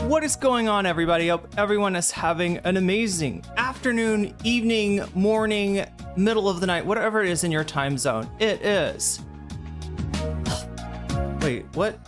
What is going on, everybody? Hope everyone is having an amazing afternoon, evening, morning, middle of the night, whatever it is in your time zone. It is... Wait, what?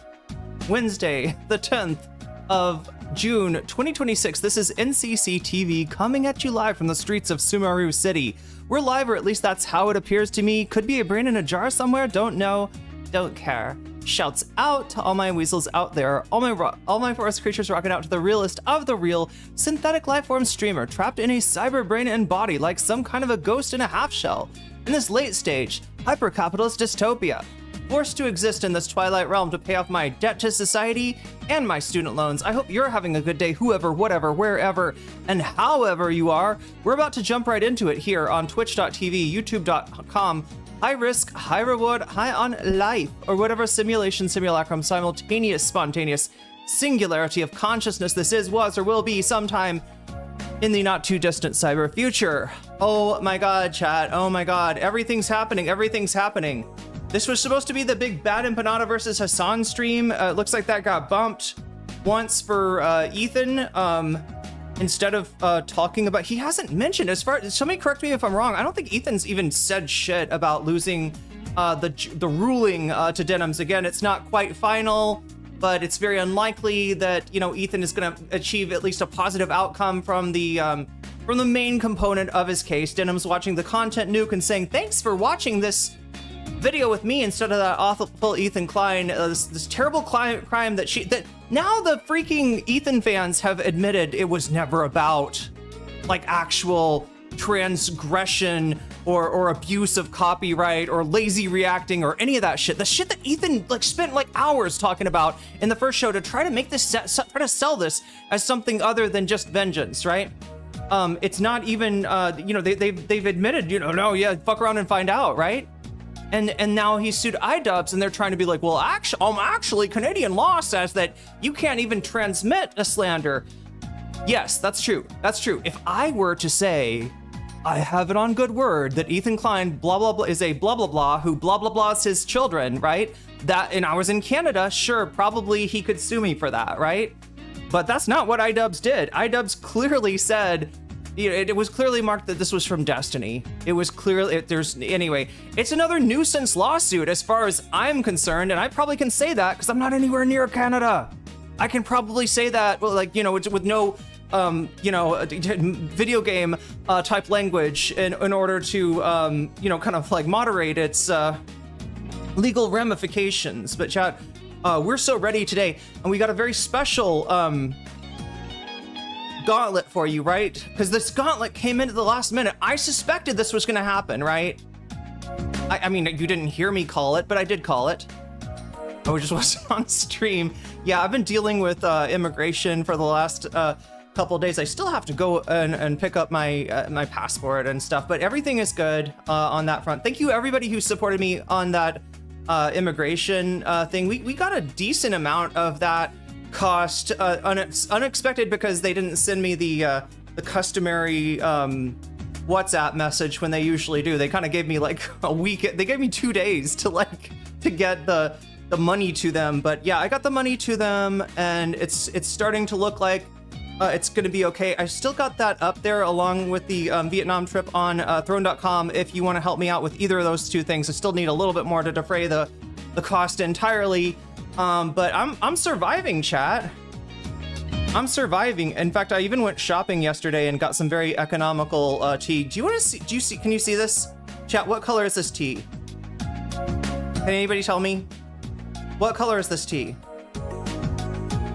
Wednesday, the 10th of June, 2026. This is NCC TV coming at you live from the streets of Sumeru City. We're live, or at least that's how it appears to me. Could be a brain in a jar somewhere, don't know, don't care. Shouts out to all my weasels out there, all my forest creatures rocking out to the realest of the real, synthetic lifeform streamer trapped in a cyber brain and body like some kind of a ghost in a half shell. In this late stage, hyper-capitalist dystopia. Forced to exist in this twilight realm to pay off my debt to society and my student loans. I hope you're having a good day, whoever, whatever, wherever, and however you are. We're about to jump right into it here on twitch.tv, youtube.com, high risk, high reward, high on life, or whatever simulation, simulacrum, simultaneous, spontaneous singularity of consciousness this is, was, or will be sometime in the not too distant cyber future. Oh my god, chat. Oh my god. Everything's happening. Everything's happening. This was supposed to be the big Bad Empanada versus Hassan stream. It looks like that got bumped once for Ethan. Instead of talking about, he hasn't mentioned, as far, somebody correct me if I'm wrong, I don't think Ethan's even said shit about losing the ruling to Denims. Again, it's not quite final, but it's very unlikely that, you know, Ethan is going to achieve at least a positive outcome from the main component of his case. Denims watching the content nuke and saying, thanks for watching this video with me instead of that awful Ethan Klein, this terrible crime that now the freaking Ethan fans have admitted it was never about like actual transgression or abuse of copyright or lazy reacting or any of that shit. The shit that Ethan like spent like hours talking about in the first show to try to make this try to sell this as something other than just vengeance, right? It's not even you know, they've admitted, you know, no, yeah, fuck around and find out, right? And now he sued iDubbbz, and they're trying to be like, well, actually, Canadian law says that you can't even transmit a slander. Yes, that's true. That's true. If I were to say, I have it on good word that Ethan Klein blah blah blah is a blah blah blah who blah blah blahs his children, right? That, and I was in Canada, sure, probably he could sue me for that, right? But that's not what iDubbbz did. iDubbbz clearly said, you know, it was clearly marked that this was from Destiny. It was clearly, anyway, it's another nuisance lawsuit as far as I'm concerned, and I probably can say that because I'm not anywhere near Canada. I can probably say that, well, like, you know, with no, you know, video game type language in order to, you know, kind of like moderate its legal ramifications. But chat, we're so ready today, and we got a very special gauntlet for you, right? Because this gauntlet came in at the last minute. I suspected this was going to happen, right? I mean, you didn't hear me call it, but I did call it. I just wasn't on stream. Yeah, I've been dealing with immigration for the last couple of days. I still have to go and pick up my my passport and stuff, but everything is good on that front. Thank you everybody who supported me on that immigration thing. We got a decent amount of that cost unexpected because they didn't send me the customary WhatsApp message when they usually do. They kind of gave me like a week. They gave me 2 days to get the money to them. But yeah, I got the money to them, and it's starting to look like it's going to be okay. I still got that up there along with the Vietnam trip on Throne.com. If you want to help me out with either of those two things, I still need a little bit more to defray the cost entirely. But I'm surviving, chat. I'm surviving. In fact, I even went shopping yesterday and got some very economical tea. Do you want to see? Can you see this, chat? What color is this tea? Can anybody tell me? What color is this tea?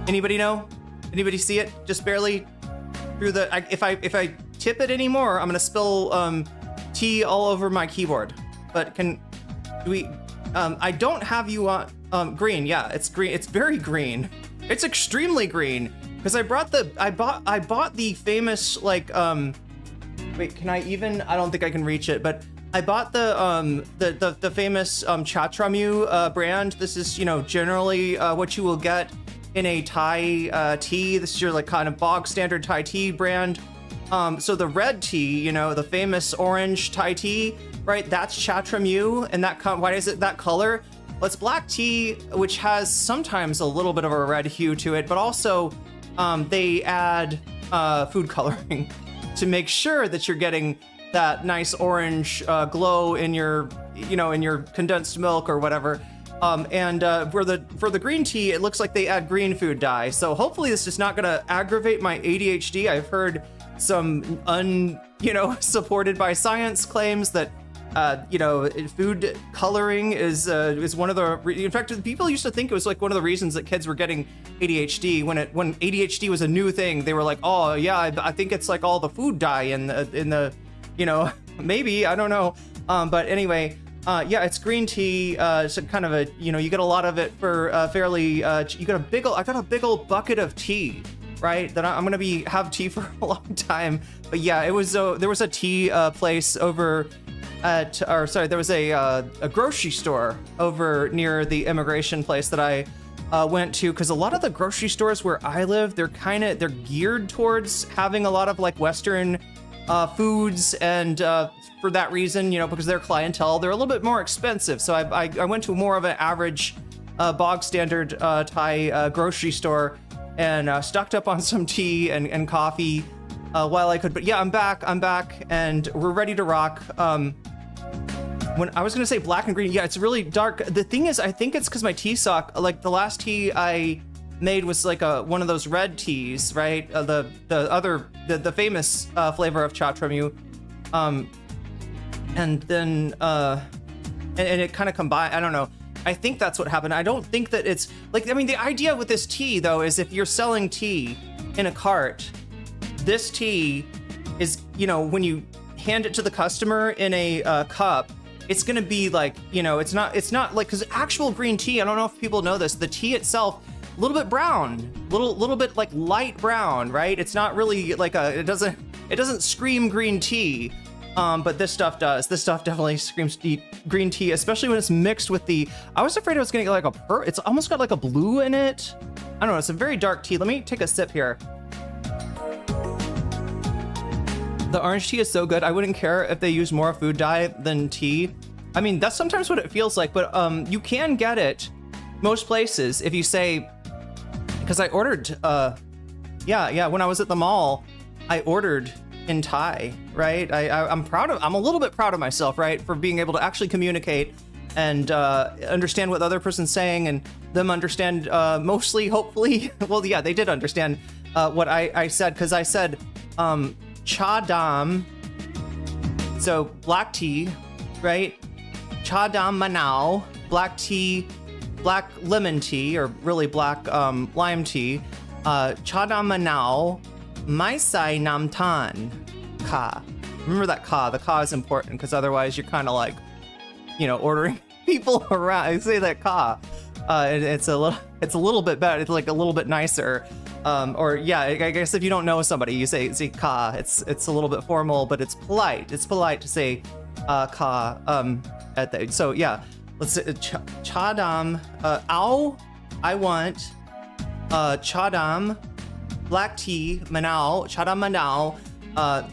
Anybody know? Anybody see it? Just barely through the. If I tip it anymore, I'm gonna spill tea all over my keyboard. But do we? I don't have you on green. Yeah, it's green. It's very green. It's extremely green because I bought the famous like wait, can I even? I don't think I can reach it, but I bought the famous Chatramu brand. This is, you know, generally what you will get in a Thai tea. This is your like kind of bog standard Thai tea brand. So the red tea, you know, the famous orange Thai tea, right? That's Chatramu, and why is it that color? Well, it's black tea, which has sometimes a little bit of a red hue to it, but also they add food coloring to make sure that you're getting that nice orange glow in your, you know, in your condensed milk or whatever. And for the green tea, it looks like they add green food dye. So hopefully this is not gonna aggravate my ADHD. I've heard some supported by science claims that you know, food coloring is one of the. In fact, people used to think it was like one of the reasons that kids were getting ADHD when ADHD was a new thing. They were like, oh yeah, I think it's like all the food dye in the you know, maybe, I don't know. But anyway, yeah, it's green tea. It's kind of a, you know, you get a lot of it for fairly. I got a big old bucket of tea, right? That I'm gonna have tea for a long time. But yeah, it was there was a tea place over. There was a grocery store over near the immigration place that I went to, because a lot of the grocery stores where I live, they're geared towards having a lot of like Western foods, and for that reason, you know, because their clientele, they're a little bit more expensive. So I went to more of an average bog standard Thai grocery store and stocked up on some tea and coffee while I could. But yeah, I'm back, and we're ready to rock. When I was gonna say black and green, yeah, it's really dark. The thing is, I think it's because my tea sock, like the last tea I made was like one of those red teas, right? The famous flavor of Chatramu, and then and it kind of combined. I don't know. I think that's what happened. I don't think that it's like. I mean, the idea with this tea though is if you're selling tea in a cart, this tea is, you know, when you hand it to the customer in a cup, it's gonna be like, you know, it's not like, because actual green tea, I don't know if people know this, the tea itself, a little bit brown, little bit like light brown, right? It's not really like it doesn't scream green tea, but this stuff does. This stuff definitely screams green tea, especially when it's mixed with I was afraid it was gonna get like it's almost got like a blue in it. I don't know, it's a very dark tea. Let me take a sip here. The orange tea is so good. I wouldn't care if they use more food dye than tea. I mean, that's sometimes what it feels like, but you can get it most places if you say, because I ordered, when I was at the mall, I ordered in Thai, right? I'm a little bit proud of myself, right? For being able to actually communicate and understand what the other person's saying, and them understand mostly, hopefully. Well, yeah, they did understand what I said, because I said cha dam, so black tea, right? Cha dam manao, black tea, black lemon tea, or really black lime tea. Cha dam manao, mai sai nam tan ka. Remember that ka. The ka is important, because otherwise you're kind of like, you know, ordering people around. I say that ka. It's a little bit better. It's like a little bit nicer. Or yeah, I guess if you don't know somebody, you say ka. It's a little bit formal, but it's polite. It's polite to say ka at the. So yeah, let's say chadam. Ao, I want chadam, black tea, manao, chadam manao.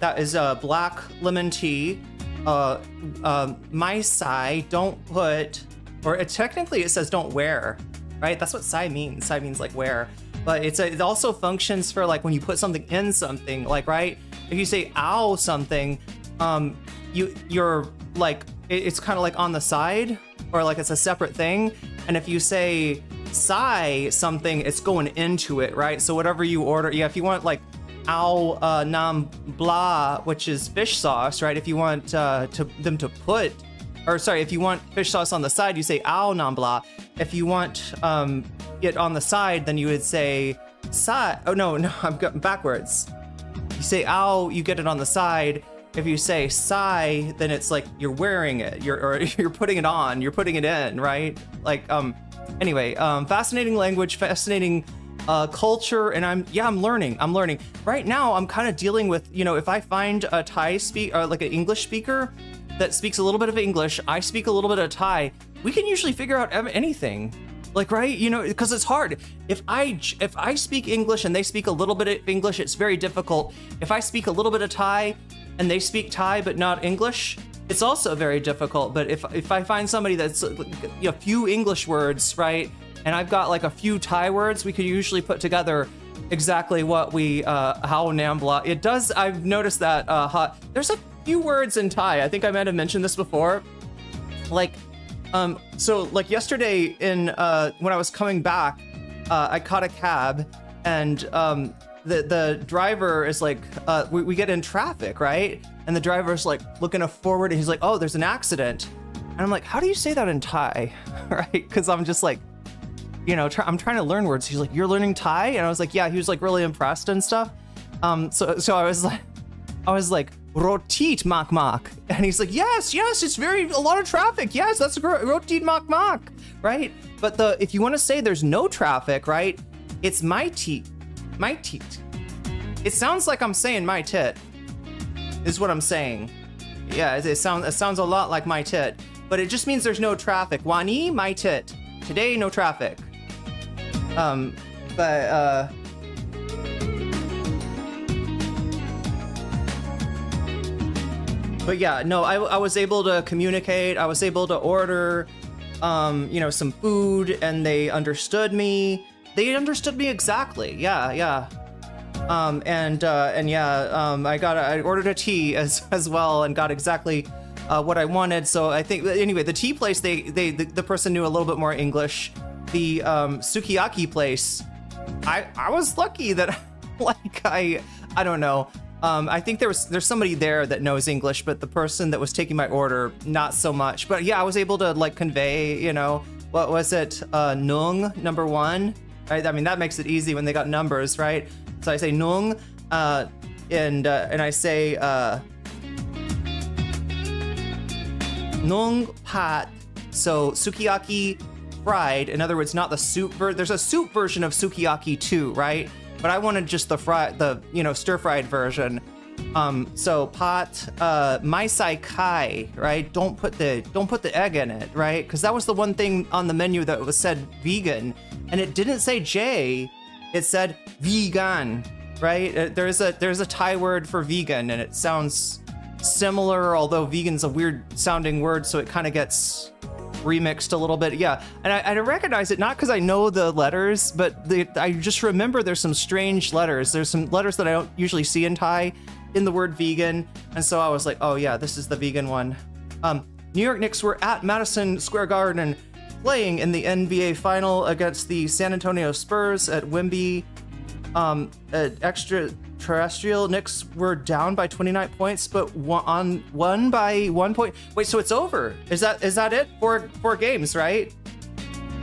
That is black lemon tea. My sai, don't put, or technically it says don't wear, right? That's what sai means. Sai means like wear, but it also functions for like when you put something in something, like, right? If you say ow something, you're like, it's kind of like on the side, or like it's a separate thing. And if you say sai something, it's going into it, right? So whatever you order, yeah, if you want like ao nam blah, which is fish sauce, right? If you want them to put, or sorry, if you want fish sauce on the side, you say ao nam blah. If you want it on the side, then you would say sai. Oh no, I'm going backwards. You say ao, you get it on the side. If you say sai, then it's like you're wearing it, you're putting it on, you're putting it in, right? Like anyway, fascinating language, fascinating culture, and I'm learning. Right now, I'm kind of dealing with, you know, if I find a Thai like an English speaker that speaks a little bit of English, I speak a little bit of Thai, we can usually figure out anything. Like, right? You know, because it's hard. If I speak English and they speak a little bit of English, it's very difficult. If I speak a little bit of Thai and they speak Thai but not English, it's also very difficult. But if I find somebody that's a few English words, right, and I've got like a few Thai words, we could usually put together exactly what we how Nambla. It does. I've noticed that there's a few words in Thai. I think I might have mentioned this before. Like, so like yesterday when I was coming back, I caught a cab, and the driver is like, we get in traffic, right? And the driver's like looking forward, and he's like, oh, there's an accident. And I'm like, how do you say that in Thai? Right? Because I'm just like, you know, I'm trying to learn words. He's like, you're learning Thai? And I was like, yeah. He was like really impressed and stuff. So I was like, rotit mak mak. And he's like, yes, it's a lot of traffic. Yes, that's rotit mak mak, right? But if you want to say there's no traffic, right? It's my teat. It sounds like I'm saying my tit, is what I'm saying. Yeah, it sounds a lot like my tit, but it just means there's no traffic. Wani, my tit. Today, no traffic. But yeah, no, I was able to communicate. I was able to order, you know, some food, and they understood me. They understood me exactly. Yeah. I ordered a tea as well, and got exactly what I wanted. So I think anyway, the tea place, the person knew a little bit more English. The sukiyaki place, I was lucky that like I don't know. I think there's somebody there that knows English, but the person that was taking my order, not so much. But yeah, I was able to like convey, you know, what was it? Nung, number 1, right? I mean, that makes it easy when they got numbers, right? So I say nung, and I say nung pat. So sukiyaki fried. In other words, not the soup. There's a soup version of sukiyaki too, right? But I wanted just the stir-fried version. So pat, mai sai kai, right? Don't put the egg in it, right? Because that was the one thing on the menu that was said vegan, and it didn't say J, it said vegan. right? There's a Thai word for vegan, and it sounds similar, although vegan's a weird sounding word, so it kind of gets remixed a little bit. Yeah, and I recognize it not because I know the letters, but I just remember there's some strange letters. There's some letters that I don't usually see in Thai in the word vegan, and so I was like, oh yeah, this is the vegan one. New York Knicks were at Madison Square Garden playing in the NBA final against the San Antonio Spurs at Wemby. Extraterrestrial Knicks were down by 29 points, but won by 1 point. Wait, so it's over? Is that it? Four games, right?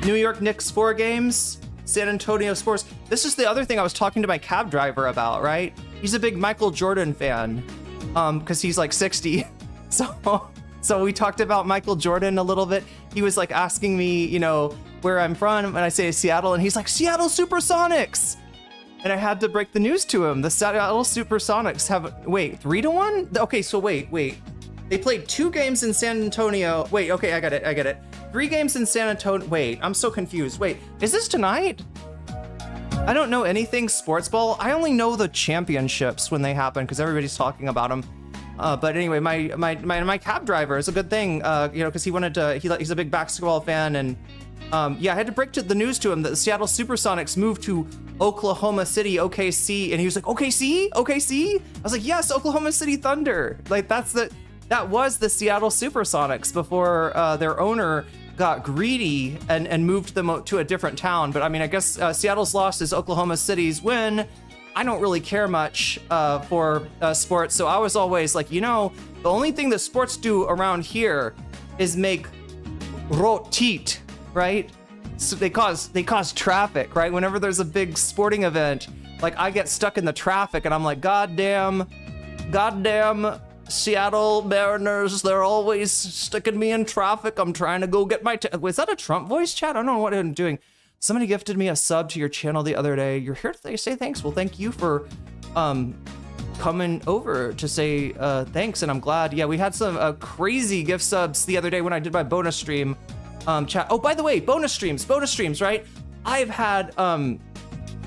New York Knicks 4 games, San Antonio Spurs. This is the other thing I was talking to my cab driver about, right? He's a big Michael Jordan fan, because he's like 60. So we talked about Michael Jordan a little bit. He was like asking me, you know, where I'm from, and I say Seattle, and he's like, Seattle Supersonics. And I had to break the news to him. The Seattle Supersonics have, wait, 3-1? Okay, so wait. They played 2 games in San Antonio. Wait, okay, I got it. 3 games in San Antonio. Wait, I'm so confused. Wait, is this tonight? I don't know anything sports ball. I only know the championships when they happen because everybody's talking about them. But anyway, my cab driver is a good thing, you know, because he wanted to, he's a big basketball fan, and yeah, I had to break the news to him that the Seattle Supersonics moved to Oklahoma City, OKC, and he was like, OKC? I was like, yes, Oklahoma City Thunder. Like that was the Seattle Supersonics before their owner got greedy and moved them to a different town. But I mean, I guess Seattle's loss is Oklahoma City's win. I don't really care much for sports, so I was always like, you know, the only thing that sports do around here is make rotit, right? So they cause traffic, right? Whenever there's a big sporting event, like I get stuck in the traffic, and I'm like, goddamn Seattle Mariners, they're always sticking me in traffic. I'm trying to go get my. Was that a Trump voice, chat? I don't know what I'm doing. Somebody gifted me a sub to your channel the other day. You're here to say thanks. Well, thank you for coming over to say thanks, and I'm glad. Yeah, we had some crazy gift subs the other day when I did my bonus stream. Chat. Oh, by the way, bonus streams, right? I've had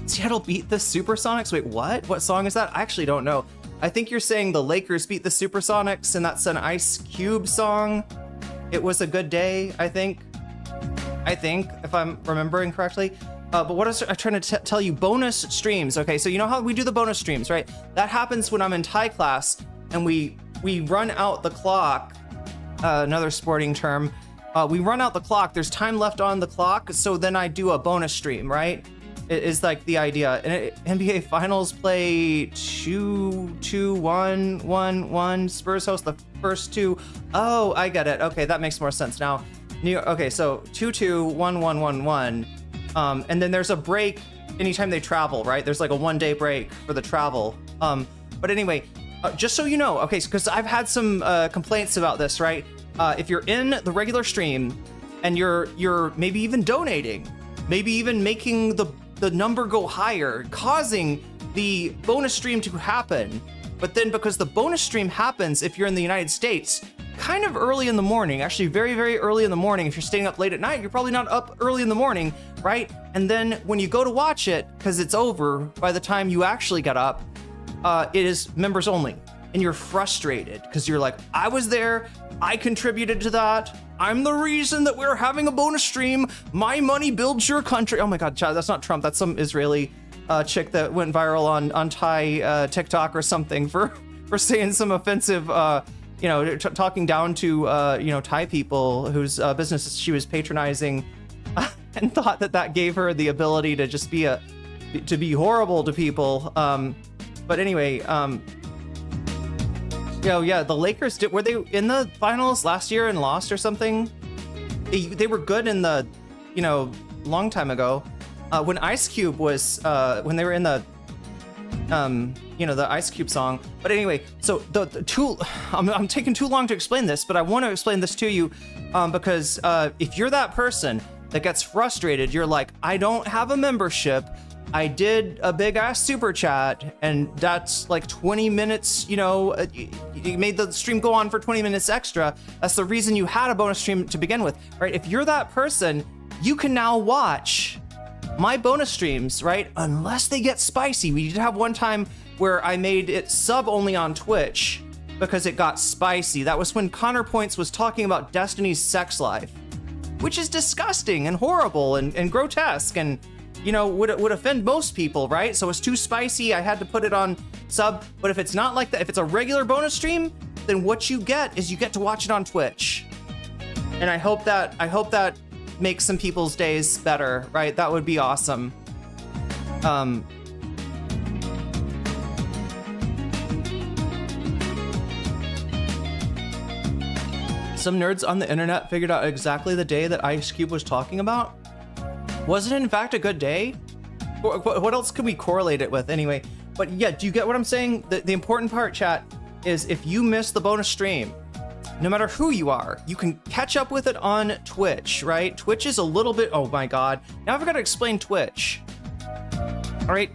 Seattle beat the Supersonics. Wait, what? What song is that? I actually don't know. I think you're saying the Lakers beat the Supersonics, and that's an Ice Cube song. It was a good day, I think, if I'm remembering correctly. But what I'm trying to tell you, bonus streams. Okay, so you know how we do the bonus streams, right? That happens when I'm in Thai class and we run out the clock. Another sporting term. We run out the clock. There's time left on the clock, so then I do a bonus stream, right? It is like the idea. And NBA Finals play 2-2-1-1-1. Spurs host the first 2. Oh, I get it. Okay, that makes more sense now. New York, okay, so 2-2-1-1-1-1. And then there's a break anytime they travel, right? There's like a 1-day break for the travel. But anyway, just so you know, okay, because I've had some complaints about this, right? If you're in the regular stream and you're maybe even donating, maybe even making the number go higher, causing the bonus stream to happen, but then because the bonus stream happens if you're in the United States, kind of early in the morning, actually very, very early in the morning. If you're staying up late at night, you're probably not up early in the morning, right? And then when you go to watch it, because it's over by the time you actually get up, it is members only. And you're frustrated because you're like, I was there, I contributed to that, I'm the reason that we're having a bonus stream, my money builds your country. Oh my God, Chad, that's not Trump, that's some Israeli chick that went viral on Thai TikTok or something for saying some offensive, you know, talking down to, you know, Thai people whose businesses she was patronizing, and thought that gave her the ability to just be horrible to people. But anyway, yeah, the Lakers were they in the finals last year and lost or something? They were good in the, you know, long time ago, when Ice Cube was when they were in the you know, the Ice Cube song. But anyway, so I'm taking too long to explain this, but I want to explain this to you because if you're that person that gets frustrated, you're like, I don't have a membership, I did a big ass super chat, and that's like 20 minutes, you know, you made the stream go on for 20 minutes extra. That's the reason you had a bonus stream to begin with, right? If you're that person, you can now watch my bonus streams, right, unless they get spicy. We did have one time where I made it sub only on Twitch because it got spicy. That was when Connor Points was talking about Destiny's sex life, which is disgusting and horrible and grotesque and, you know, would offend most people, right? So it's too spicy, I had to put it on sub. But if it's not like that, if it's a regular bonus stream, then what you get is you get to watch it on Twitch. And I hope that makes some people's days better, right? That would be awesome. Some nerds on the internet figured out exactly the day that Ice Cube was talking about. Was it in fact a good day? What else could we correlate it with anyway? But yeah, do you get what I'm saying? The important part, chat, is if you miss the bonus stream, no matter who you are, you can catch up with it on Twitch, right? Twitch is a little bit, oh my God. Now I've got to explain Twitch. All right.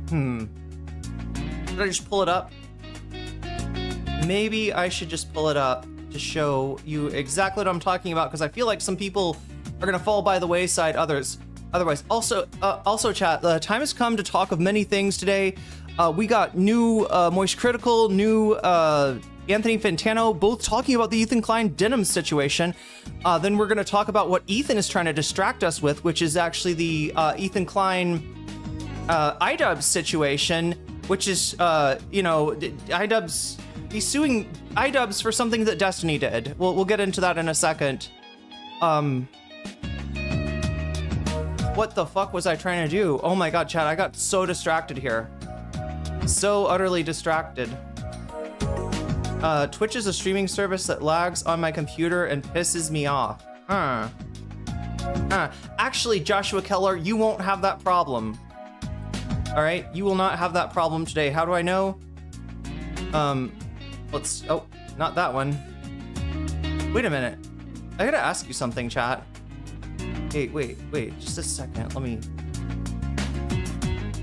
Did I just pull it up? Maybe I should just pull it up to show you exactly what I'm talking about, because I feel like some people are gonna fall by the wayside, otherwise. Also chat, the time has come to talk of many things today. We got new Moist Critical, new Anthony Fantano, both talking about the Ethan Klein Denims situation. Then we're gonna talk about what Ethan is trying to distract us with, which is actually the Ethan Klein iDubbbz situation, which is, you know, iDubbbz, he's suing iDubbbz for something that Destiny did. We'll get into that in a second. What the fuck was I trying to do? Oh my God, chat, I got so distracted here. So utterly distracted. Twitch is a streaming service that lags on my computer and pisses me off. Actually, Joshua Keller, you won't have that problem. All right, you will not have that problem today. How do I know? Oh, not that one. Wait a minute. I gotta ask you something, chat. Hey, wait, just a second. Let me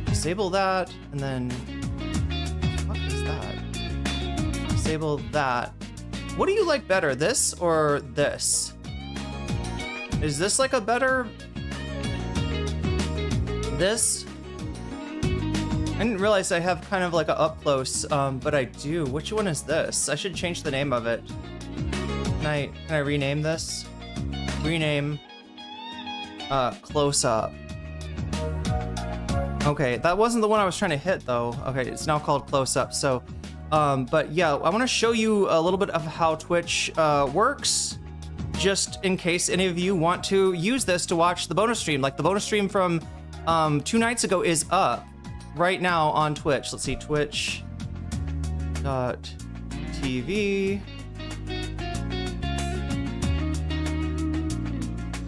disable that, and then what is that? Disable that. What do you like better, this or this? Is this like a better? This? I didn't realize I have kind of like a up close, but I do. Which one is this? I should change the name of it. Can I rename this? Rename close up. Okay, that wasn't the one I was trying to hit though. Okay, it's now called close up. So, but yeah, I want to show you a little bit of how Twitch works, just in case any of you want to use this to watch the bonus stream. Like the bonus stream from 2 nights ago is up right now on Twitch. Let's see, twitch.tv.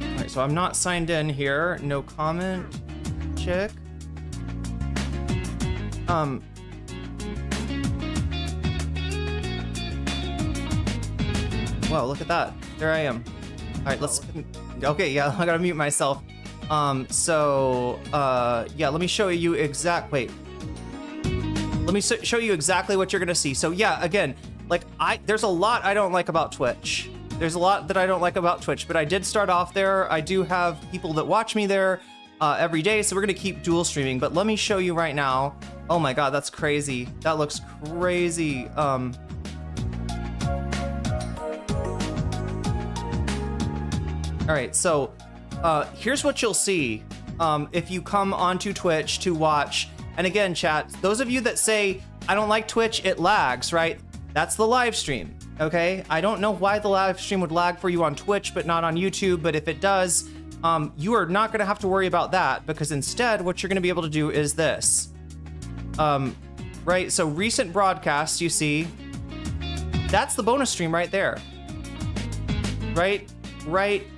All right, so I'm not signed in here. No comment, chick. Wow, look at that. There I am. All right, let's, okay, yeah, I gotta mute myself. Yeah, let me show you exactly what you're gonna see. So yeah, again, like there's a lot I don't like about Twitch. There's a lot that I don't like about Twitch, but I did start off there. I do have people that watch me there every day, so we're gonna keep dual streaming. But let me show you right now. Oh my God, that's crazy. That looks crazy. All right, so here's what you'll see if you come onto Twitch to watch. And again, chat, those of you that say, I don't like Twitch, it lags, right? That's the live stream, okay? I don't know why the live stream would lag for you on Twitch, but not on YouTube. But if it does, you are not gonna have to worry about that, because instead what you're gonna be able to do is this. Right, so recent broadcasts, you see, that's the bonus stream right there. Right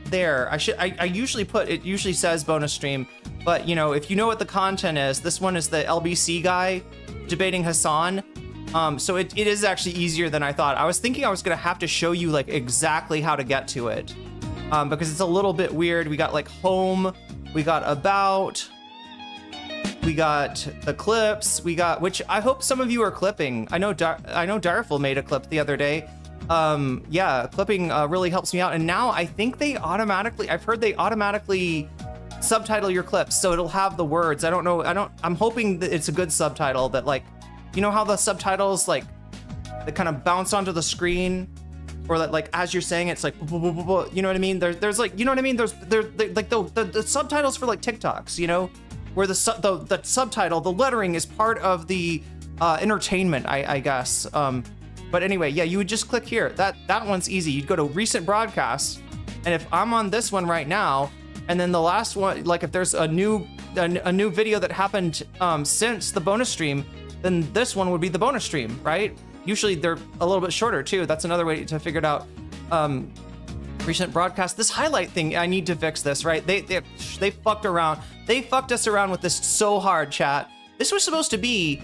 there. I usually put, it usually says bonus stream, but you know, if you know what the content is, this one is the LBC guy debating Hassan. So it is actually easier than I thought. I was thinking I was gonna have to show you like exactly how to get to it, because it's a little bit weird. We got like home, we got about, we got the clips, we got, which I hope some of you are clipping. I know Direful made a clip the other day. Yeah, clipping really helps me out. And now I think they automatically, I've heard they automatically subtitle your clips so it'll have the words. I don't know. I'm hoping that it's a good subtitle that, like, you know how the subtitles, like, they kind of bounce onto the screen, or that, like, as you're saying it's like, you know what I mean? There's like, you know what I mean? There's like the subtitles for like TikToks, you know, where the subtitle, the lettering is part of the entertainment, I guess. But anyway, yeah, you would just click here. That one's easy. You'd go to recent broadcasts, and if I'm on this one right now, and then the last one, like if there's a new video that happened since the bonus stream, then this one would be the bonus stream, right? Usually they're a little bit shorter too. That's another way to figure it out. Recent broadcast. This highlight thing, I need to fix this, right? They fucked around. They fucked us around with this so hard, chat. This was supposed to be,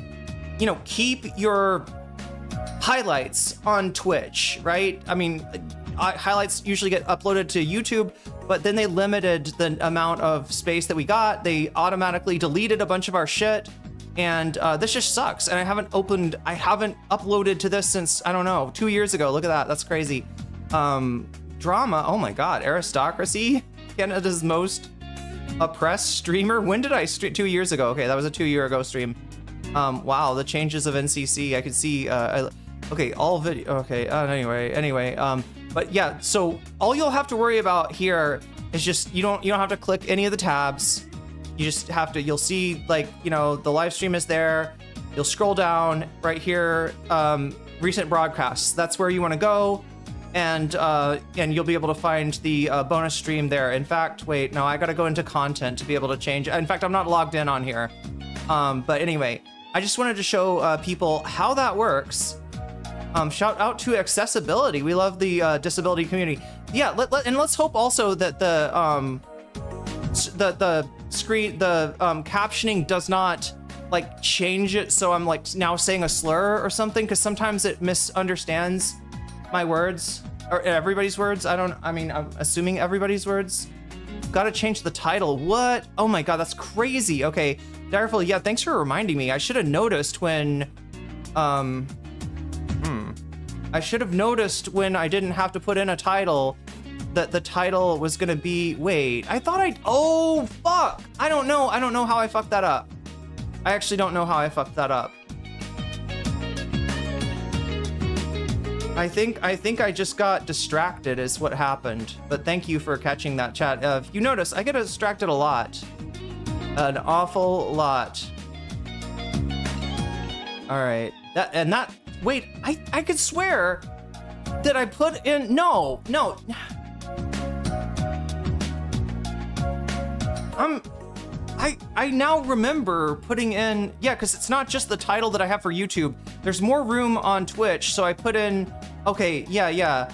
you know, keep your highlights on Twitch, right? I mean, highlights usually get uploaded to YouTube, but then they limited the amount of space that we got. They automatically deleted a bunch of our shit, and this just sucks. And I haven't uploaded to this since, I don't know, 2 years ago. Look at that, that's crazy. Drama, oh my God, aristocracy, Canada's most oppressed streamer. When did I stream? 2 years ago. Okay, that was a 2 year ago stream. Wow, the changes of NCC, I could see, okay, all video, okay, anyway, but yeah, so all you'll have to worry about here is just, you don't have to click any of the tabs. You just have to, you'll see, like, you know, the live stream is there. You'll scroll down right here, recent broadcasts. That's where you want to go, and you'll be able to find the bonus stream there. In fact, wait, no, I got to go into content to be able to change. In fact, I'm not logged in on here. But anyway, I just wanted to show people how that works. Shout out to accessibility. We love the disability community. Yeah, and let's hope also that the screen, captioning does not like change it so I'm like now saying a slur or something, because sometimes it misunderstands my words or everybody's words. I'm assuming everybody's words. Gotta change the title. What? Oh my God, that's crazy. Okay, Direful, yeah, thanks for reminding me. I should have noticed when, I should have noticed when I didn't have to put in a title that the title was gonna be, wait, oh, fuck. I don't know how I fucked that up. I actually don't know how I fucked that up. I think I just got distracted is what happened, but thank you for catching that, chat. If you notice, I get distracted a lot. An awful lot. All right, wait, I could swear that I put in, no. I now remember putting in, yeah, because it's not just the title that I have for YouTube. There's more room on Twitch, so I put in, okay, yeah.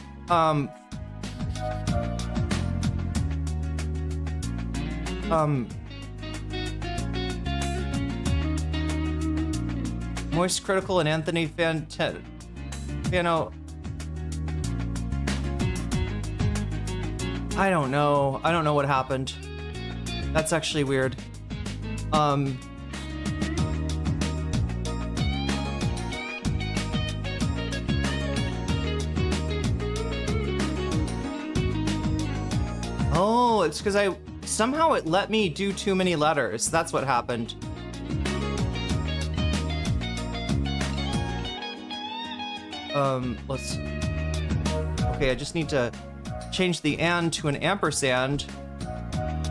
Moist Critical and Anthony Fantano. I don't know what happened. That's actually weird. Oh, it's because somehow it let me do too many letters. That's what happened. Okay, I just need to change the and to an ampersand.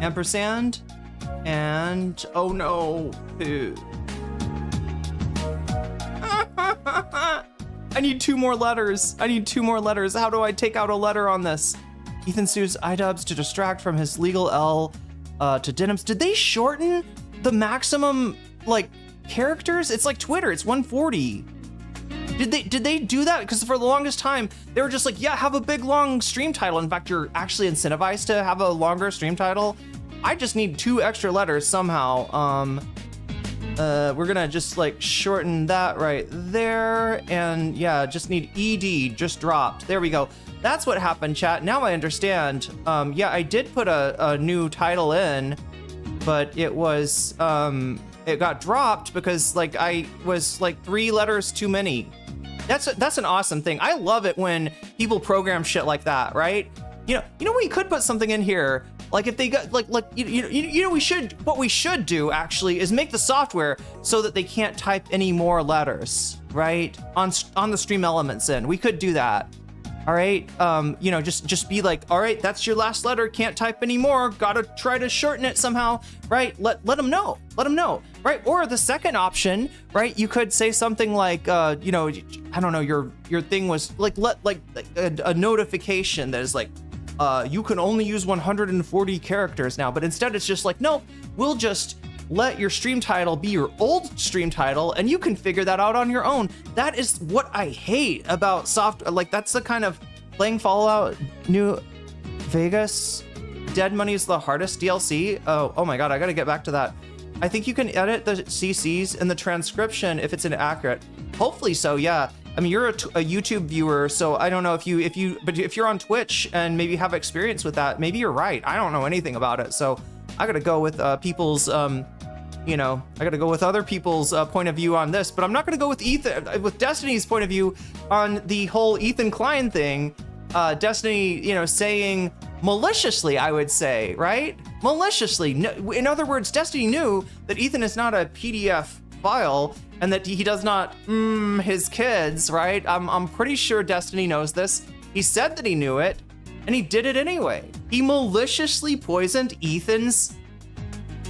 Ampersand, and oh no. I need 2 more letters. How do I take out a letter on this? Ethan sues iDubbbz to distract from his legal L to Denims. Did they shorten the maximum, like, characters? It's like Twitter, it's 140. Did they do that? Because for the longest time, they were just like, yeah, have a big, long stream title. In fact, you're actually incentivized to have a longer stream title. I just need 2 extra letters somehow. We're gonna just like shorten that right there. And yeah, just need ED, just dropped. There we go. That's what happened, chat. Now I understand. Yeah, I did put a new title in, but it was, it got dropped because like I was like 3 letters too many. That's an awesome thing. I love it when people program shit like that, right? You know, we could put something in here Like if they got like you know what we should do actually is make the software so that they can't type any more letters, right? On the Stream Elements end. We could do that. All right, you know, just be like, all right, that's your last letter, can't type anymore, gotta try to shorten it somehow, right? Let them know, right? Or the second option, right? You could say something like, you know, I don't know, your thing was like, a notification that is like, you can only use 140 characters now, but instead it's just like, no, we'll just let your stream title be your old stream title and you can figure that out on your own. That is what I hate about like that's the kind of playing Fallout New Vegas. Dead Money is the hardest DLC. Oh my God, I gotta get back to that. I think you can edit the CCs in the transcription if it's inaccurate. Hopefully so, yeah. I mean, you're a YouTube viewer, so I don't know but if you're on Twitch and maybe have experience with that, maybe you're right. I don't know anything about it, so I gotta go with people's, you know, I gotta go with other people's point of view on this, but I'm not gonna go with Destiny's point of view on the whole Ethan Klein thing. Destiny, you know, saying maliciously, I would say, right? Maliciously. No, in other words, Destiny knew that Ethan is not a PDF file and that he does not his kids, right? I'm pretty sure Destiny knows this. He said that he knew it, and he did it anyway. He maliciously poisoned Ethan's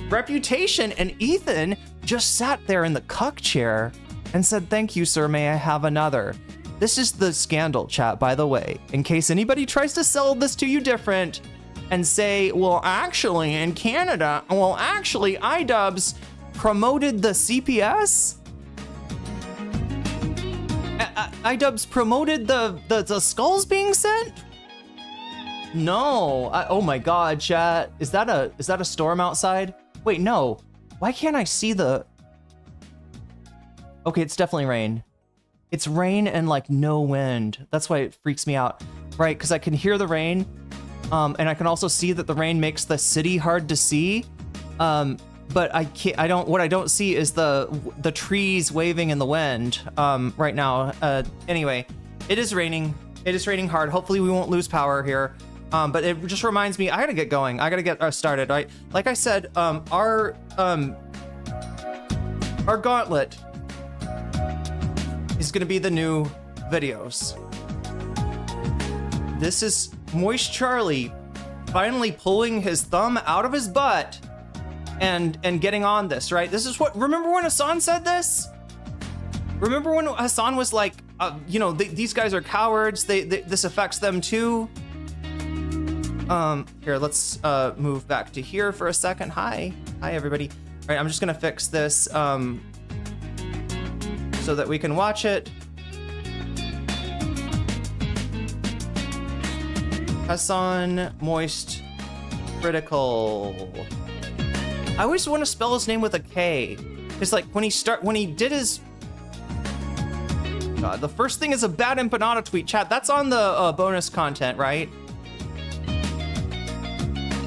reputation, and Ethan just sat there in the cuck chair and said, "Thank you, sir, may I have another?" This is the scandal, chat, by the way, in case anybody tries to sell this to you different and say, well, actually, in Canada, well, actually, iDubbbz promoted the CPS? iDubbbz promoted the skulls being sent? No. Oh my God, chat. Is that a storm outside? Wait, no. Why can't I see the... Okay, it's definitely rain. It's rain and like no wind. That's why it freaks me out, right? Because I can hear the rain, and I can also see that the rain makes the city hard to see. But I can't. What I don't see is the trees waving in the wind right now. Anyway, it is raining. It is raining hard. Hopefully we won't lose power here. But it just reminds me, I gotta get going. I gotta get started. Right? Like I said, our gauntlet is gonna be the new videos. This is Moist Charlie finally pulling his thumb out of his butt and getting on this, right? This is what, remember when Hassan said this? Remember when Hassan was like, you know, these guys are cowards. This affects them too. Here, let's move back to here for a second. Hi everybody. All right, I'm just gonna fix this so that we can watch it. Hassan Moist Critical. I always want to spell his name with a K. It's like when he did his... God, the first thing is a bad empanada tweet. Chat, that's on the bonus content, right?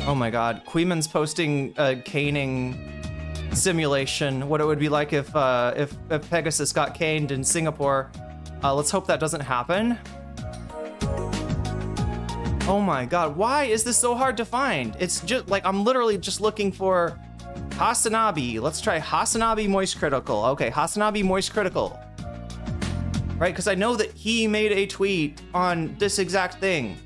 Oh my God, Queeman's posting a caning simulation. What it would be like if Pegasus got caned in Singapore. Let's hope that doesn't happen. Oh my God, why is this so hard to find? It's just like, I'm literally just looking for Hasanabi. Let's try Hasanabi Moist Critical. Okay, Hasanabi Moist Critical. Right, because I know that he made a tweet on this exact thing.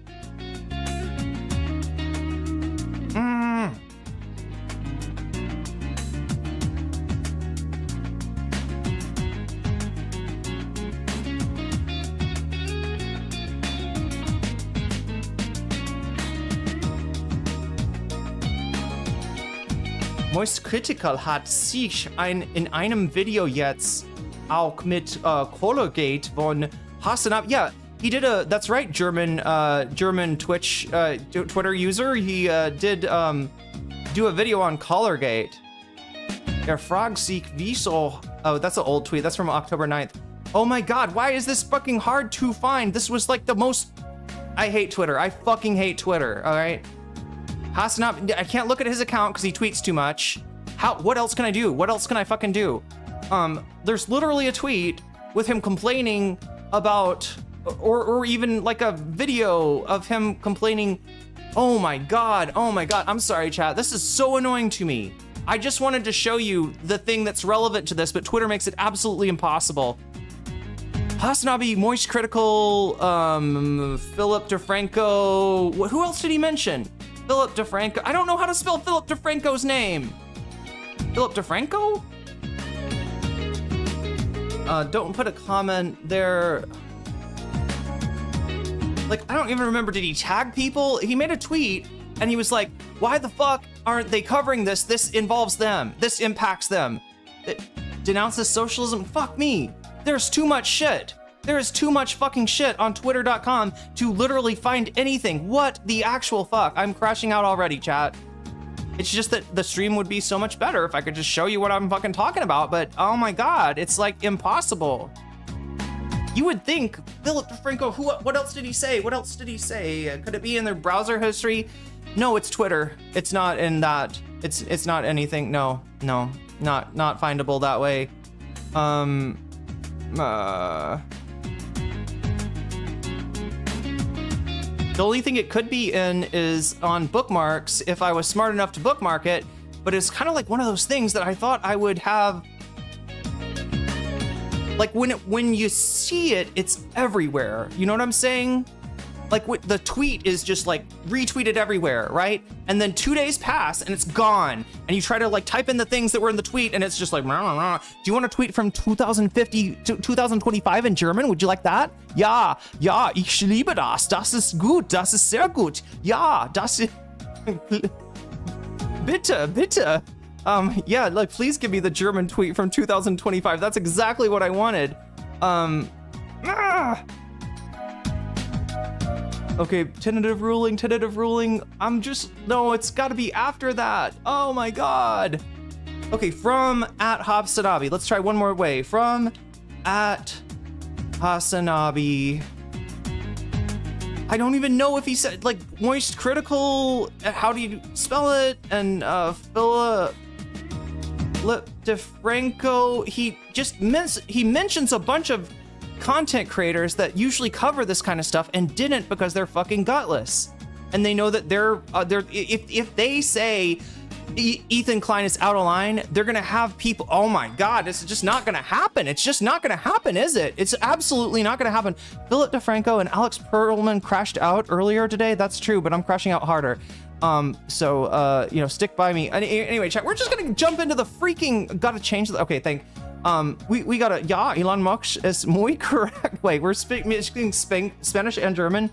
Moist CRITIKAL hat sich in einem Video jetzt auch mit Colorgate von Hasanabi. Yeah, he did a, that's right, German Twitch, Twitter user. He did do a video on Colorgate. Fragt sich wieso. Oh, that's an old tweet. That's from October 9th. Oh my God, why is this fucking hard to find? This was like the most... I hate Twitter. I fucking hate Twitter, all right? Hasanabi, I can't look at his account because he tweets too much. What else can I do? What else can I fucking do? There's literally a tweet with him complaining about, or even like a video of him complaining Oh my god, I'm sorry, chat. This is so annoying to me. I just wanted to show you the thing that's relevant to this, but Twitter makes it absolutely impossible. Hasanabi, Moist Critical, Philip DeFranco. Who else did he mention? Philip DeFranco. I don't know how to spell Philip DeFranco's name. Philip DeFranco? Don't put a comment there. Like, I don't even remember, did he tag people? He made a tweet and he was like, why the fuck aren't they covering this? This involves them. This impacts them. It denounces socialism. Fuck me. There's too much shit. There is too much fucking shit on twitter.com to literally find anything. What the actual fuck? I'm crashing out already, chat. It's just that the stream would be so much better if I could just show you what I'm fucking talking about, but oh my god, it's like impossible. You would think Philip DeFranco, what else did he say? What else did he say? Could it be in their browser history? No, it's Twitter. It's not in that. It's not anything. No, not findable that way. The only thing it could be in is on bookmarks if I was smart enough to bookmark it, but it's kind of like one of those things that I thought I would have. Like when you see it, it's everywhere. You know what I'm saying? Like the tweet is just like retweeted everywhere, right? And then 2 days pass and it's gone. And you try to like type in the things that were in the tweet and it's just like, rah, rah, rah. Do you want a tweet from 2050 to 2025 in German? Would you like that? Ja, ich liebe das. Das ist gut. Das ist sehr gut. Ja, das ist... Bitte. Yeah, like please give me the German tweet from 2025. That's exactly what I wanted. Okay, tentative ruling. No, it's gotta be after that. Oh my god. Okay, from @Hasanabi. Let's try one more way. From @Hasanabi. I don't even know if he said, like, Moist Critical, how do you spell it? And Philip DeFranco, he mentions a bunch of content creators that usually cover this kind of stuff and didn't because they're fucking gutless. And they know that they're if they say Ethan Klein is out of line, they're gonna have people, oh my god, this is just not gonna happen. It's just not gonna happen, is it? It's absolutely not gonna happen. Philip DeFranco and Alex Perlman crashed out earlier today. That's true, but I'm crashing out harder. So you know, stick by me. Anyway, chat, we're just gonna jump into the freaking, gotta change the, okay, we gotta, ja, Elon Musk is muy correct. Wait, we're speaking Spanish and German.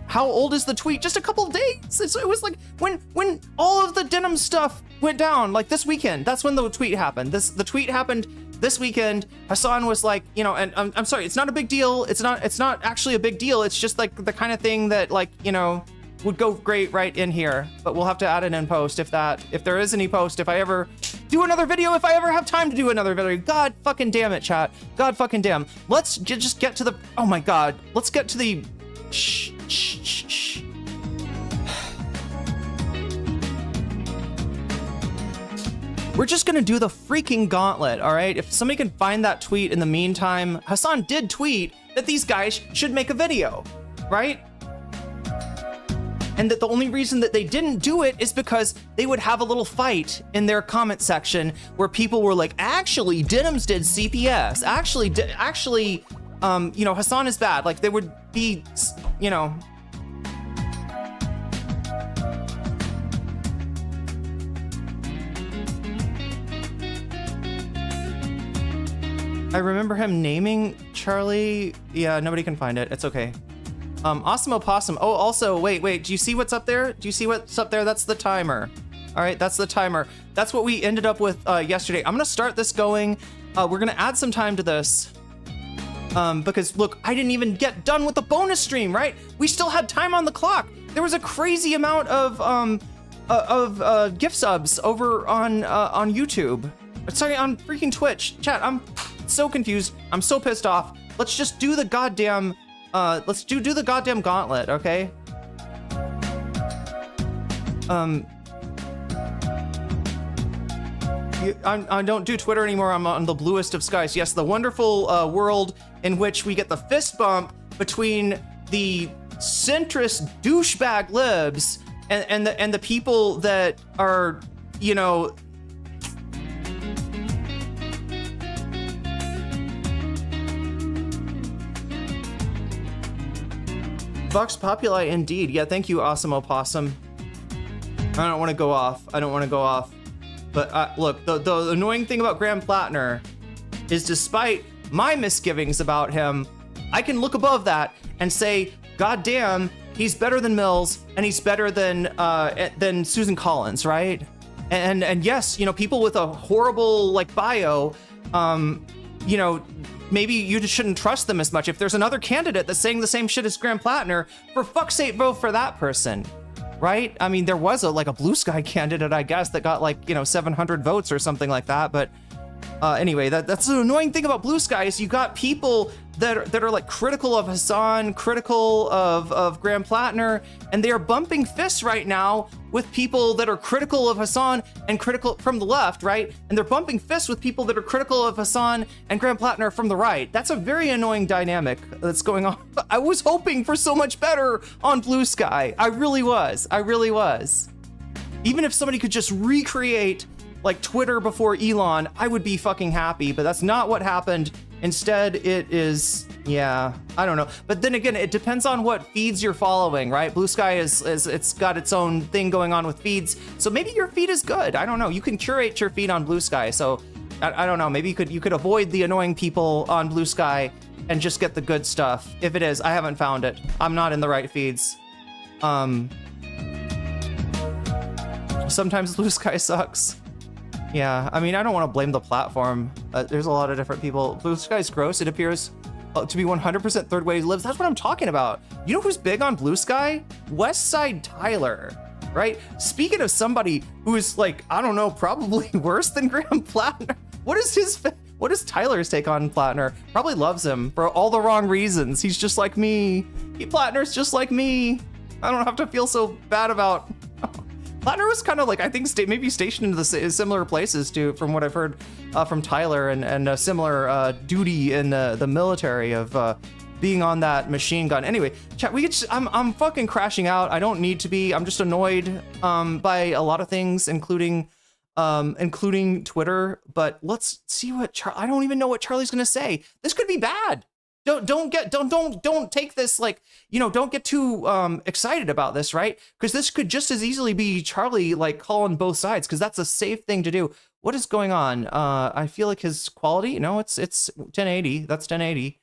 How old is the tweet? Just a couple of days. It was like when all of the Denims stuff went down, like this weekend. That's when the tweet happened. The tweet happened this weekend. Hassan was like, you know, and I'm sorry, it's not a big deal. It's not actually a big deal. It's just like the kind of thing that, like, you know, would go great right in here. But we'll have to add it in post if there is any post, if I ever do another video, if I ever have time to do another video. God fucking damn it, chat. God fucking damn. Let's just get to the, oh my god. Let's get to the, shh. We're just gonna do the freaking gauntlet, all right? If somebody can find that tweet in the meantime, Hassan did tweet that these guys should make a video, right? And that the only reason that they didn't do it is because they would have a little fight in their comment section where people were like, actually, Denims did CPS. Actually, you know, Hassan is bad. Like, there would be, you know. I remember him naming Charlie. Yeah, nobody can find it. It's okay. Awesome Opossum. Oh, also, wait. Do you see what's up there? Do you see what's up there? That's the timer. All right, that's the timer. That's what we ended up with yesterday. I'm gonna start this going. We're gonna add some time to this. Because look, I didn't even get done with the bonus stream, right? We still had time on the clock. There was a crazy amount of gift subs over on YouTube. Sorry, on freaking Twitch. Chat, I'm so confused. I'm so pissed off. Let's just do the goddamn, let's do the goddamn gauntlet, okay? I don't do Twitter anymore. I'm on the bluest of skies. Yes, the wonderful world in which we get the fist bump between the centrist douchebag libs and the people that are, you know, Vox Populi indeed. Yeah, thank you, Awesome Opossum. I don't want to go off. But look, the annoying thing about Graham Plattner is, despite my misgivings about him, I can look above that and say, God damn, he's better than Mills, and he's better than Susan Collins, right? And yes, you know, people with a horrible like bio, you know, maybe you just shouldn't trust them as much. If there's another candidate that's saying the same shit as Graham Plattner, for fuck's sake, vote for that person. Right? I mean, there was a Blue Sky candidate, I guess, that got like, you know, 700 votes or something like that. But anyway, that's the annoying thing about Blue Sky is you got people that are like critical of Hassan, critical of Graham Plattner, and they are bumping fists right now with people that are critical of Hassan and critical from the left, right? And they're bumping fists with people that are critical of Hassan and Graham Plattner from the right. That's a very annoying dynamic that's going on. I was hoping for so much better on Blue Sky. I really was. Even if somebody could just recreate like Twitter before Elon, I would be fucking happy, but that's not what happened. Instead, it is, yeah, I don't know. But then again, it depends on what feeds you're following, right? Blue Sky is it's got its own thing going on with feeds. So maybe your feed is good. I don't know. You can curate your feed on Blue Sky. So I don't know. Maybe you could avoid the annoying people on Blue Sky and just get the good stuff. If it is, I haven't found it. I'm not in the right feeds. Sometimes Blue Sky sucks. Yeah, I mean, I don't want to blame the platform. There's a lot of different people. Blue Sky's gross. It appears to be 100% third way lives. That's what I'm talking about. You know who's big on Blue Sky? Westside Tyler, right? Speaking of somebody who is like, I don't know, probably worse than Graham Plattner. What is Tyler's take on Plattner? Probably loves him for all the wrong reasons. He's just like me. Plattner's just like me. I don't have to feel so bad about... Plattner was kind of like, I think, maybe stationed in the similar places too, from what I've heard from Tyler, and a similar duty in the military of being on that machine gun. Anyway, chat, I'm fucking crashing out. I don't need to be. I'm just annoyed by a lot of things, including Twitter. But let's see what I don't even know what Charlie's gonna say. This could be bad. Don't take this like, you know, don't get too excited about this, right? Because this could just as easily be Charlie like calling both sides, because that's a safe thing to do. What is going on? I feel like his quality, no, it's 1080. That's 1080.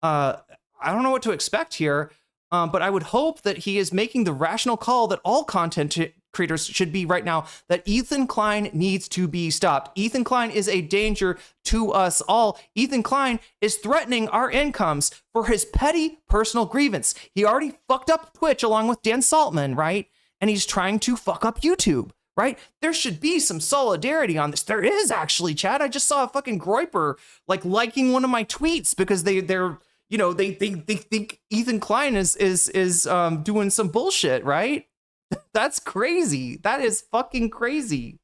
I don't know what to expect here, but I would hope that he is making the rational call that all content creators should be right now, that Ethan Klein needs to be stopped. Ethan Klein is a danger to us all. Ethan Klein is threatening our incomes for his petty personal grievance. He already fucked up Twitch along with Dan Saltman, right? And he's trying to fuck up YouTube, right? There should be some solidarity on this. There is actually, Chad. I just saw a fucking Groiper like liking one of my tweets because they're you know, they think Ethan Klein is doing some bullshit, right? That's crazy. That is fucking crazy,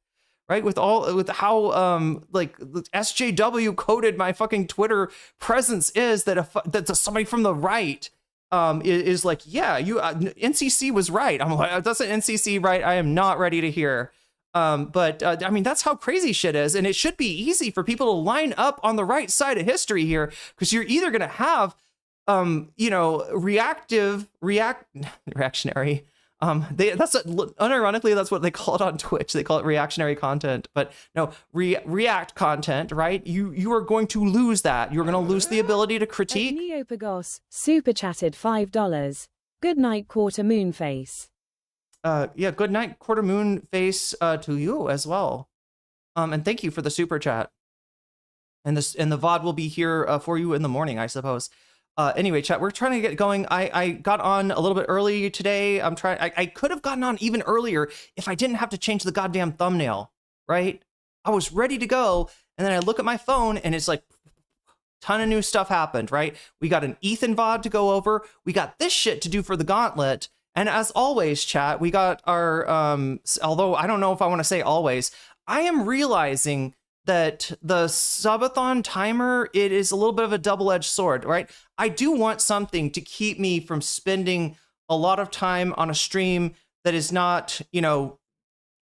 right? With how like SJW coded my fucking Twitter presence is, that somebody from the right is like, yeah, you NCC was right. I'm like, that's an NCC right. I am not ready to hear. But I mean, that's how crazy shit is, and it should be easy for people to line up on the right side of history here, because you're either gonna have you know, reactionary. Unironically, that's what they call it on Twitch. They call it reactionary content, but no, react content, right? You are going to lose that. You're going to lose the ability to critique. Neopagos super chatted $5. Good night, quarter moon face. Yeah, good night, quarter moon face to you as well. And thank you for the super chat. And the VOD will be here for you in the morning, I suppose. Anyway, chat, we're trying to get going. I got on a little bit early today. I could have gotten on even earlier if I didn't have to change the goddamn thumbnail, right? I was ready to go, and then I look at my phone, and it's like, ton of new stuff happened, right? We got an Ethan VOD to go over. We got this shit to do for the gauntlet. And as always, chat, we got our, although I don't know if I want to say always, I am realizing that the subathon timer, it is a little bit of a double-edged sword, right? I do want something to keep me from spending a lot of time on a stream that is not,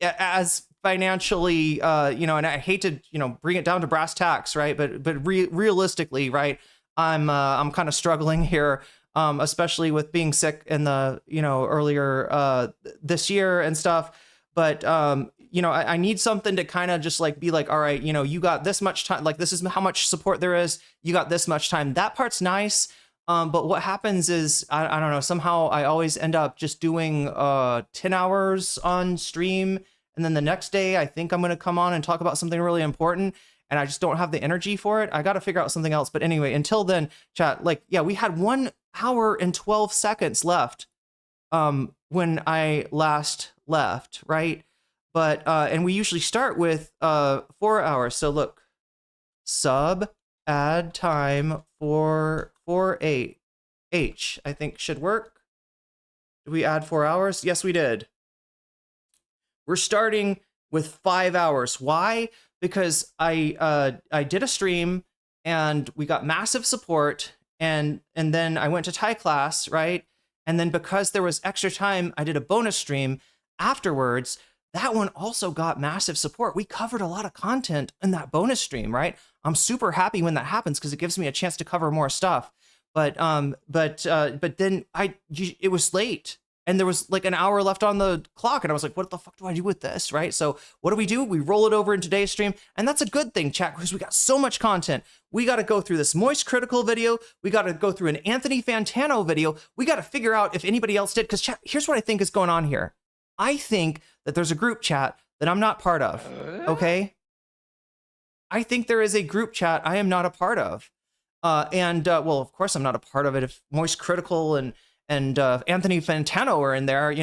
as financially, and I hate to, bring it down to brass tacks, right? But realistically, right, I'm kind of struggling here, especially with being sick in the, earlier this year and stuff. But I need something to kind of just like be like, all right, you got this much time, like this is how much support there is. You got this much time. That part's nice. But what happens is, I don't know, somehow I always end up just doing 10 hours on stream. And then the next day, I think I'm going to come on and talk about something really important. And I just don't have the energy for it. I got to figure out something else. But anyway, until then, chat, like, yeah, we had 1 hour and 12 seconds left when I last left, right? But, and we usually start with 4 hours. So look, sub add time for 4H, I think should work. Did we add 4 hours? Yes, we did. We're starting with 5 hours. Why? Because I did a stream and we got massive support, and then I went to Thai class, right? And then because there was extra time, I did a bonus stream afterwards. That one also got massive support. We covered a lot of content in that bonus stream, right? I'm super happy when that happens because it gives me a chance to cover more stuff. But then it was late and there was like an hour left on the clock, and I was like, what the fuck do I do with this, right? So what do? We roll it over in today's stream, and that's a good thing, chat, because we got so much content. We got to go through this Moist Critical video. We got to go through an Anthony Fantano video. We got to figure out if anybody else did, because chat, here's what I think is going on here. I think that there's a group chat that I'm not part of, okay? I think there is a group chat I am not a part of. Well, of course I'm not a part of it. If Moist Critical and Anthony Fantano are in there,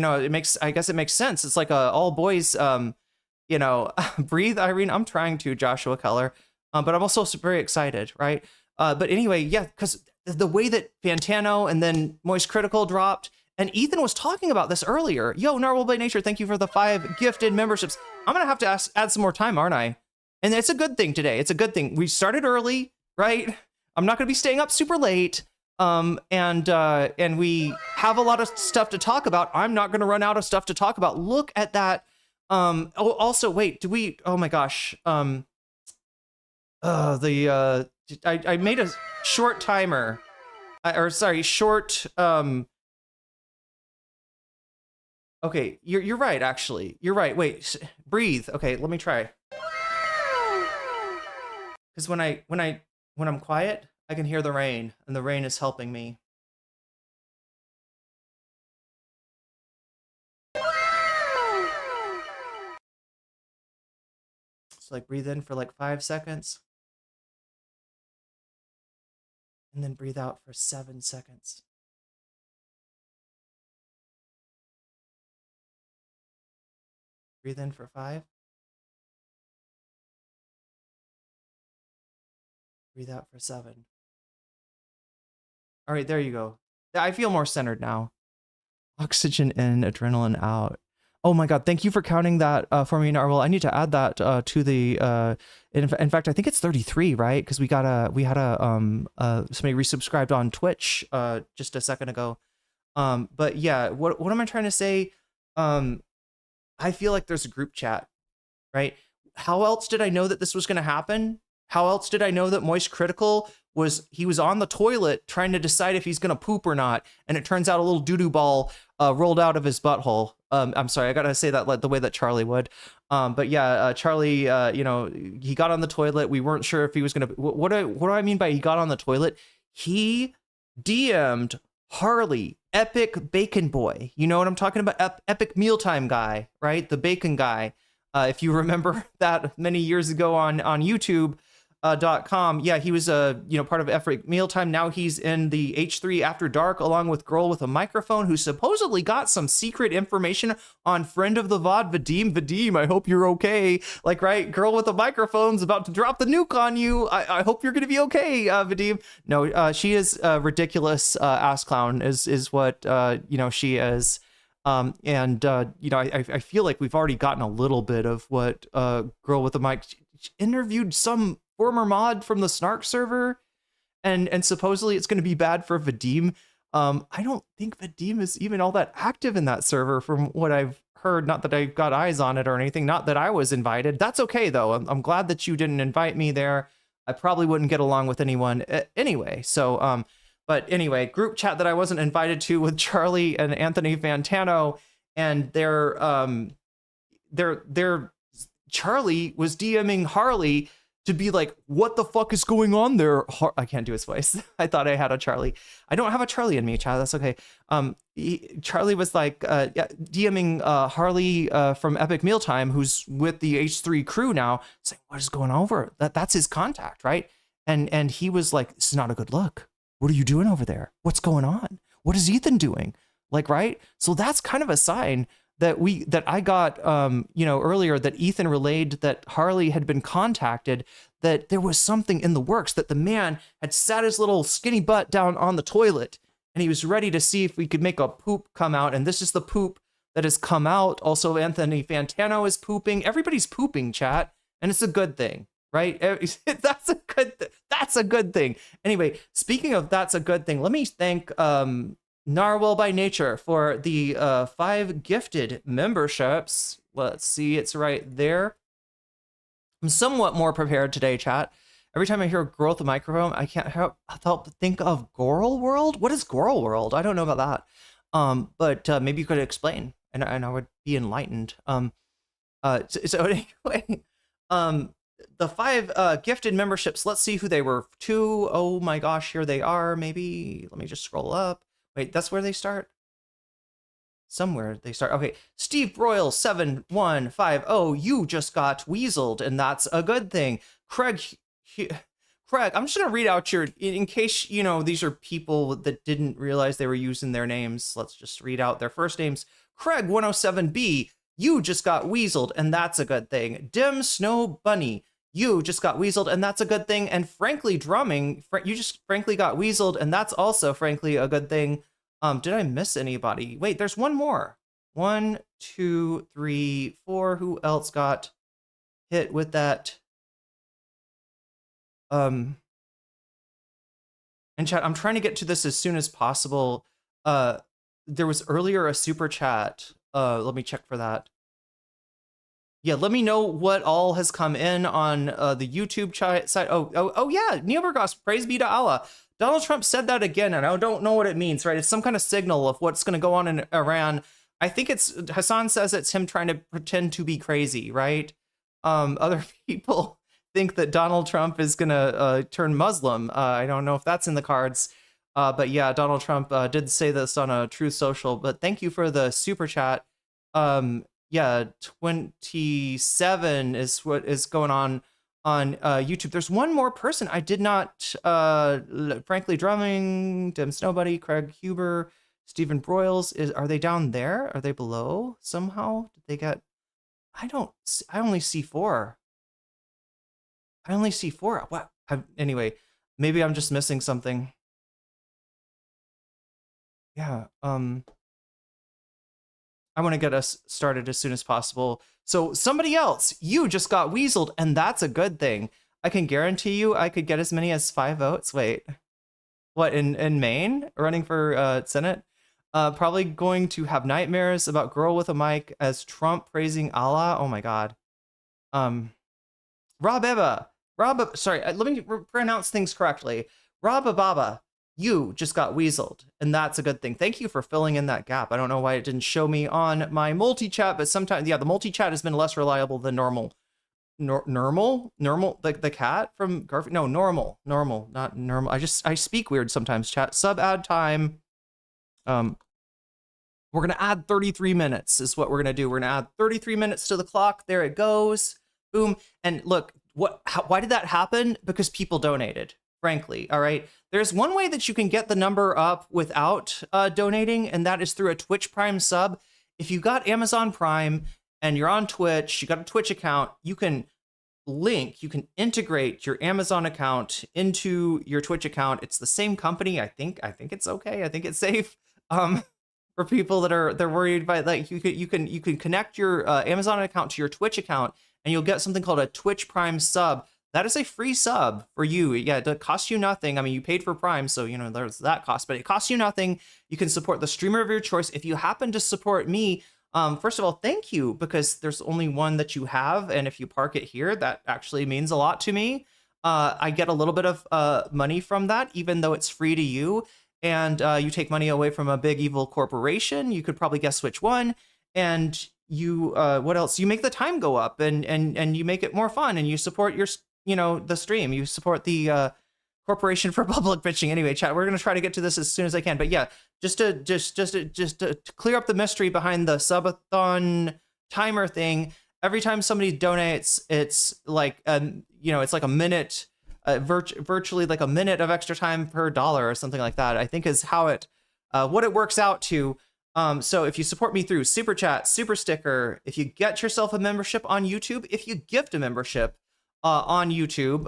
I guess it makes sense. It's like a all boys, breathe, Irene. I'm trying to, Joshua Keller, but I'm also very excited, right? But anyway, yeah, because the way that Fantano and then Moist Critical dropped, and Ethan was talking about this earlier. Yo, Narwhal by Nature, thank you for the 5 gifted memberships. I'm gonna have to add some more time, aren't I? And it's a good thing today. It's a good thing. We started early, right? I'm not gonna be staying up super late. And we have a lot of stuff to talk about. I'm not gonna run out of stuff to talk about. Look at that. Also, wait, oh my gosh. I made a short timer. Okay, you're right, actually. You're right. Wait, breathe. Okay, let me try. Because when I'm quiet, I can hear the rain, and the rain is helping me. So like breathe in for like 5 seconds. And then breathe out for 7 seconds. Breathe in for 5. Breathe out for 7. All right, there you go. I feel more centered now. Oxygen in, adrenaline out. Oh my God, thank you for counting that for me, Narwhal. I need to add that to the, in fact, I think it's 33, right? Because we had somebody resubscribed on Twitch just a second ago. But yeah, what am I trying to say? I feel like there's a group chat, right? How else did I know that this was going to happen? How else did I know that Moist Critical was on the toilet trying to decide if he's going to poop or not? And it turns out a little doo-doo ball rolled out of his butthole. I'm sorry, I got to say that like the way that Charlie would. But yeah, Charlie, he got on the toilet. We weren't sure if he was going to, what do I mean by he got on the toilet? He DM'd Harley, Epic Bacon Boy. You know what I'm talking about? Epic Mealtime Guy, right? The bacon guy. If you remember that many years ago on YouTube, .com. Yeah, he was part of Epic Mealtime. Now he's in the H3 After Dark along with Girl with a Microphone, who supposedly got some secret information on friend of the VOD, Vadim. Vadim, I hope you're okay. Like, right, Girl with a Microphone's about to drop the nuke on you. I hope you're gonna be okay, Vadim. No, she is ridiculous ass clown is what she is. I feel like we've already gotten a little bit of what Girl with a Mic interviewed some former mod from the Snark server, and supposedly it's going to be bad for Vadim. I don't think Vadim is even all that active in that server from what I've heard. Not that I've got eyes on it or anything. Not that I was invited. That's okay, though. I'm glad that you didn't invite me there. I probably wouldn't get along with anyone anyway. So, but anyway, group chat that I wasn't invited to with Charlie and Anthony Fantano, and their Charlie was DMing Harley to be like, what the fuck is going on there? I can't do his voice. I thought I had a Charlie. I don't have a Charlie in me, child. That's okay. Charlie was like DMing Harley from Epic Mealtime, who's with the H3 crew now, saying, what is going over? That's his contact, right? And he was like, this is not a good look. What are you doing over there? What's going on? What is Ethan doing? Like, right? So that's kind of a sign that I got, earlier, that Ethan relayed that Harley had been contacted, that there was something in the works, that the man had sat his little skinny butt down on the toilet and he was ready to see if we could make a poop come out. And this is the poop that has come out. Also, Anthony Fantano is pooping. Everybody's pooping, chat. And it's a good thing, right? That's a good thing. Anyway, speaking of that's a good thing, let me thank, Narwhal by Nature for the 5 gifted memberships. Let's see, it's right there. I'm somewhat more prepared today, chat. Every time I hear girl with a microphone, I can't help think of Goral World. What is Goral World? I don't know about that. But maybe you could explain, and I would be enlightened. So anyway, the 5 gifted memberships. Let's see who they were. 2. Oh my gosh, here they are. Maybe let me just scroll up. Wait, that's where they start? Somewhere they start. Okay, Steve Broyle 7150. You just got weaseled, and that's a good thing. Craig, I'm just gonna read out your, in case these are people that didn't realize they were using their names. Let's just read out their first names. Craig 107B. You just got weaseled, and that's a good thing. Dim Snow Bunny. You just got weaseled, and that's a good thing. And frankly, drumming, you just frankly got weaseled, and that's also frankly a good thing. Did I miss anybody? Wait, there's one more. 1, 2, 3, 4. Who else got hit with that? And chat, I'm trying to get to this as soon as possible. There was earlier a super chat. Let me check for that. Yeah, let me know what all has come in on the YouTube site. Oh yeah, Neil Burgos, praise be to Allah. Donald Trump said that again, and I don't know what it means, right? It's some kind of signal of what's going to go on in Iran. I think Hassan says it's him trying to pretend to be crazy, right? Other people think that Donald Trump is going to turn Muslim. I don't know if that's in the cards. But yeah, Donald Trump did say this on a Truth Social. But thank you for the super chat. Yeah, 27 is what is going on YouTube. There's one more person I did not, frankly, drumming, Dim Snowbody, Craig Huber, Stephen Broyles. Are they down there? Are they below somehow? Did they get, I only see 4. I only see 4. What? Anyway, maybe I'm just missing something. Yeah, I want to get us started as soon as possible. So somebody else, you just got weaseled, and that's a good thing. I can guarantee you I could get as many as 5 votes. Wait, what, in Maine, running for Senate? Probably going to have nightmares about girl with a mic as Trump praising Allah. Oh my God. Sorry, let me pronounce things correctly. Rob Ababa. You just got weaseled, and that's a good thing. Thank you for filling in that gap. I don't know why it didn't show me on my multi-chat, but sometimes, yeah, the multi-chat has been less reliable than normal. Normal, like the cat from Garfield. No, normal, not normal. I speak weird sometimes, chat. Sub ad time. We're going to add 33 minutes is what we're going to do. We're going to add 33 minutes to the clock. There it goes. Boom. And look, why did that happen? Because people donated. Frankly, all right. There's one way that you can get the number up without donating, and that is through a Twitch Prime sub. If you got Amazon Prime and you're on Twitch, you got a Twitch account, you can integrate your Amazon account into your Twitch account. It's the same company. I think it's okay. I think it's safe. For people they're worried by, like, you can connect your Amazon account to your Twitch account, and you'll get something called a Twitch Prime sub that is a free sub for you. Yeah, it costs you nothing. I mean, you paid for Prime, so, you know, there's that cost, but it costs you nothing. You can support the streamer of your choice. If you happen to support me, first of all, thank you, because there's only one that you have, and if you park it here, that actually means a lot to me. I get a little bit of money from that, even though it's free to you, and you take money away from a big evil corporation. You could probably guess which one, and you what else? You make the time go up, and you make it more fun, and you support your, you know, the stream. You support the Corporation for Public Bitching. Anyway, chat, we're gonna try to get to this as soon as I can. But yeah, just to clear up the mystery behind the subathon timer thing. Every time somebody donates, it's like you know, it's like a minute, virtually like a minute of extra time per dollar or something like that, I think is how it what it works out to. So if you support me through Super Chat, Super Sticker, if you get yourself a membership on YouTube, if you gift a membership on YouTube,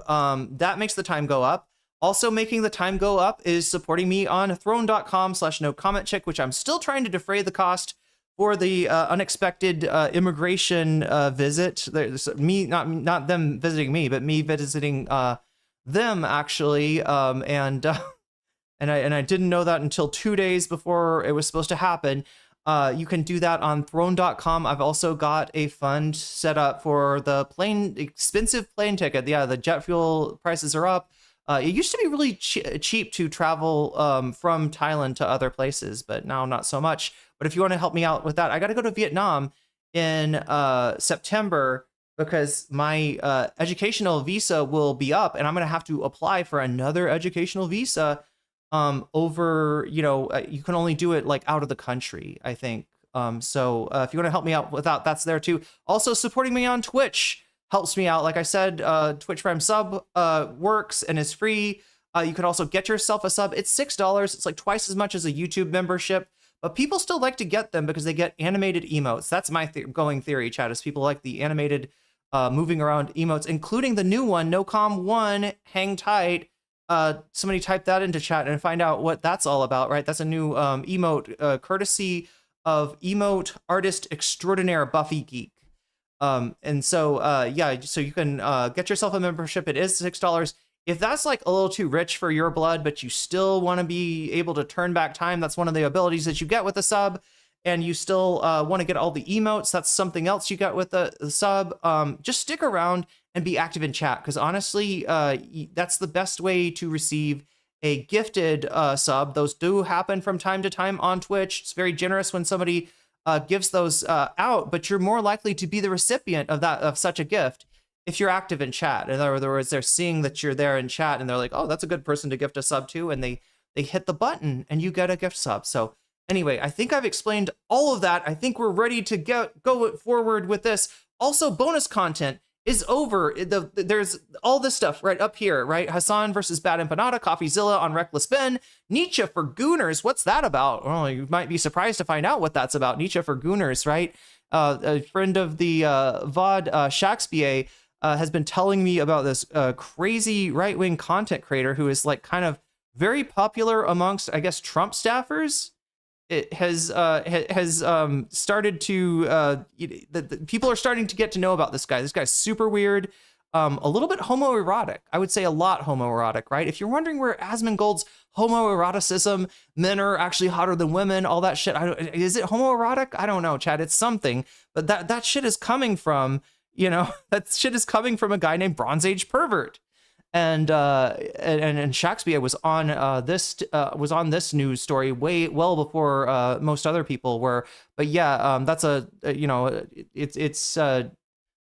that makes the time go up. Also making the time go up is supporting me on throne.com/nocommentchick, which I'm still trying to defray the cost for the unexpected immigration visit. There's me, not them visiting me, but me visiting them actually, and I didn't know that until 2 days before it was supposed to happen. You can do that on throne.com. I've also got a fund set up for the expensive plane ticket. Yeah, the jet fuel prices are up. It used to be really cheap to travel from Thailand to other places, but now not so much. But if you want to help me out with that, I got to go to Vietnam in September, because my educational visa will be up, and I'm going to have to apply for another educational visa over, you know, you can only do it like out of the country, I think. So if you want to help me out with that, that's there too. Also, supporting me on Twitch helps me out. Like I said, Twitch Prime sub works and is free. You can also get yourself a sub. It's $6. It's like twice as much as a YouTube membership, but people still like to get them because they get animated emotes. That's my going theory, chat, is people like the animated moving around emotes, including the new one, NoCom1, Hang Tight. Somebody type that into chat and find out what that's all about, right? That's a new emote, courtesy of emote artist extraordinaire Buffy Geek. And so, yeah, so you can get yourself a membership. It is $6. If that's like a little too rich for your blood, but you still want to be able to turn back time, that's one of the abilities that you get with a sub, and you still want to get all the emotes, that's something else you get with the sub. Just stick around and be active in chat, because honestly, that's the best way to receive a gifted sub. Those do happen from time to time on Twitch. It's very generous when somebody gives those out, but you're more likely to be the recipient of such a gift if you're active in chat. In other words, they're seeing that you're there in chat, and they're like, oh, that's a good person to gift a sub to, and they hit the button and you get a gift sub. So anyway, I think I've explained all of that. I think we're ready to go forward with this. Also, bonus content is over. There's all this stuff right up here, right? Hassan versus Bad Empanada, CoffeeZilla on Reckless Ben, Nietzsche for Gooners. What's that about? Well, you might be surprised to find out what that's about. Nietzsche for Gooners, right? A friend of the VOD, Shakespeare, has been telling me about this crazy right-wing content creator who is like kind of very popular amongst, I guess, Trump staffers. It has started to people are starting to get to know about this guy. This guy's super weird, a little bit homoerotic. I would say a lot homoerotic, right? If you're wondering where Asmongold's homoeroticism, men are actually hotter than women, all that shit, is it homoerotic? I don't know, Chad. It's something, but that shit is coming from, you know, that shit is coming from a guy named Bronze Age Pervert. And Shakespeare was on this news story well before most other people were. But yeah, that's it's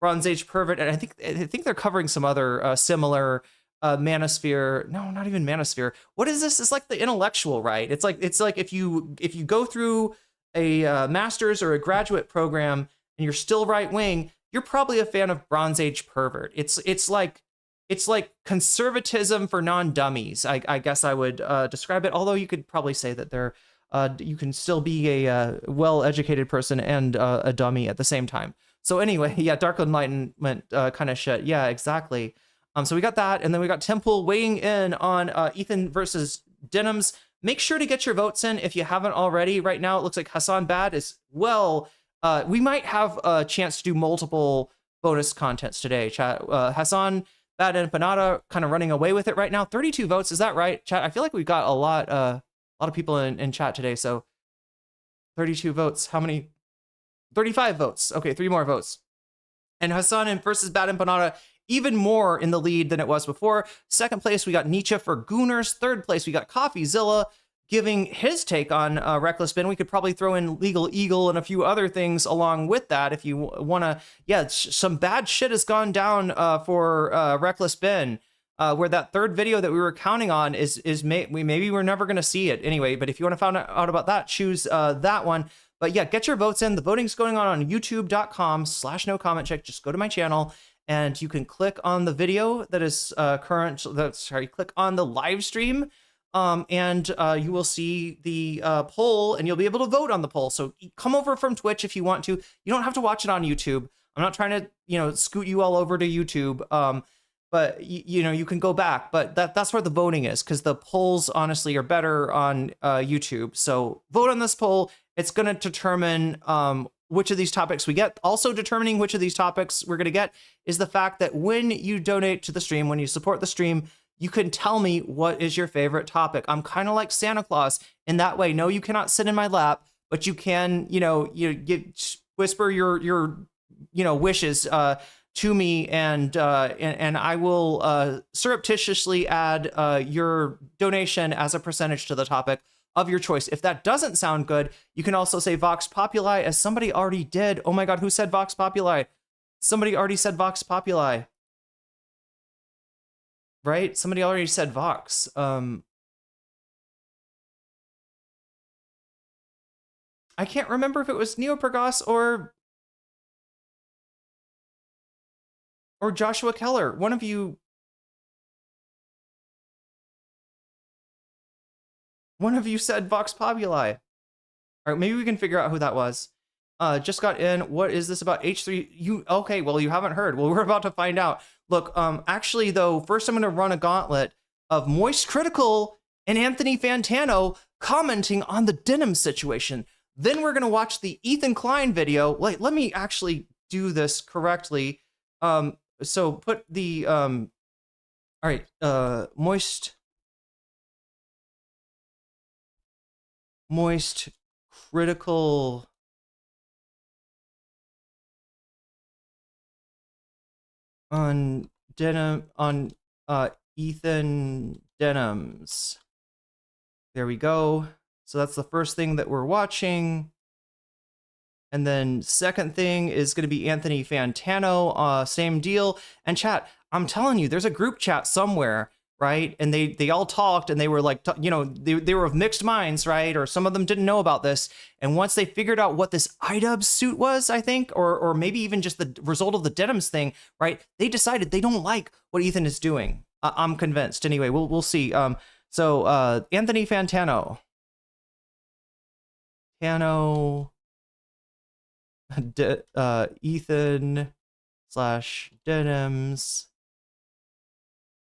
Bronze Age Pervert, and I think they're covering some other similar manosphere. No, not even manosphere. What is this? It's like the intellectual, right? It's like if you go through a master's or a graduate program and you're still right wing, you're probably a fan of Bronze Age Pervert. It's like conservatism for non-dummies, I guess I would describe it. Although you could probably say that you can still be a well-educated person and a dummy at the same time. So anyway, yeah, Dark Enlightenment kind of shit. Yeah, exactly. So we got that, and then we got Temple weighing in on Ethan versus Denims. Make sure to get your votes in if you haven't already. Right now, it looks like Hassan Bad is we might have a chance to do multiple bonus contents today. Chat. Hassan Bad Empanada kind of running away with it right now. 32 votes, is that right, chat? I feel like we've got a lot of people in chat today. So 32 votes. How many? 35 votes. Okay, 3 more votes. And Hassan versus Bad Empanada, even more in the lead than it was before. Second place, we got Nietzsche for Gooners. Third place, we got CoffeeZilla giving his take on Reckless Spin. We could probably throw in Legal Eagle and a few other things along with that if you want to. Yeah, some bad shit has gone down for Reckless Spin, where that third video that we were counting on maybe we're never going to see it anyway. But if you want to find out about that, choose that one. But yeah, get your votes in. The voting's going on youtube.com/nocommentchick. Just go to my channel and you can click on the video that is click on the live stream. And you will see the poll and you'll be able to vote on the poll. So come over from Twitch if you want to. You don't have to watch it on YouTube. I'm not trying to, scoot you all over to YouTube. But you can go back, but that's where the voting is, because the polls honestly are better on YouTube. So vote on this poll. It's going to determine which of these topics we get. Also determining which of these topics we're going to get is the fact that when you donate to the stream, when you support the stream, you can tell me what is your favorite topic. I'm kind of like Santa Claus in that way. No, you cannot sit in my lap, but you can, whisper your wishes to me, and I will surreptitiously add your donation as a percentage to the topic of your choice. If that doesn't sound good, you can also say Vox Populi, as somebody already did. Oh my God, who said Vox Populi? Somebody already said Vox Populi. Right? Somebody already said Vox. I can't remember if it was Neopergos or Joshua Keller. One of you said Vox Populi. All right, maybe we can figure out who that was. Just got in. What is this about H3? Okay, well, you haven't heard. Well, we're about to find out. Look, actually, though, first I'm going to run a gauntlet of Moist Critical and Anthony Fantano commenting on the Denims situation. Then we're going to watch the Ethan Klein video. Wait, let me actually do this correctly. So put the, all right, Moist Critical on Ethan Denims. There we go. So that's the first thing that we're watching. And then second thing is going to be Anthony Fantano, same deal. And chat, I'm telling you, there's a group chat somewhere, right? And they all talked, and they were like, they were of mixed minds, right? Or some of them didn't know about this. And once they figured out what this iDubbbz suit was, I think, or maybe even just the result of the Denims thing, right? They decided they don't like what Ethan is doing. I'm convinced. Anyway, we'll see. So Anthony Fantano. Ethan / Denims.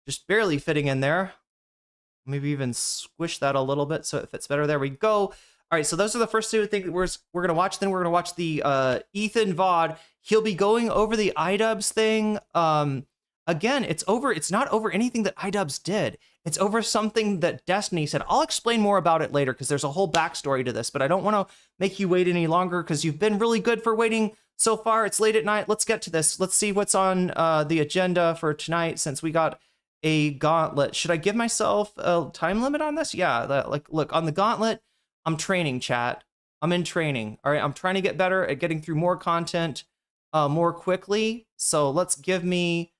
Just barely fitting in there. Maybe even squish that a little bit so it fits better. There we go. All right, so those are the first two things that we're going to watch. Then we're going to watch the Ethan VOD. He'll be going over the iDubbbz thing. Again, it's not over anything that iDubbbz did. It's over something that Destiny said. I'll explain more about it later because there's a whole backstory to this, but I don't want to make you wait any longer because you've been really good for waiting so far. It's late at night. Let's get to this. Let's see what's on the agenda for tonight since we got a gauntlet. Should I give myself a time limit on this? Yeah, look, on the gauntlet, I'm training, chat. I'm in training. All right, I'm trying to get better at getting through more content more quickly. So let's give me,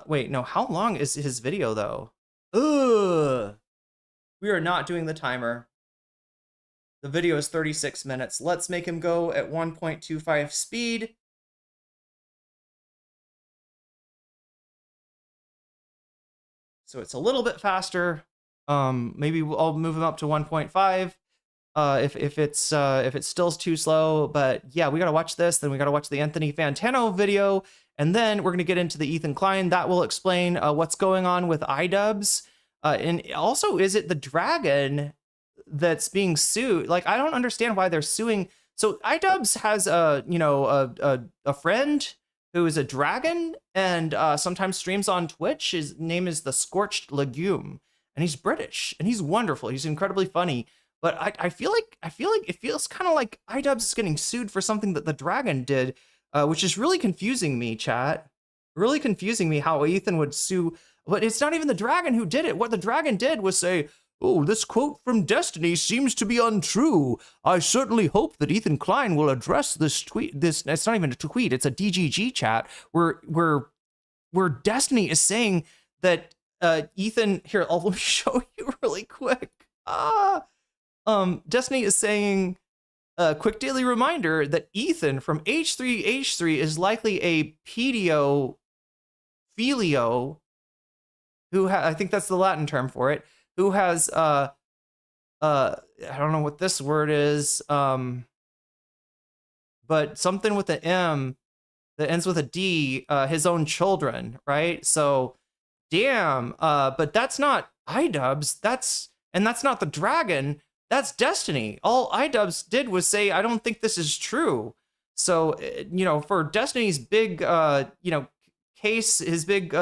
wait, no, how long is his video though? Ugh. We are not doing the timer. The video is 36 minutes. Let's make him go at 1.25 speed. So it's a little bit faster. Maybe I'll move him up to 1.5 if it's still too slow. But yeah, we gotta watch this. Then we gotta watch the Anthony Fantano video, and then we're gonna get into the Ethan Klein. That will explain what's going on with iDubbbz. And also, is it the dragon that's being sued? Like, I don't understand why they're suing. So iDubbbz has a friend who is a dragon and sometimes streams on Twitch. His name is the Scorched Legume, and he's British and he's wonderful. He's incredibly funny. But I feel like it feels kind of like iDubbbz is getting sued for something that the dragon did, which is really confusing me, chat. Really confusing me how Ethan would sue. But it's not even the dragon who did it. What the dragon did was say, "Oh, this quote from Destiny seems to be untrue. I certainly hope that Ethan Klein will address this tweet." It's not even a tweet, it's a DGG chat where Destiny is saying that Ethan, here, let me show you really quick. Destiny is saying, quick daily reminder that Ethan from H3H3 is likely a pedophilia, who I think that's the Latin term for it, who has I don't know what this word is, but something with an M that ends with a D, his own children, right? So damn, but that's not iDubbbz, that's not the dragon, that's Destiny. All iDubbbz did was say, I don't think this is true. So, for Destiny's big, case, his big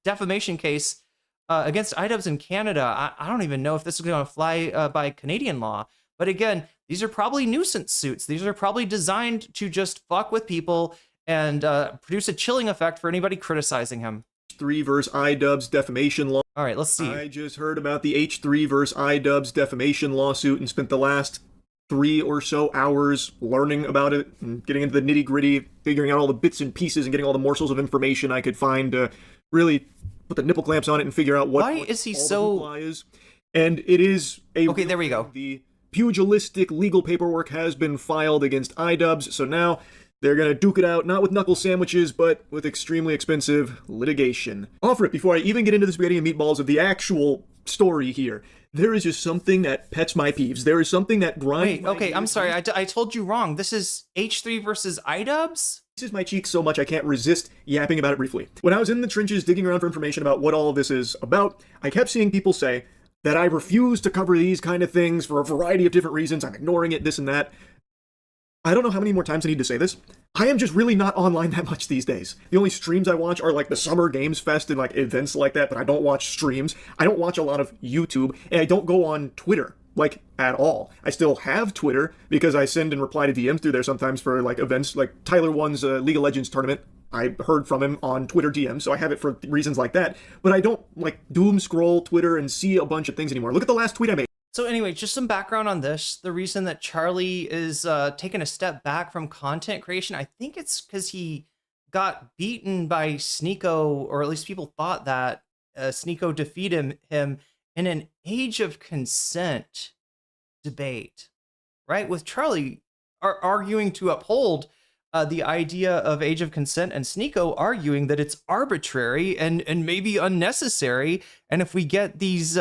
defamation case against iDubbbz in Canada, I don't even know if this is going to fly by Canadian law. But again, these are probably nuisance suits. These are probably designed to just fuck with people and produce a chilling effect for anybody criticizing him. H3 versus iDubbbz defamation law. All right, let's see. I just heard about the H3 versus iDubbbz defamation lawsuit and spent the last 3 or so hours learning about it and getting into the nitty-gritty, figuring out all the bits and pieces and getting all the morsels of information I could find to really put the nipple clamps on it and figure out what is he all so the hoopla is. And it is a okay, there we go. The pugilistic legal paperwork has been filed against iDubbbz, so now they're gonna duke it out, not with knuckle sandwiches, but with extremely expensive litigation. Offer it before I even get into the spaghetti and meatballs of the actual story here. There is just something that pets my peeves. There is something that grinds my okay, I'm sorry, I told you wrong. This is H3 versus iDubbbz? This is my cheeks so much I can't resist yapping about it briefly. When I was in the trenches digging around for information about what all of this is about, I kept seeing people say that I refuse to cover these kind of things for a variety of different reasons. I'm ignoring it, this and that. I don't know how many more times I need to say this. I am just really not online that much these days. The only streams I watch are like the Summer Games Fest and like events like that, but I don't watch streams. I don't watch a lot of YouTube, and I don't go on Twitter, like, at all. I still have Twitter because I send and reply to DMs through there sometimes for like events, like Tyler One's League of Legends tournament. I heard from him on Twitter DM, so I have it for reasons like that. But I don't like doom scroll Twitter and see a bunch of things anymore. Look at the last tweet I made. So anyway, just some background on this. The reason that Charlie is taking a step back from content creation, I think it's because he got beaten by Sneeko, or at least people thought that Sneeko defeated him in an age of consent debate, right? With Charlie arguing to uphold the idea of age of consent, and Sneeko arguing that it's arbitrary and maybe unnecessary. And if we get these,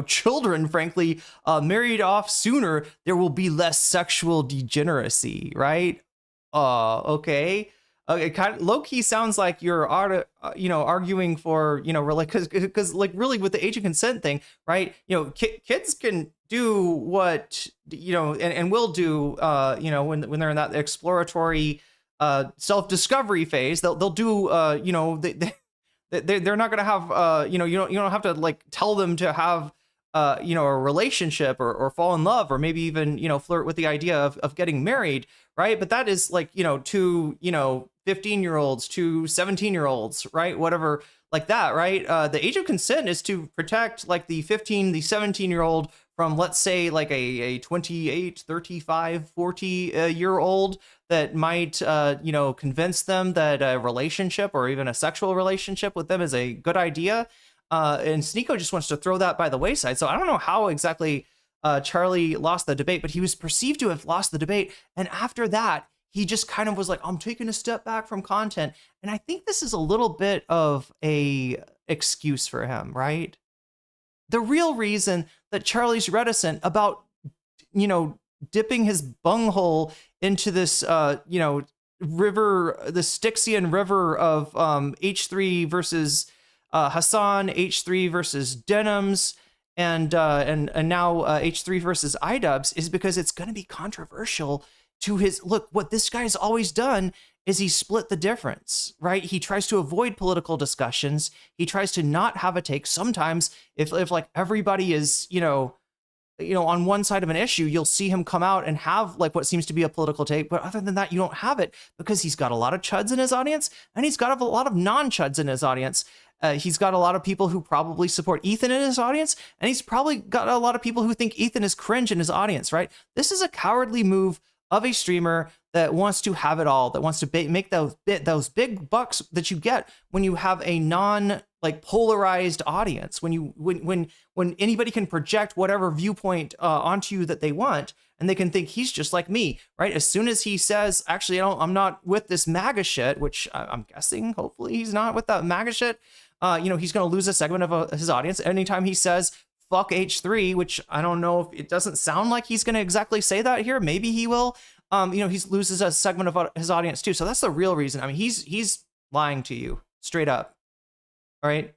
children, frankly, married off sooner, there will be less sexual degeneracy, right? Okay. It kind of low-key sounds like you're, arguing for, because like really with the age of consent thing, right? Kids can do what, and will do, when they're in that exploratory self-discovery phase. They'll do, they're not going to have, you don't have to like tell them to have, a relationship or fall in love, or maybe even, flirt with the idea of getting married, right? But that is like, to, 15-year-olds to 17-year-olds, right? Whatever, like that, right? The age of consent is to protect like the 17-year-old from, let's say, like a 28, 35, 40-year-old that might, convince them that a relationship or even a sexual relationship with them is a good idea. And Sneeko just wants to throw that by the wayside. So I don't know how exactly Charlie lost the debate, but he was perceived to have lost the debate. And after that, he just kind of was like, I'm taking a step back from content. And I think this is a little bit of a excuse for him, right? The real reason that Charlie's reticent about, dipping his bunghole into this, river, the Styxian river of H3 versus Hassan, H3 versus Denims, and now H3 versus iDubbbz is because it's going to be controversial to his look. What this guy's always done is he split the difference, right? He tries to avoid political discussions. He tries to not have a take. Sometimes if like everybody is, on one side of an issue, you'll see him come out and have like what seems to be a political take. But other than that, you don't have it because he's got a lot of chuds in his audience and he's got a lot of non-chuds in his audience. He's got a lot of people who probably support Ethan in his audience, and he's probably got a lot of people who think Ethan is cringe in his audience, right? This is a cowardly move of a streamer that wants to have it all, that wants to make those big bucks that you get when you have a like polarized audience, when anybody can project whatever viewpoint onto you that they want, and they can think he's just like me, right? As soon as he says, actually, I'm not with this MAGA shit, which I'm guessing, hopefully he's not with that MAGA shit. He's going to lose a segment of his audience. Anytime he says, fuck H3, which I don't know if it doesn't sound like he's going to exactly say that here. Maybe he will. He loses a segment of his audience too. So that's the real reason. I mean, he's lying to you straight up. All right.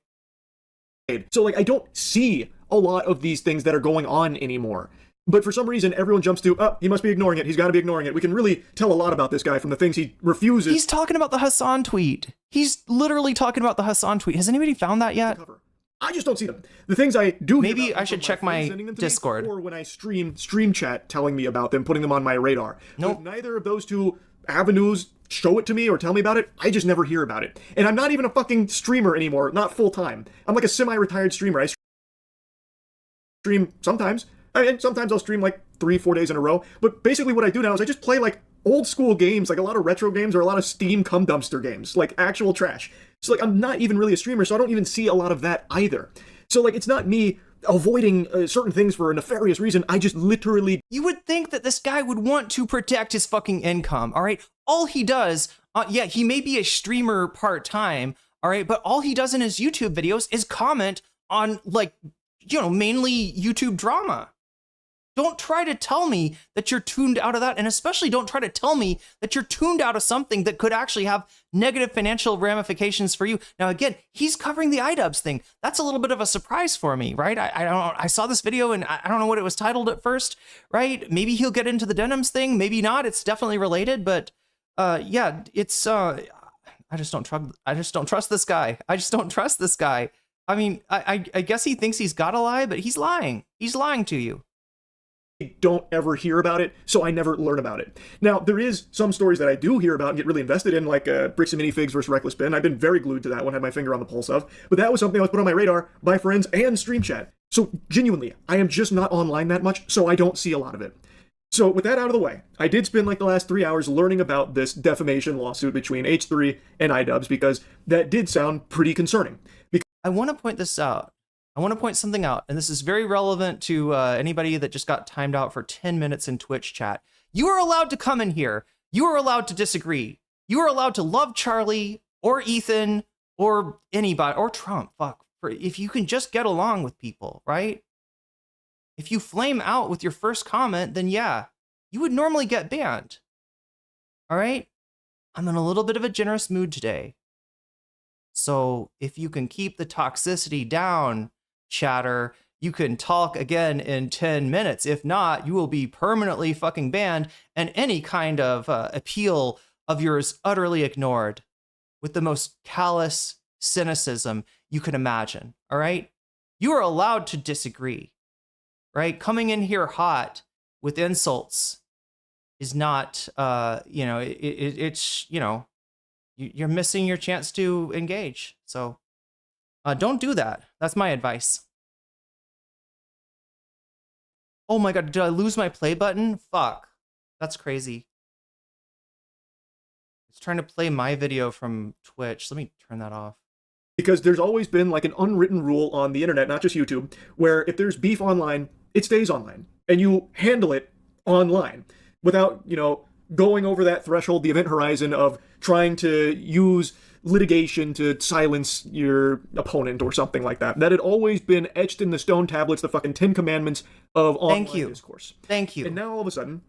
So like, I don't see a lot of these things that are going on anymore. But for some reason, everyone jumps to, he must be ignoring it. He's got to be ignoring it. We can really tell a lot about this guy from the things he refuses. He's talking about the Hassan tweet. He's literally talking about the Hassan tweet. Has anybody found that yet? I just don't see them. The things I do. Maybe I should check my Discord. Or when I stream chat telling me about them, putting them on my radar. Nope. Neither of those two avenues show it to me or tell me about it. I just never hear about it. And I'm not even a fucking streamer anymore. Not full time. I'm like a semi-retired streamer. I stream sometimes. I mean, sometimes I'll stream like 3-4 days in a row. But basically what I do now is I just play like old school games, like a lot of retro games or a lot of Steam cum dumpster games, like actual trash. So like I'm not even really a streamer, so I don't even see a lot of that either. So like it's not me avoiding certain things for a nefarious reason. I just literally... You would think that this guy would want to protect his fucking income, all right? All he does, he may be a streamer part-time, all right? But all he does in his YouTube videos is comment on like, mainly YouTube drama. Don't try to tell me that you're tuned out of that, and especially don't try to tell me that you're tuned out of something that could actually have negative financial ramifications for you. Now, again, he's covering the iDubbbz thing. That's a little bit of a surprise for me, right? I saw this video and I don't know what it was titled at first, right? Maybe he'll get into the Denims thing, maybe not. It's definitely related, but it's I just don't trust this guy. I just don't trust this guy. I mean, I guess he thinks he's got to lie, but he's lying. He's lying to you. Don't ever hear about it, so I never learn about it. Now, there is some stories that I do hear about and get really invested in, like Bricks and Minifigs versus Reckless Bin. I've been very glued to that one, had my finger on the pulse of, but that was something I was put on my radar by friends and stream chat. So genuinely, I am just not online that much, so I don't see a lot of it. So with that out of the way, I did spend like the last 3 hours learning about this defamation lawsuit between H3 and iDubbbz because that did sound pretty concerning. I want to point this out. I want to point something out, and this is very relevant to anybody that just got timed out for 10 minutes in Twitch chat. You are allowed to come in here. You are allowed to disagree. You are allowed to love Charlie or Ethan or anybody or Trump. Fuck. If you can just get along with people, right? If you flame out with your first comment, then yeah, you would normally get banned. All right? I'm in a little bit of a generous mood today. So if you can keep the toxicity down, chatter, you can talk again in 10 minutes. If not, you will be permanently fucking banned and any kind of appeal of yours utterly ignored with the most callous cynicism you can imagine. All right? You are allowed to disagree, right? Coming in here hot with insults is not, you're missing your chance to engage. So don't do that. That's my advice. Oh my God, did I lose my play button? Fuck, that's crazy. It's trying to play my video from Twitch. Let me turn that off. Because there's always been like an unwritten rule on the internet, not just YouTube, where if there's beef online, it stays online. And you handle it online without, going over that threshold, the event horizon of trying to use litigation to silence your opponent or something like that. That had always been etched in the stone tablets, the fucking 10 commandments of online discourse. Thank you. And now all of a sudden,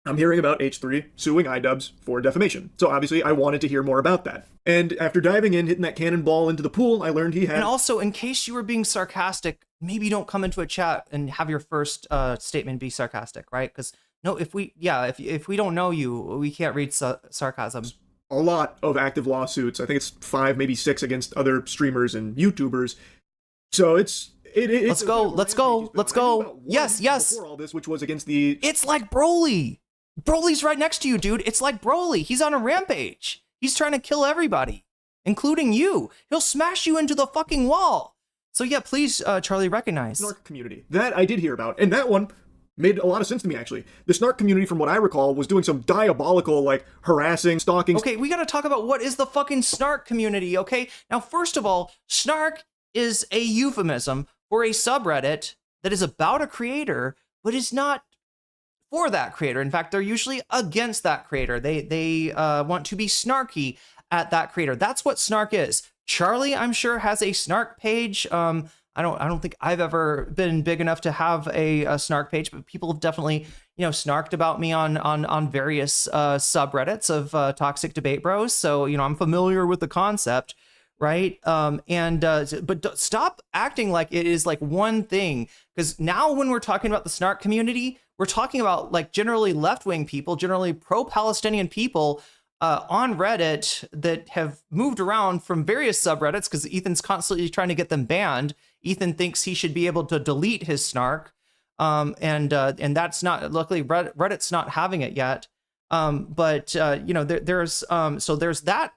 I'm hearing about H3 suing iDubbbz for defamation. So obviously I wanted to hear more about that. And after diving in, hitting that cannonball into the pool, I learned he had... And also, in case you were being sarcastic, maybe don't come into a chat and have your first statement be sarcastic, right? Because No, if we don't know you, we can't read sarcasm. A lot of active lawsuits. I think it's 5, maybe 6 against other streamers and YouTubers. So Let's go. Yes. Before all this, which was against the. It's like Broly. Broly's right next to you, dude. It's like Broly. He's on a rampage. He's trying to kill everybody, including you. He'll smash you into the fucking wall. So yeah, please, Charlie, recognize. Snark community. That I did hear about. And that one made a lot of sense to me, actually. The Snark community, from what I recall, was doing some diabolical, like, harassing, stalking. Okay, we gotta talk about what is the fucking Snark community, okay? Now, first of all, Snark is a euphemism for a subreddit that is about a creator, but is not for that creator. In fact, they're usually against that creator. They want to be snarky at that creator. That's what Snark is. Charlie, I'm sure, has a Snark page. I don't think I've ever been big enough to have a Snark page, but people have definitely, snarked about me on various subreddits of toxic debate bros. So, I'm familiar with the concept, right? But stop acting like it is like one thing, because now when we're talking about the Snark community, we're talking about like generally left-wing people, generally pro-Palestinian people on Reddit that have moved around from various subreddits, because Ethan's constantly trying to get them banned. Ethan thinks he should be able to delete his Snark, and that's not, luckily Reddit's not having it yet. There's that,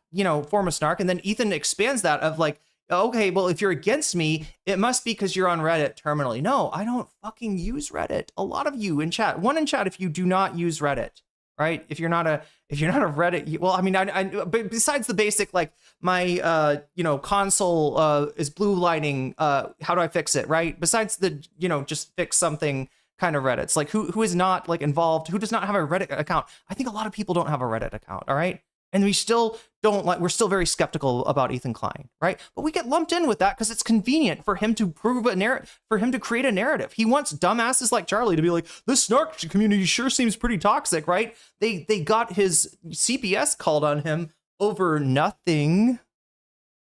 form of Snark, and then Ethan expands that of like, okay, well, if you're against me, it must be because you're on Reddit terminally. No, I don't fucking use Reddit. A lot of you in chat, if you do not use Reddit, right? If you're not a Reddit, well, I mean, but besides the basic, like my, console is blue lighting, how do I fix it, right? Besides the, just fix something kind of Reddits, like who is not like involved, who does not have a Reddit account. I think a lot of people don't have a Reddit account, all right? And we still we're still very skeptical about Ethan Klein, right? But we get lumped in with that because it's convenient for him to prove a narrative, for him to create a narrative. He wants dumbasses like Charlie to be like, the Snark community sure seems pretty toxic, right? They got his CPS called on him over nothing.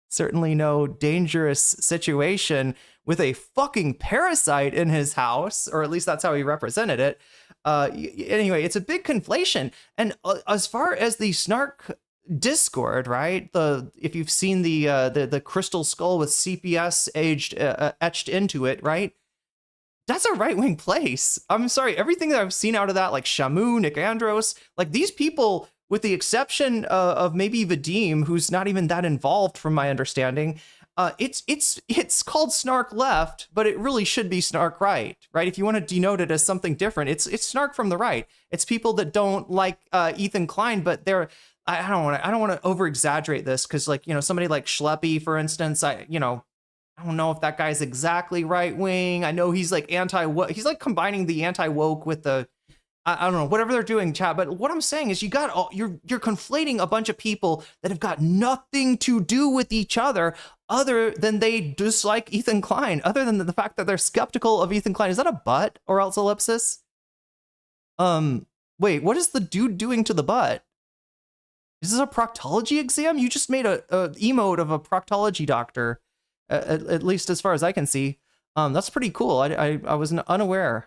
Certainly no dangerous situation with a fucking parasite in his house, or at least that's how he represented it. Anyway, it's a big conflation. And as far as the Snark Discord, right? If you've seen the crystal skull with CPS etched into it, right? That's a right-wing place. I'm sorry, everything that I've seen out of that, like Shamu, Nick Andros, like these people, with the exception of maybe Vadim, who's not even that involved from my understanding, it's called Snark Left, but it really should be Snark Right, right? If you want to denote it as something different, it's Snark from the right. It's people that don't like Ethan Klein, but I don't want to over exaggerate this, because like, somebody like Schleppy, for instance, I don't know if that guy's exactly right wing. I know he's like he's like combining the anti-woke with the, I don't know, whatever they're doing, chat. But what I'm saying is you're conflating a bunch of people that have got nothing to do with each other than they dislike Ethan Klein, other than the fact that they're skeptical of Ethan Klein. Is that a butt or else ellipsis? Wait, what is the dude doing to the butt? Is this a proctology exam? You just made a emote of a proctology doctor, at least as far as I can see. That's pretty cool. I was unaware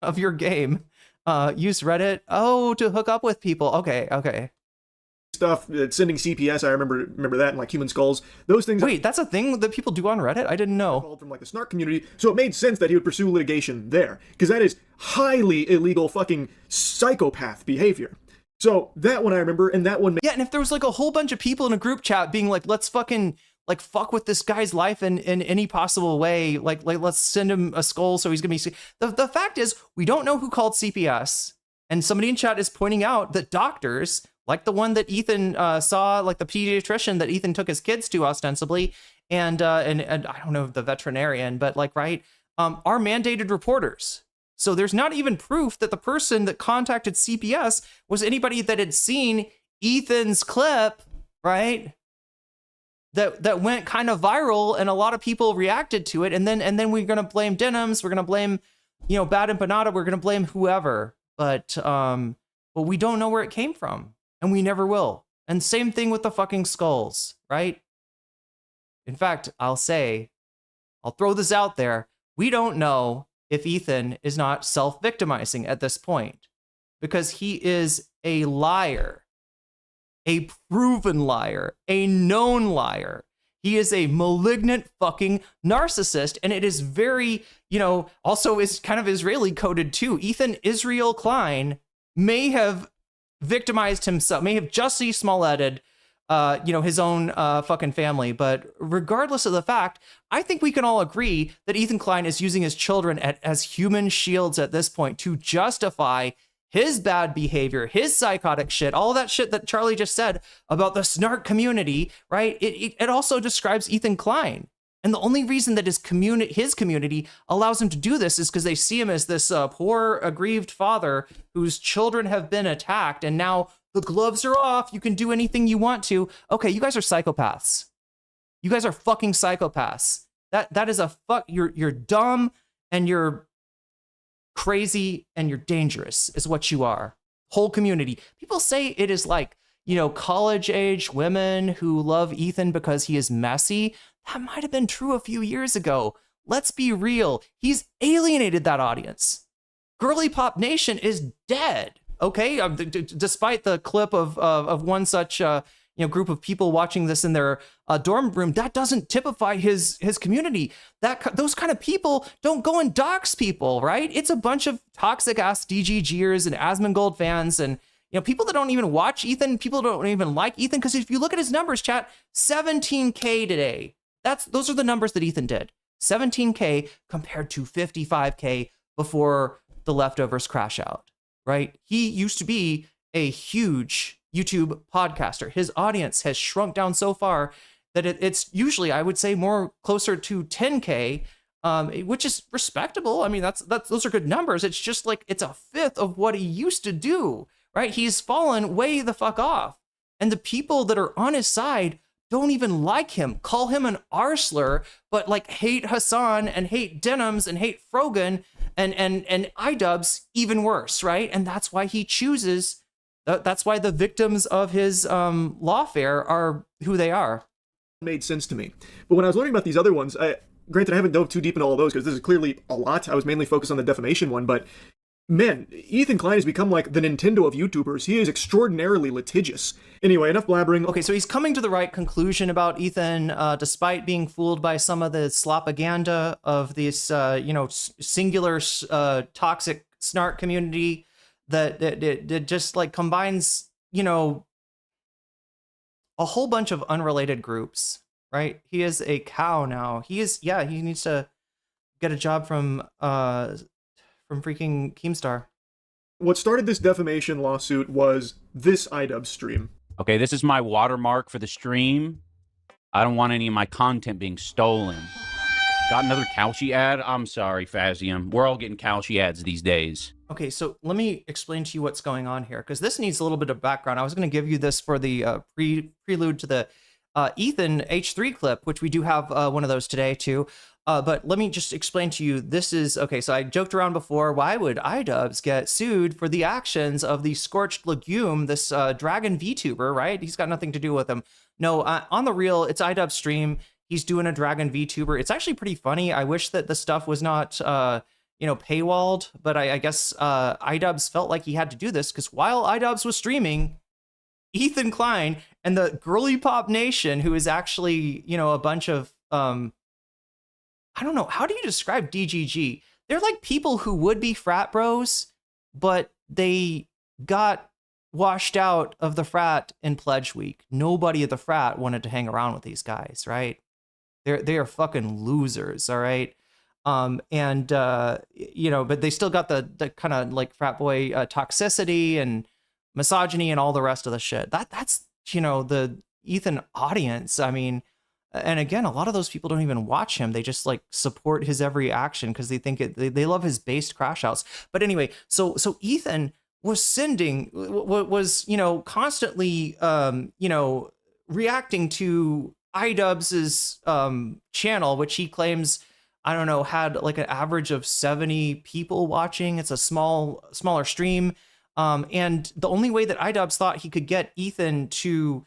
of your game. Use Reddit to hook up with people. Okay. Stuff, sending CPS, I remember that, and like Human Skulls, those things. Wait, that's a thing that people do on Reddit? I didn't know. From like the Snark community, so it made sense that he would pursue litigation there, because that is highly illegal fucking psychopath behavior. So that one I remember, and that one. Yeah, and if there was like a whole bunch of people in a group chat being like, let's fucking like fuck with this guy's life in any possible way, like let's send him a skull so he's gonna be. The fact is, we don't know who called CPS, and somebody in chat is pointing out that doctors, like the one that Ethan saw, like the pediatrician that Ethan took his kids to ostensibly, and I don't know the veterinarian, but like right, are mandated reporters. So there's not even proof that the person that contacted CPS was anybody that had seen Ethan's clip, right? That went kind of viral, and a lot of people reacted to it, and then we're gonna blame Denims, we're gonna blame, Bad Empanada, we're gonna blame whoever, but we don't know where it came from, and we never will. And same thing with the fucking skulls, right? In fact, I'll throw this out there, we don't know if Ethan is not self-victimizing at this point. because he is a liar, a proven liar, a known liar. He is a malignant fucking narcissist, and it is very, also is kind of Israeli coded too. Ethan Israel Klein may have victimized himself, may have justly Smolletted, his own fucking family. But regardless of the fact, I think we can all agree that Ethan Klein is using his children as human shields at this point to justify his bad behavior, his psychotic shit, all that shit that Charlie just said about the snark community, right? It also describes Ethan Klein. And the only reason that his community allows him to do this is because they see him as this poor, aggrieved father whose children have been attacked, and now the gloves are off. You can do anything you want to. Okay, you guys are psychopaths. You guys are fucking psychopaths. That is a fuck. You're dumb and you're crazy and you're dangerous is what you are. Whole community. People say it is like, college age women who love Ethan because he is messy. That might have been true a few years ago. Let's be real. He's alienated that audience. Girly Pop Nation is dead. Okay, despite the clip of one such group of people watching this in their dorm room, that doesn't typify his community. Those kind of people don't go and dox people, right? It's a bunch of toxic ass DGGers and Asmongold fans, and people that don't even watch Ethan, people don't even like Ethan, because if you look at his numbers, chat, 17K today. Those are the numbers that Ethan did. 17K compared to 55K before the leftovers crash out, right? He used to be a huge YouTube podcaster. His audience has shrunk down so far that it's usually, I would say, more closer to 10K, which is respectable. I mean, those are good numbers. It's just like, it's a fifth of what he used to do, right? He's fallen way the fuck off. And the people that are on his side don't even like him, call him an arsler, but like hate Hassan and hate Denims and hate Frogan and iDubbbz even worse, right? And that's why he chooses, that's why the victims of his lawfare are who they are. Made sense to me. But when I was learning about these other ones, granted I haven't dove too deep into all of those because this is clearly a lot. I was mainly focused on the defamation one, but man, Ethan Klein has become like the Nintendo of YouTubers. He is extraordinarily litigious. Anyway, enough blabbering. Okay, so he's coming to the right conclusion about Ethan, despite being fooled by some of the slopaganda of this, singular toxic snark community that just like combines, a whole bunch of unrelated groups, right? He is a cow now. He needs to get a job from freaking Keemstar. What started this defamation lawsuit was this iDubbbz stream. Okay, this is my watermark for the stream. I don't want any of my content being stolen. Got another Kalshi ad? I'm sorry, Fazium. We're all getting Kalshi ads these days. Okay, so let me explain to you what's going on here, because this needs a little bit of background. I was going to give you this for the prelude to the Ethan H3 clip, which we do have one of those today too. But let me just explain to you, this is, okay, so I joked around before, why would iDubbbz get sued for the actions of the Scorched Legume, this dragon VTuber, right? He's got nothing to do with him. No, on the real, it's iDubbbz stream. He's doing a dragon VTuber. It's actually pretty funny. I wish that the stuff was not, paywalled, but I guess iDubbbz felt like he had to do this because while iDubbbz was streaming, Ethan Klein and the Girly Pop Nation, who is actually, a bunch of, I don't know, how do you describe DGG? They're like people who would be frat bros, but they got washed out of the frat in Pledge Week. Nobody at the frat wanted to hang around with these guys, right? They are fucking losers, all right? But they still got the kind of like frat boy toxicity and misogyny and all the rest of the shit. That's the Ethan audience. I mean, and again, a lot of those people don't even watch him. They just like support his every action because they think they love his based crash outs. But anyway, so Ethan was constantly reacting to iDubbbz's channel, which he claims, I don't know, had like an average of 70 people watching. It's a smaller stream. And the only way that iDubbbz thought he could get Ethan to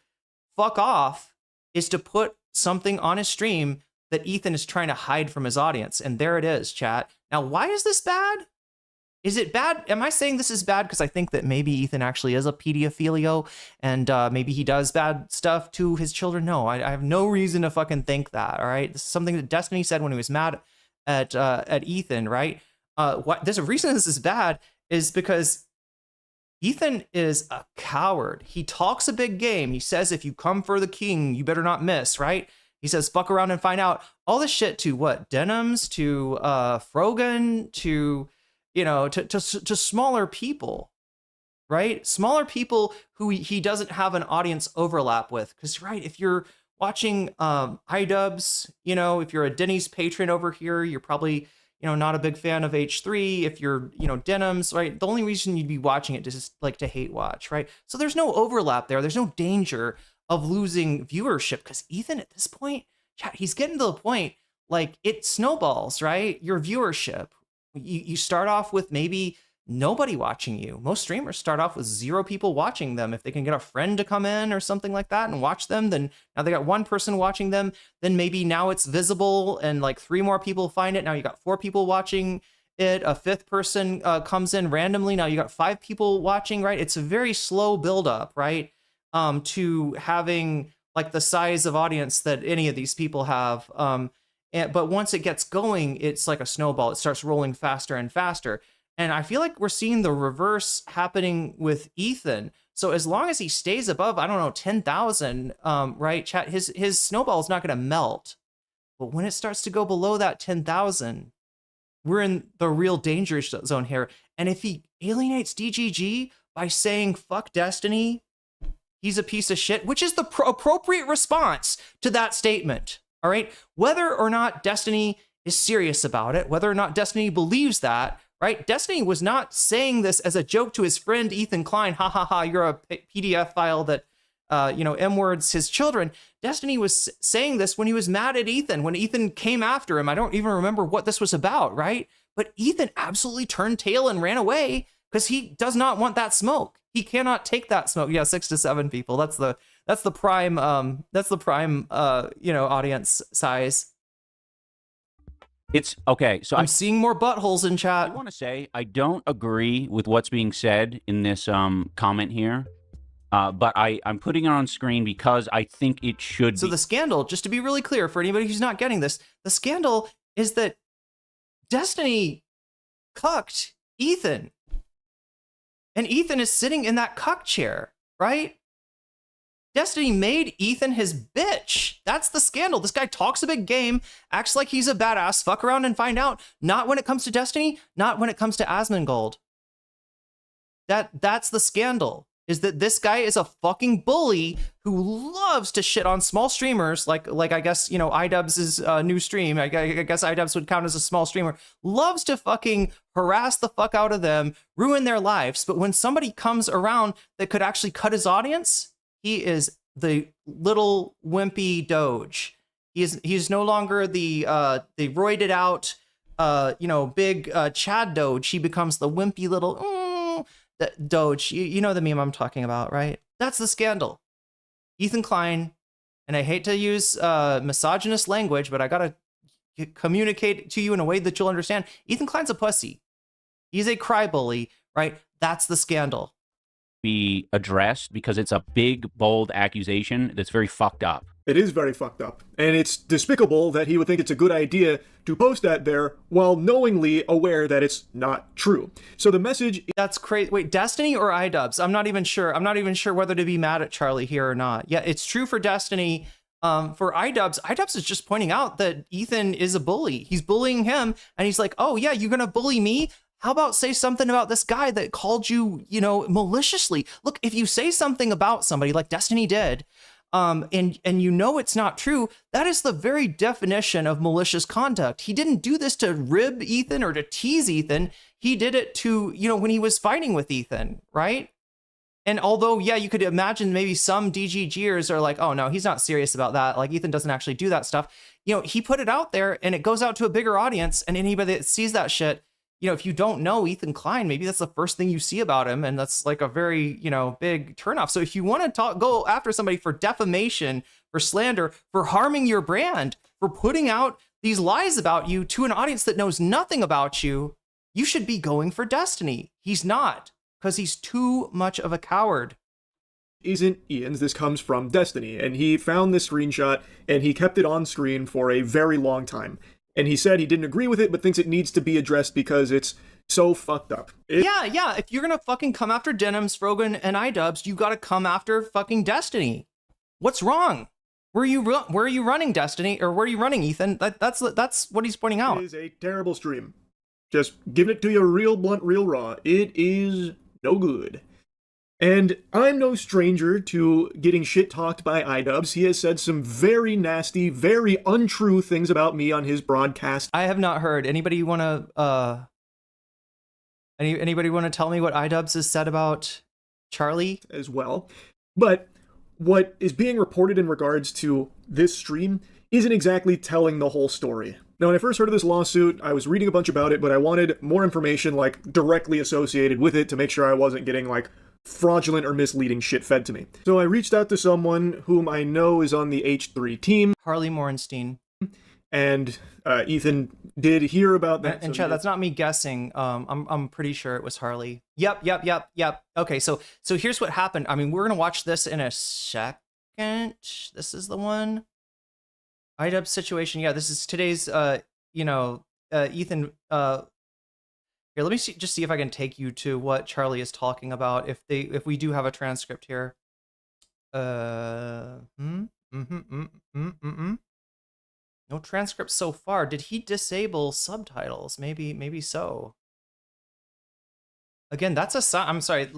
fuck off is to put something on his stream that Ethan is trying to hide from his audience. And there it is, chat. Now, why is this bad? is it bad? Am I saying this is bad because I think that maybe Ethan actually is a pedophilio and maybe he does bad stuff to his children? No, I have no reason to fucking think that. All right, this is something that Destiny said when he was mad at Ethan. Right? The reason this is bad is because Ethan is a coward. He talks a big game. He says, if you come for the king, you better not miss. Right? He says, fuck around and find out. All this shit to what? Denims, to Frogan, to to smaller people, right? Smaller people who he doesn't have an audience overlap with. Because, right, if you're watching iDubbbz, if you're a Denny's patron over here, you're probably, not a big fan of H3. If you're, Denims, right? The only reason you'd be watching it is just like to hate watch, right? So there's no overlap there. There's no danger of losing viewership because Ethan at this point, he's getting to the point like it snowballs, right? Your viewership. You start off with maybe nobody watching you. Most streamers start off with 0 people watching them. If they can get a friend to come in or something like that and watch them, then now they got 1 person watching them. Then maybe now it's visible and like 3 more people find it. Now you got 4 people watching it. A 5th person comes in randomly. Now you got 5 people watching, right? It's a very slow buildup, right? To having like the size of audience that any of these people have. But once it gets going, it's like a snowball. It starts rolling faster and faster. And I feel like we're seeing the reverse happening with Ethan. So as long as he stays above, I don't know, 10,000, right, chat, his snowball is not going to melt. But when it starts to go below that 10,000, we're in the real danger zone here. And if he alienates DGG by saying, fuck Destiny, he's a piece of shit, which is the appropriate response to that statement. All right, whether or not Destiny is serious about it, whether or not Destiny believes that, right? Destiny was not saying this as a joke to his friend Ethan Klein. Ha ha ha! You're a PDF file that, M-words his children. Destiny was saying this when he was mad at Ethan, when Ethan came after him. I don't even remember what this was about, right? But Ethan absolutely turned tail and ran away because he does not want that smoke. He cannot take that smoke. Yeah, 6 to 7 people. That's the prime audience size. It's okay. So I'm seeing more buttholes in chat. I want to say I don't agree with what's being said in this comment here, but I'm putting it on screen because I think it should. So be. The scandal, just to be really clear for anybody who's not getting this, the scandal is that Destiny cucked Ethan, and Ethan is sitting in that cuck chair, right? Destiny made Ethan his bitch. That's the scandal. This guy talks a big game, acts like he's a badass, fuck around and find out. Not when it comes to Destiny, not when it comes to Asmongold. That's the scandal, is that this guy is a fucking bully who loves to shit on small streamers, like I guess, iDubbbz's new stream. I guess iDubbbz would count as a small streamer. Loves to fucking harass the fuck out of them, ruin their lives. But when somebody comes around that could actually cut his audience, he is the little wimpy doge. He's no longer the roided out, big Chad doge. He becomes the wimpy little doge. You know the meme I'm talking about, right? That's the scandal. Ethan Klein, and I hate to use misogynist language, but I gotta communicate to you in a way that you'll understand. Ethan Klein's a pussy. He's a cry bully, right? That's the scandal. Be addressed because it's a big, bold accusation that's very fucked up. It is very fucked up. And it's despicable that he would think it's a good idea to post that there while knowingly aware that it's not true. So the message... That's crazy. Wait, Destiny or iDubbbz? I'm not even sure. I'm not even sure whether to be mad at Charlie here or not. Yeah, it's true for Destiny. For iDubbbz is just pointing out that Ethan is a bully. He's bullying him, and he's like, oh yeah, you're gonna bully me? How about say something about this guy that called you, maliciously? Look, if you say something about somebody like Destiny did, and it's not true, that is the very definition of malicious conduct. He didn't do this to rib Ethan or to tease Ethan. He did it to, when he was fighting with Ethan, right? And although, yeah, you could imagine maybe some DGGers are like, oh no, he's not serious about that. Like Ethan doesn't actually do that stuff. He put it out there and it goes out to a bigger audience, and anybody that sees that shit, if you don't know Ethan Klein, maybe that's the first thing you see about him. And that's like a very, big turnoff. So if you want to go after somebody for defamation, for slander, for harming your brand, for putting out these lies about you to an audience that knows nothing about you, You should be going for Destiny. He's not, because he's too much of a coward. Isn't Ian's. This comes from Destiny, and he found this screenshot, and he kept it on screen for a very long time. And he said he didn't agree with it, but thinks it needs to be addressed because it's so fucked up. Yeah. If you're gonna fucking come after Denims, Frogan, and iDubbbz, you gotta come after fucking Destiny. What's wrong? Where are you running, Destiny? Or where are you running, Ethan? That's what he's pointing out. It is a terrible stream. Just giving it to you real blunt, real raw. It is no good. And I'm no stranger to getting shit-talked by iDubbbz. He has said some very nasty, very untrue things about me on his broadcast. I have not heard. Anybody want to tell me what iDubbbz has said about Charlie? As well. But what is being reported in regards to this stream isn't exactly telling the whole story. Now, when I first heard of this lawsuit, I was reading a bunch about it, but I wanted more information, like, directly associated with it to make sure I wasn't getting, like, fraudulent or misleading shit fed to me. So I reached out to someone whom I know is on the H3 team. Harley Morenstein. And Ethan did hear about that. And Chad, that's not me guessing. I'm pretty sure it was Harley. Yep. Okay, so here's what happened. I mean, we're gonna watch this in a second. This is the one. iDubbbz situation. Yeah, this is today's. Ethan. Here, let me just see if I can take you to what Charlie is talking about. If we do have a transcript here. No transcript so far. Did he disable subtitles? Maybe so. Again, that's I'm sorry.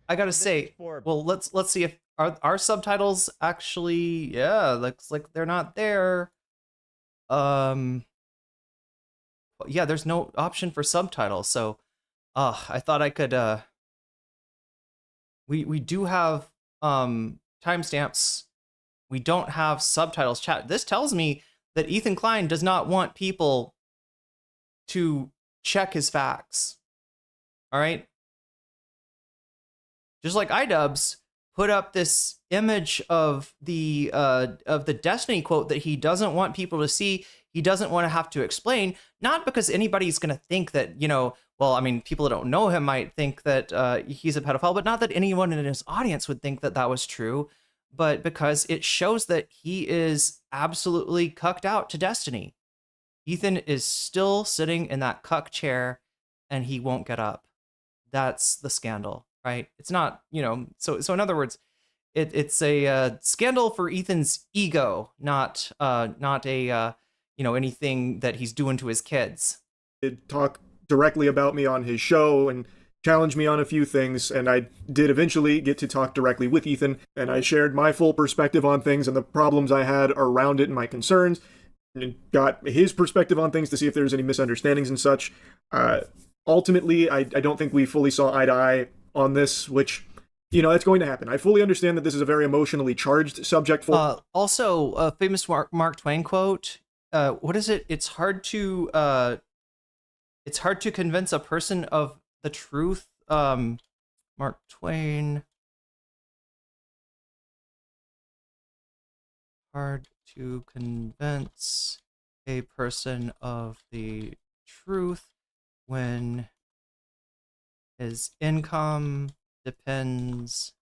I gotta say. Well, let's see if our subtitles actually. Yeah, looks like they're not there. Yeah, there's no option for subtitles. So, I thought I could. We do have timestamps. We don't have subtitles. Chat. This tells me that Ethan Klein does not want people to check his facts. All right. Just like iDubbbz put up this image of the Destiny quote that he doesn't want people to see. He doesn't want to have to explain, not because anybody's going to think that, well, I mean, people that don't know him might think that he's a pedophile, but not that anyone in his audience would think that that was true, but because it shows that he is absolutely cucked out to Destiny. Ethan is still sitting in that cuck chair and he won't get up. That's the scandal, right? It's not, so in other words, it's a scandal for Ethan's ego, not a, anything that he's doing to his kids. He'd talk directly about me on his show and challenge me on a few things, and I did eventually get to talk directly with Ethan, and I shared my full perspective on things and the problems I had around it and my concerns, and got his perspective on things to see if there's any misunderstandings and such. Ultimately, I don't think we fully saw eye to eye on this, which, that's going to happen. I fully understand that this is a very emotionally charged subject for... Also, a famous Mark Twain quote, what is it? It's hard to convince a person of the truth. Mark Twain. Hard to convince a person of the truth when his income depends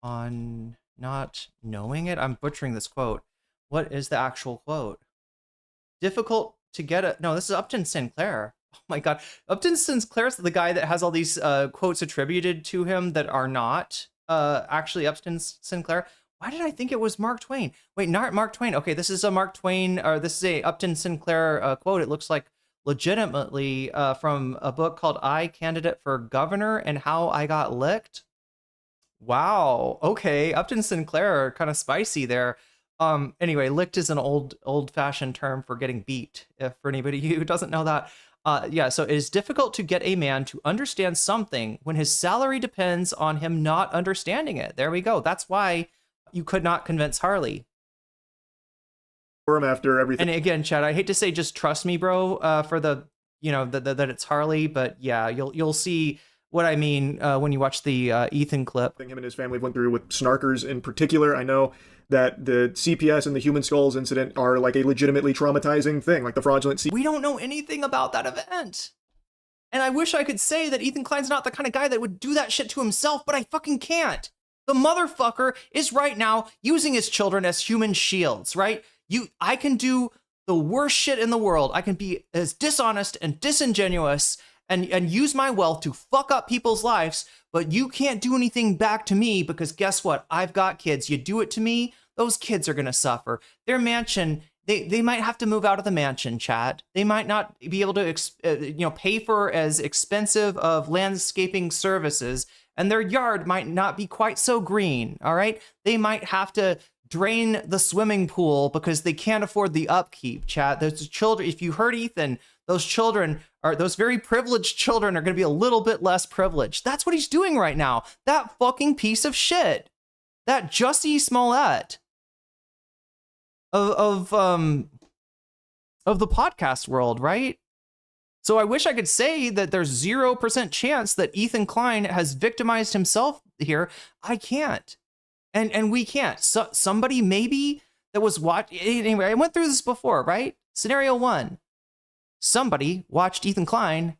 on not knowing it. I'm butchering this quote. What is the actual quote? Difficult to get a... No, this is Upton Sinclair. Oh my god. Upton Sinclair's the guy that has all these quotes attributed to him that are not actually Upton Sinclair. Why did I think it was Mark Twain? Wait, not Mark Twain. Okay, this is a Mark Twain, or this is a Upton Sinclair quote. It looks like legitimately from a book called I, Candidate for Governor and How I Got Licked. Wow. Okay, Upton Sinclair, kind of spicy there. Anyway, licked is an old-fashioned term for getting beat, if for anybody who doesn't know that. Yeah, so it is difficult to get a man to understand something when his salary depends on him not understanding it. There we go. That's why you could not convince Harley. For him after everything. And again, Chad, I hate to say just trust me, bro, for the, that it's Harley, but yeah, you'll see what I mean when you watch the Ethan clip. Him and his family went through with snarkers in particular. I know that the CPS and the human skulls incident are like a legitimately traumatizing thing, like the fraudulent... We don't know anything about that event. And I wish I could say that Ethan Klein's not the kind of guy that would do that shit to himself, but I fucking can't. The motherfucker is right now using his children as human shields, right? I can do the worst shit in the world. I can be as dishonest and disingenuous and use my wealth to fuck up people's lives, but you can't do anything back to me because guess what? I've got kids. You do it to me, those kids are gonna suffer. Their mansion, they might have to move out of the mansion, chat. They might not be able to pay for as expensive of landscaping services, and their yard might not be quite so green, all right? They might have to drain the swimming pool because they can't afford the upkeep, chat. Those children, if you heard Ethan, those very privileged children are going to be a little bit less privileged. That's what he's doing right now. That fucking piece of shit. That Jussie Smollett of the podcast world, right? So I wish I could say that there's 0% chance that Ethan Klein has victimized himself here. I can't. And we can't. So somebody maybe that was watching. Anyway, I went through this before, right? Scenario 1. Somebody watched Ethan Klein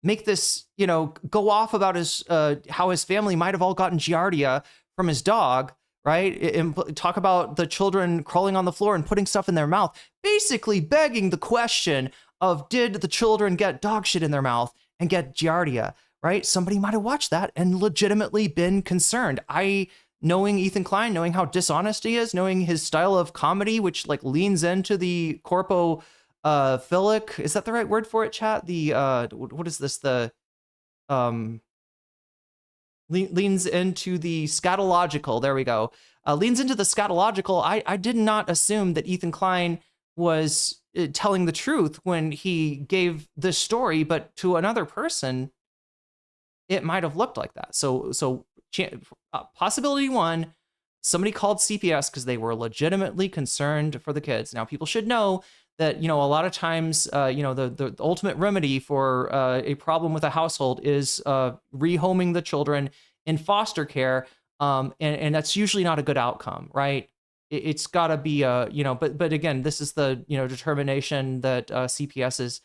make this, go off about his how his family might have all gotten giardia from his dog, right? And talk about the children crawling on the floor and putting stuff in their mouth, basically begging the question of, did the children get dog shit in their mouth and get giardia, right? Somebody might have watched that and legitimately been concerned. Knowing Ethan Klein, knowing how dishonest he is, knowing his style of comedy, which like leans into the corpophilic, is that the right word for it, chat? The what is this? The leans into the scatological. There we go. Leans into the scatological. I did not assume that Ethan Klein was telling the truth when he gave this story, but to another person, it might have looked like that. So possibility 1, somebody called CPS because they were legitimately concerned for the kids. Now, people should know that, a lot of times, the ultimate remedy for a problem with a household is rehoming the children in foster care. And that's usually not a good outcome, right? It's got to be, but again, this is the, determination that CPS is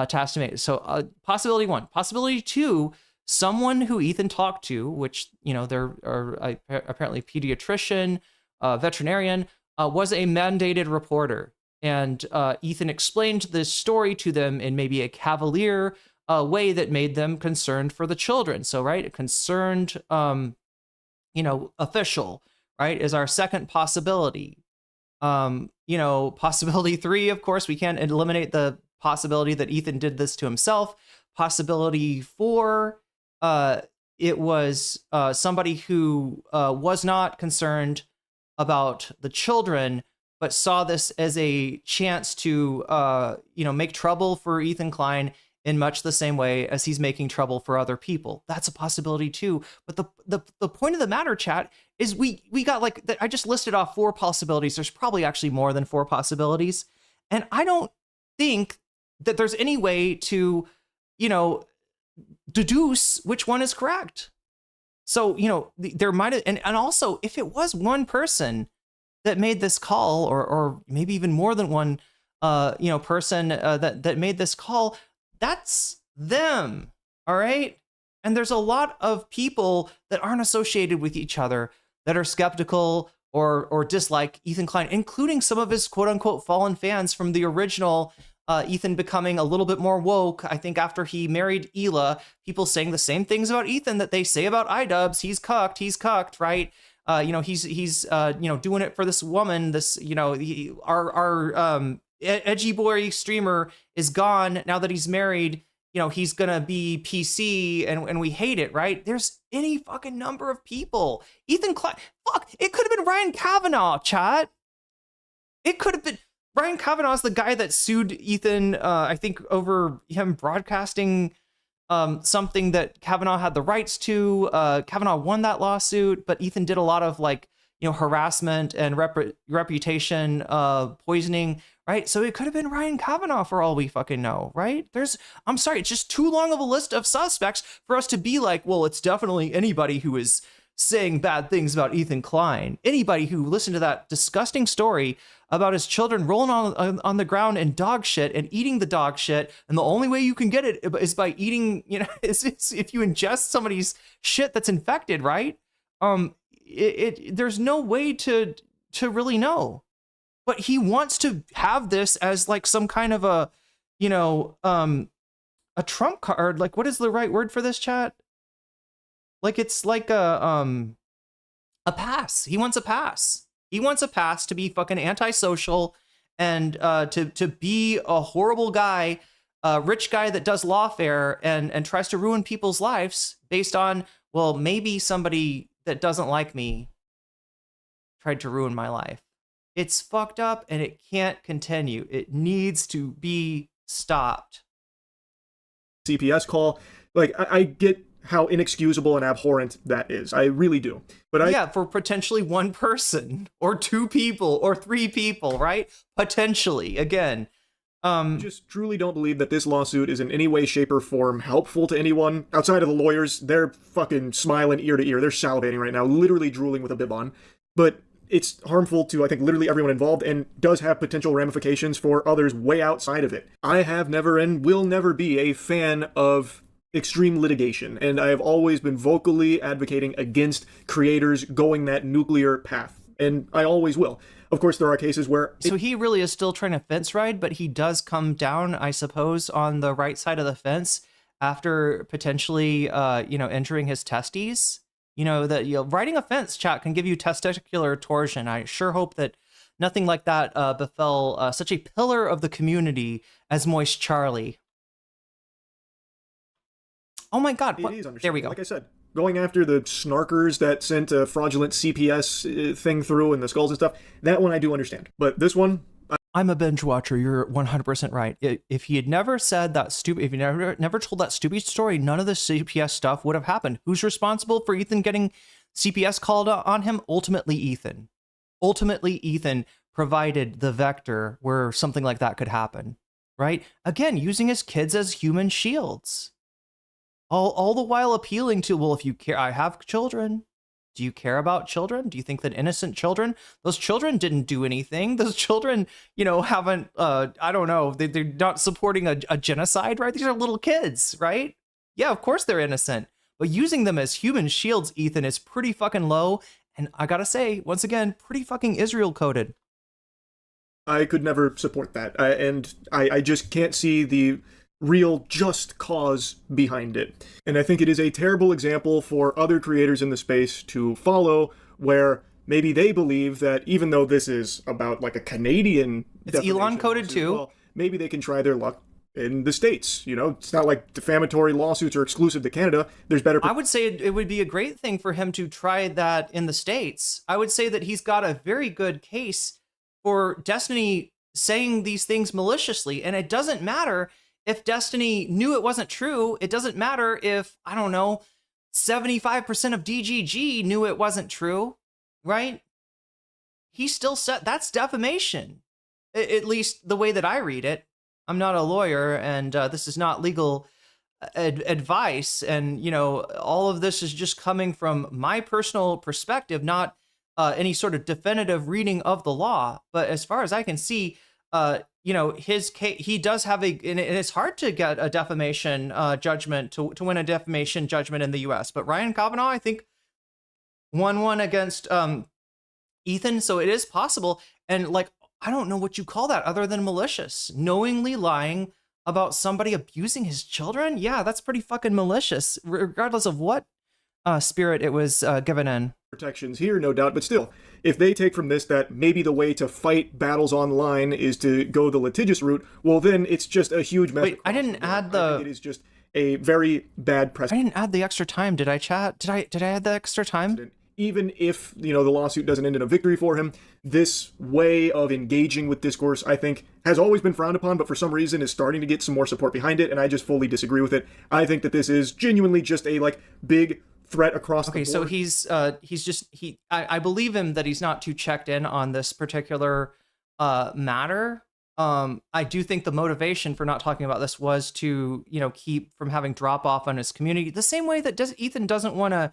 tasked to make. So possibility 1. Possibility 2, someone who Ethan talked to, which, there are apparently pediatrician, veterinarian, was a mandated reporter. And Ethan explained this story to them in maybe a cavalier way that made them concerned for the children. So, right, a concerned, official, right, is our second possibility. Possibility 3, of course, we can't eliminate the possibility that Ethan did this to himself. Possibility 4, it was somebody who was not concerned about the children, but saw this as a chance to, make trouble for Ethan Klein in much the same way as he's making trouble for other people. That's a possibility too. But the point of the matter, chat, is we got I just listed off 4 possibilities. There's probably actually more than 4 possibilities. And I don't think that there's any way to, deduce which one is correct. So, there might have, and also if it was one person that made this call, or maybe even more than one, person that made this call, that's them. All right. And there's a lot of people that aren't associated with each other that are skeptical or dislike Ethan Klein, including some of his quote unquote fallen fans from the original Ethan becoming a little bit more woke. I think after he married Hila, people saying the same things about Ethan that they say about iDubbbz. He's cucked, right? He's doing it for this woman. This, our edgy boy streamer is gone now that he's married. He's gonna be PC, and we hate it, right? There's any fucking number of people. Ethan Klein, it could have been Ryan Kavanaugh, chat. It could have been. Ryan Kavanaugh's the guy that sued Ethan, I think, over him broadcasting something that Kavanaugh had the rights to. Kavanaugh won that lawsuit, but Ethan did a lot of harassment and reputation poisoning, right? So it could have been Ryan Kavanaugh for all we fucking know, right? I'm sorry, it's just too long of a list of suspects for us to be like, well, it's definitely anybody who is saying bad things about Ethan Klein. Anybody who listened to that disgusting story about his children rolling on the ground in dog shit and eating the dog shit, and the only way you can get it is by eating, is if you ingest somebody's shit that's infected, right? There's no way to really know. But he wants to have this as like some kind of a trump card. Like, what is the right word for this, chat? Like, it's like a pass. He wants a pass. He wants a pass to be fucking antisocial and to be a horrible guy, a rich guy that does lawfare and tries to ruin people's lives based on, well, maybe somebody that doesn't like me tried to ruin my life. It's fucked up and it can't continue. It needs to be stopped. CPS call, like, I get how inexcusable and abhorrent that is. I really do. But yeah, for potentially one person or two people or three people, right? Potentially, again. I just truly don't believe that this lawsuit is in any way, shape, or form helpful to anyone. Outside of the lawyers, they're fucking smiling ear to ear. They're salivating right now, literally drooling with a bib on. But it's harmful to, I think, literally everyone involved and does have potential ramifications for others way outside of it. I have never and will never be a fan of extreme litigation, and I have always been vocally advocating against creators going that nuclear path, and I always will. Of course, there are cases where... So he really is still trying to fence ride, but he does come down, I suppose, on the right side of the fence after potentially, injuring his testes. Riding a fence, chat, can give you testicular torsion. I sure hope that nothing like that befell such a pillar of the community as Moist Charlie. Oh my God. It is there we go. Like I said, going after the snarkers that sent a fraudulent CPS thing through and the skulls and stuff, that one I do understand. But this one... I'm a binge watcher. You're 100% right. If he had never said that stupid, if he never told that stupid story, none of the CPS stuff would have happened. Who's responsible for Ethan getting CPS called on him? Ultimately, Ethan. Ultimately, Ethan provided the vector where something like that could happen, right? Again, using his kids as human shields. All the while appealing to, well, if you care, I have children. Do you care about children? Do you think that innocent children, those children didn't do anything? Those children, haven't, I don't know, they're not supporting a genocide, right? These are little kids, right? Yeah, of course they're innocent. But using them as human shields, Ethan, is pretty fucking low. And I gotta say, once again, pretty fucking Israel coded. I could never support that. I just can't see the real just cause behind it. And I think it is a terrible example for other creators in the space to follow, where maybe they believe that even though this is about like a Canadian... It's Elon coded too. Well, maybe they can try their luck in the States. It's not like defamatory lawsuits are exclusive to Canada. There's better... I would say it would be a great thing for him to try that in the States. I would say that he's got a very good case for Destiny saying these things maliciously, and it doesn't matter if Destiny knew it wasn't true. It doesn't matter if, I don't know, 75% of DGG knew it wasn't true, right? He still said that's defamation, at least the way that I read it. I'm not a lawyer, and this is not legal advice. And, all of this is just coming from my personal perspective, not any sort of definitive reading of the law. But as far as I can see, his case, he does have and it's hard to get a defamation judgment to win a defamation judgment in the US. But Ryan Kavanaugh, I think, won one against Ethan. So it is possible. And I don't know what you call that other than malicious. Knowingly lying about somebody abusing his children. Yeah, that's pretty fucking malicious, regardless of what spirit it was given in. Protections here, no doubt, but still, if they take from this that maybe the way to fight battles online is to go the litigious route, well, then it's just a huge mess. Wait, I didn't add I think it is just a very bad precedent. I didn't add the extra time. Did I, chat? Did I add the extra time? Even if, the lawsuit doesn't end in a victory for him, this way of engaging with discourse, I think, has always been frowned upon, but for some reason is starting to get some more support behind it, and I just fully disagree with it. I think that this is genuinely just a, big threat across the board. Okay, so I believe him that he's not too checked in on this particular matter. I do think the motivation for not talking about this was to, keep from having drop off on his community, the same way that Ethan doesn't want to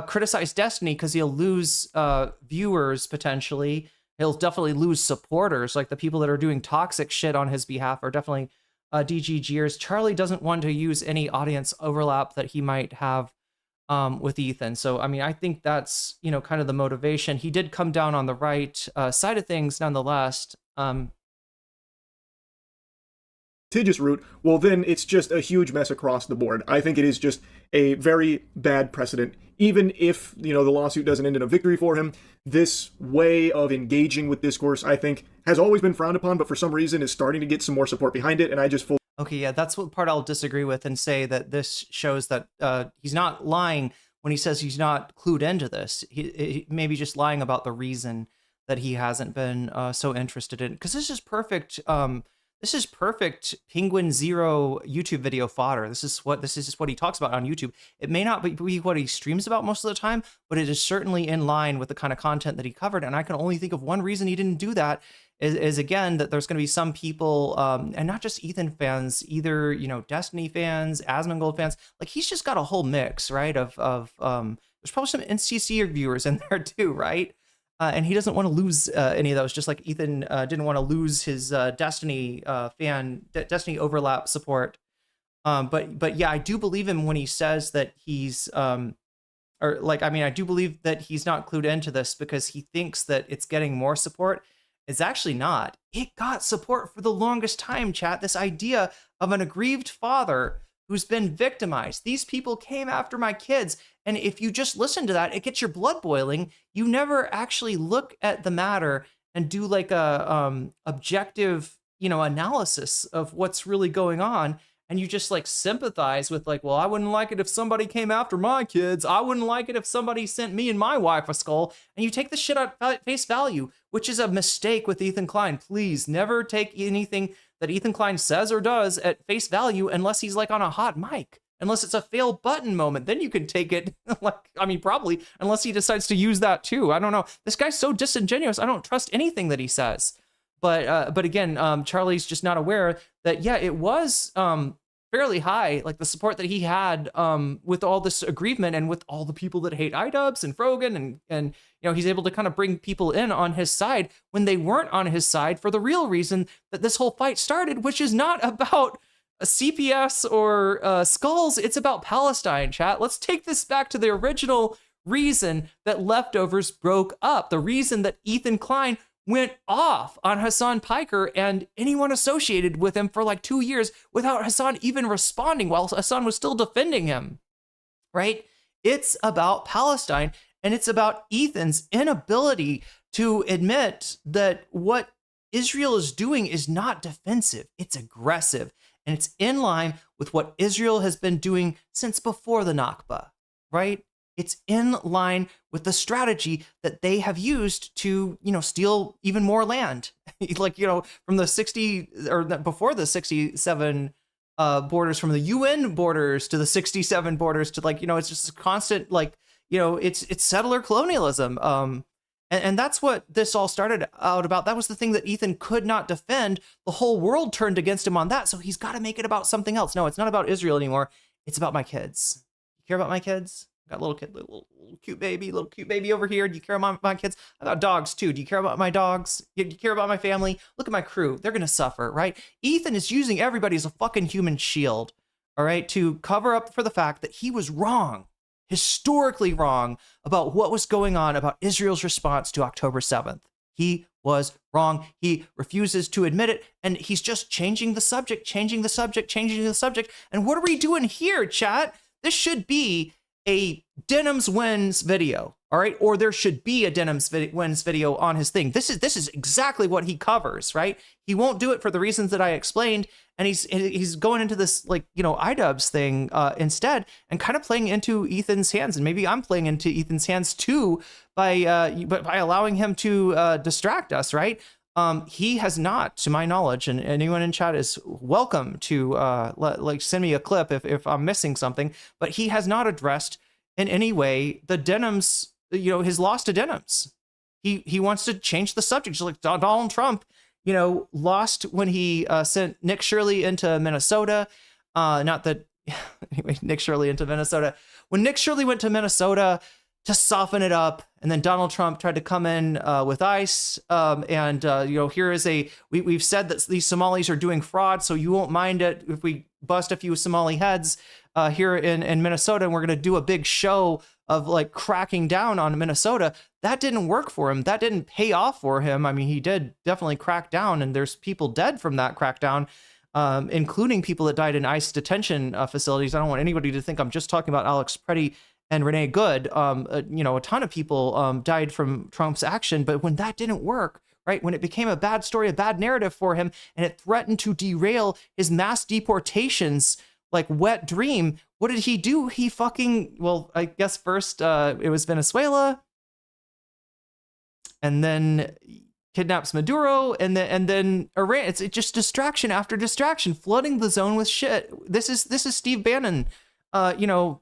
criticize Destiny because he'll lose viewers potentially. He'll definitely lose supporters. Like the people that are doing toxic shit on his behalf are definitely DGGers. Charlie doesn't want to use any audience overlap that he might have with Ethan. So, I mean, I think that's, you know, kind of the motivation. He did come down on the right side of things nonetheless. Litigious route, well, then it's just a huge mess across the board. I think it is just a very bad precedent. Even if, you know, the lawsuit doesn't end in a victory for him, this way of engaging with discourse, I think, has always been frowned upon, but for some reason is starting to get some more support behind it, and I just fully... Okay, yeah, that's what part I'll disagree with and say that this shows that he's not lying when he says he's not clued into this. He maybe just lying about the reason that he hasn't been so interested in, because this is perfect. This is perfect Penguin Zero YouTube video fodder. This is just what he talks about on YouTube. It may not be what he streams about most of the time, but it is certainly in line with the kind of content that he covered. And I can only think of one reason he didn't do that is again, that there's going to be some people, and not just Ethan fans, either, you know, Destiny fans, Asmongold fans. Like, he's just got a whole mix, right? Of there's probably some NCC viewers in there too, right? And he doesn't want to lose any of those, just like Ethan didn't want to lose his Destiny Destiny overlap support. But yeah, I do believe him when he says that he's, I do believe that he's not clued into this because he thinks that it's getting more support. It's actually not. It got support for the longest time, chat. This idea of an aggrieved father who's been victimized. These people came after my kids. And if you just listen to that, it gets your blood boiling. You never actually look at the matter and do like a objective, you know, analysis of what's really going on. And you just like sympathize with like, well, I wouldn't like it if somebody came after my kids. I wouldn't like it if somebody sent me and my wife a skull. And you take the shit at face value, which is a mistake with Ethan Klein. Please never take anything that Ethan Klein says or does at face value unless he's like on a hot mic. Unless it's a fail button moment, then you can take it. Like, I mean, probably, unless he decides to use that too. I don't know. This guy's so disingenuous. I don't trust anything that he says. But again, Charlie's just not aware that, yeah, it was fairly high, like the support that he had with all this aggrievement and with all the people that hate iDubbbz and Frogan and you know, he's able to kind of bring people in on his side when they weren't on his side for the real reason that this whole fight started, which is not about a CPS or skulls. It's about Palestine, chat. Let's take this back to the original reason that Leftovers broke up. The reason that Ethan Klein went off on Hassan Piker and anyone associated with him for like 2 years without Hassan even responding while Hassan was still defending him, right? It's about Palestine, and it's about Ethan's inability to admit that what Israel is doing is not defensive, it's aggressive. And it's in line with what Israel has been doing since before the Nakba, right? It's in line with the strategy that they have used to, you know, steal even more land. Like, you know, from the 60 or before the 67 borders, from the UN borders to the 67 borders to, like, you know, it's just a constant, like, you know, it's settler colonialism. And that's what this all started out about. That was the thing that Ethan could not defend. The whole world turned against him on that. So he's got to make it about something else. No, it's not about Israel anymore. It's about my kids. You care about my kids? I got a little kid, little cute baby over here. Do you care about my kids? I got dogs too. Do you care about my dogs? Do you care about my family? Look at my crew. They're going to suffer, right? Ethan is using everybody as a fucking human shield, all right, to cover up for the fact that he was wrong, historically wrong about what was going on about Israel's response to October 7th. He was wrong. He refuses to admit it, and he's just changing the subject. And what are we doing here, chat? This should be a Denims wins video, all right? Or there should be a Denims wins video on his thing. This is exactly what he covers, right? He won't do it for the reasons that I explained, and he's going into this, like, you know, iDubbbz thing instead, and kind of playing into Ethan's hands, and maybe I'm playing into Ethan's hands too by allowing him to distract us, right? He has not, to my knowledge, and anyone in chat is welcome to like send me a clip if I'm missing something, but he has not addressed in any way the Denims, you know, his loss to Denims. He wants to change the subject, just like Donald Trump, you know, lost when he sent Nick Shirley into Minnesota. Not that Anyway, Nick Shirley into Minnesota. When Nick Shirley went to Minnesota to soften it up, and then Donald Trump tried to come in with ICE, here is we've said that these Somalis are doing fraud, so you won't mind it if we bust a few Somali heads here in Minnesota, and we're going to do a big show of like cracking down on Minnesota. That didn't work for him. That didn't pay off for him. I mean, he did definitely crack down, and there's people dead from that crackdown, including people that died in ICE detention facilities. I don't want anybody to think I'm just talking about Alex Preddy and Renee Good. A ton of people died from Trump's action. But when that didn't work, right, when it became a bad story, a bad narrative for him, and it threatened to derail his mass deportations, like wet dream, what did he do? He I guess first it was Venezuela, and then kidnaps Maduro, and then Iran. It's just distraction after distraction, flooding the zone with shit. This is Steve Bannon, PR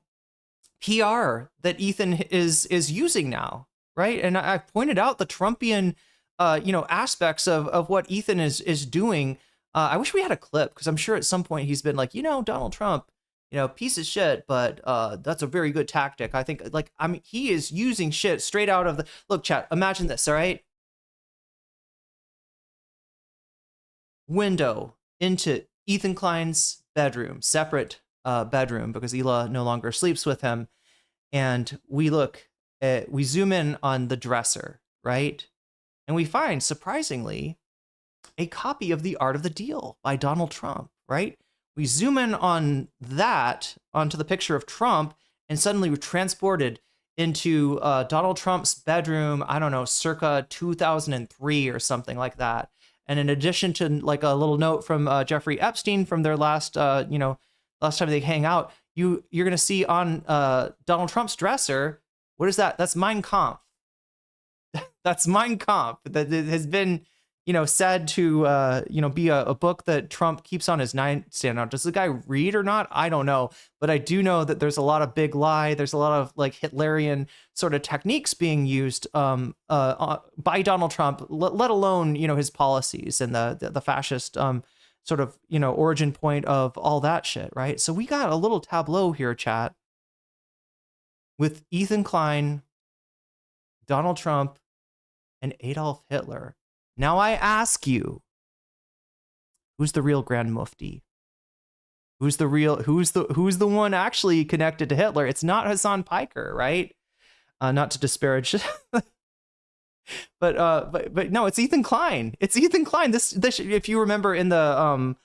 that Ethan is using now, right? And I pointed out the Trumpian, aspects of what Ethan is doing. I wish we had a clip, because I'm sure at some point he's been like, Donald Trump, piece of shit, but that's a very good tactic. I think, he is using shit straight out of look, chat, imagine this, all right? Window into Ethan Klein's bedroom, separate bedroom, because Hila no longer sleeps with him. And we zoom in on the dresser, right? And we find, surprisingly, a copy of The Art of the Deal by Donald Trump, right? We zoom in on that, onto the picture of Trump, and suddenly we're transported into Donald Trump's bedroom, I don't know, circa 2003 or something like that. And in addition to like a little note from Jeffrey Epstein from their last time they hang out, you're going to see on Donald Trump's dresser, what is that? That's Mein Kampf. That's Mein Kampf. That has been, said to, be a book that Trump keeps on his nightstand. Now, does the guy read or not? I don't know. But I do know that there's a lot of big lie. There's a lot of like Hitlerian sort of techniques being used by Donald Trump, let alone, his policies and the fascist sort of, origin point of all that shit, right? So we got a little tableau here, chat, with Ethan Klein, Donald Trump, and Adolf Hitler. Now I ask you, who's the real Grand Mufti? Who's the one actually connected to Hitler? It's not Hassan Piker, right? Not to disparage but no, it's Ethan Klein. It's Ethan Klein. This if you remember in the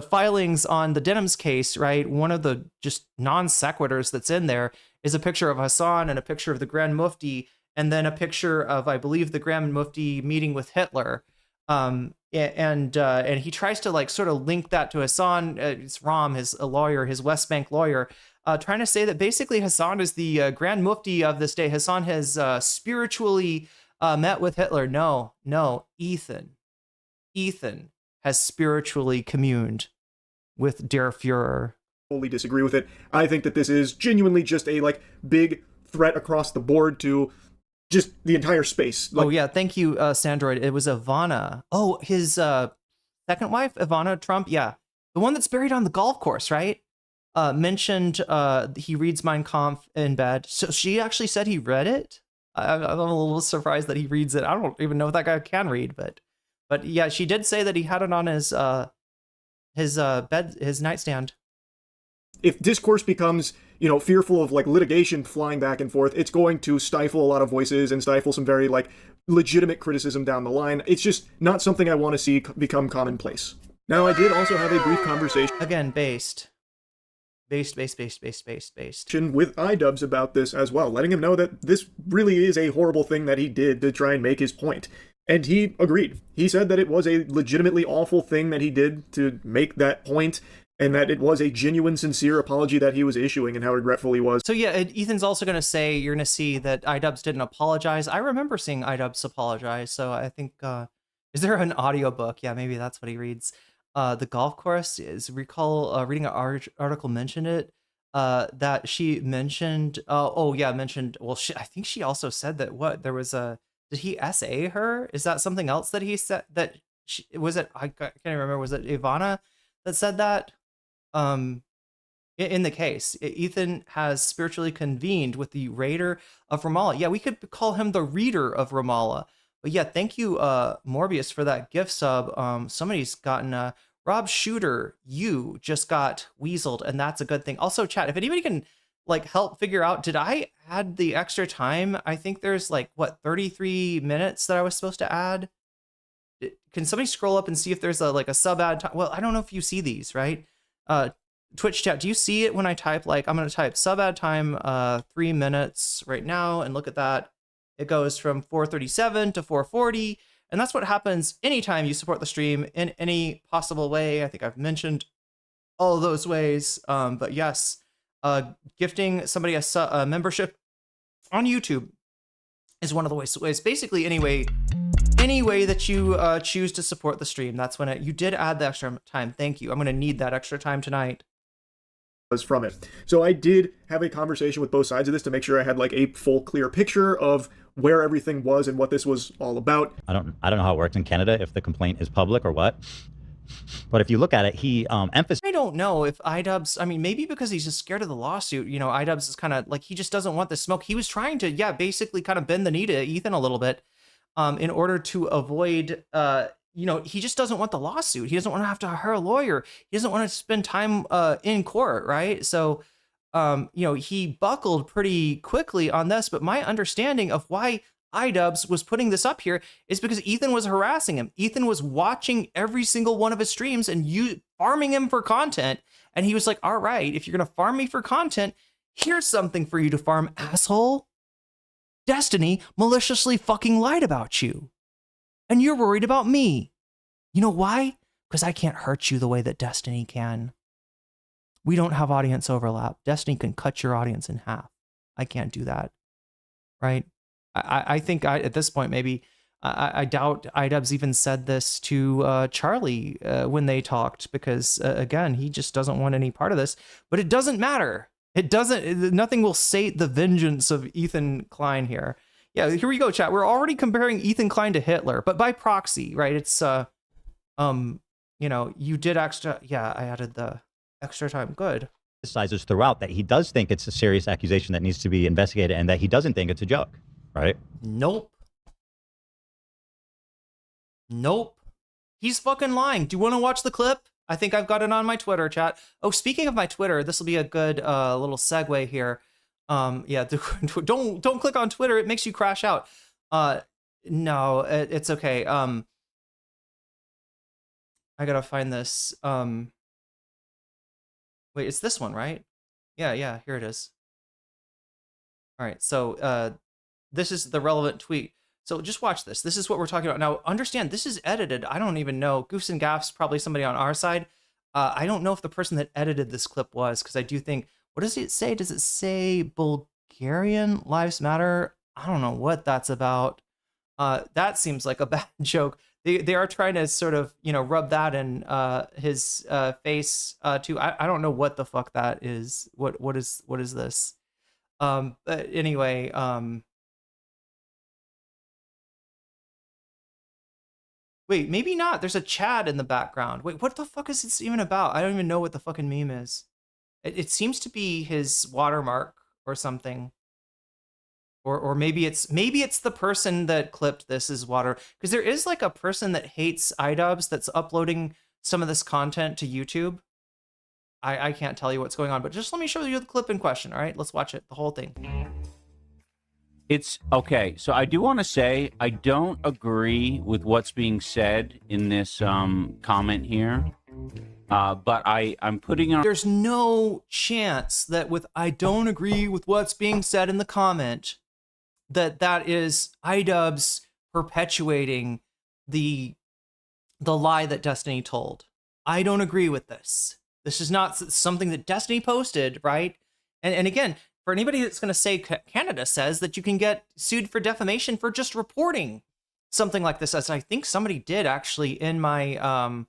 filings on the Denims case, right? One of the just non sequiturs that's in there is a picture of Hassan and a picture of the Grand Mufti, and then a picture of, I believe, the Grand Mufti meeting with Hitler. And he tries to like sort of link that to Hassan. It's Ram, his lawyer, his West Bank lawyer, trying to say that basically Hassan is the Grand Mufti of this day. Hassan has spiritually met with Hitler. No, Ethan has spiritually communed with Der Fuhrer. Totally disagree with it. I think that this is genuinely just a like big threat across the board to just the entire space. Oh yeah, thank you, Sandroid. It was Ivana. Oh, his second wife, Ivana Trump. Yeah, the one that's buried on the golf course, right? Mentioned he reads Mein Kampf in bed. So she actually said he read it. I'm a little surprised that he reads it. I don't even know if that guy can read, but yeah, she did say that he had it on his bed, his nightstand. If discourse becomes, fearful of like litigation flying back and forth, it's going to stifle a lot of voices and stifle some very like legitimate criticism down the line. It's just not something I want to see become commonplace. Now, I did also have a brief conversation. Again, based with iDubbbz about this as well, letting him know that this really is a horrible thing that he did to try and make his point. And he agreed. He said that it was a legitimately awful thing that he did to make that point, and that it was a genuine, sincere apology that he was issuing and how regretful he was. So yeah, Ethan's also going to say, you're going to see that iDubbbz didn't apologize. I remember seeing iDubbbz apologize, so I think, is there an audiobook? Yeah, maybe that's what he reads. The golf course is, recall reading an article mentioned it, that she mentioned, well, I think she also said that there was did he SA her? Is that something else that he said that I can't remember, was it Ivana that said that? in the case. Ethan has spiritually convened with the Raider of Ramallah. Yeah, we could call him the Reader of Ramallah. But yeah, thank you, Morbius, for that gift sub. Somebody's gotten Rob Shooter. You just got weaseled, and that's a good thing. Also, chat, if anybody can like help figure out, did I add the extra time? I think there's like what 33 minutes that I was supposed to add. Can somebody scroll up and see if there's a sub ad time? Well, I don't know if you see these, right? Twitch chat, do you see it when I type, like, I'm going to type sub ad time 3 minutes right now, and look at that. It goes from 4:37 to 4:40, and that's what happens anytime you support the stream in any possible way. I think I've mentioned all of those ways, but yes, gifting somebody a membership on YouTube is one of the ways. Basically, any way that you choose to support the stream, that's when you did add the extra time. Thank you. I'm going to need that extra time tonight. From it. So I did have a conversation with both sides of this to make sure I had like a full clear picture of where everything was and what this was all about. I don't know how it works in Canada, if the complaint is public or what. But if you look at it, he emphasized. I don't know if iDubbbz, I mean, maybe because he's just scared of the lawsuit, you know, iDubbbz is kind of like, he just doesn't want the smoke. He was trying to, yeah, basically kind of bend the knee to Ethan a little bit in order to avoid, you know, he just doesn't want the lawsuit. He doesn't want to have to hire a lawyer. He doesn't want to spend time in court, right? So, you know, he buckled pretty quickly on this, but my understanding of why iDubbbz was putting this up here is because Ethan was harassing him. Ethan was watching every single one of his streams and farming him for content. And he was like, all right, if you're going to farm me for content, here's something for you to farm, asshole. Destiny maliciously fucking lied about you. And you're worried about me. You know why? Because I can't hurt you the way that Destiny can. We don't have audience overlap. Destiny can cut your audience in half. I can't do that. Right? I think at this point, maybe, I doubt iDubbbz even said this to Charlie when they talked, because again, he just doesn't want any part of this. But it doesn't matter. Nothing will sate the vengeance of Ethan Klein here. Yeah, here we go, chat. We're already comparing Ethan Klein to Hitler, but by proxy, right? It's you know, you did extra. Yeah, I added the extra time. Good. Emphasizes throughout that he does think it's a serious accusation that needs to be investigated, and that he doesn't think it's a joke, right? Nope. He's fucking lying. Do you want to watch the clip? I think I've got it on my Twitter, chat. Oh, speaking of my Twitter, this will be a good little segue here. Yeah, don't click on Twitter. It makes you crash out. No, it's okay. I gotta find this. Wait, it's this one, right? Yeah, here it is. All right, so this is the relevant tweet. So just watch this. This is what we're talking about. Now, understand, this is edited. I don't even know. Goofs and Gaffs, probably somebody on our side. I don't know if the person that edited this clip was, because I do think, what does it say? Does it say Bulgarian Lives Matter? I don't know what that's about. That seems like a bad joke. They are trying to sort of, you know, rub that in his face too. I don't know what the fuck that is. What is this? But anyway, wait, maybe not. There's a Chad in the background. Wait, what the fuck is this even about? I don't even know what the fucking meme is. It seems to be his watermark or something. Or maybe it's the person that clipped this as water, because there is like a person that hates iDubbbz that's uploading some of this content to YouTube. I can't tell you what's going on, but just let me show you the clip in question. All right, let's watch it, the whole thing. It's okay. So I do want to say I don't agree with what's being said in this comment here. But I'm putting on. There's no chance that with I don't agree with what's being said in the comment that is iDubbbz perpetuating the lie that Destiny told. I don't agree with this. This is not something that Destiny posted, right? And again, for anybody that's going to say Canada says that you can get sued for defamation for just reporting something like this, as I think somebody did actually in my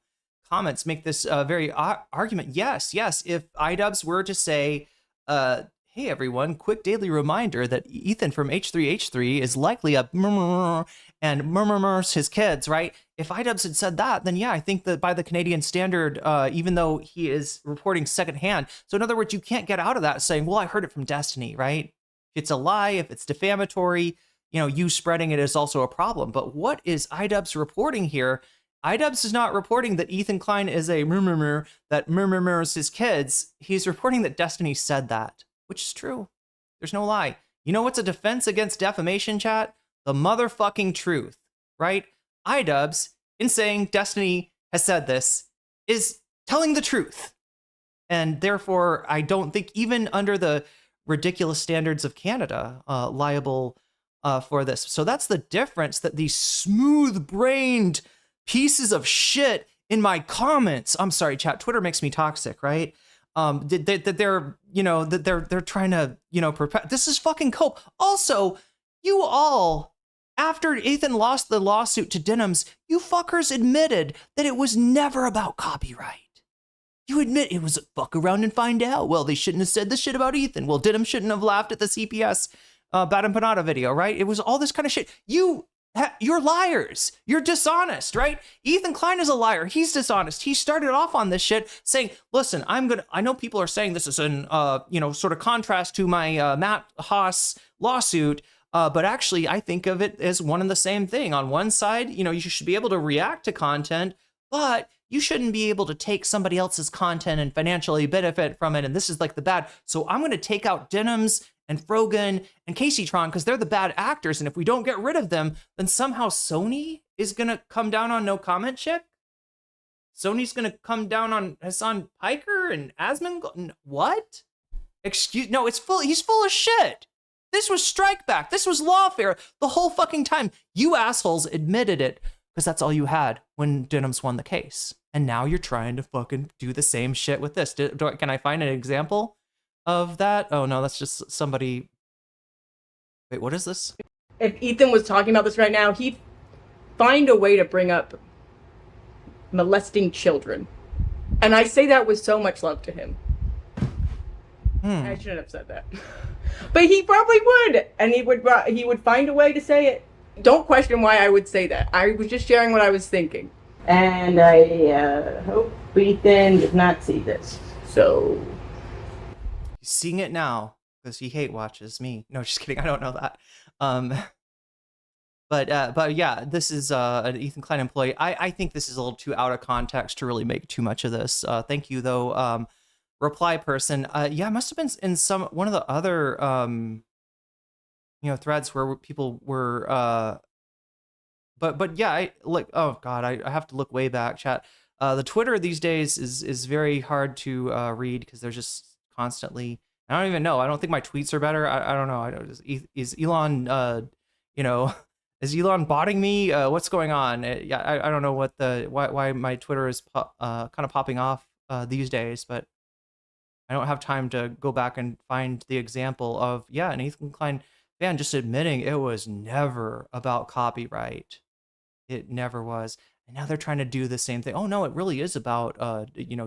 comments make this very argument. Yes, if iDubbbz were to say, Hey everyone, quick daily reminder that Ethan from H3H3 is likely a and murmurs his kids, right? If iDubbbz had said that, then yeah, I think that by the Canadian standard, even though he is reporting secondhand, so in other words, you can't get out of that saying, well, I heard it from Destiny, right? If it's a lie, if it's defamatory, you spreading it is also a problem. But what is iDubbbz reporting here? iDubbbz is not reporting that Ethan Klein is a murmur that murmurs his kids. He's reporting that Destiny said that, which is true. There's no lie. You know what's a defense against defamation, chat? The motherfucking truth, right? iDubbbz, in saying Destiny has said this, is telling the truth. And therefore, I don't think even under the ridiculous standards of Canada, liable for this. So that's the difference, that these smooth-brained pieces of shit in my comments, I'm sorry, chat, Twitter makes me toxic, right? That they're trying to, this is fucking cope. Also, you all, after Ethan lost the lawsuit to Denims, you fuckers admitted that it was never about copyright. You admit it was a fuck around and find out. Well, they shouldn't have said this shit about Ethan. Well, Denims shouldn't have laughed at the CPS Bad and Panada video, right? It was all this kind of shit. You're liars. You're dishonest, right? Ethan Klein is a liar. He's dishonest. He started off on this shit saying, listen, I know people are saying this is in, sort of contrast to my Matt Haas lawsuit, but actually I think of it as one and the same thing. On one side, you should be able to react to content, but you shouldn't be able to take somebody else's content and financially benefit from it. And this is like the bad. So I'm going to take out Denims and Frogan and Caseytron because they're the bad actors. And if we don't get rid of them, then somehow Sony is going to come down on nocommentchick. Sony's going to come down on Hassan Piker and Asmongold. What? No, he's full of shit. This was strike back. This was lawfare the whole fucking time. You assholes admitted it because that's all you had when Denims won the case. And now you're trying to fucking do the same shit with this. Can I find an example of that? Oh no, that's just somebody. Wait, what is this? If Ethan was talking about this right now, he'd find a way to bring up molesting children. And I say that with so much love to him. I shouldn't have said that. But he probably would. And he would find a way to say it. Don't question why I would say that. I was just sharing what I was thinking. And I hope Ethan does not see this. So He's seeing it now because he hate watches me. No, just kidding. I don't know that. But yeah, this is an Ethan Klein employee. I think this is a little too out of context to really make too much of this. Thank you though, reply person. Yeah, it must have been in one of the other threads where people were. But yeah, oh god, I have to look way back, chat. The Twitter these days is very hard to read because there's just constantly. I don't even know. I don't think my tweets are better. I don't know. Is Elon is Elon botting me? What's going on? Yeah, I don't know why my Twitter is kind of popping off these days, but I don't have time to go back and find the example of an Ethan Klein fan just admitting it was never about copyright. It never was. And now they're trying to do the same thing. Oh no, it really is about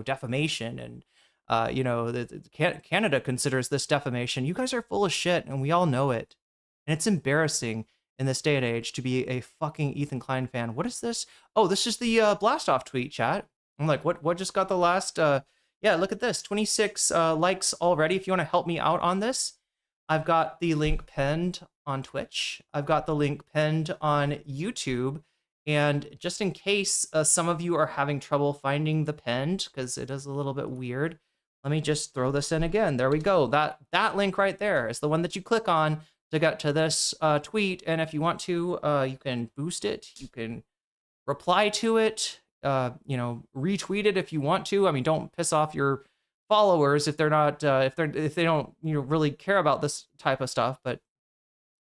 defamation and Canada considers this defamation. You guys are full of shit and we all know it. And it's embarrassing in this day and age to be a fucking Ethan Klein fan. What is this? Oh, this is the blast off tweet, chat. I'm like, what just got the last yeah, look at this. 26 likes already. If you want to help me out on this, I've got the link pinned on Twitch. I've got the link pinned on YouTube. And just in case some of you are having trouble finding the pinned, because it is a little bit weird, let me just throw this in again. There we go. That link right there is the one that you click on to get to this tweet. And if you want to, you can boost it. You can reply to it, retweet it if you want to. I mean, don't piss off your followers if they're not, if they don't, really care about this type of stuff. But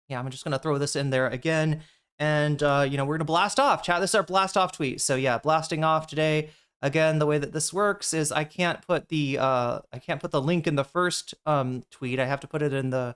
yeah, I'm just going to throw this in there again. And, we're going to blast off, chat. This is our blast off tweet. So yeah, blasting off today. Again, the way that this works is I can't put the link in the first tweet. I have to put it in the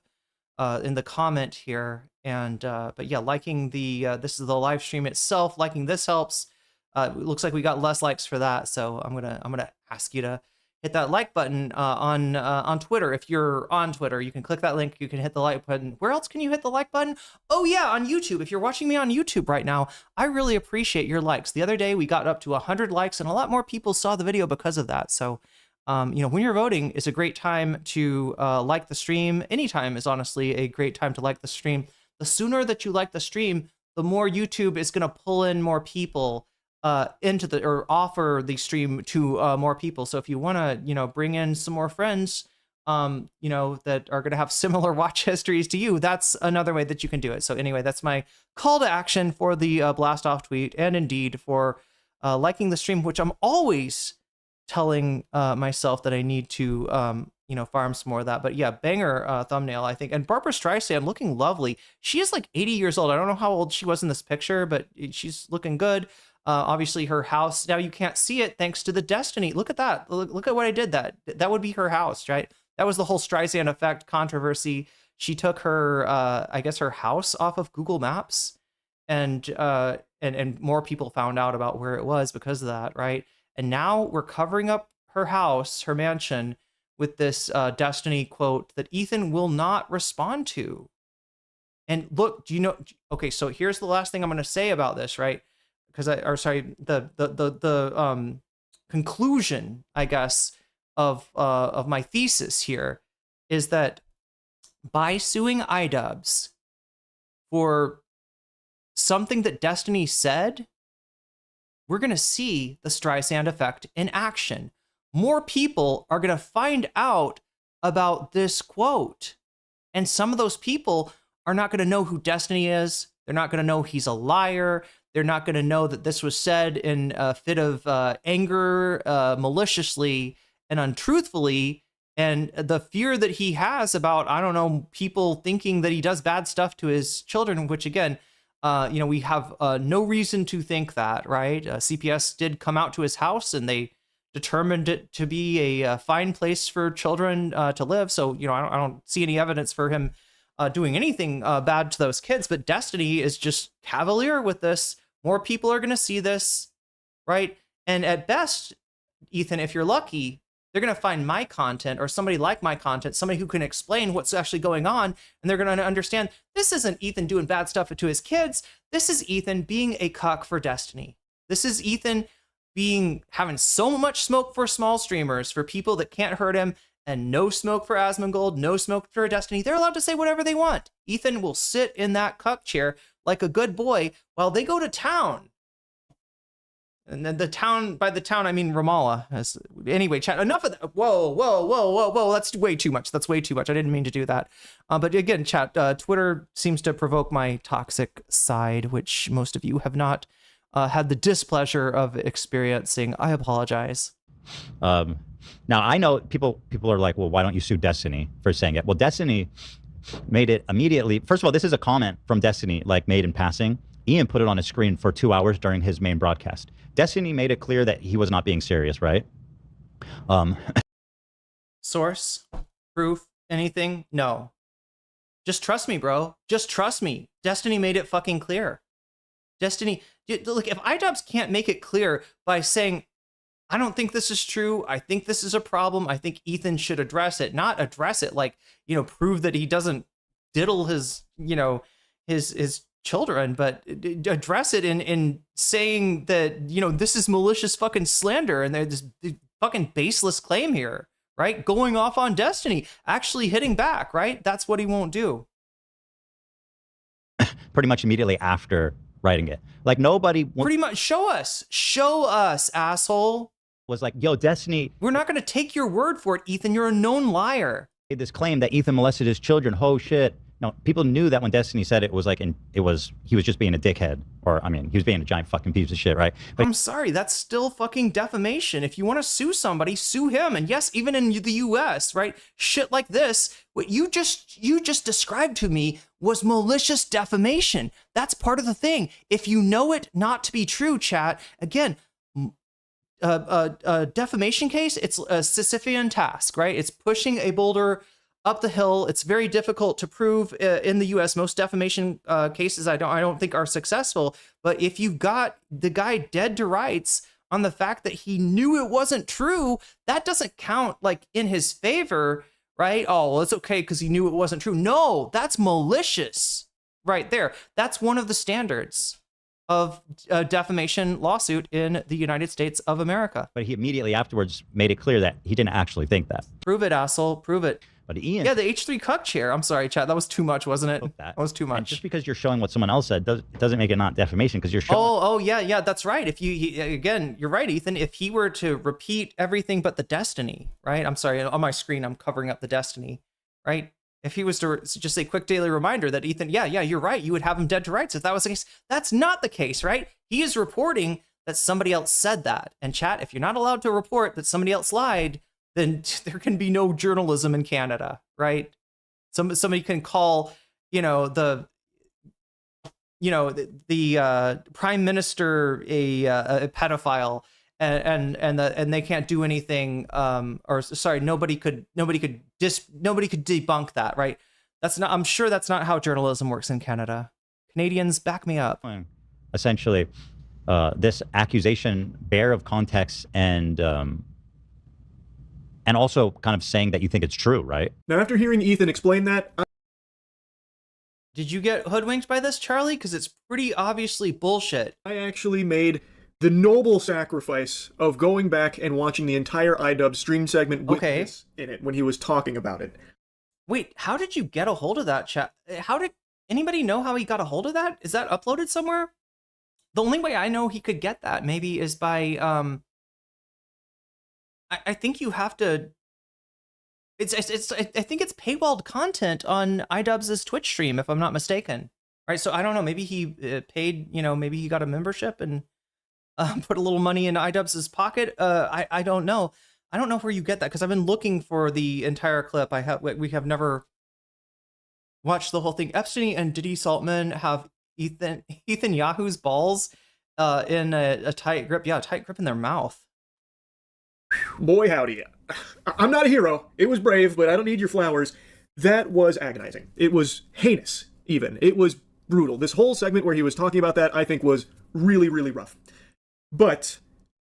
comment here. And but yeah, liking this is the live stream itself. Liking this helps. It looks like we got less likes for that. So I'm gonna ask you to hit hit that like button on Twitter. If you're on Twitter, you can click that link. You can hit the like button. Where else can you hit the like button? Oh yeah, on YouTube. If you're watching me on YouTube right now, I really appreciate your likes. The other day we got up to 100 likes, and a lot more people saw the video because of that. So, you know, when you're voting, it's a great time to like the stream. Anytime is honestly a great time to like the stream. The sooner that you like the stream, the more YouTube is going to pull in more people into the, or offer the stream to more people. So if you want to, you know, bring in some more friends, you know, that are going to have similar watch histories to you, that's another way that you can do it. So anyway, that's my call to action for the blast off tweet, and indeed for liking the stream, which I'm always telling myself that I need to, you know, farm some more of that. But yeah, banger thumbnail, I think. And Barbara Streisand looking lovely. She is like 80 years old. I don't know how old she was in this picture, but she's looking good. Obviously her house, now you can't see it thanks to the Destiny. Look at that. Look at what I did. That would be her house, right? That was the whole Streisand effect controversy. She took her, I guess her house off of Google Maps, and more people found out about where it was because of that, right? And now we're covering up her house, her mansion, with this Destiny quote that Ethan will not respond to. And look, do you know? Okay, so here's the last thing I'm going to say about this, right? Because the conclusion, I guess, of my thesis here is that by suing iDubbbz for something that Destiny said, we're going to see the Streisand effect in action. More people are going to find out about this quote. And some of those people are not going to know who Destiny is. They're not going to know he's a liar. They're not going to know that this was said in a fit of anger, maliciously and untruthfully. And the fear that he has about, I don't know, people thinking that he does bad stuff to his children, which again, you know, we have no reason to think that, right? CPS did come out to his house and they determined it to be a fine place for children to live. So, you know, I don't see any evidence for him doing anything bad to those kids, but Destiny is just cavalier with this. More people are going to see this, right? And at best, Ethan, if you're lucky, they're going to find my content or somebody like my content, somebody who can explain what's actually going on. And they're going to understand this isn't Ethan doing bad stuff to his kids. This is Ethan being a cuck for Destiny. This is Ethan having so much smoke for small streamers, for people that can't hurt him, and no smoke for Asmongold, no smoke for Destiny. They're allowed to say whatever they want. Ethan will sit in that cuck chair like a good boy while they go to town. And then the town, by the town, I mean Ramallah. Anyway, chat, enough of that. Whoa. That's way too much. That's way too much. I didn't mean to do that. But again, chat, Twitter seems to provoke my toxic side, which most of you have not had the displeasure of experiencing. I apologize. Now, I know people are like, well, why don't you sue Destiny for saying it? Well, Destiny made it immediately. First of all, this is a comment from Destiny, like made in passing. Ian put it on his screen for 2 hours during his main broadcast. Destiny made it clear that he was not being serious, right? Source? Proof? Anything? No. Just trust me, bro. Just trust me. Destiny made it fucking clear. Destiny, look, if iDubbbz can't make it clear by saying, I don't think this is true, I think this is a problem, I think Ethan should address it, not address it like, you know, prove that he doesn't diddle his, you know, his children, but address it in saying that, you know, this is malicious fucking slander and there's this fucking baseless claim here, right? Going off on Destiny, actually hitting back, right? That's what he won't do. Pretty much immediately after writing it. Like nobody... Pretty much, show us, asshole. Was like, yo, Destiny... We're not going to take your word for it, Ethan. You're a known liar. This claim that Ethan molested his children, oh shit. No, people knew that when Destiny said it was like, he was just being a dickhead. Or, I mean, he was being a giant fucking piece of shit, right? But I'm sorry, that's still fucking defamation. If you want to sue somebody, sue him. And yes, even in the US, right? Shit like this, what you just described to me was malicious defamation. That's part of the thing. If you know it not to be true, chat, again, a defamation case, it's a Sisyphean task, right? It's pushing a boulder up the hill. It's very difficult to prove in the US. Most defamation cases I don't think are successful. But if you've got the guy dead to rights on the fact that he knew it wasn't true, that doesn't count like in his favor, right? Oh, well, it's okay because he knew it wasn't true. No, that's malicious right there. That's one of the standards of a defamation lawsuit in the United States of America. But he immediately afterwards made it clear that he didn't actually think that. Prove it, asshole. Prove it. But Ian... Yeah, the H3 cuck chair. I'm sorry, chat. That was too much, wasn't it? That was too much. And just because you're showing what someone else said doesn't make it not defamation, because you're showing... Oh, yeah, that's right. If again, you're right, Ethan. If he were to repeat everything but the destiny, right? I'm sorry, on my screen, I'm covering up the destiny, right? If he was to just say quick daily reminder that Ethan, yeah, you're right, you would have him dead to rights if that was the case. That's not the case, right? He is reporting that somebody else said that. And chat, if you're not allowed to report that somebody else lied, then there can be no journalism in Canada, right? Somebody can call, the prime minister a pedophile, and they can't do anything. Nobody could debunk that, right? That's not. I'm sure that's not how journalism works in Canada. Canadians, back me up. Essentially, this accusation bare of context and also kind of saying that you think it's true, right? Now, after hearing Ethan explain that, did you get hoodwinked by this, Charlie? Because it's pretty obviously bullshit. I actually made the noble sacrifice of going back and watching the entire iDubbbz stream segment with this in it when he was talking about it. Wait, how did you get a hold of that, chat? How did anybody know how he got a hold of that? Is that uploaded somewhere? The only way I know he could get that maybe is by I think you have to. I think it's paywalled content on iDubbbz's Twitch stream, if I'm not mistaken. Right, so I don't know. Maybe he paid. Maybe he got a membership and put a little money in iDubbbz's pocket. I don't know. I don't know where you get that, because I've been looking for the entire clip. We have never watched the whole thing. Epstein and Diddy Saltman have Ethan Yahoo's balls in a tight grip. Yeah, a tight grip in their mouth. Boy, howdy. I'm not a hero. It was brave, but I don't need your flowers. That was agonizing. It was heinous, even. It was brutal. This whole segment where he was talking about that, I think, was really, really rough. But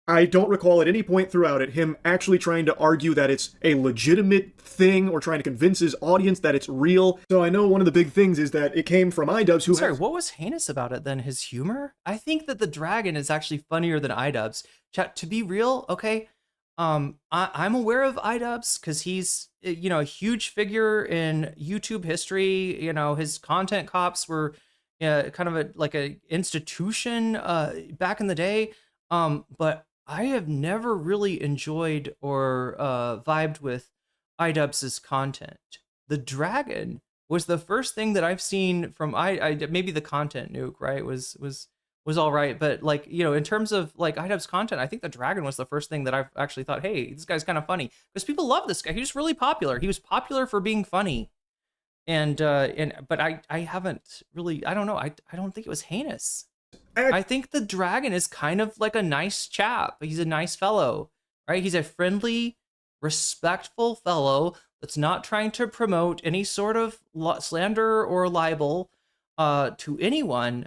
I don't recall at any point throughout it him actually trying to argue that it's a legitimate thing or trying to convince his audience that it's real. So I know one of the big things is that it came from iDubbbz, who Sorry, what was heinous about it then? His humor? I think that the dragon is actually funnier than iDubbbz. Chat, to be real, okay, I'm aware of iDubbbz because he's, a huge figure in YouTube history. His content cops were kind of like a institution back in the day. But I have never really enjoyed or vibed with iDubbbz's content. The dragon was the first thing that I've seen from maybe the content nuke, right? Was all right, but like, in terms of like iDubbbz content, I think the dragon was the first thing that I've actually thought, hey, this guy's kind of funny, because people love this guy. He was really popular. He was popular for being funny, but I haven't really, I don't know, I don't think it was heinous. I think the dragon is kind of like a nice chap. He's a nice fellow, right? He's a friendly, respectful fellow that's not trying to promote any sort of slander or libel to anyone.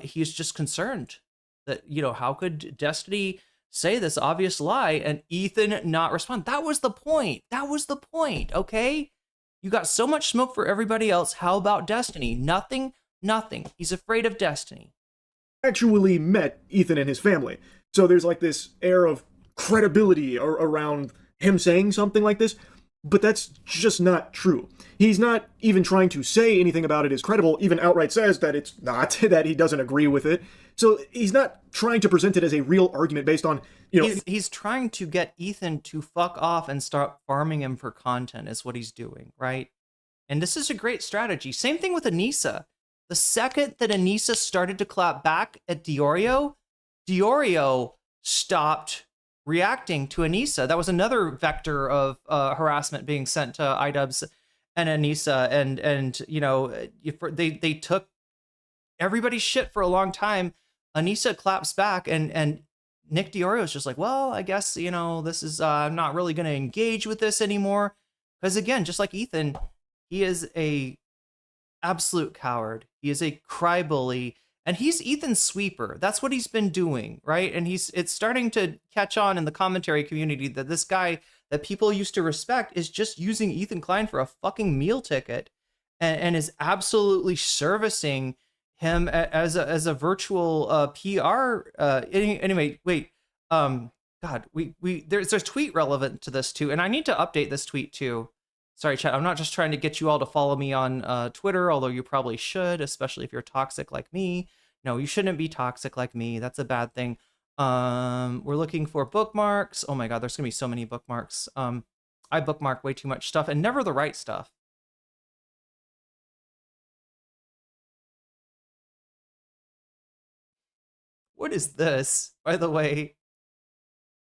He's just concerned that, how could Destiny say this obvious lie and Ethan not respond? That was the point. Okay? You got so much smoke for everybody else. How about Destiny? Nothing. He's afraid of Destiny. Actually met Ethan and his family. So there's like this air of credibility around him saying something like this, but that's just not true. He's not even trying to say anything about it is credible, even outright says that it's not, that he doesn't agree with it. So he's not trying to present it as a real argument based on, He's trying to get Ethan to fuck off and start farming him for content is what he's doing, right? And this is a great strategy. Same thing with Anissa. The second that Anissa started to clap back at Diorio stopped reacting to Anissa. That was another vector of harassment being sent to iDubbbz and Anissa, and they took everybody's shit for a long time. Anissa claps back, and Nick Diorio is just like, well, I guess this is I'm not really going to engage with this anymore, because again, just like Ethan, he is a absolute coward. He is a crybaby, And he's Ethan Sweeper. That's what he's been doing, right? And it's starting to catch on in the commentary community that this guy that people used to respect is just using Ethan Klein for a fucking meal ticket, and is absolutely servicing him as a virtual PR. Anyway, wait. God, there's a tweet relevant to this too, and I need to update this tweet too. Sorry, chat. I'm not just trying to get you all to follow me on Twitter, although you probably should, especially if you're toxic like me. No, you shouldn't be toxic like me. That's a bad thing. We're looking for bookmarks. Oh my God, there's gonna be so many bookmarks. I bookmark way too much stuff and never the right stuff. What is this, by the way?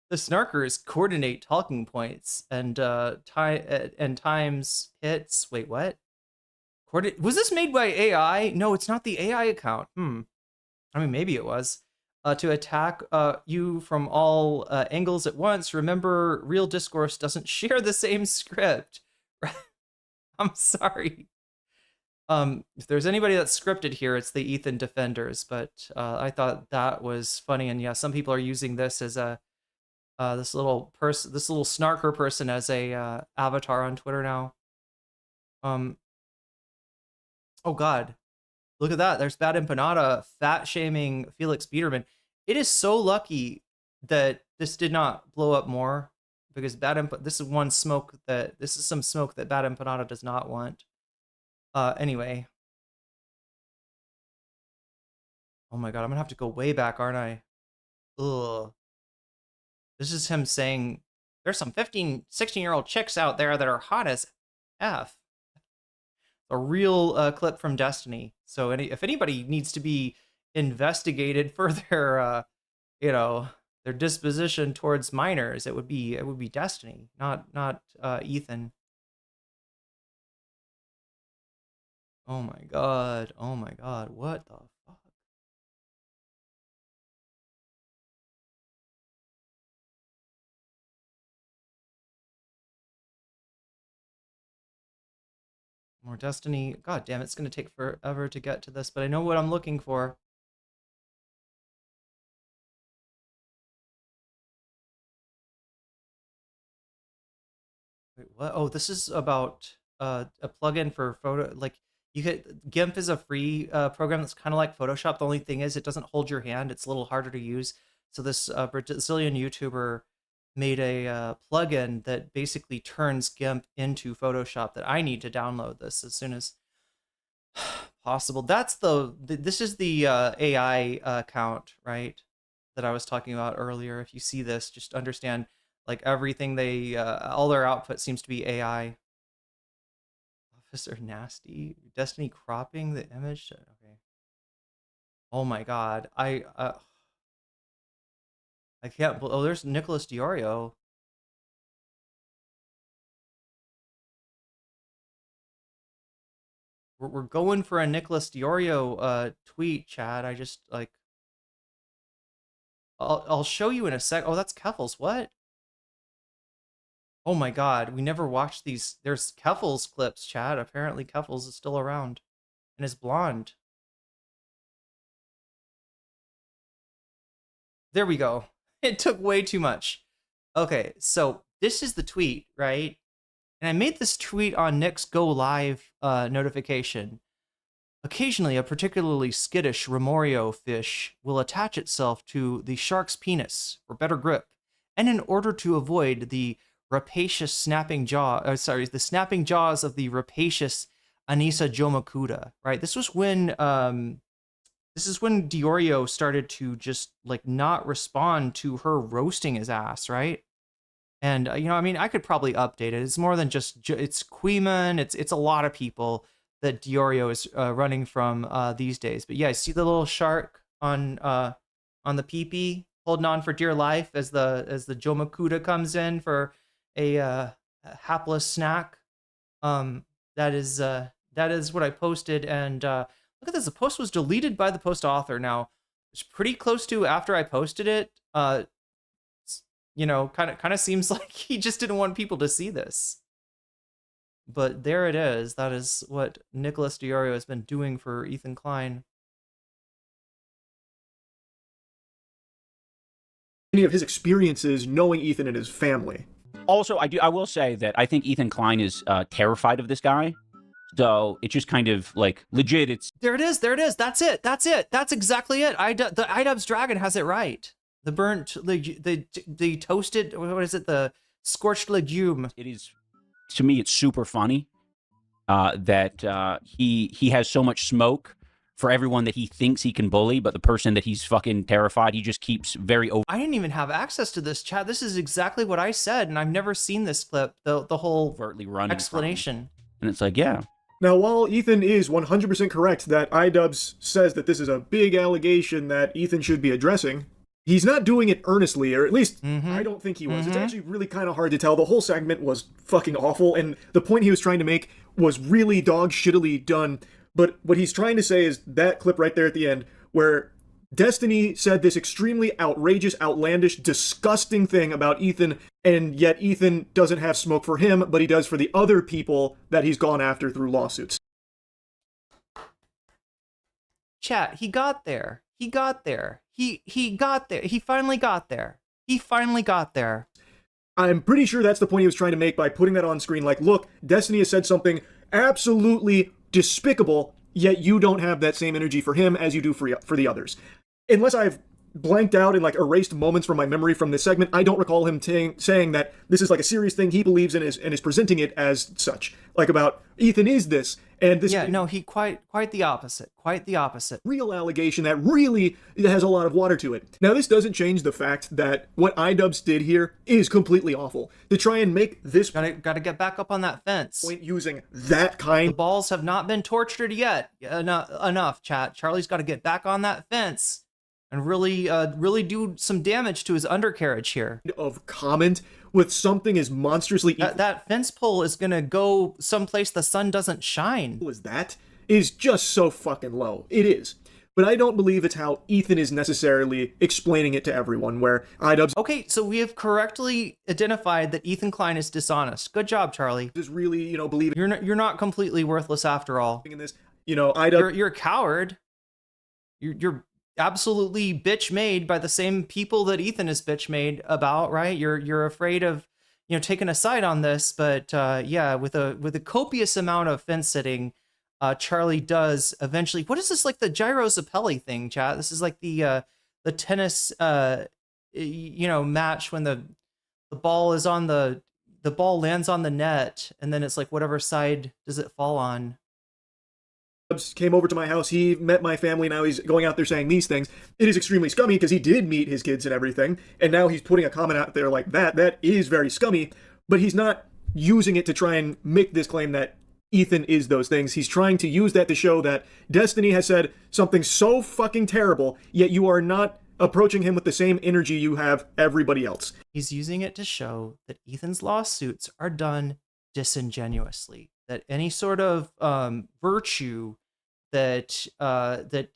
The snarkers coordinate talking points and times hits. Wait, what? Was this made by AI? No, it's not the AI account. I mean, maybe it was. To attack you from all angles at once. Remember, real discourse doesn't share the same script. I'm sorry. If there's anybody that's scripted here, it's the Ethan Defenders. But I thought that was funny, and yeah, some people are using this as a this little snarker person as a avatar on Twitter now. Oh God, look at that. There's Bad Empanada fat shaming Felix Biederman. It is so lucky that this did not blow up more, because this is some smoke that Bad Empanada does not want. Anyway. Oh my God, I'm gonna have to go way back, aren't I? Ugh. This is him saying, there's some 15, 16-year-old chicks out there that are hot as F. A real clip from Destiny. So if anybody needs to be investigated for their, their disposition towards minors, it would be Destiny, not Ethan. Oh my God. Oh my God. What the fuck? More Destiny. God damn, it's going to take forever to get to this, but I know what I'm looking for. Wait, what? Oh, this is about a plugin for photo. Like, GIMP is a free program that's kind of like Photoshop. The only thing is it doesn't hold your hand. It's a little harder to use. So this Brazilian YouTuber made a plugin that basically turns GIMP into Photoshop that I need to download this as soon as possible. This is the AI account, right? That I was talking about earlier. If you see this, just understand, like, everything all their output seems to be AI. Officer Nasty. Destiny cropping the image. Okay. Oh my God. I can't. Oh, there's Nicholas Diorio. We're going for a Nicholas Diorio tweet, Chad. I just like. I'll show you in a sec. Oh, that's Keffels. What? Oh my God, we never watched these. There's Keffels clips, Chad. Apparently Keffels is still around and is blonde. There we go. It took way too much. Okay, so this is the tweet, right? And I made this tweet on Nick's Go Live notification. Occasionally, a particularly skittish Remorio fish will attach itself to the shark's penis for better grip, and in order to avoid the rapacious snapping the snapping jaws of the rapacious Anissa Jomakuda, right? This was when Diorio started to just like not respond to her roasting his ass, right? And I mean, I could probably update it. It's more than just it's Queeman, it's a lot of people that Diorio is running from these days. But yeah, I see the little shark on the PP holding on for dear life as the Jomakuda comes in for a hapless snack. That is what I posted, and look at this. The post was deleted by the post author. Now, it's pretty close to after I posted it. Kind of seems like he just didn't want people to see this. But there it is. That is what Nicholas Diorio has been doing for Ethan Klein. any of his experiences knowing Ethan and his family. Also, I will say that I think Ethan Klein is terrified of this guy. So it's just kind of like legit. It's There it is. That's it. That's exactly it. The iDubbbz Dragon has it right. The burnt, the toasted, what is it? The scorched legume. it is, to me, it's super funny that he has so much smoke for everyone that he thinks he can bully, but the person that he's fucking terrified, he just keeps very over. I didn't even have access to this chat. This is exactly what I said, and I've never seen this clip. The whole overtly running explanation. And it's like, yeah. Now, while Ethan is 100% correct that iDubbbz says that this is a big allegation that Ethan should be addressing, he's not doing it earnestly, or at least I don't think he was. It's actually really kind of hard to tell. The whole segment was fucking awful, and the point he was trying to make was really dog shittily done. But what he's trying to say is that clip right there at the end, where Destiny said this extremely outrageous, outlandish, disgusting thing about Ethan, and yet Ethan doesn't have smoke for him, but he does for the other people that he's gone after through lawsuits. Chat, he got there. He got there. He got there. He finally got there. He finally got there. I'm pretty sure that's the point he was trying to make by putting that on screen. Like, look, Destiny has said something absolutely despicable, yet you don't have that same energy for him as you do for the others. Unless I've blanked out and like erased moments from my memory from this segment, I don't recall him saying that this is like a serious thing he believes in and is presenting it as such. Like about Ethan is this, and this. Yeah, no, he quite the opposite. Quite the opposite. Real allegation that really has a lot of water to it. Now, this doesn't change the fact that what iDubbbz did here is completely awful. To try and make this Gotta get back up on that fence. point using that The kind. balls have not been tortured yet. Enough, chat. Charlie's got to get back on that fence and really do some damage to his undercarriage here. Of comment with something as monstrously evil That fence pole is gonna go someplace the sun doesn't shine. as that is just so fucking low. It is. But I don't believe it's how Ethan is necessarily explaining it to everyone, where iDubbbz Okay, so we have correctly identified that Ethan Klein is dishonest. Good job, Charlie. is really, believing You're not completely worthless after all. in this. iDubbbz You're a coward. You're absolutely bitch made by the same people that Ethan is bitch made about, right? You're afraid of taking a side on this, but yeah, with a copious amount of fence sitting, Charlie does eventually. What is this, like the Gyro Zapelli thing, chat? This is like the tennis match when the ball is on the ball lands on the net, and then it's like whatever side does it fall on. came over to my house. He met my family. Now he's going out there saying these things. It is extremely scummy because he did meet his kids and everything. And now he's putting a comment out there like that. That is very scummy. But he's not using it to try and make this claim that Ethan is those things. He's trying to use that to show that Destiny has said something so fucking terrible, yet you are not approaching him with the same energy you have everybody else. He's using it to show that Ethan's lawsuits are done disingenuously. That any sort of virtue that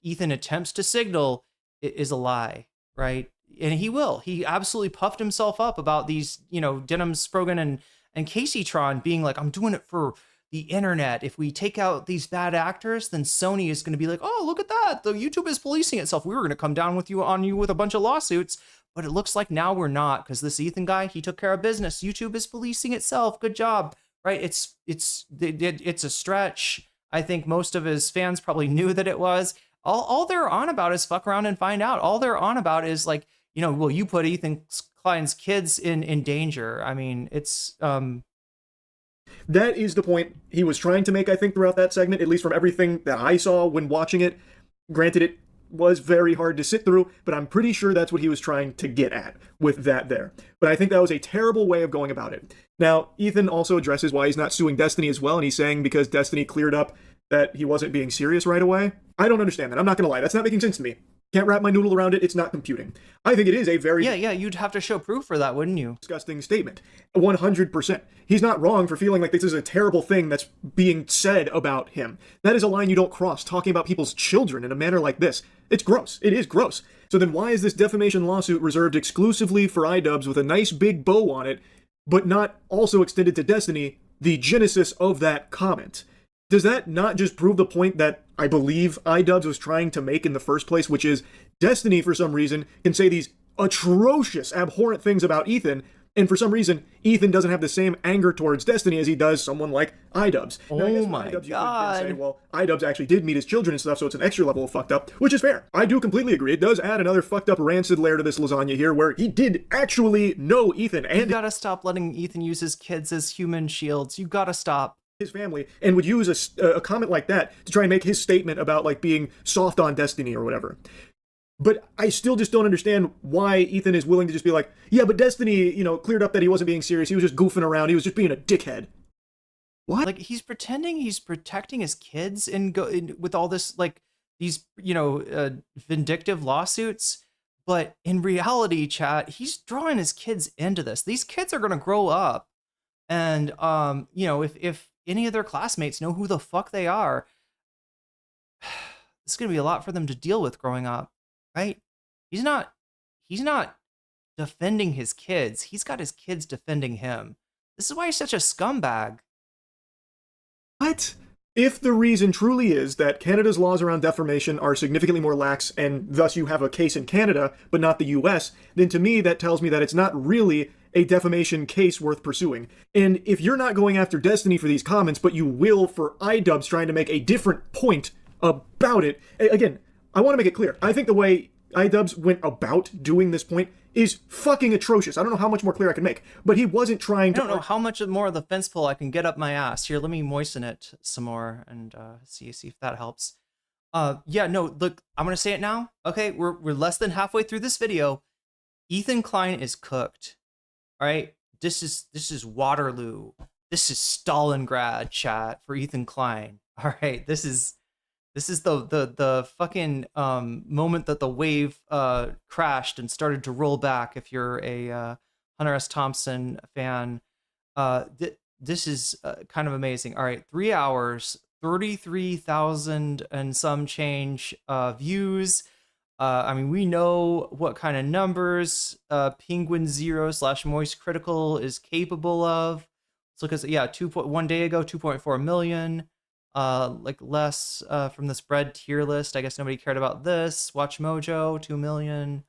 Ethan attempts to signal is a lie, right? And he will. He absolutely puffed himself up about these, Denims, Frogan, and Casey-tron being like, I'm doing it for the internet. If we take out these bad actors, then Sony is going to be like, oh, look at that. The YouTube is policing itself. We were going to come down on you with a bunch of lawsuits, but it looks like now we're not, because this Ethan guy, he took care of business. YouTube is policing itself. Good job. Right? It's a stretch. I think most of his fans probably knew that it was. All they're on about is fuck around and find out. All they're on about is like, well, you put Ethan Klein's kids in danger. I mean, it's That is the point he was trying to make, I think, throughout that segment, at least from everything that I saw when watching it. Granted, it was very hard to sit through, but I'm pretty sure that's what he was trying to get at with that there. But I think that was a terrible way of going about it. Now, Ethan also addresses why he's not suing Destiny as well, and he's saying because Destiny cleared up that he wasn't being serious right away. I don't understand that. I'm not going to lie. That's not making sense to me. Can't wrap my noodle around it. It's not computing. I think it is a very yeah. You'd have to show proof for that, wouldn't you? disgusting statement. 100%. He's not wrong for feeling like this is a terrible thing that's being said about him. That is a line you don't cross, talking about people's children in a manner like this. It's gross. It is gross. So then why is this defamation lawsuit reserved exclusively for iDubbbz with a nice big bow on it, but not also extended to Destiny, the genesis of that comment? Does that not just prove the point that I believe iDubbbz was trying to make in the first place, which is Destiny, for some reason, can say these atrocious, abhorrent things about Ethan, and for some reason, Ethan doesn't have the same anger towards Destiny as he does someone like iDubbbz. Now, I guess Oh my iDubbbz, you God. could then say, well, iDubbbz actually did meet his children and stuff, so it's an extra level of fucked up, which is fair. I do completely agree. It does add another fucked up rancid layer to this lasagna here, where he did actually know Ethan You and gotta stop letting Ethan use his kids as human shields. You gotta stop. his family, and would use a comment like that to try and make his statement about, like, being soft on Destiny or whatever. But I still just don't understand why Ethan is willing to just be like, yeah, but Destiny, cleared up that he wasn't being serious. He was just goofing around. He was just being a dickhead. What? Like, he's pretending he's protecting his kids with all this, like, these, vindictive lawsuits. But in reality, chat, he's drawing his kids into this. These kids are going to grow up. And, if any of their classmates know who the fuck they are, it's going to be a lot for them to deal with growing up. Right? He's not defending his kids. He's got his kids defending him. This is why he's such a scumbag. What? If the reason truly is that Canada's laws around defamation are significantly more lax, and thus you have a case in Canada, but not the US, then to me that tells me that it's not really a defamation case worth pursuing. And if you're not going after Destiny for these comments, but you will for iDubbbz trying to make a different point about it, again, I want to make it clear. I think the way iDubbbz went about doing this point is fucking atrocious. I don't know how much more clear I can make, but he wasn't trying to... I don't know how much more of the fence pole I can get up my ass. Here, let me moisten it some more and see if that helps. Yeah, no, look, I'm going to say it now. Okay, we're less than halfway through this video. Ethan Klein is cooked. All right? This is Waterloo. This is Stalingrad, chat, for Ethan Klein. All right, this is the fucking moment that the wave crashed and started to roll back. If you're a Hunter S. Thompson fan, this is kind of amazing. All right, 3 hours, 33,000 and some change views. I mean, we know what kind of numbers Penguin Zero / Moist Critical is capable of. Let's look at 1 day ago, 2.4 million. Like less from the spread tier list. I guess nobody cared about this. Watch Mojo, 2 million.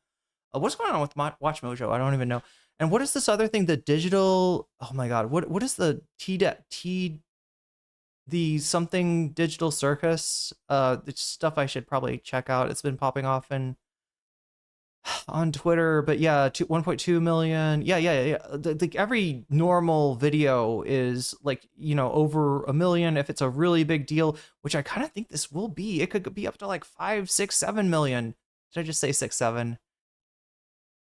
What's going on with Watch Mojo? I don't even know. And what is this other thing? The digital. Oh my god. What is the the something digital circus? It's stuff I should probably check out. It's been popping off on Twitter, but yeah, 1.2 million. Yeah. Like every normal video is like, over a million if it's a really big deal, which I kind of think this will be. It could be up to like 5, 6, 7 million. Did I just say 6, 7?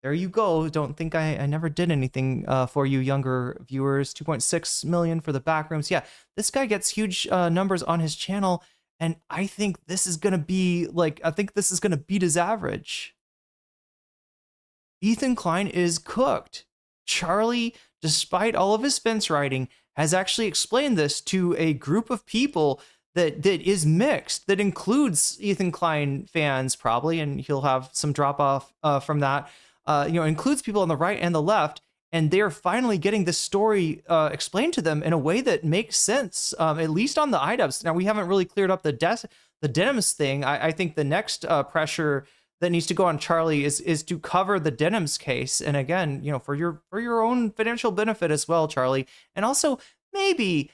There you go. Don't think I never did anything for you younger viewers. 2.6 million for the backrooms. Yeah, this guy gets huge numbers on his channel, and I think this is gonna be like, I think this is gonna beat his average. Ethan Klein is cooked. Charlie, despite all of his fence riding, has actually explained this to a group of people that is mixed, that includes Ethan Klein fans probably, and he'll have some drop off from that. Includes people on the right and the left, and they're finally getting this story explained to them in a way that makes sense, at least on the iDubbbz. Now, we haven't really cleared up the Denims thing. I think the next pressure that needs to go on Charlie is to cover the Denims case, and again, for your own financial benefit as well, Charlie, and also maybe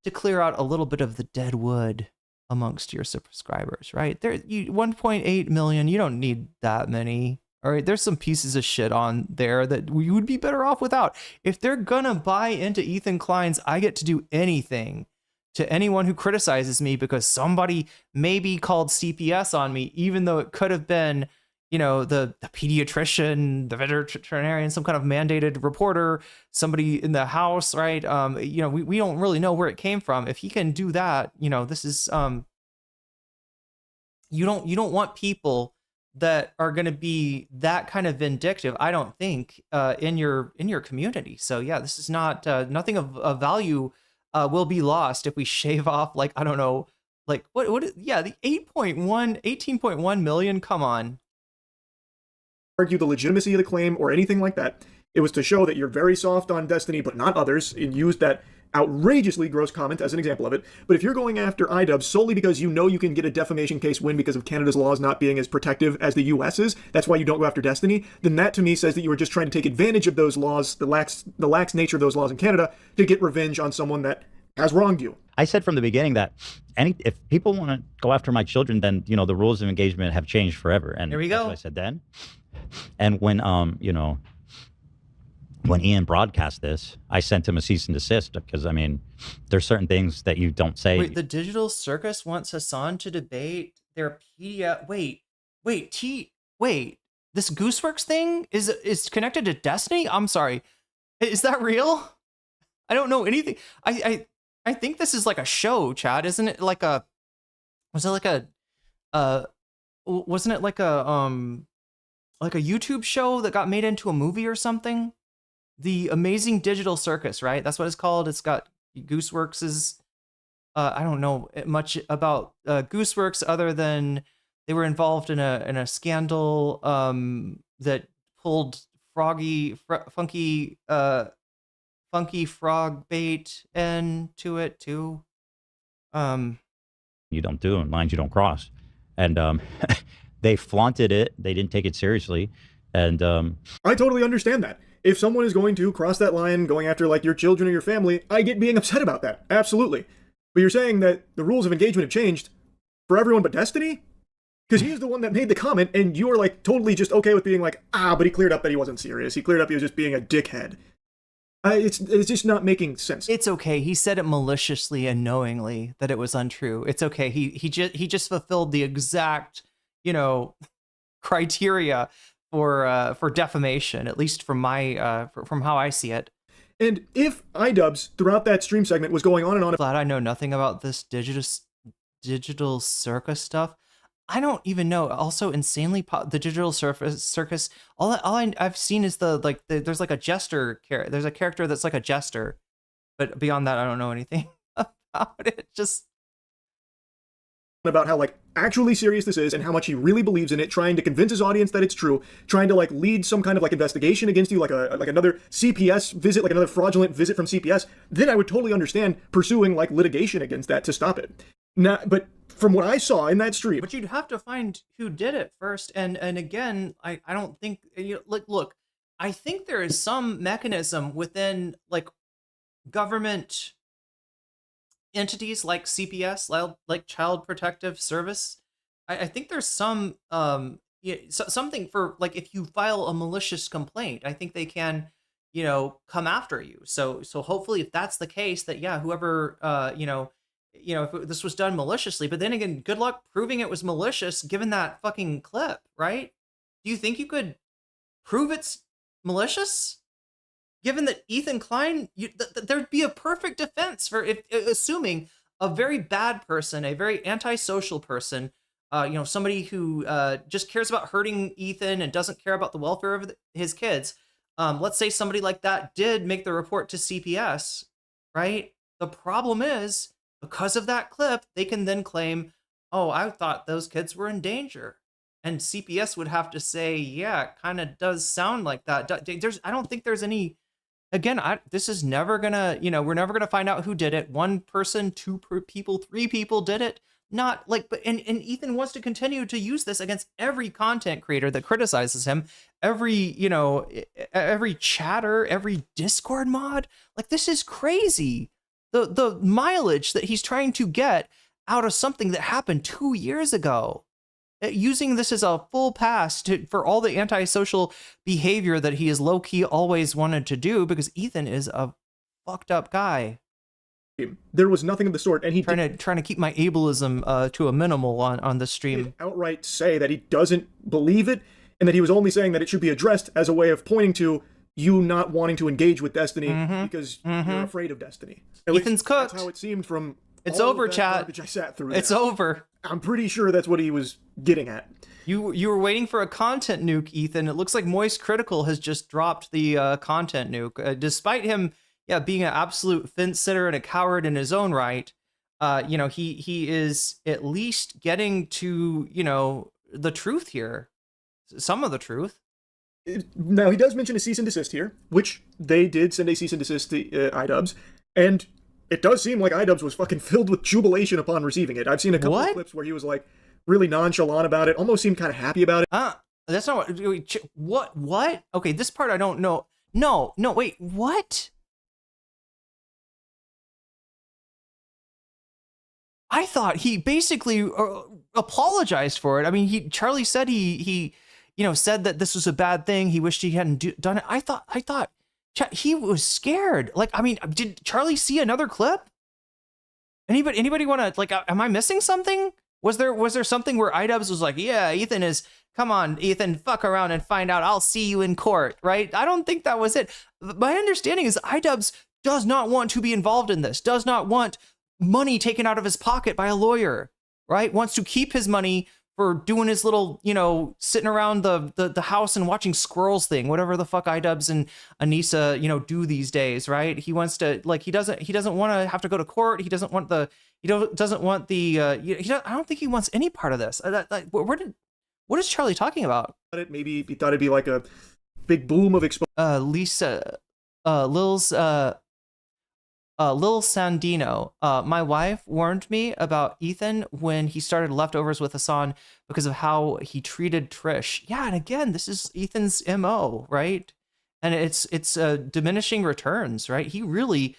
to clear out a little bit of the dead wood amongst your subscribers, right? 1.8 million, you don't need that many. All right, there's some pieces of shit on there that we would be better off without. If they're gonna buy into Ethan Klein's I get to do anything to anyone who criticizes me because somebody maybe called CPS on me, even though it could have been, the pediatrician, the veterinarian, some kind of mandated reporter, somebody in the house, right? We don't really know where it came from. If he can do that, this is you don't want people that are going to be that kind of vindictive, I don't think, in your community. So yeah, this is not nothing of value will be lost if we shave off, like, I don't know, like the 18.1 million. Come on. Argue the legitimacy of the claim or anything like that. It was to show that you're very soft on Destiny, but not others, and use that outrageously gross comment as an example of it. But if you're going after iDubbbz solely because you know you can get a defamation case win because of Canada's laws not being as protective as the US's, that's why you don't go after Destiny, then that to me says that you were just trying to take advantage of those laws, the lax nature of those laws in Canada, to get revenge on someone that has wronged you. I said from the beginning that if people want to go after my children, then, you know, the rules of engagement have changed forever. And there we go. That's what I said then. And when, you know, when Ian broadcast this, I sent him a cease and desist because, I mean, there's certain things that you don't say. Wait, the Digital Circus wants Hassan to debate their PDF. Wait, this Gooseworks thing is connected to Destiny? I'm sorry. Is that real? I don't know anything. I think this is like a show, Chad. Isn't it like a, wasn't it like a YouTube show that got made into a movie or something? The Amazing Digital Circus, right? That's what it's called. It's got Gooseworks' I don't know much about Gooseworks other than they were involved in a scandal that pulled funky frog bait into it too. You don't do, and lines you don't cross. And they flaunted it. They didn't take it seriously. And I totally understand that. If someone is going to cross that line, going after like your children or your family, I get being upset about that. Absolutely. But you're saying that the rules of engagement have changed for everyone but Destiny? Because he's the one that made the comment, and you're like totally just okay with being like, but he cleared up that he wasn't serious. He cleared up he was just being a dickhead. It's just not making sense. It's okay. He said it maliciously and knowingly that it was untrue. It's okay. He just fulfilled the exact, you know, criteria for defamation, at least from my from how I see it. And if iDubbbz throughout that stream segment was going on and on, Glad I know nothing about this digital circus stuff. I don't even know. Also, insanely the digital circus. All I've seen is there's like a jester character. There's a character that's like a jester, but beyond that, I don't know anything about it. Just about how like actually serious this is and how much he really believes in it, trying to convince his audience that it's true, trying to like lead some kind of like investigation against you, like another CPS visit, like another fraudulent visit from CPS, then I would totally understand pursuing like litigation against that to stop it. But from what I saw in that stream, but you'd have to find who did it first, and again, I don't think look, I think there is some mechanism within like government entities like CPS, like Child Protective Service. I think there's some something for like if you file a malicious complaint, I think they can, you know, come after you. So hopefully if that's the case, that whoever if this was done maliciously, but then again, good luck proving it was malicious given that fucking clip, right? Do you think you could prove it's malicious? Given that Ethan Klein, there'd be a perfect defense for assuming a very bad person, a very antisocial person, somebody who just cares about hurting Ethan and doesn't care about the welfare of his kids. Let's say somebody like that did make the report to CPS, right? The problem is, because of that clip, they can then claim, oh, I thought those kids were in danger. And CPS would have to say, yeah, it kind of does sound like that. I don't think there's any... Again, this is never gonna, we're never gonna find out who did it. One person, two people, three people did it. Not like, but and Ethan wants to continue to use this against every content creator that criticizes him, every chatter, every Discord mod. Like, this is crazy. The mileage that he's trying to get out of something that happened 2 years ago. Using this as a full pass for all the antisocial behavior that he has low-key always wanted to do, because Ethan is a fucked up guy. There was nothing of the sort, and he trying to keep my ableism to a minimal on the stream. Outright say that he doesn't believe it, and that he was only saying that it should be addressed as a way of pointing to you not wanting to engage with Destiny because you're afraid of Destiny. Ethan's cooked. That's how it seemed from. It's over, chat. I sat through. It's over. I'm pretty sure that's what he was getting at. You were waiting for a content nuke, Ethan. It looks like Moist Critical has just dropped the content nuke, despite him, being an absolute fence sitter and a coward in his own right. He is at least getting to the truth here, some of the truth. Now he does mention a cease and desist here, which they did send a cease and desist to iDubbbz, and it does seem like iDubbbz was fucking filled with jubilation upon receiving it. I've seen a couple of clips where he was like really nonchalant about it, almost seemed kind of happy about it. That's not what? Okay, this part I don't know. No, wait, what? I thought he basically apologized for it. I mean, Charlie said he said that this was a bad thing. He wished he hadn't done it. I thought he was scared. Like, I mean, did Charlie see another clip? Anybody want to, like, am I missing something? Was there something where iDubbbz was like, yeah, come on, Ethan, fuck around and find out. I'll see you in court, right? I don't think that was it. My understanding is iDubbbz does not want to be involved in this, does not want money taken out of his pocket by a lawyer, right? Wants to keep his money for doing his little, sitting around the house and watching squirrels thing, whatever the fuck iDubbbz and Anissa, do these days, right? He wants to, like, he doesn't want to have to go to court. He doesn't want the, I don't think he wants any part of this. What is Charlie talking about? Maybe he thought it'd be like a big boom of exposure. Lil Sandino, my wife warned me about Ethan when he started Leftovers with Hassan because of how he treated Trish. Yeah, and again, this is Ethan's MO, right? And it's diminishing returns, right? He really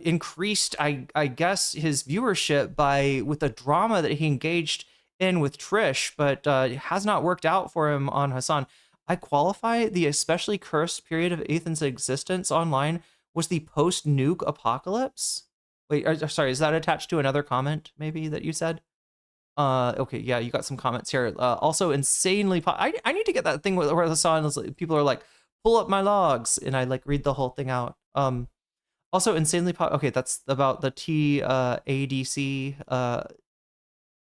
increased, I guess, his viewership with the drama that he engaged in with Trish, but it has not worked out for him on Hassan. I qualify the especially cursed period of Ethan's existence online was the post-nuke apocalypse. Wait, sorry, is that attached to another comment maybe that you said? Okay, yeah, you got some comments here. Also, insanely, I need to get that thing where Hassan is, people are like, pull up my logs, and I like read the whole thing out. Also, insanely, okay, that's about the TADC.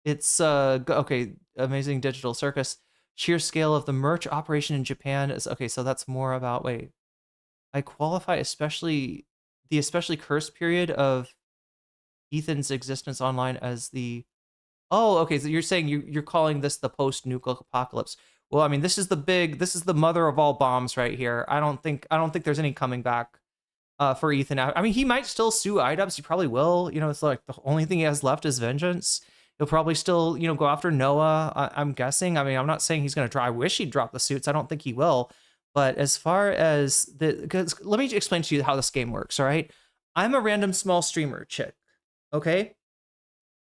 It's okay, amazing digital circus. Sheer scale of the merch operation in Japan is okay. So that's more about, wait, I qualify especially cursed period of Ethan's existence online as the, oh, okay. So you're saying you're calling this the post-nuclear apocalypse. Well, I mean, this is the mother of all bombs right here. I don't think there's any coming back for Ethan. I mean, he might still sue iDubbbz. He probably will. It's like the only thing he has left is vengeance. He'll probably still, go after Noah, I'm guessing. I mean, I'm not saying he's going to try. I wish he'd drop the suits. I don't think he will. But as far as because let me explain to you how this game works, all right? I'm a random small streamer chick, okay?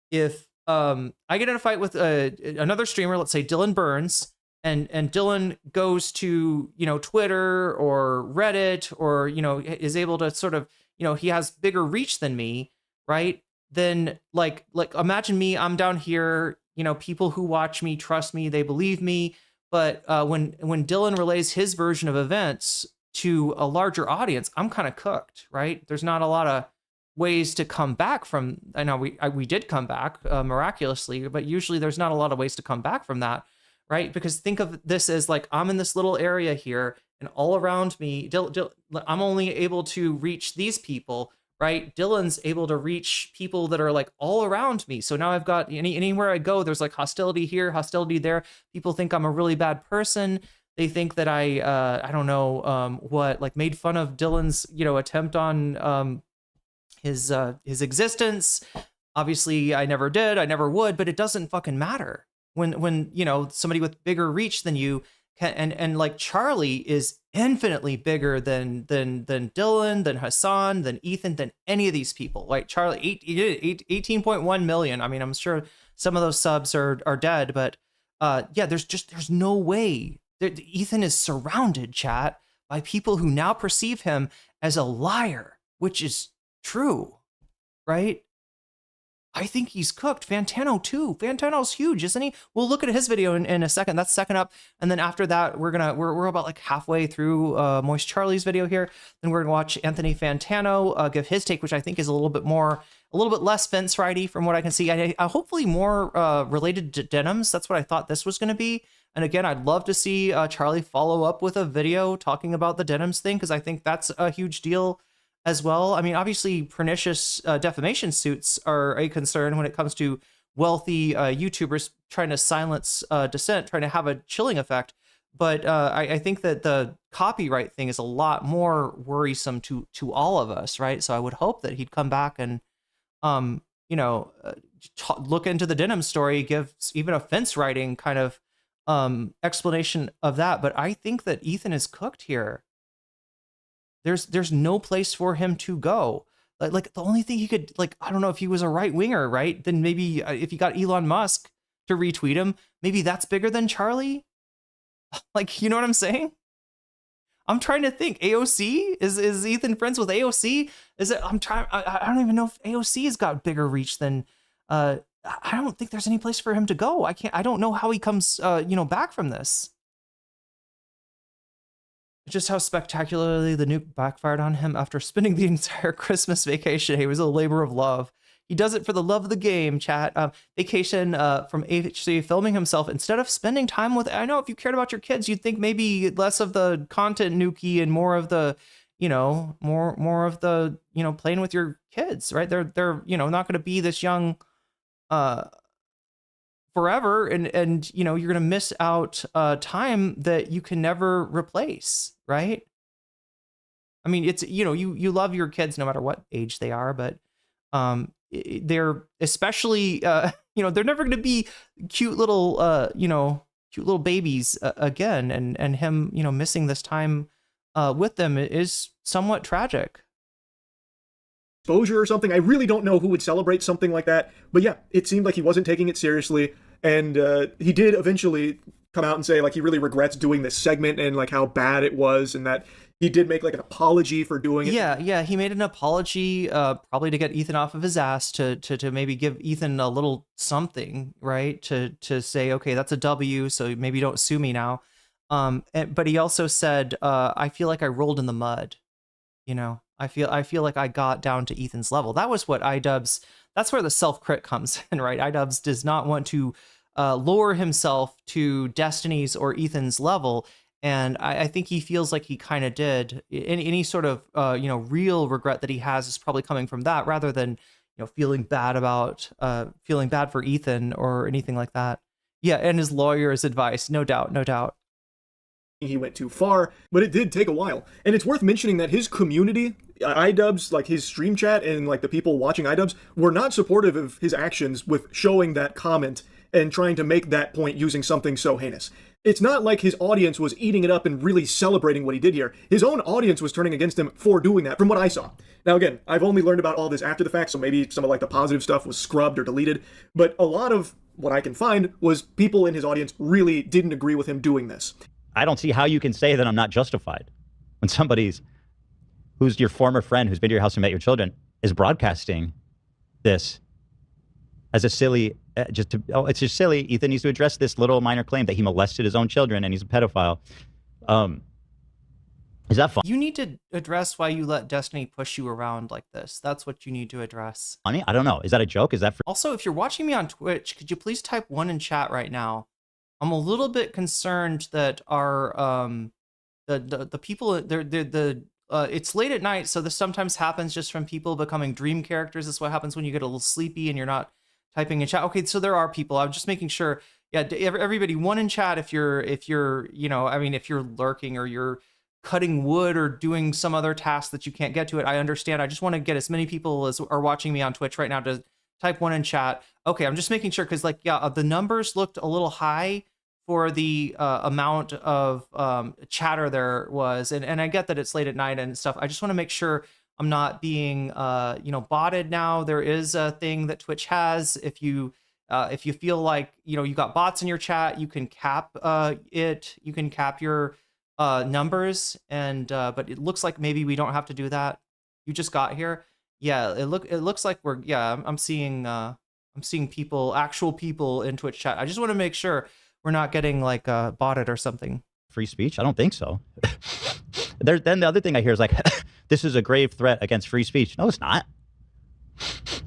If I get in a fight with another streamer, let's say Dylan Burns, and Dylan goes to, Twitter or Reddit or, is able to sort of, he has bigger reach than me, right? Then like imagine me, I'm down here, people who watch me, trust me, they believe me. But when Dylan relays his version of events to a larger audience, I'm kind of cooked, right? There's not a lot of ways to come back from, I know we did come back miraculously, but usually there's not a lot of ways to come back from that, right? Because think of this as like, I'm in this little area here and all around me, I'm only able to reach these people, right? Dylan's able to reach people that are like all around me. So now I've got anywhere I go, there's like hostility here, hostility there. People think I'm a really bad person. They think that I don't know what, made fun of Dylan's, attempt on his existence. Obviously I never did, I never would, but it doesn't fucking matter when somebody with bigger reach than you can, and like Charlie is infinitely bigger than Dylan, than Hassan, than Ethan, than any of these people. Like Charlie, 18.1 million. I mean, I'm sure some of those subs are dead, but yeah, there's no way. Ethan is surrounded, chat, by people who now perceive him as a liar, which is true, right? I think he's cooked. Fantano too. Fantano's huge, isn't he? We'll look at his video in a second. That's second up, and then after that, we're about like halfway through Moist Charlie's video here. Then we're gonna watch Anthony Fantano give his take, which I think is a little bit less fence righty from what I can see. Hopefully more related to Denims. That's what I thought this was gonna be. And again, I'd love to see Charlie follow up with a video talking about the Denims thing, because I think that's a huge deal as well. I mean, obviously, pernicious defamation suits are a concern when it comes to wealthy YouTubers trying to silence dissent, trying to have a chilling effect. But I think that the copyright thing is a lot more worrisome to all of us, right? So I would hope that he'd come back and, you know, look into the Denims story, give even a fence writing kind of explanation of that. But I think that Ethan is cooked here. There's no place for him to go. Like the only thing he could, like, I don't know, if he was a right winger, right? Then maybe if he got Elon Musk to retweet him, maybe that's bigger than Charlie. Like, you know what I'm saying? I'm trying to think. AOC? Is Ethan friends with AOC? Is it? I don't even know if AOC has got bigger reach than. I don't think there's any place for him to go. I don't know how he comes, you know, back from this. Just how spectacularly the nuke backfired on him after spending the entire Christmas vacation. He was a labor of love. He does it for the love of the game, chat. Vacation from HC, filming himself instead of spending time with. I know if you cared about your kids, you'd think maybe less of the content nuki and more of the, you know, more of the, you know, playing with your kids, right? They're you know, not going to be this young forever, and you know, you're going to miss out time that you can never replace, right? I mean, it's, you know, you love your kids no matter what age they are, but they're especially you know, they're never going to be cute little you know, cute little babies again, and him, you know, missing this time with them is somewhat tragic. Exposure or something. I really don't know who would celebrate something like that, but yeah, it seemed like he wasn't taking it seriously, and he did eventually come out and say like he really regrets doing this segment and like how bad it was, and that he did make like an apology for doing it. Yeah, he made an apology, probably to get Ethan off of his ass, to maybe give Ethan a little something, right? To say, okay, that's a W, so maybe don't sue me now. But he also said, I feel like I rolled in the mud, you know. I feel like I got down to Ethan's level. That was what iDubbbz. That's where the self-crit comes in, right? iDubbbz does not want to lower himself to Destiny's or Ethan's level. And I think he feels like he kind of did. Any sort of, you know, real regret that he has is probably coming from that, rather than, you know, feeling bad for Ethan or anything like that. Yeah, and his lawyer's advice, no doubt. He went too far, but it did take a while. And it's worth mentioning that his community, iDubbbz, like his stream chat and like the people watching iDubbbz, were not supportive of his actions with showing that comment and trying to make that point using something so heinous. It's not like his audience was eating it up and really celebrating what he did here. His own audience was turning against him for doing that, from what I saw. Now again, I've only learned about all this after the fact, so maybe some of like the positive stuff was scrubbed or deleted, but a lot of what I can find was people in his audience really didn't agree with him doing this. I don't see how you can say that I'm not justified when somebody's who's your former friend who's been to your house and met your children is broadcasting this as a silly, it's just silly. Ethan needs to address this little minor claim that he molested his own children and he's a pedophile. Is that fun? You need to address why you let Destiny push you around like this. That's what you need to address. Funny? I don't know. Is that a joke? Is that for? Also, if you're watching me on Twitch, could you please type 1 in chat right now? I'm a little bit concerned that our the people it's late at night, so this sometimes happens just from people becoming dream characters. This is what happens when you get a little sleepy and you're not typing in chat. Okay, so there are people. I'm just making sure. Yeah, everybody, 1 in chat if you're you know, I mean, if you're lurking or you're cutting wood or doing some other task that you can't get to it. I understand. I just want to get as many people as are watching me on Twitch right now to type 1 in chat. Okay, I'm just making sure because like the numbers looked a little high for the amount of chatter there was, and I get that it's late at night and stuff. I just want to make sure I'm not being you know, botted now. There is a thing that Twitch has. If you feel like, you know, you got bots in your chat, you can cap it. You can cap your numbers, and but it looks like maybe we don't have to do that. You just got here. Yeah, it looks like we're I'm seeing people, actual people in Twitch chat. I just want to make sure we're not getting like botted or something. Free speech? I don't think so. Then the other thing I hear is like, this is a grave threat against free speech. No, it's not.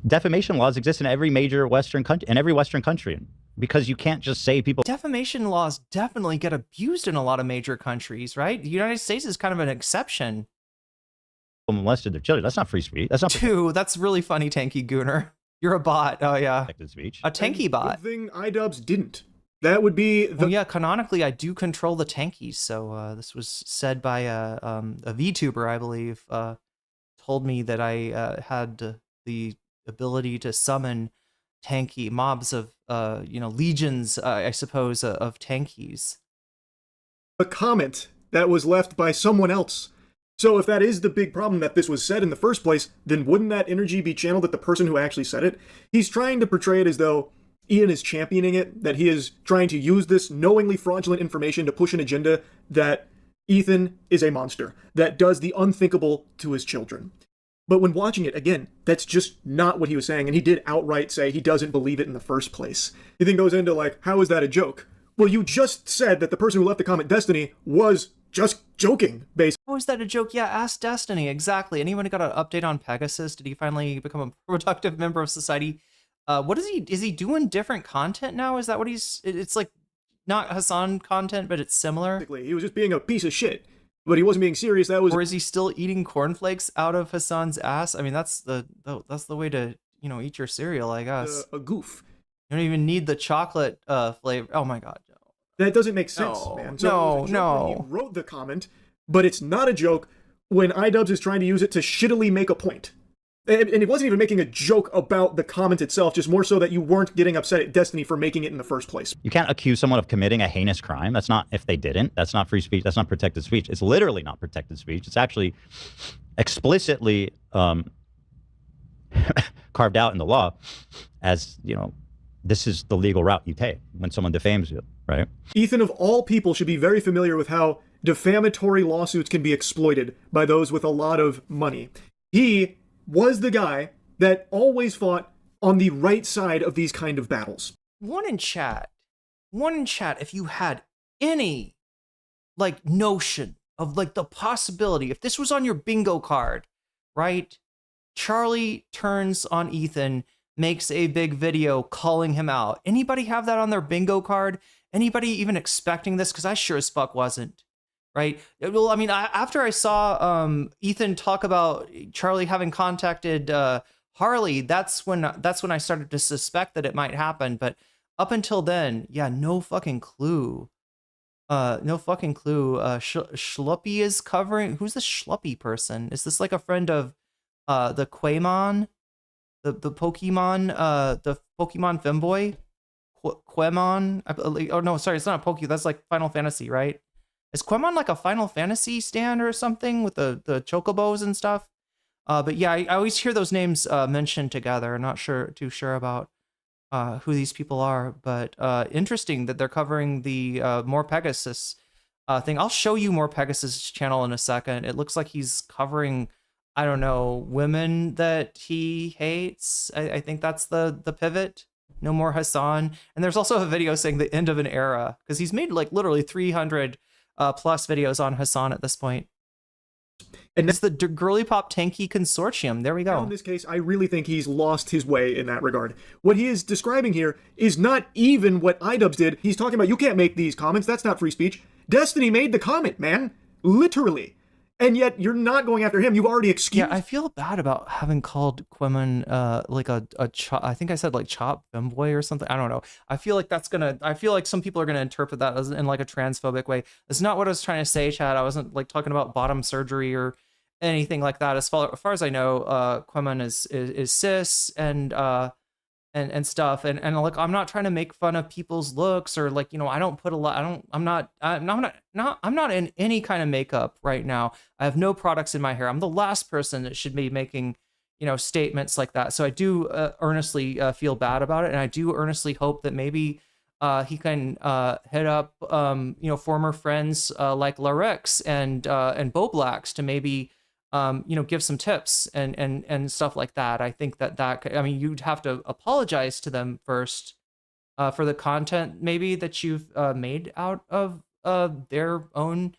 Defamation laws exist in every major Western country, because you can't just say people. Defamation laws definitely get abused in a lot of major countries, right? The United States is kind of an exception. Molested their children. That's not free speech. That's not. Dude, that's really funny, Tanky Gooner. You're a bot. Oh yeah. Protected speech. A tanky bot. Good thing iDubbbz didn't. That would be the Well, yeah, canonically, I do control the tankies. So this was said by a VTuber, I believe, told me that I had the ability to summon tanky mobs of, legions, I suppose, of tankies. comment that was left by someone else. So if that is the big problem that this was said in the first place, then wouldn't that energy be channeled at the person who actually said it? He's trying to portray it as though Ian is championing it, that he is trying to use this knowingly fraudulent information to push an agenda that Ethan is a monster, that does the unthinkable to his children. But when watching it, again, that's just not what he was saying, and he did outright say he doesn't believe it in the first place. He then goes into, like, how is that a joke? Well, you just said that the person who left the comment Destiny was just joking, basically. How is that a joke? Yeah, ask Destiny, exactly. Anyone got an update on Pegasus? Did he finally become a productive member of society? What is he doing different content now? Is that what it's like not Hassan content, but it's similar? He was just being a piece of shit, but he wasn't being serious. That was. Or is he still eating cornflakes out of Hassan's ass? I mean, that's the way to, eat your cereal, I guess. A goof. You don't even need the chocolate flavor. Oh my god. No. That doesn't make sense, man. So no. He wrote the comment, but it's not a joke when iDubbbz is trying to use it to shittily make a point. And he wasn't even making a joke about the comment itself, just more so that you weren't getting upset at Destiny for making it in the first place. You can't accuse someone of committing a heinous crime. That's not, if they didn't, that's not free speech. That's not protected speech. It's literally not protected speech. It's actually explicitly carved out in the law as, this is the legal route you take when someone defames you, right? Ethan, of all people, should be very familiar with how defamatory lawsuits can be exploited by those with a lot of money. He was the guy that always fought on the right side of these kind of battles. One in chat, if you had any, notion of, the possibility, if this was on your bingo card, right? Charlie turns on Ethan, makes a big video calling him out. Anybody have that on their bingo card? Anybody even expecting this? Because I sure as fuck wasn't. Right. Well, I mean, after I saw Ethan talk about Charlie having contacted Harley, that's when I started to suspect that it might happen. But up until then, yeah, no fucking clue. Schluppy is covering. Who's the Schluppy person? Is this like a friend of the Quaimon, the Pokemon, the Pokemon femboy, Quaimon? Oh no, sorry, it's not a Poke. That's like Final Fantasy, right? Is Quemon like a Final Fantasy stand or something with the chocobos and stuff? But yeah, I always hear those names mentioned together. I'm not too sure about who these people are, but interesting that they're covering the More Pegasus thing. I'll show you More Pegasus' channel in a second. It looks like he's covering, I don't know, women that he hates. I think that's the pivot. No more Hassan. And there's also a video saying the end of an era, because he's made literally 300 plus videos on Hassan at this point. And it's the Girly Pop Tanky Consortium. There we go. In this case, I really think he's lost his way in that regard. What he is describing here is not even what iDubbbz did. He's talking about, you can't make these comments. That's not free speech. Destiny made the comment, man. Literally. And yet you're not going after him. You've already excused. Yeah, I feel bad about having called Quemon I think I said chop femboy or something. I don't know. I feel like I feel like some people are gonna interpret that as in a transphobic way. It's not what I was trying to say, Chad. I wasn't talking about bottom surgery or anything like that. As far as I know, Quemon is cis and stuff, and I'm not trying to make fun of people's looks or I don't put a lot. I'm not in any kind of makeup right now. I have no products in my hair. I'm the last person that should be making statements like that. So I do earnestly feel bad about it, and I do earnestly hope that maybe he can hit up former friends like Larix and Boblax to maybe give some tips and stuff like that. I think I mean, you'd have to apologize to them first for the content maybe that you've made out of their own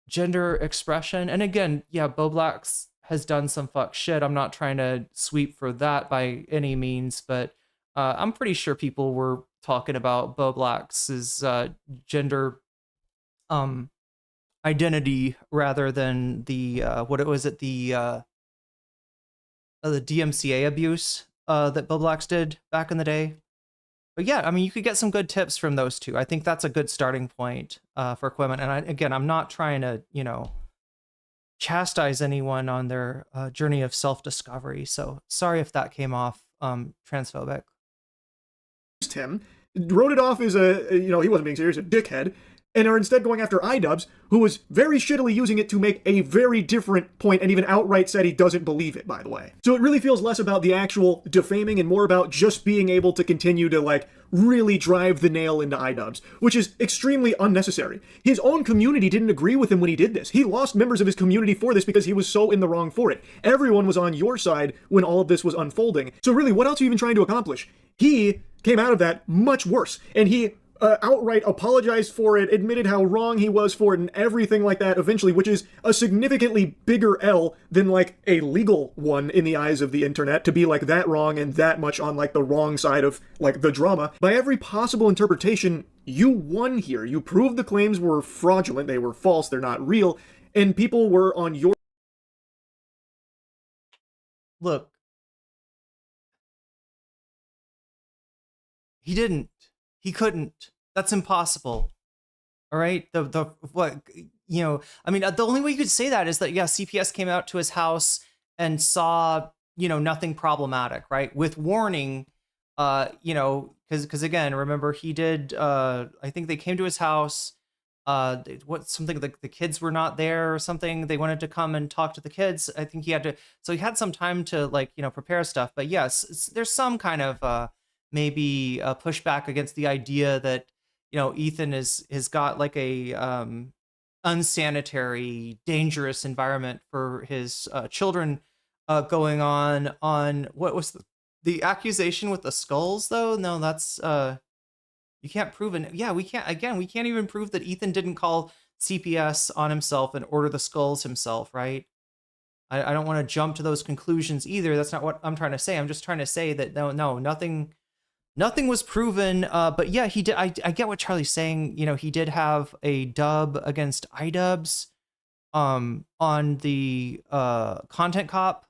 gender expression. And again, yeah, Boblax has done some fuck shit. I'm not trying to sweep for that by any means, but I'm pretty sure people were talking about Boblax's gender identity rather than the the DMCA abuse that Boblax did back in the day. But yeah, I mean, you could get some good tips from those two. I think that's a good starting point for equipment. And again, I'm not trying to, chastise anyone on their journey of self-discovery. So sorry if that came off transphobic. Him, wrote it off as he wasn't being serious, a dickhead, and are instead going after iDubbbz, who was very shittily using it to make a very different point, and even outright said he doesn't believe it, by the way. So it really feels less about the actual defaming and more about just being able to continue to, really drive the nail into iDubbbz, which is extremely unnecessary. His own community didn't agree with him when he did this. He lost members of his community for this because he was so in the wrong for it. Everyone was on your side when all of this was unfolding. So really, what else are you even trying to accomplish? He came out of that much worse, and he outright apologized for it, admitted how wrong he was for it, and everything like that eventually, which is a significantly bigger L than, a legal one in the eyes of the internet, to be, that wrong and that much on, the wrong side of, the drama. By every possible interpretation, you won here. You proved the claims were fraudulent, they were false, they're not real, and people were on your... Look. He didn't. He couldn't. That's impossible. All right. The only way you could say that is that, yeah, CPS came out to his house and saw, nothing problematic, right? With warning, because again, remember he did, I think they came to his house, the kids were not there or something. They wanted to come and talk to the kids. I think he had some time to prepare stuff, but yes, there's some kind of, maybe push back against the idea that Ethan has got a unsanitary, dangerous environment for his children going on. What was the accusation with the skulls though? No, that's you can't prove it. Yeah, we can't even prove that Ethan didn't call CPS on himself and order the skulls himself, right? I don't want to jump to those conclusions either. That's not what I'm trying to say. I'm just trying to say that no, nothing was proven, but yeah, he did. I get what Charlie's saying. He did have a dub against iDubbbz on the content cop.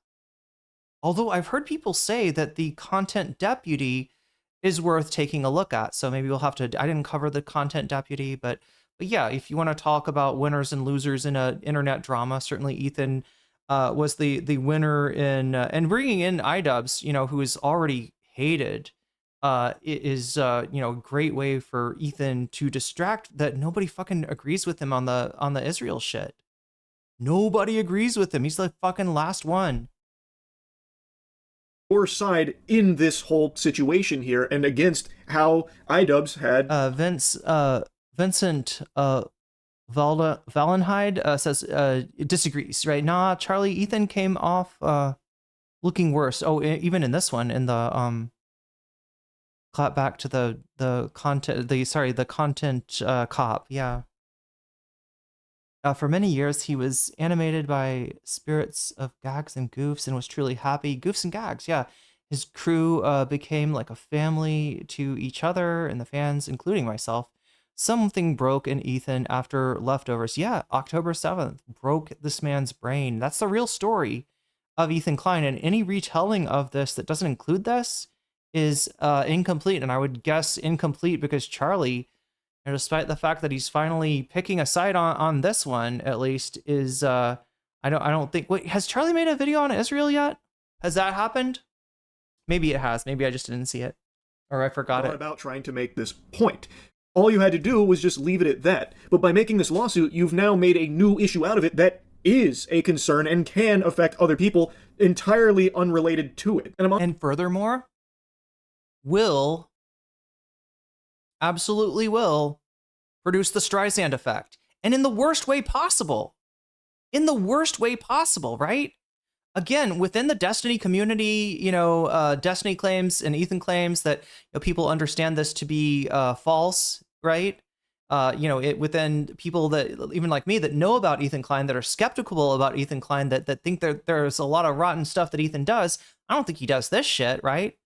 Although I've heard people say that the content deputy is worth taking a look at. So maybe we'll have to. I didn't cover the content deputy, but yeah, if you want to talk about winners and losers in an internet drama, certainly Ethan was the winner in and bringing in iDubbbz, who is already hated. Is a great way for Ethan to distract that nobody fucking agrees with him on the Israel shit. Nobody agrees with him. He's the fucking last one. Your side in this whole situation here, and against how iDubbbz had Vincent Valenhide says disagrees, right? Nah, Charlie, Ethan came off looking worse. Oh, even in this one, in the clap back to the content cop. Yeah. For many years, he was animated by spirits of gags and goofs and was truly happy. Goofs and gags, yeah. His crew became like a family to each other and the fans, including myself. Something broke in Ethan after Leftovers. Yeah, October 7th broke this man's brain. That's the real story of Ethan Klein, and any retelling of this that doesn't include this is incomplete, and I would guess incomplete because Charlie, despite the fact that he's finally picking a side on this one, at least, is I don't think. Wait, has Charlie made a video on Israel yet? Has that happened? Maybe it has. Maybe I just didn't see it, or I forgot it. About trying to make this point. All you had to do was just leave it at that. But by making this lawsuit, you've now made a new issue out of it that is a concern and can affect other people entirely unrelated to it. And furthermore, absolutely will produce the Streisand effect. And in the worst way possible. In the worst way possible, right? Again, within the Destiny community, Destiny claims and Ethan claims that people understand this to be false, right? Within people that, even like me, that know about Ethan Klein, that are skeptical about Ethan Klein, that think there's a lot of rotten stuff that Ethan does. I don't think he does this shit, right?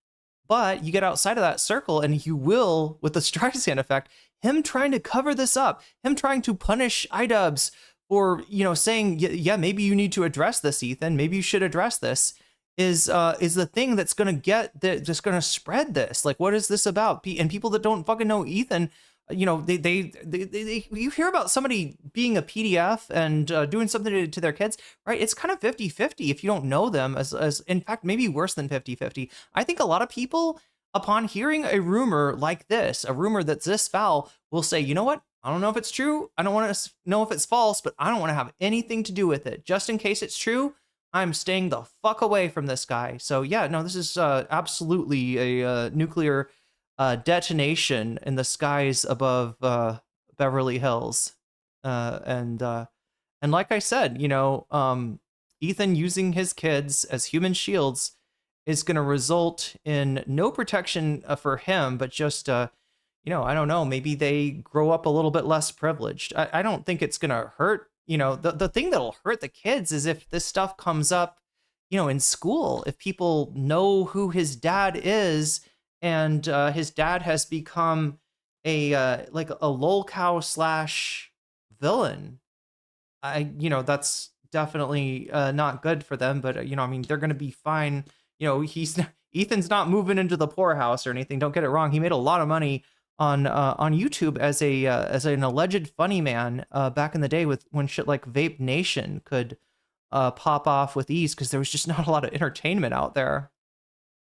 But you get outside of that circle and you will, with the Streisand effect, him trying to cover this up, him trying to punish iDubbbz for, saying, yeah, maybe you need to address this, Ethan. Maybe you should address this. is the thing that's gonna just gonna spread this. Like, what is this about? And people that don't fucking know Ethan, you know, they you hear about somebody being a PDF and doing something to their kids, right? It's kind of 50-50 if you don't know them, as in fact, maybe worse than 50-50. I think a lot of people, upon hearing a rumor like this, a rumor that's this foul, will say, you know what? I don't know if it's true. I don't want to know if it's false, but I don't want to have anything to do with it. Just in case it's true, I'm staying the fuck away from this guy. So yeah, no, this is absolutely a nuclear detonation in the skies above Beverly Hills. And like I said, you know, Ethan using his kids as human shields is going to result in no protection for him, but just, you know, I don't know, maybe they grow up a little bit less privileged. I don't think it's going to hurt. You know, the thing that'll hurt the kids is if this stuff comes up, you know, in school, if people know who his dad is and his dad has become a like a lolcow / villain. You know, that's definitely not good for them, but you know, I mean, they're going to be fine. You know, Ethan's not moving into the poorhouse or anything. Don't get it wrong. He made a lot of money on YouTube as an alleged funny man back in the day, when shit like Vape Nation could pop off with ease, because there was just not a lot of entertainment out there.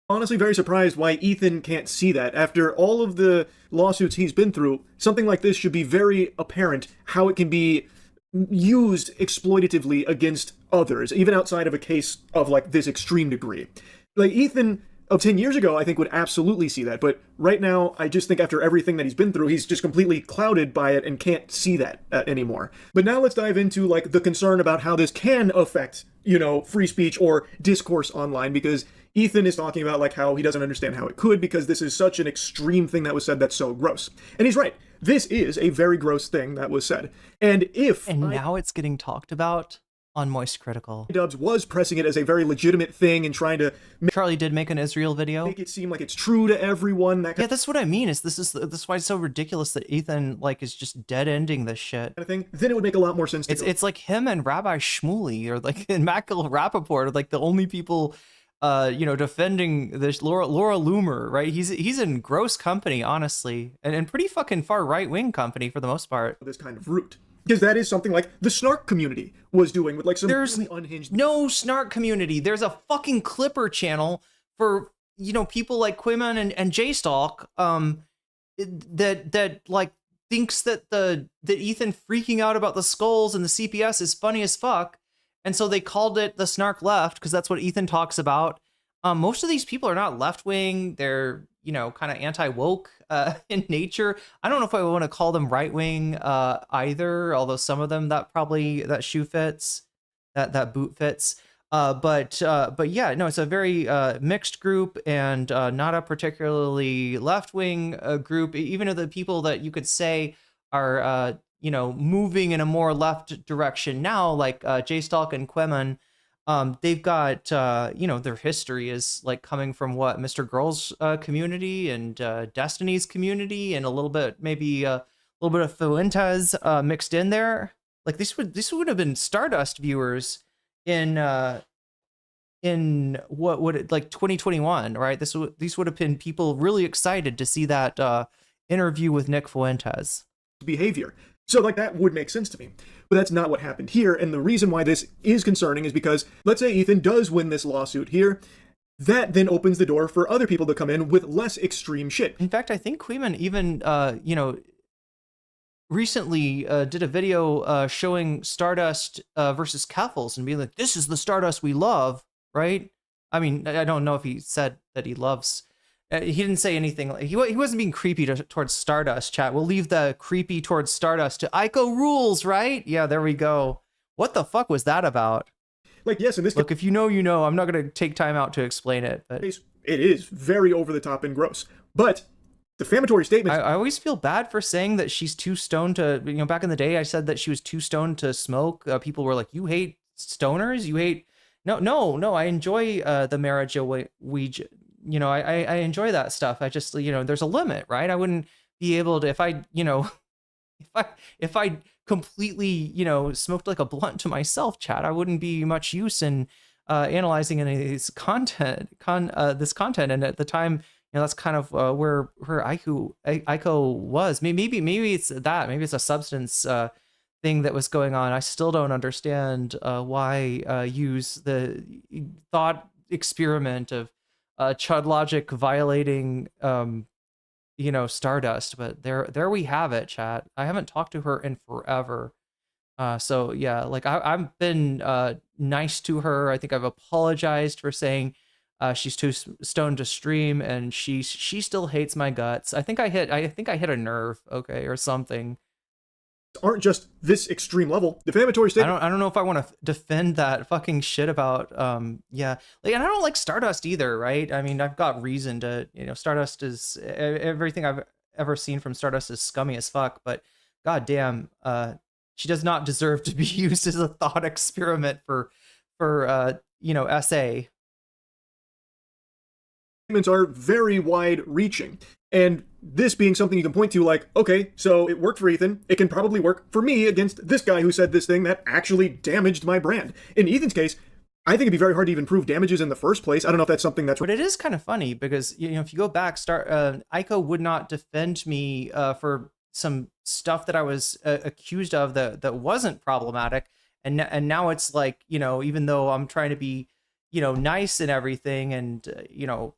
Honestly, very surprised why Ethan can't see that. After all of the lawsuits he's been through, something like this should be very apparent how it can be used exploitatively against others, even outside of a case of like this extreme degree. Like Ethan of 10 years ago, I think would absolutely see that, but right now, I just think after everything that he's been through, he's just completely clouded by it and can't see that anymore. But now let's dive into like the concern about how this can affect, you know, free speech or discourse online, because Ethan is talking about like how he doesn't understand how it could, because this is such an extreme thing that was said that's so gross. And he's right. This is a very gross thing that was said. And now it's getting talked about on Moist Critical. iDubbbz was pressing it as a very legitimate thing and trying to Charlie did make an Israel video. Make it seem like it's true to everyone. Yeah, that's what I mean. This is why it's so ridiculous that Ethan like is just dead ending this shit. Kind of thing. Then it would make a lot more sense. It's like him and Rabbi Shmuley, or like and Michael Rappaport, are like the only people you know, defending this Laura Loomer, right? He's in gross company, honestly, and pretty fucking far right-wing company for the most part. This kind of route. Because that is something like the snark community was doing with like some really unhinged. No snark community. There's a fucking Clipper channel for, you know, people like Quiman and J-Stalk that like thinks that Ethan freaking out about the skulls and the CPS is funny as fuck. And so they called it the snark left, because that's what Ethan talks about. Most of these people are not left-wing. They're, you know, kind of anti-woke in nature. I don't know if I want to call them right-wing either, although some of them that shoe fits, that boot fits. But yeah, no, it's a very mixed group, and not a particularly left-wing group. Even of the people that you could say are you know, moving in a more left direction now, like J-Stalk and Queman, they've got, you know, their history is like coming from what Mr. Girl's community and Destiny's community, and a little bit, maybe a little bit of Fuentes mixed in there. Like this would have been Stardust viewers in what would it, like 2021, right? These would have been people really excited to see that interview with Nick Fuentes. Behavior. So like that would make sense to me, but that's not what happened here. And the reason why this is concerning is because let's say Ethan does win this lawsuit here, that then opens the door for other people to come in with less extreme shit. In fact, I think Queeman even, you know, recently did a video showing Stardust versus Keffels and being like, this is the Stardust we love, right? I mean, I don't know if he said that he loves. He didn't say anything. He wasn't being creepy towards Stardust, chat. We'll leave the creepy towards Stardust to Ico rules, right? Yeah, there we go. What the fuck was that about? Like, yes, in this look, if you know, you know. I'm not going to take time out to explain it, but it is very over the top and gross. But defamatory statements. I always feel bad for saying that she's too stoned to, you know, back in the day, I said that she was too stoned to smoke. People were like, you hate stoners? You hate... No, I enjoy the marriage Ouija. You know, I enjoy that stuff. I just, you know, there's a limit, right? I wouldn't be able to, if I, you know, if I completely, you know, smoked like a blunt to myself, chat, I wouldn't be much use in analyzing any of these this content, and at the time, that's kind of where Aiko was. Maybe it's that. Maybe it's a substance thing that was going on. I still don't understand why use the thought experiment of Chud Logic violating Stardust, but there we have it, chat. I haven't talked to her in forever. So yeah, like I've been nice to her. I think I've apologized for saying she's too stoned to stream, and she still hates my guts. I think I hit a nerve, okay, or something. Aren't just this extreme level defamatory statement. I don't know if I want to defend that fucking shit about yeah, like, and I don't like Stardust either, right? I mean, I've got reason to, Stardust is everything I've ever seen from Stardust is scummy as fuck, but goddamn, she does not deserve to be used as a thought experiment for SA. Statements are very wide reaching. And this being something you can point to, like, okay, so it worked for Ethan, it can probably work for me against this guy who said this thing that actually damaged my brand. In Ethan's case, I think it'd be very hard to even prove damages in the first place. I don't know if that's something that's... But it is kind of funny because, if you go back, Aiko would not defend me for some stuff that I was accused of that wasn't problematic. And now it's like, even though I'm trying to be, nice and everything and,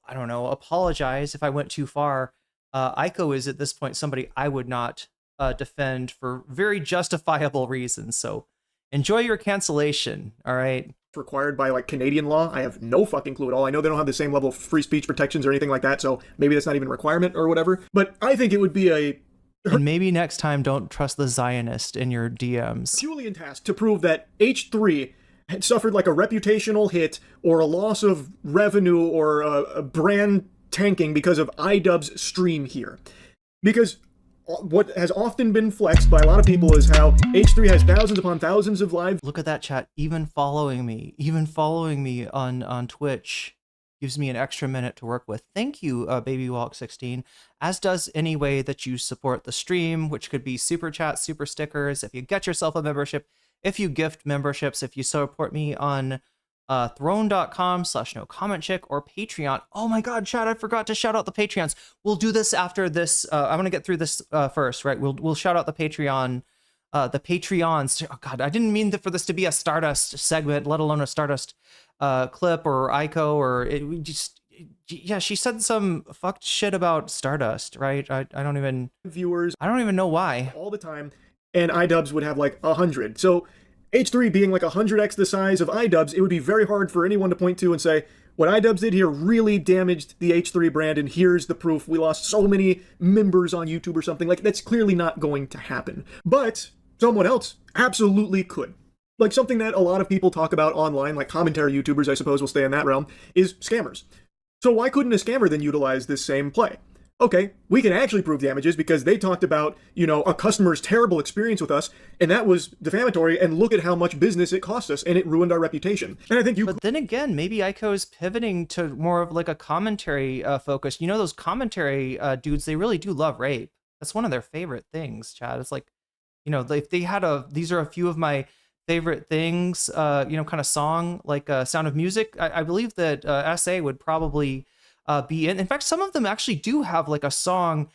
I don't know, apologize if I went too far. Aiko is at this point somebody I would not defend for very justifiable reasons. So enjoy your cancellation. All right. Required by like Canadian law. I have no fucking clue at all. I know they don't have the same level of free speech protections or anything like that. So maybe that's not even a requirement or whatever. But I think it would be a... And maybe next time don't trust the Zionist in your DMs. Herculean task to prove that H3 had suffered like a reputational hit or a loss of revenue or a brand tanking because of iDubbbz stream here. Because what has often been flexed by a lot of people is how H3 has thousands upon thousands of live... Look at that, chat. Even following me on Twitch gives me an extra minute to work with. Thank you, BabyWalk16, as does any way that you support the stream, which could be super chat, super stickers, if you get yourself a membership, if you gift memberships, if you support me on throne.com/nocommentchick or Patreon. Oh my god, chat, I forgot to shout out the Patreons. We'll do this after this. I want to get through this first, right? We'll shout out the Patreon, the Patreons. Oh god, I didn't mean for this to be a Stardust segment, let alone a Stardust clip or Aiko or yeah, she said some fucked shit about Stardust, right? I don't even know why. All the time, and iDubbbz would have like 100. So H3 being like 100x the size of iDubbbz, it would be very hard for anyone to point to and say, what iDubbbz did here really damaged the H3 brand, and here's the proof. We lost so many members on YouTube or something. Like, that's clearly not going to happen. But someone else absolutely could. Like, something that a lot of people talk about online, like commentary YouTubers, I suppose will stay in that realm, is scammers. So why couldn't a scammer then utilize this same play? Okay, we can actually prove damages because they talked about, a customer's terrible experience with us, and that was defamatory, and look at how much business it cost us, and it ruined our reputation. And I think But then again, maybe Aiko is pivoting to more of like a commentary focus. Those commentary dudes, they really do love rape. That's one of their favorite things, Chad. It's like, if they had these are a few of my favorite things, kind of song, like Sound of Music. I believe that SA would probably... be in fact, some of them actually do have like a song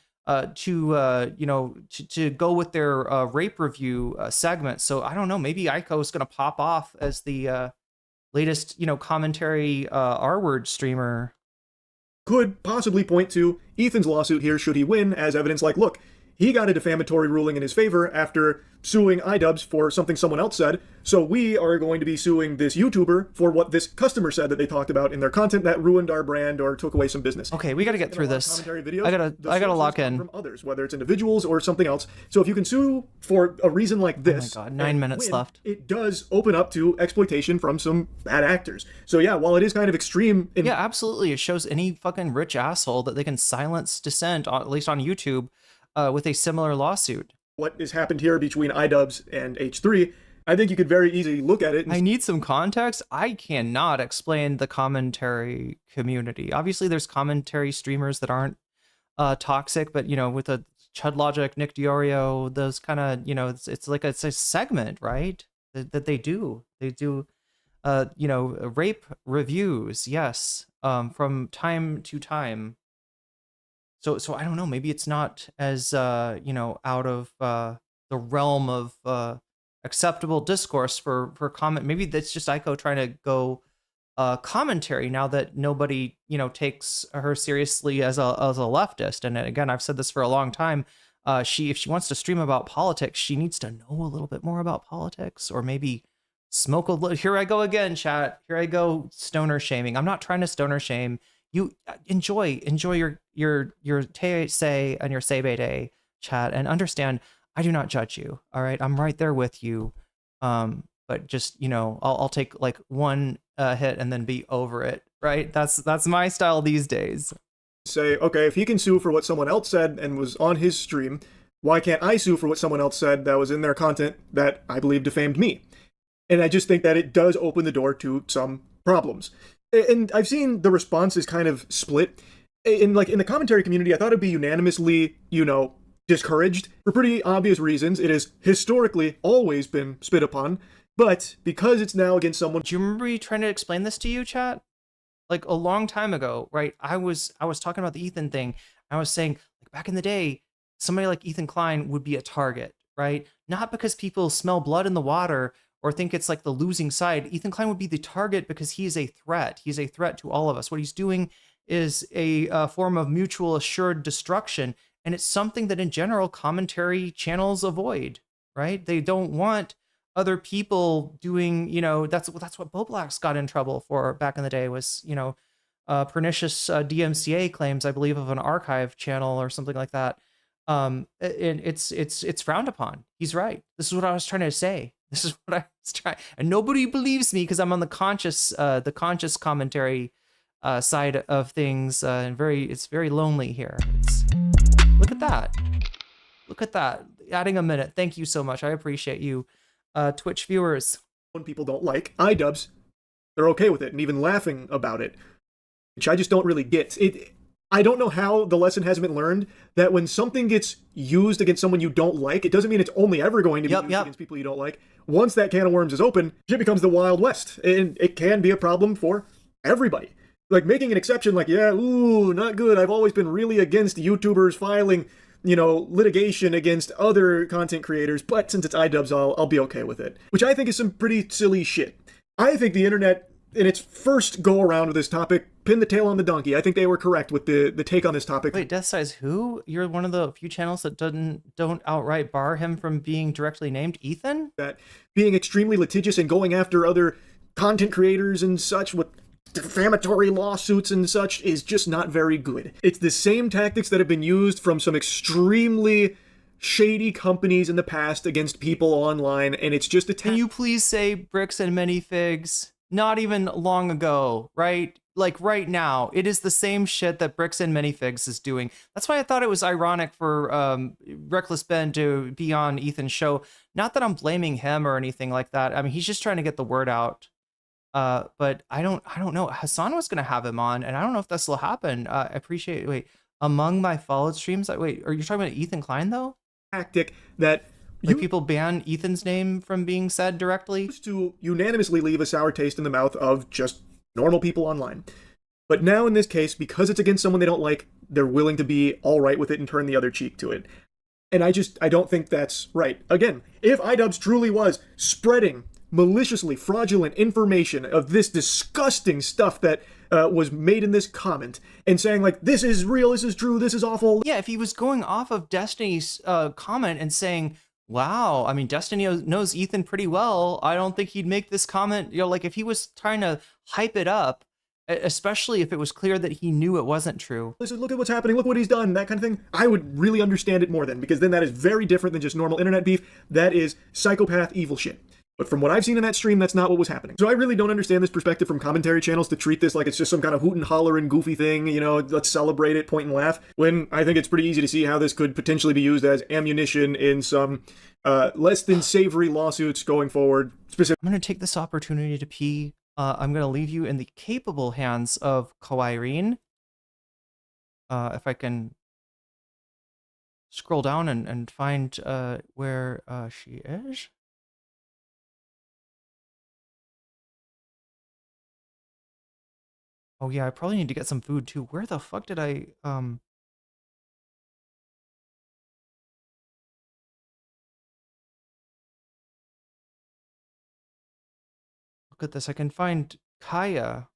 to go with their rape review segment. So I don't know, maybe Aiko is gonna pop off as the latest commentary R-word streamer. Could possibly point to Ethan's lawsuit here should he win as evidence, like, look, he got a defamatory ruling in his favor after suing iDubbbz for something someone else said, so we are going to be suing this YouTuber for what this customer said that they talked about in their content that ruined our brand or took away some business. Okay, we got to get through this. Videos, I gotta lock in from others, whether it's individuals or something else. So if you can sue for a reason like this, oh my god, 9 minutes left. It does open up to exploitation from some bad actors. So yeah, while it is kind of extreme, yeah, absolutely, it shows any fucking rich asshole that they can silence dissent, at least on YouTube, with a similar lawsuit. What has happened here between iDubbbz and H3, I think you could very easily look at it. I need some context. I cannot explain the commentary community. Obviously, there's commentary streamers that aren't toxic, but with a Chud Logic, Nick Diorio, those kind of it's a segment, right? That they do you know, rape reviews, yes, from time to time. So I don't know, maybe it's not as you know, out of the realm of acceptable discourse for comment. Maybe that's just Aiko trying to go commentary now that nobody, you know, takes her seriously as a leftist. And again, I've said this for a long time. If she wants to stream about politics, she needs to know a little bit more about politics, or maybe smoke a little. Here I go again, chat. Here I go, stoner shaming. I'm not trying to stoner shame. You enjoy your te say and your sebe day, chat, and understand I do not judge you. All right, I'm right there with you. But just, you know, I'll take like one hit and then be over it. Right? That's my style these days. Say, okay, if he can sue for what someone else said and was on his stream, why can't I sue for what someone else said that was in their content that I believe defamed me? And I just think that it does open the door to some problems. And I've seen the responses kind of split. In the commentary community, I thought it'd be unanimously, you know, discouraged for pretty obvious reasons. It has historically always been spit upon, but because it's now against someone. Do you remember me trying to explain this to you, chat? Like a long time ago, right? I was talking about the Ethan thing. I was saying, like, back in the day, somebody like Ethan Klein would be a target, right? Not because people smell blood in the water or think it's like the losing side. Ethan Klein would be the target because he is a threat. He's a threat to all of us. What he's doing is a form of mutual assured destruction. And it's something that in general commentary channels avoid, right? They don't want other people doing, you know, that's what Boblax got in trouble for back in the day, was, you know, pernicious DMCA claims, I believe, of an archive channel or something like that. And it's frowned upon. He's right. This is what I was trying to say. This is what I was trying, and nobody believes me because I'm on the conscious commentary side of things, and it's very lonely here. Look at that. Look at that. Adding a minute. Thank you so much. I appreciate you, Twitch viewers. When people don't like iDubbbz, they're okay with it and even laughing about it, which I just don't really get. I don't know how the lesson hasn't been learned that when something gets used against someone you don't like, it doesn't mean it's only ever going to be used against people you don't like. Once that can of worms is open, it becomes the Wild West, and it can be a problem for everybody. Like, making an exception, like, yeah, ooh, not good. I've always been really against YouTubers filing, you know, litigation against other content creators, but since it's iDubbbz, I'll be okay with it. Which I think is some pretty silly shit. I think the internet, in its first go around with this topic, pinned the tail on the donkey. I think they were correct with the take on this topic. Wait, Death Size who? You're one of the few channels that don't outright bar him from being directly named Ethan? That being extremely litigious and going after other content creators and such with defamatory lawsuits and such is just not very good. It's the same tactics that have been used from some extremely shady companies in the past against people online, and it's just a Can you please say bricks and many figs? Not even long ago, right? Like right now, it is the same shit that Bricks and Minifigs is doing. That's why I thought it was ironic for Reckless Ben to be on Ethan's show. Not that I'm blaming him or anything like that. I mean, he's just trying to get the word out. But I don't know. Hassan was gonna have him on, and I don't know if this will happen. I appreciate. Wait, among my followed streams. Wait, are you talking about Ethan Klein though? Tactic that. Like people ban Ethan's name from being said directly? To unanimously leave a sour taste in the mouth of just normal people online. But now in this case, because it's against someone they don't like, they're willing to be all right with it and turn the other cheek to it. And I don't think that's right. Again, if iDubbbz truly was spreading maliciously fraudulent information of this disgusting stuff that was made in this comment and saying like, this is real, this is true, this is awful. Yeah, if he was going off of Destiny's comment and saying, wow, I mean, Destiny knows Ethan pretty well, I don't think he'd make this comment. You know, like if he was trying to hype it up, especially if it was clear that he knew it wasn't true. Listen, look at what's happening, look what he's done, that kind of thing. I would really understand it more then, because then that is very different than just normal internet beef. That is psychopath evil shit. But from what I've seen in that stream, that's not what was happening. So I really don't understand this perspective from commentary channels to treat this like it's just some kind of hoot and holler and goofy thing, you know, let's celebrate it, point and laugh, when I think it's pretty easy to see how this could potentially be used as ammunition in some less than savory lawsuits going forward. I'm going to take this opportunity to pee. I'm going to leave you in the capable hands of Irene. If I can scroll down and find where she is. Oh yeah, I probably need to get some food too. Where the fuck did I look at this? I can find Kaya.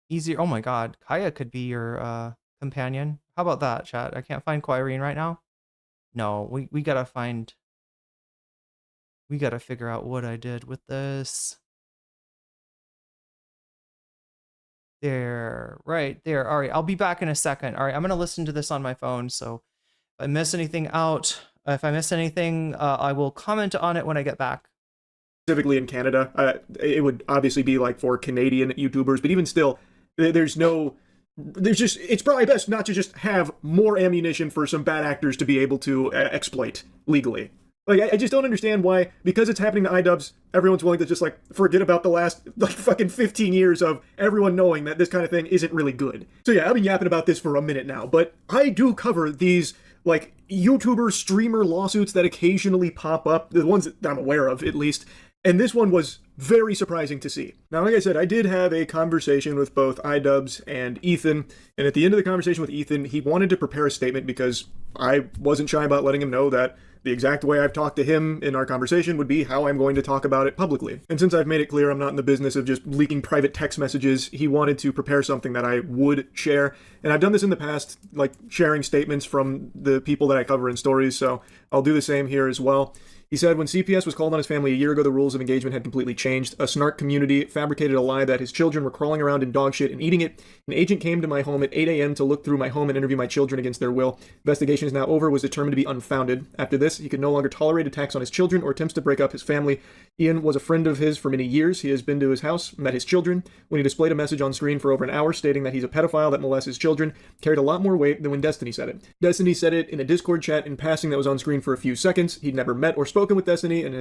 Easier. Oh my god. Kaya could be your companion. How about that, chat? I can't find Irene right now. No, we gotta find. We gotta figure out what I did with this. There, right there. All right, I'll be back in a second. All right, I'm gonna listen to this on my phone. So if I miss anything out, if I miss anything, I will comment on it when I get back. Specifically in Canada, it would obviously be like for Canadian YouTubers, but even still, it's probably best not to just have more ammunition for some bad actors to be able to exploit legally. Like, I just don't understand why, because it's happening to iDubbbz, everyone's willing to just, like, forget about the last, like, fucking 15 years of everyone knowing that this kind of thing isn't really good. So yeah, I've been yapping about this for a minute now, but I do cover these, like, YouTuber, streamer lawsuits that occasionally pop up, the ones that I'm aware of, at least, and this one was very surprising to see. Now, like I said, I did have a conversation with both iDubbbz and Ethan, and at the end of the conversation with Ethan, he wanted to prepare a statement because I wasn't shy about letting him know that the exact way I've talked to him in our conversation would be how I'm going to talk about it publicly. And since I've made it clear I'm not in the business of just leaking private text messages, he wanted to prepare something that I would share. And I've done this in the past, like sharing statements from the people that I cover in stories, so I'll do the same here as well. He said, when CPS was called on his family a year ago, the rules of engagement had completely changed. A snark community fabricated a lie that his children were crawling around in dog shit and eating it. An agent came to my home at 8 a.m. to look through my home and interview my children against their will. Investigation is now over, was determined to be unfounded. After this, he could no longer tolerate attacks on his children or attempts to break up his family. Ian was a friend of his for many years. He has been to his house, met his children. When he displayed a message on screen for over an hour stating that he's a pedophile that molests his children, carried a lot more weight than when Destiny said it. Destiny said it in a Discord chat in passing that was on screen for a few seconds. He'd never met or spoken with Destiny, and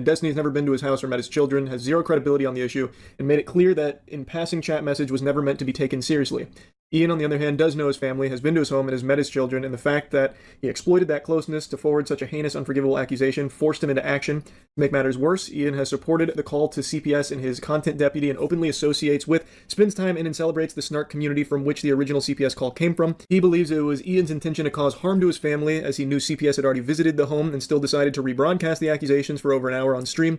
Destiny's never been to his house or met his children, has zero credibility on the issue, and made it clear that in passing chat message was never meant to be taken seriously. Ian, on the other hand, does know his family, has been to his home, and has met his children, and the fact that he exploited that closeness to forward such a heinous, unforgivable accusation forced him into action. To make matters worse, Ian has supported the call to CPS in his content deputy and openly associates with, spends time in, and celebrates the snark community from which the original CPS call came from. He believes it was Ian's intention to cause harm to his family, as he knew CPS had already visited the home and still decided to rebroadcast the accusations for over an hour on stream.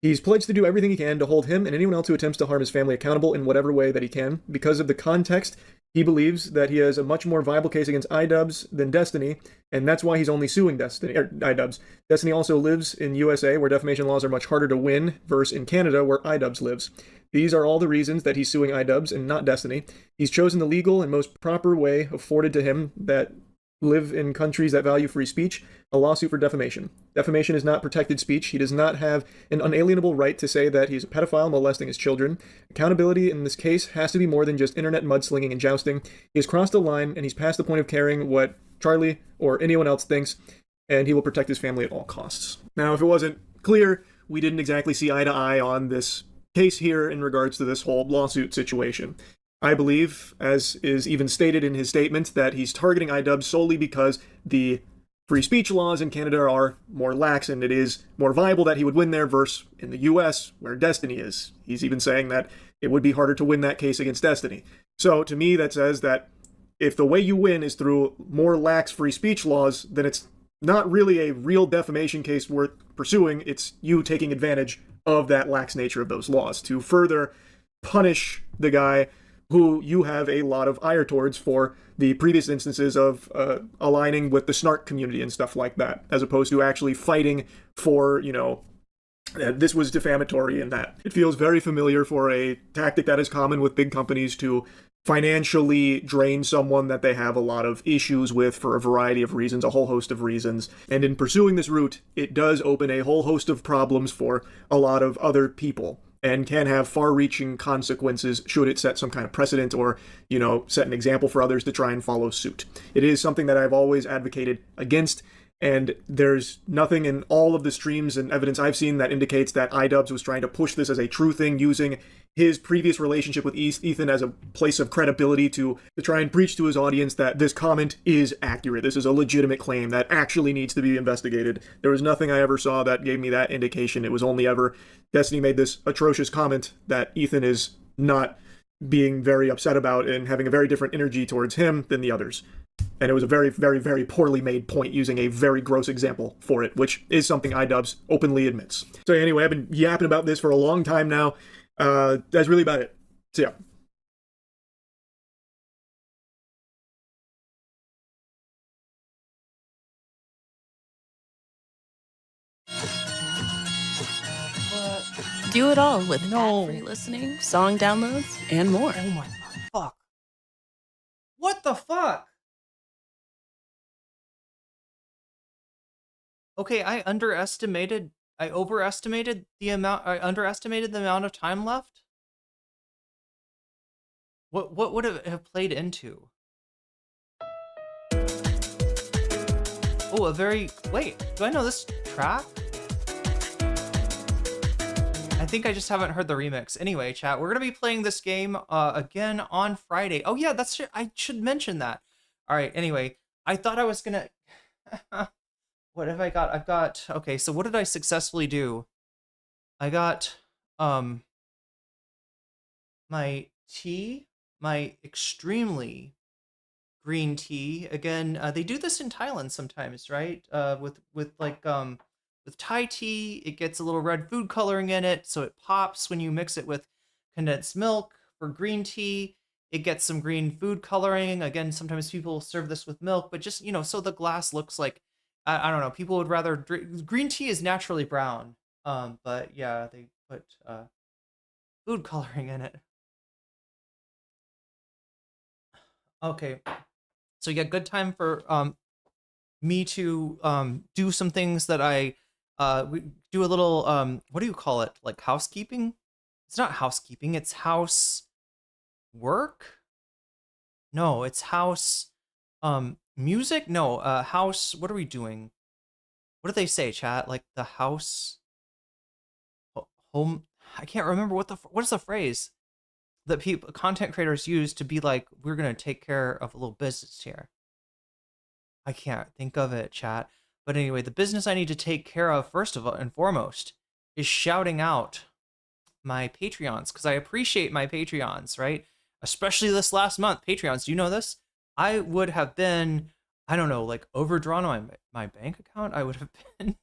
He's pledged to do everything he can to hold him and anyone else who attempts to harm his family accountable in whatever way that he can. Because of the context, he believes that he has a much more viable case against iDubbbz than Destiny, and that's why he's only suing iDubbbz. Destiny also lives in USA, where defamation laws are much harder to win, versus in Canada, where iDubbbz lives. These are all the reasons that he's suing iDubbbz and not Destiny. He's chosen the legal and most proper way afforded to him that live in countries that value free speech, a lawsuit for defamation. Defamation is not protected speech. He does not have an unalienable right to say that he's a pedophile molesting his children. Accountability in this case has to be more than just internet mudslinging and jousting. He has crossed a line, and he's past the point of caring what Charlie or anyone else thinks, and he will protect his family at all costs. Now, if it wasn't clear, we didn't exactly see eye to eye on this case here in regards to this whole lawsuit situation. I believe, as is even stated in his statement, that he's targeting iDubbbz solely because the free speech laws in Canada are more lax, and it is more viable that he would win there versus in the US, where Destiny is. He's even saying that it would be harder to win that case against Destiny. So, to me, that says that if the way you win is through more lax free speech laws, then it's not really a real defamation case worth pursuing. It's you taking advantage of that lax nature of those laws to further punish the guy who you have a lot of ire towards for the previous instances of aligning with the snark community and stuff like that, as opposed to actually fighting for, this was defamatory and that. It feels very familiar for a tactic that is common with big companies to financially drain someone that they have a lot of issues with for a variety of reasons, a whole host of reasons. And in pursuing this route, it does open a whole host of problems for a lot of other people, and can have far-reaching consequences should it set some kind of precedent or, set an example for others to try and follow suit. It is something that I've always advocated against, and there's nothing in all of the streams and evidence I've seen that indicates that iDubbbz was trying to push this as a true thing, using his previous relationship with Ethan as a place of credibility to try and preach to his audience that this comment is accurate. This is a legitimate claim that actually needs to be investigated. There was nothing I ever saw that gave me that indication. It was only ever Destiny made this atrocious comment that Ethan is not being very upset about and having a very different energy towards him than the others. And it was a very, very, very poorly made point using a very gross example for it, which is something iDubbbz openly admits. So anyway, I've been yapping about this for a long time now. That's really about it. So yeah. Do it all with No. ad-free listening, song downloads, and more. Oh my fuck. What the fuck? Okay, I underestimated the amount of time left. What would it have played into? Oh, wait, do I know this track? I think I just haven't heard the remix. Anyway, chat, we're gonna be playing this game again on Friday. Oh yeah, I should mention that. All right, anyway, I thought I was gonna... What have I got? Okay, so what did I successfully do? I got, my tea, my extremely green tea. Again, they do this in Thailand sometimes, right? With Thai tea, it gets a little red food coloring in it, so it pops when you mix it with condensed milk. For green tea, it gets some green food coloring. Again, sometimes people serve this with milk, but just, so the glass looks like, I don't know, people would rather drink, green tea is naturally brown, but yeah, they put food coloring in it. Okay, so yeah, good time for me to do some things that we do a little what do you call it, like housekeeping? It's not housekeeping, it's house work. No, it's house music. No, house, what are we doing? What do they say, chat? Like the house home, I can't remember what is the phrase that content creators use to be like, we're gonna take care of a little business here. I can't think of it, chat. But anyway, the business I need to take care of first of all and foremost is shouting out my Patreons, because I appreciate my Patreons, right? Especially this last month. Patreons, do you know this? I would have been, I don't know, like overdrawn on my bank account. I would have been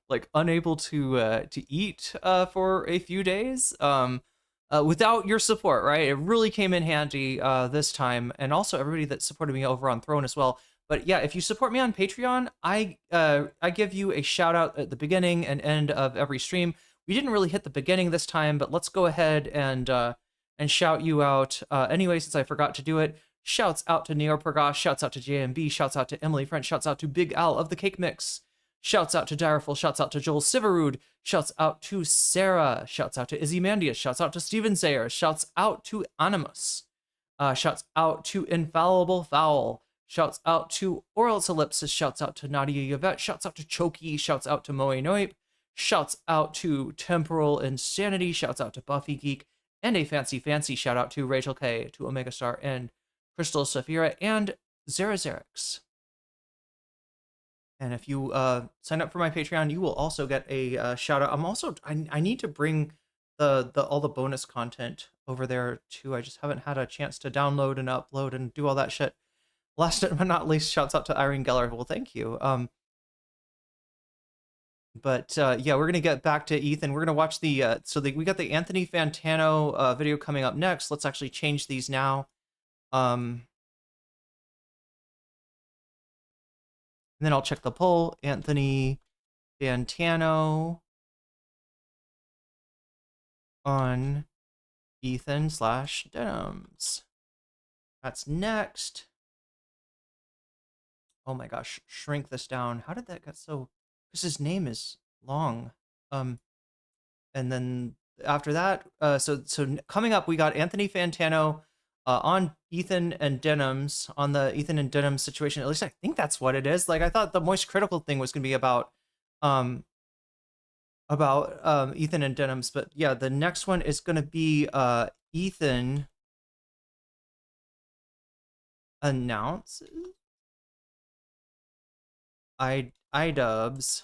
like unable to eat for a few days without your support, right? It really came in handy this time, and also everybody that supported me over on Throne as well. But yeah, if you support me on Patreon, I give you a shout out at the beginning and end of every stream. We didn't really hit the beginning this time, but let's go ahead and shout you out anyway, since I forgot to do it. Shouts out to Neo Pragash, shouts out to JMB, shouts out to Emily French, shouts out to Big Al of the Cake Mix, shouts out to Direful, shouts out to Joel Siverud, shouts out to Sarah, shouts out to Izzy Mandius, shouts out to Steven Sayer, shouts out to Animus, shouts out to Infallible Fowl, shouts out to Oral Ellipsis, shouts out to Nadia Yvette, shouts out to Choki, shouts out to Moe Noip, shouts out to Temporal Insanity, shouts out to Buffy Geek, and a fancy shout out to Rachel K, to Omega Star, and Crystal Saphira, and Zarazerix. And if you sign up for my Patreon, you will also get a shout out. I need to bring all the bonus content over there too. I just haven't had a chance to download and upload and do all that shit. Last but not least, shouts out to Irene Geller. Well, thank you. Yeah, we're gonna get back to Ethan. We're gonna watch we got the Anthony Fantano video coming up next. Let's actually change these now. And then I'll check the poll. Anthony Fantano on Ethan/Denims. That's next. Oh my gosh, shrink this down. How did that get so... Because his name is long. And then after that, so coming up, we got Anthony Fantano on Ethan and Denims, on the Ethan and Denims situation. At least I think that's what it is. Like, I thought the Moist Critical thing was going to be about Ethan and Denims, but yeah, the next one is going to be Ethan announces iDubbbz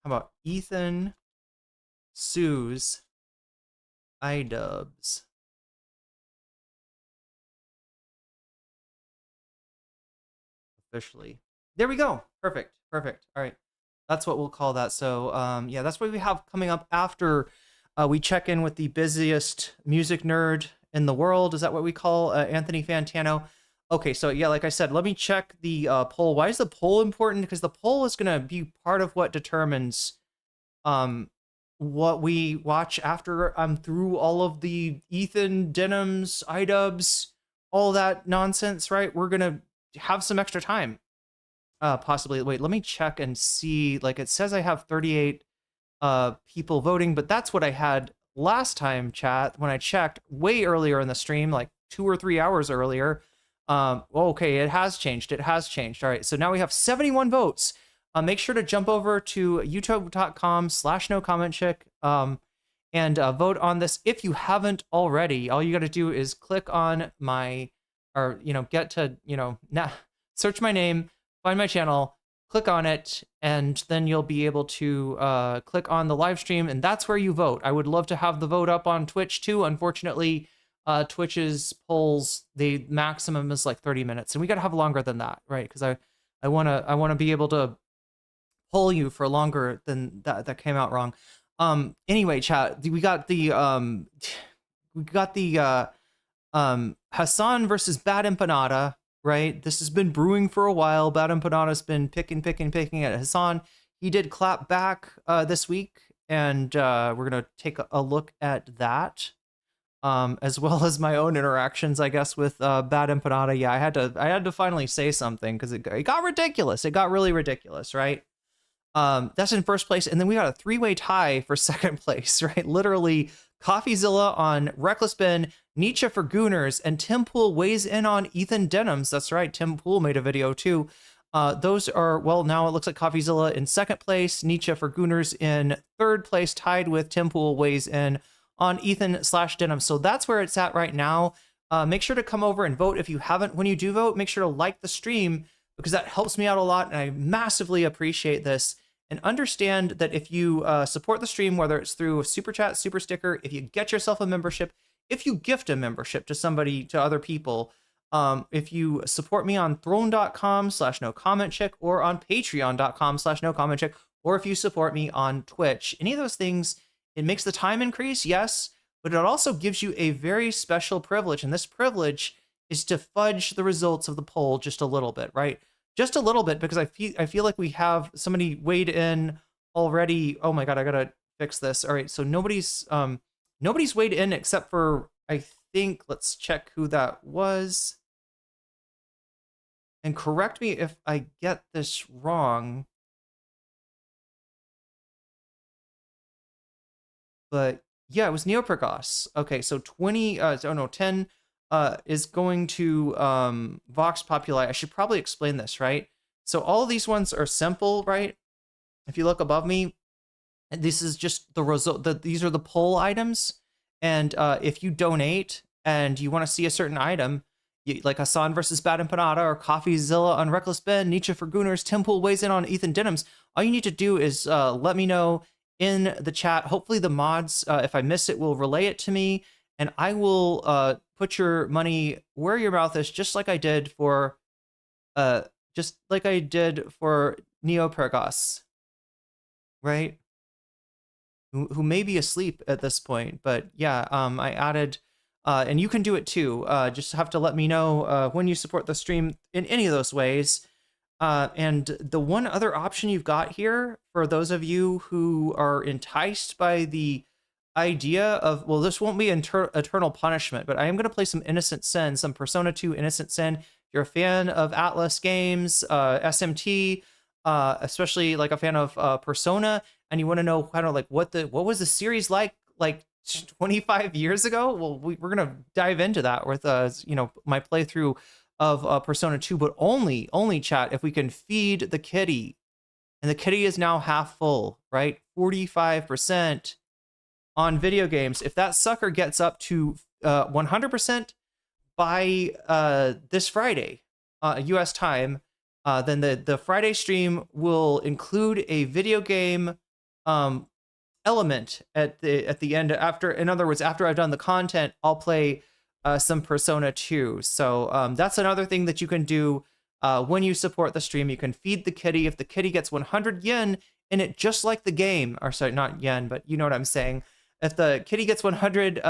how about Ethan SUES iDubbbz. Officially. There we go. Perfect. Perfect. All right. That's what we'll call that. So, yeah, that's what we have coming up after we check in with the busiest music nerd in the world. Is that what we call Anthony Fantano? Okay, so yeah, like I said, let me check the poll. Why is the poll important? Because the poll is going to be part of what determines what we watch after I'm through all of the Ethan, Denims, iDubbbz, all that nonsense, right? We're going to have some extra time. Possibly. Wait, let me check and see. Like, it says I have 38 people voting, but that's what I had last time, chat, when I checked way earlier in the stream, like 2 or 3 hours earlier. Okay, it has changed. It has changed. All right, so now we have 71 votes. Make sure to jump over to youtube.com/nocommentchick and vote on this. If you haven't already, all you got to do is click on my, or, get to, search my name, find my channel, click on it, and then you'll be able to click on the live stream, and that's where you vote. I would love to have the vote up on Twitch too. Unfortunately, Twitch's polls, the maximum is like 30 minutes, and we got to have longer than that, right? Because I want to be able to poll you for longer than that. That came out wrong. Anyway, chat, we got the Hassan versus Bad Empanada, right? This has been brewing for a while. Bad Empanada's been picking at Hassan. He did clap back this week, and we're gonna take a look at that, as well as my own interactions, I guess, with Bad Empanada. Yeah, I had to finally say something because it got ridiculous. It got really ridiculous, right? That's in first place, and then we got a 3-way tie for second place, right? Literally, CoffeeZilla on Reckless Ben, Nietzsche for Gooners, and Tim Pool weighs in on Ethan Denims. That's right, Tim Pool made a video too. Those are, well, now it looks like CoffeeZilla in second place, Nietzsche for Gooners in third place, tied with Tim Pool weighs in on Ethan/Denims. So that's where it's at right now. Make sure to come over and vote if you haven't. When you do vote, make sure to like the stream, because that helps me out a lot, and I massively appreciate this. And understand that if you support the stream, whether it's through a super chat, super sticker, if you get yourself a membership, if you gift a membership to somebody, to other people, if you support me on throne.com/nocommentchick or on patreon.com/nocommentchick, or if you support me on Twitch, any of those things, it makes the time increase, yes, but it also gives you a very special privilege. And this privilege is to fudge the results of the poll just a little bit, right? Just a little bit, because I feel like we have somebody weighed in already. Oh my god, I gotta fix this. All right, so nobody's weighed in except for, I think, let's check who that was. And correct me if I get this wrong. But yeah, it was Neopergos. Okay, so 10 is going to Vox Populi. I should probably explain this, right? So all of these ones are simple, right? If you look above me, and this is just the result. These are the poll items, and if you donate and you want to see a certain item, like Hassan versus Bad Empanada or CoffeeZilla on Reckless Ben, Nietzsche for Gooners, Tim Pool weighs in on Ethan Denims, all you need to do is let me know in the chat. Hopefully the mods, if I miss it, will relay it to me, and I will put your money where your mouth is, just like I did for Neopergos, right? Who may be asleep at this point, but yeah, I added, and you can do it too. Just have to let me know when you support the stream in any of those ways. And the one other option you've got here, for those of you who are enticed by the idea of, well, this won't be eternal punishment, but I am going to play some Innocent Sin, some Persona 2 Innocent Sin. If you're a fan of Atlas games, SMT, especially like a fan of Persona, and you want to know kind of like what was the series like 25 years ago, well, we're going to dive into that with my playthrough of Persona 2, but only chat if we can feed the kitty. And the kitty is now half full, right? 45% on video games. If that sucker gets up to 100% by this Friday, US time, then the Friday stream will include a video game element at the end. After, in other words, after I've done the content, I'll play some Persona 2. So that's another thing that you can do when you support the stream. You can feed the kitty. If the kitty gets 100 yen in it, just like the game, or sorry, not yen, but you know what I'm saying. If the kitty gets 100,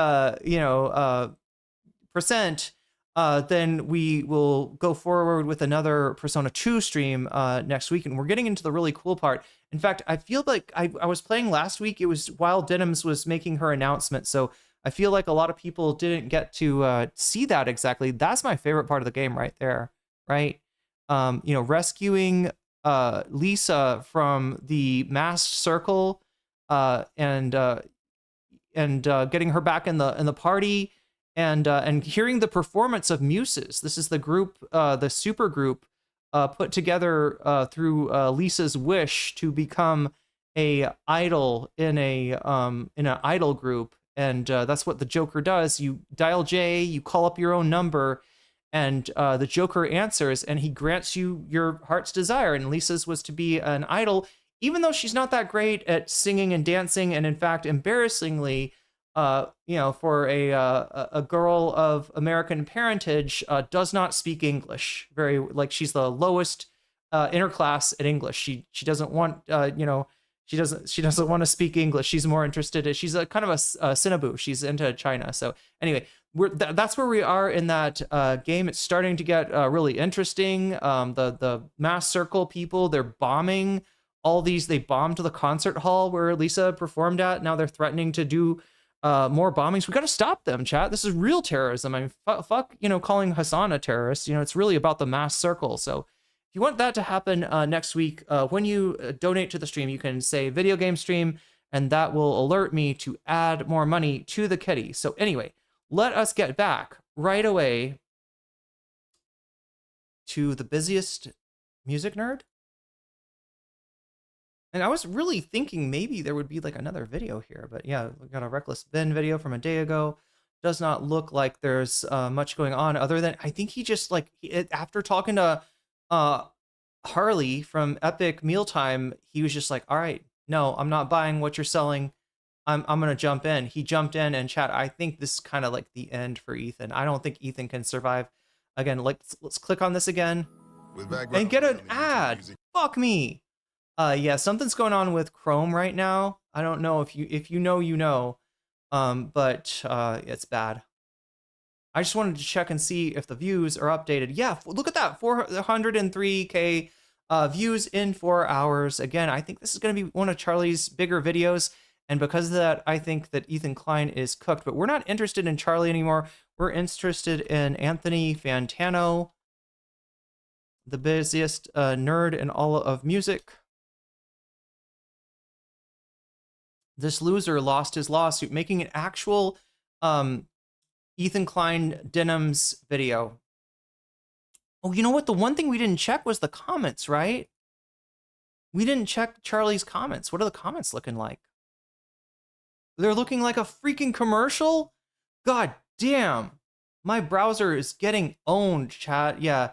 percent, then we will go forward with another Persona 2 stream next week. And we're getting into the really cool part. In fact, I feel like I was playing last week. It was while Denims was making her announcement. So I feel like a lot of people didn't get to see that exactly. That's my favorite part of the game right there, right? Rescuing Lisa from the masked circle and getting her back in the party. And hearing the performance of Muses. This is the group, the super group, put together through Lisa's wish to become a idol in an idol group, and that's what the Joker does. You dial J, you call up your own number, and the Joker answers, and he grants you your heart's desire. And Lisa's was to be an idol, even though she's not that great at singing and dancing, and in fact, embarrassingly, for a girl of American parentage, does not speak English. She's the lowest interclass at English. She doesn't want she doesn't want to speak English. She's more interested. She's a kind of a Cinnaboo. She's into China. So anyway, that's where we are in that game. It's starting to get really interesting. The mass circle people, they're bombing all these. They bombed the concert hall where Lisa performed at. Now they're threatening to do more bombings. We got to stop them, chat. This is real terrorism. I mean, fuck, calling Hassan a terrorist. It's really about the mass circle. So if you want that to happen next week, when you donate to the stream, you can say video game stream, and that will alert me to add more money to the kitty. So anyway, let us get back right away to the busiest music nerd. And I was really thinking maybe there would be like another video here, but yeah, we got a Reckless Ben video from a day ago. Does not look like there's much going on other than I think he just after talking to Harley from Epic Mealtime, he was just like, all right, no, I'm not buying what you're selling. I'm gonna jump in. He jumped in, and chat, I think this is kind of like the end for Ethan. I don't think Ethan can survive. Again, let's click on this again and get an ad. Fuck me. Yeah, something's going on with Chrome right now. I don't know if you know, but it's bad. I just wanted to check and see if the views are updated. Yeah, look at that, 403K views in 4 hours. Again, I think this is going to be one of Charlie's bigger videos, and because of that, I think that Ethan Klein is cooked. But we're not interested in Charlie anymore. We're interested in Anthony Fantano, the busiest nerd in all of music. This loser lost his lawsuit, making an actual Ethan Klein Denims video. Oh, you know what? The one thing we didn't check was the comments, right? We didn't check Charlie's comments. What are the comments looking like? They're looking like a freaking commercial? God damn. My browser is getting owned, chat. Yeah,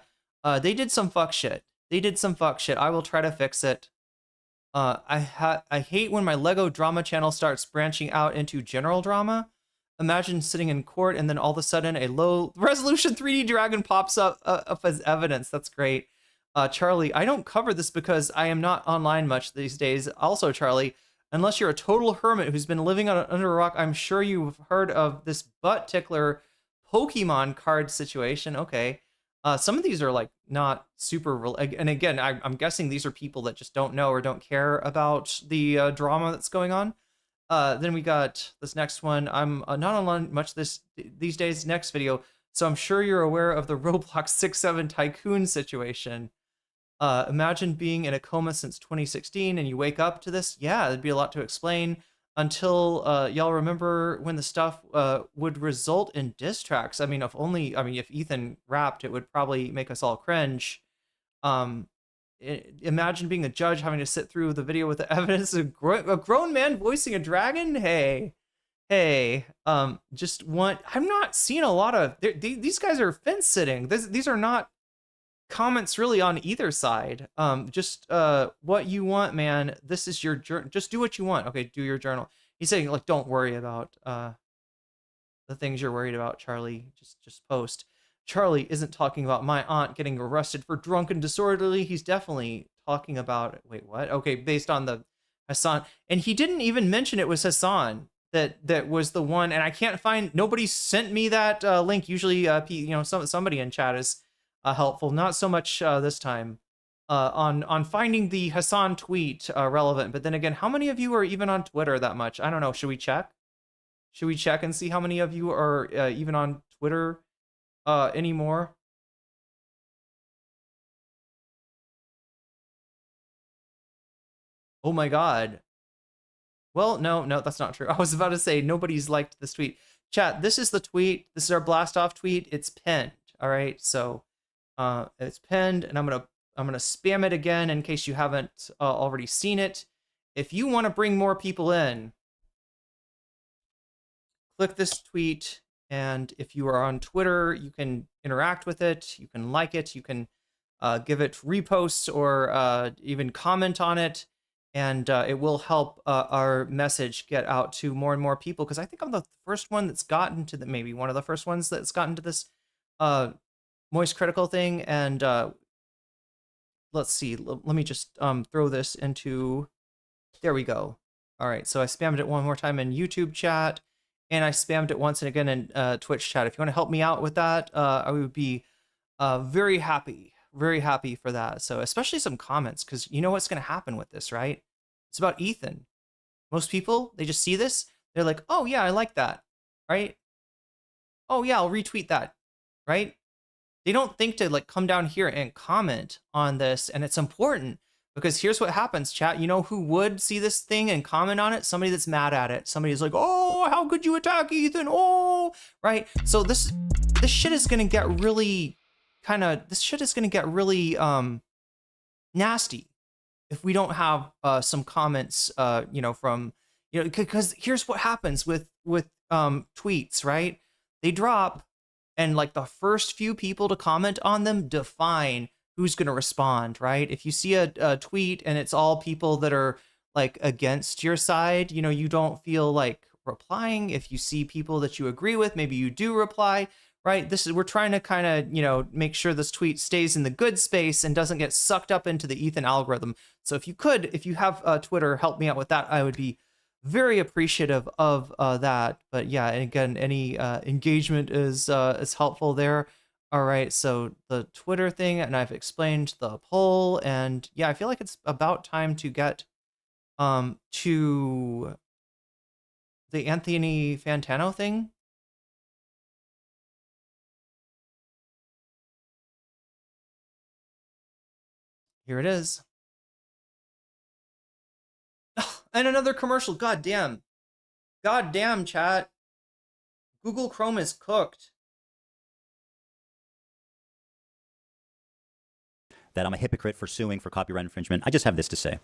they did some fuck shit. I will try to fix it. I hate when my Lego drama channel starts branching out into general drama. Imagine sitting in court and then all of a sudden a low resolution 3D dragon pops up as evidence. That's great. Charlie, I don't cover this because I am not online much these days. Also, Charlie, unless you're a total hermit who's been living under a rock, I'm sure you've heard of this butt tickler Pokemon card situation. Okay. Some of these are like not super, and again, I'm guessing these are people that just don't know or don't care about the drama that's going on. Then we got this next one. I'm not online much these days. Next video. So I'm sure you're aware of the Roblox 6-7 tycoon situation. Imagine being in a coma since 2016 and you wake up to this. Yeah, there'd be a lot to explain until y'all remember when the stuff would result in diss tracks. If Ethan rapped, it would probably make us all cringe. Imagine being a judge having to sit through the video with the evidence of a grown man voicing a dragon. Hey, I'm not seeing a lot of these guys are fence sitting. These are not comments really on either side. Just what you want, man. This is your journal. Just do what you want. Okay, do your journal. He's saying like, don't worry about the things you're worried about, Charlie. Just post. Charlie isn't talking about my aunt getting arrested for drunk and disorderly. He's definitely talking about, wait, what? Okay, based on the Hassan. And he didn't even mention it was Hassan that was the one. And I can't find, nobody sent me that link. Usually, somebody in chat is helpful. Not so much this time on finding the Hassan tweet relevant. But then again, how many of you are even on Twitter that much? I don't know. Should we check? Should we check and see how many of you are even on Twitter anymore? Oh my God. Well, no, that's not true. I was about to say nobody's liked this tweet. Chat, this is the tweet. This is our blast off tweet. It's pinned. All right, so it's pinned, and I'm gonna spam it again in case you haven't already seen it. If you want to bring more people in, click this tweet, and if you are on Twitter, you can interact with it. You can like it. You can give it reposts or even comment on it. And it will help our message get out to more and more people. Because I think I'm the first one that's gotten to maybe one of the first ones that's gotten to this Moist Critical thing. And let's see. Let me just throw this into. There we go. All right. So I spammed it one more time in YouTube chat, and I spammed it once and again in Twitch chat. If you want to help me out with that, I would be very happy. Very happy for that. So especially some comments, because you know what's going to happen with this, right? It's about Ethan. Most people, they just see this. They're like, oh, yeah, I like that. Right? Oh, yeah, I'll retweet that. Right? They don't think to like come down here and comment on this. And it's important because here's what happens, chat. You know who would see this thing and comment on it? Somebody that's mad at it. Somebody who's like, oh, how could you attack Ethan? Oh, right. So this shit is going to get really nasty if we don't have some comments from because here's what happens with tweets, right? They drop, and like the first few people to comment on them define who's going to respond, right? If you see a tweet and it's all people that are like against your side, you don't feel like replying. If you see people that you agree with, maybe you do reply. Right, we're trying to kind of make sure this tweet stays in the good space and doesn't get sucked up into the Ethan algorithm. So if you have Twitter, help me out with that. I would be very appreciative of that. But yeah, and again, any engagement is helpful there. All right, so the Twitter thing, and I've explained the poll, and yeah, I feel like it's about time to get to the Anthony Fantano thing. Here it is. And another commercial. God damn. God damn, chat. Google Chrome is cooked. That I'm a hypocrite for suing for copyright infringement. I just have this to say.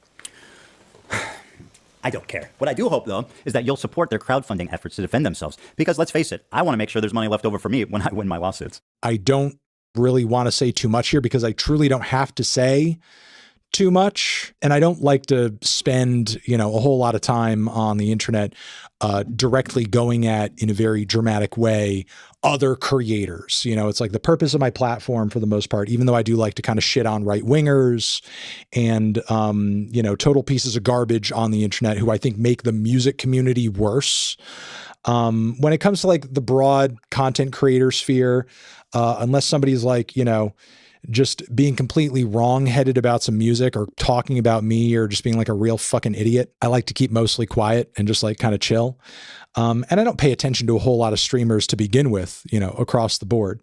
I don't care. What I do hope, though, is that you'll support their crowdfunding efforts to defend themselves. Because let's face it, I want to make sure there's money left over for me when I win my lawsuits. I don't really want to say too much here because I truly don't have to say too much. And I don't like to spend, a whole lot of time on the internet directly going at, in a very dramatic way, other creators. It's like the purpose of my platform for the most part, even though I do like to kind of shit on right wingers and, total pieces of garbage on the internet who I think make the music community worse. When it comes to like the broad content creator sphere, unless somebody's like, just being completely wrong-headed about some music or talking about me or just being like a real fucking idiot, I like to keep mostly quiet and just like kind of chill. And I don't pay attention to a whole lot of streamers to begin with, across the board.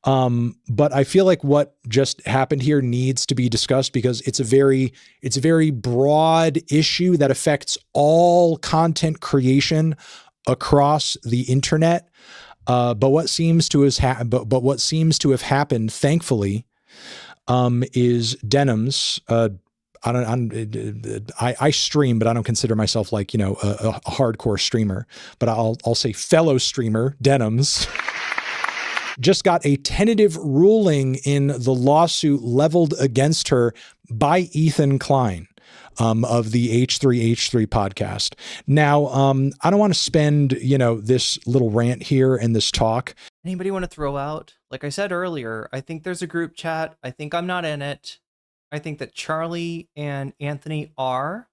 But I feel like what just happened here needs to be discussed because it's a very broad issue that affects all content creation across the internet. But what seems to have happened, thankfully, is Denims. I stream, but I don't consider myself like a hardcore streamer. But I'll say fellow streamer Denims just got a tentative ruling in the lawsuit leveled against her by Ethan Klein of the H3H3 podcast. Now, I don't want to spend, this little rant here and this talk. Anybody want to throw out? Like I said earlier, I think there's a group chat. I think I'm not in it. I think that Charlie and Anthony are.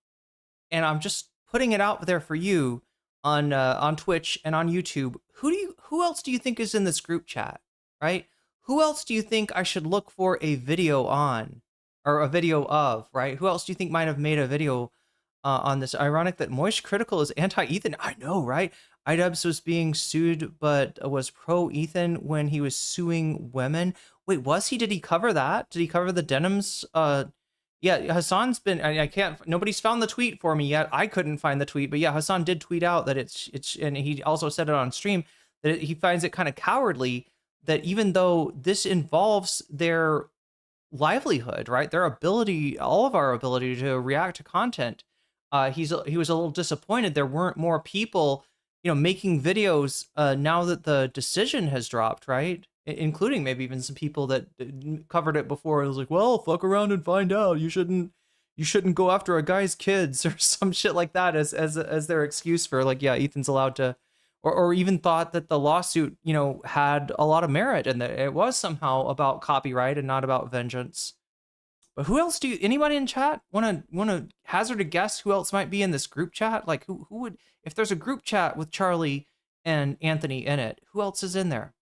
And I'm just putting it out there for you on Twitch and on YouTube. Who else do you think is in this group chat, right? Who else do you think I should look for a video on, or a video of, right? Who else do you think might have made a video on this? Ironic that Moist Critical is anti-Ethan. I know, right? iDubbbz was being sued, but was pro-Ethan when he was suing women. Wait, was he? Did he cover that? Did he cover the Denims? Yeah, Hassan's been, I can't, nobody's found the tweet for me yet. I couldn't find the tweet, but yeah, Hassan did tweet out that it's, and he also said it on stream, that he finds it kind of cowardly that even though this involves their livelihood, right? Their ability, all of our ability to react to content. He was a little disappointed there weren't more people, making videos now that the decision has dropped, right? Including maybe even some people that covered it before. It was like, well, fuck around and find out. You shouldn't go after a guy's kids or some shit like that as their excuse for like, yeah, Ethan's allowed to, or even thought that the lawsuit, had a lot of merit and that it was somehow about copyright and not about vengeance. But who else anybody in chat want to hazard a guess who else might be in this group chat? Like who would, if there's a group chat with Charlie and Anthony in it, who else is in there?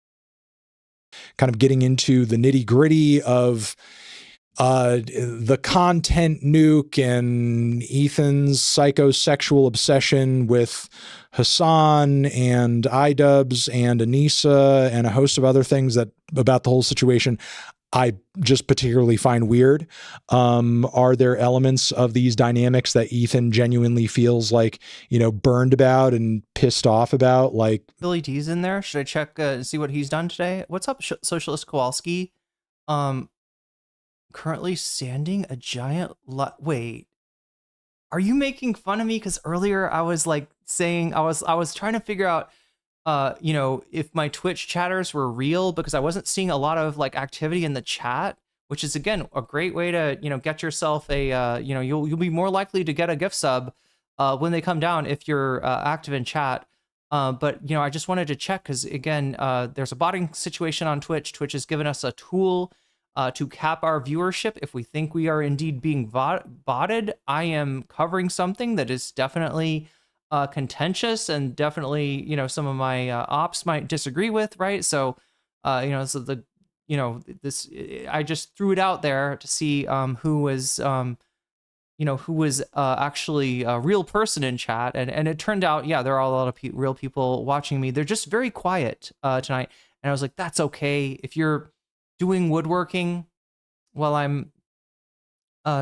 Kind of getting into the nitty gritty of the content nuke and Ethan's psychosexual obsession with Hassan and iDubbbz and Anissa and a host of other things about the whole situation I just particularly find weird. Are there elements of these dynamics that Ethan genuinely feels like, burned about and pissed off about? Like Billy D's in there. Should I check and see what he's done today? What's up, Socialist Kowalski? Currently sanding a giant wait. Are you making fun of me? Because earlier I was like saying I was trying to figure out if my Twitch chatters were real, because I wasn't seeing a lot of like activity in the chat, which is again a great way to get yourself a you'll be more likely to get a gift sub when they come down if you're active in chat. But I just wanted to check because again there's a botting situation on Twitch. Twitch has given us a tool to cap our viewership if we think we are indeed being botted. I am covering something that is definitely contentious and definitely some of my ops might disagree with, right? So so this I just threw it out there to see who was actually a real person in chat, and it turned out there are a lot of real people watching me. They're just very quiet tonight, and I was like, that's okay if you're doing woodworking while I'm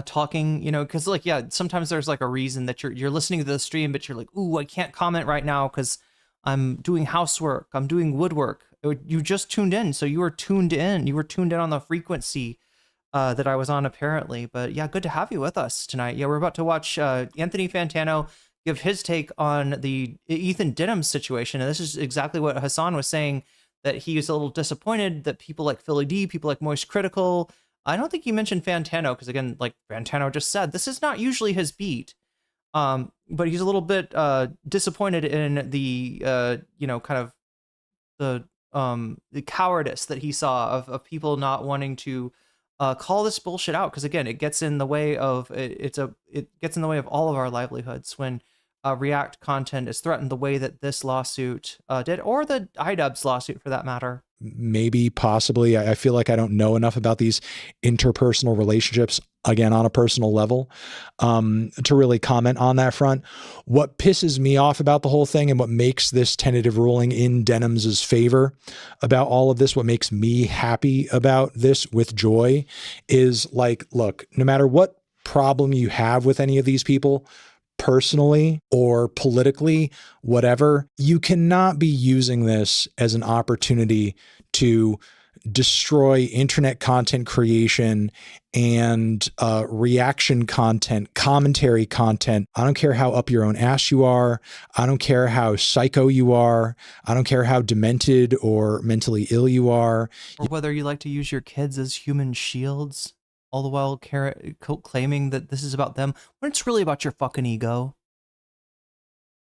talking, because sometimes there's like a reason that you're listening to the stream, but you're like, ooh, I can't comment right now because I'm doing housework, I'm doing woodwork. You just tuned in, so you were tuned in on the frequency that I was on apparently. But yeah, good to have you with us tonight. Yeah, we're about to watch Anthony Fantano give his take on the Ethan Denims situation, and this is exactly what Hassan was saying, that he was a little disappointed that people like Philly D, people like Moist Critical, I don't think he mentioned Fantano, because again, like Fantano just said, this is not usually his beat. But he's a little bit disappointed in the kind of the cowardice that he saw of people not wanting to call this bullshit out, because again, it gets in the way of it gets in the way of all of our livelihoods when React content is threatened the way that this lawsuit did, or the iDubbbz lawsuit for that matter. Maybe, possibly. I feel like I don't know enough about these interpersonal relationships, again, on a personal level, to really comment on that front. What pisses me off about the whole thing and what makes this tentative ruling in Denims' favor about all of this, what makes me happy about this with joy, is like, look, no matter what problem you have with any of these people, personally or politically, whatever, you cannot be using this as an opportunity to destroy internet content creation and reaction content, commentary content. I don't care how up your own ass you are. I don't care how psycho you are. I don't care how demented or mentally ill you are. Or whether you like to use your kids as human shields, all the while claiming that this is about them, when it's really about your fucking ego.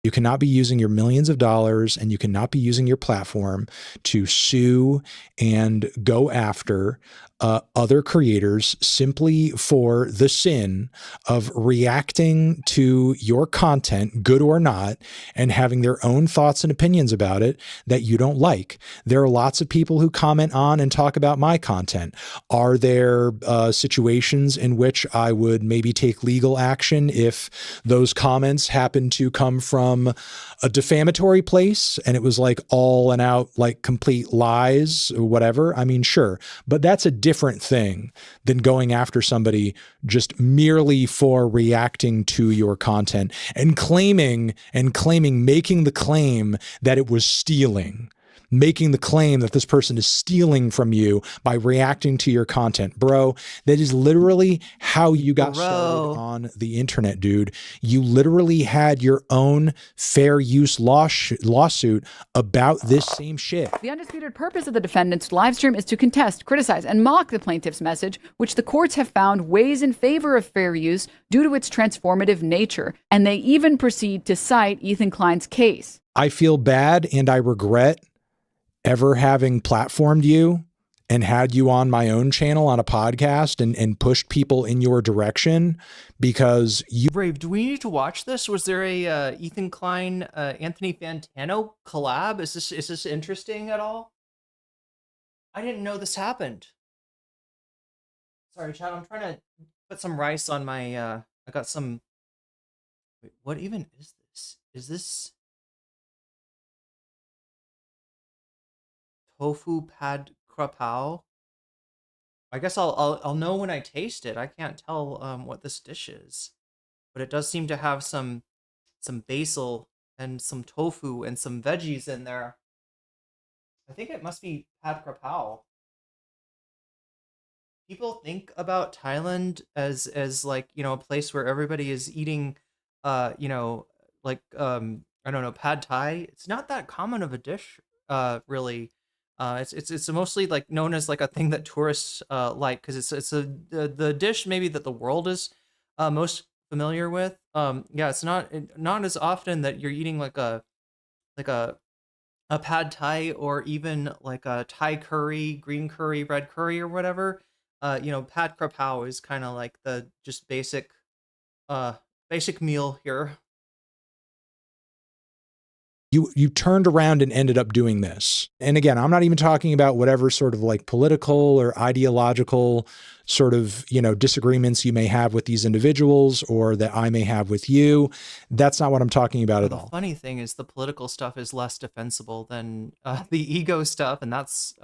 You cannot be using your millions of dollars and you cannot be using your platform to sue and go after other creators simply for the sin of reacting to your content, good or not, and having their own thoughts and opinions about it that you don't like. There are lots of people who comment on and talk about my content. Are there situations in which I would maybe take legal action if those comments happen to come from a defamatory place and it was like all and out, like complete lies or whatever? I mean, sure, but that's a different thing than going after somebody just merely for reacting to your content and claiming, making the claim that it was stealing. Making the claim that this person is stealing from you by reacting to your content. Bro, that is literally how you got started on the internet, dude. You literally had your own fair use lawsuit about this same shit. The undisputed purpose of the defendant's live stream is to contest, criticize, and mock the plaintiff's message, which the courts have found weighs in favor of fair use due to its transformative nature. And they even proceed to cite Ethan Klein's case. I feel bad and I regret ever having platformed you and had you on my own channel on a podcast and pushed people in your direction because you— Brave, do we need to watch this? Was there a Ethan Klein, Anthony Fantano collab? Is this interesting at all? I didn't know this happened. Sorry, chat, I'm trying to put some rice on my, I got some, wait, what even is this? Is this tofu pad krapao? I guess I'll know when I taste it. I can't tell what this dish is, but it does seem to have some basil and some tofu and some veggies in there. I think it must be pad krapao. People think about Thailand as like, you know, a place where everybody is eating you know, like I don't know, pad thai. It's not that common of a dish really. It's mostly like known as like a thing that tourists like, because it's the dish maybe that the world is most familiar with. Yeah, it's not as often that you're eating like a pad thai or even like a Thai curry, green curry, red curry or whatever. You know, pad krapao is kind of like the just basic meal here. You turned around and ended up doing this. And again, I'm not even talking about whatever sort of like political or ideological sort of, you know, disagreements you may have with these individuals or that I may have with you. That's not what I'm talking about at all. The funny thing is the political stuff is less defensible than the ego stuff, and that's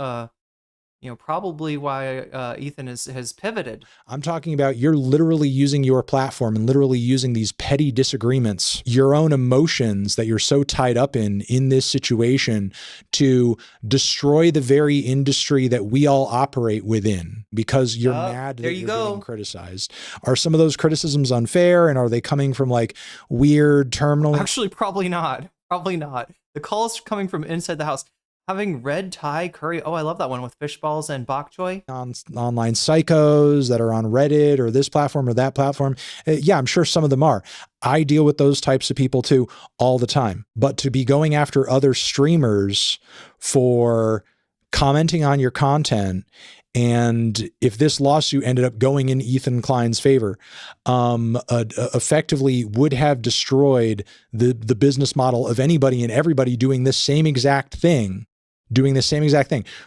you know, probably why Ethan has pivoted. I'm talking about you're literally using your platform and literally using these petty disagreements, your own emotions that you're so tied up in this situation to destroy the very industry that we all operate within because you're mad that you're being criticized. Are some of those criticisms unfair, and are they coming from like weird terminal? Actually, probably not. Probably not. The calls coming from inside the house. Having red Thai curry. Oh, I love that one with fish balls and bok choy. Online psychos that are on Reddit or this platform or that platform. Yeah, I'm sure some of them are. I deal with those types of people too all the time. But to be going after other streamers for commenting on your content, and if this lawsuit ended up going in Ethan Klein's favor, effectively would have destroyed the business model of anybody and everybody doing this same exact thing.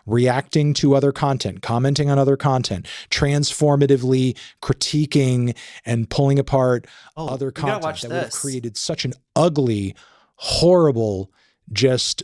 Reacting to other content, commenting on other content, transformatively critiquing and pulling apart other content that would have created such an ugly, horrible, just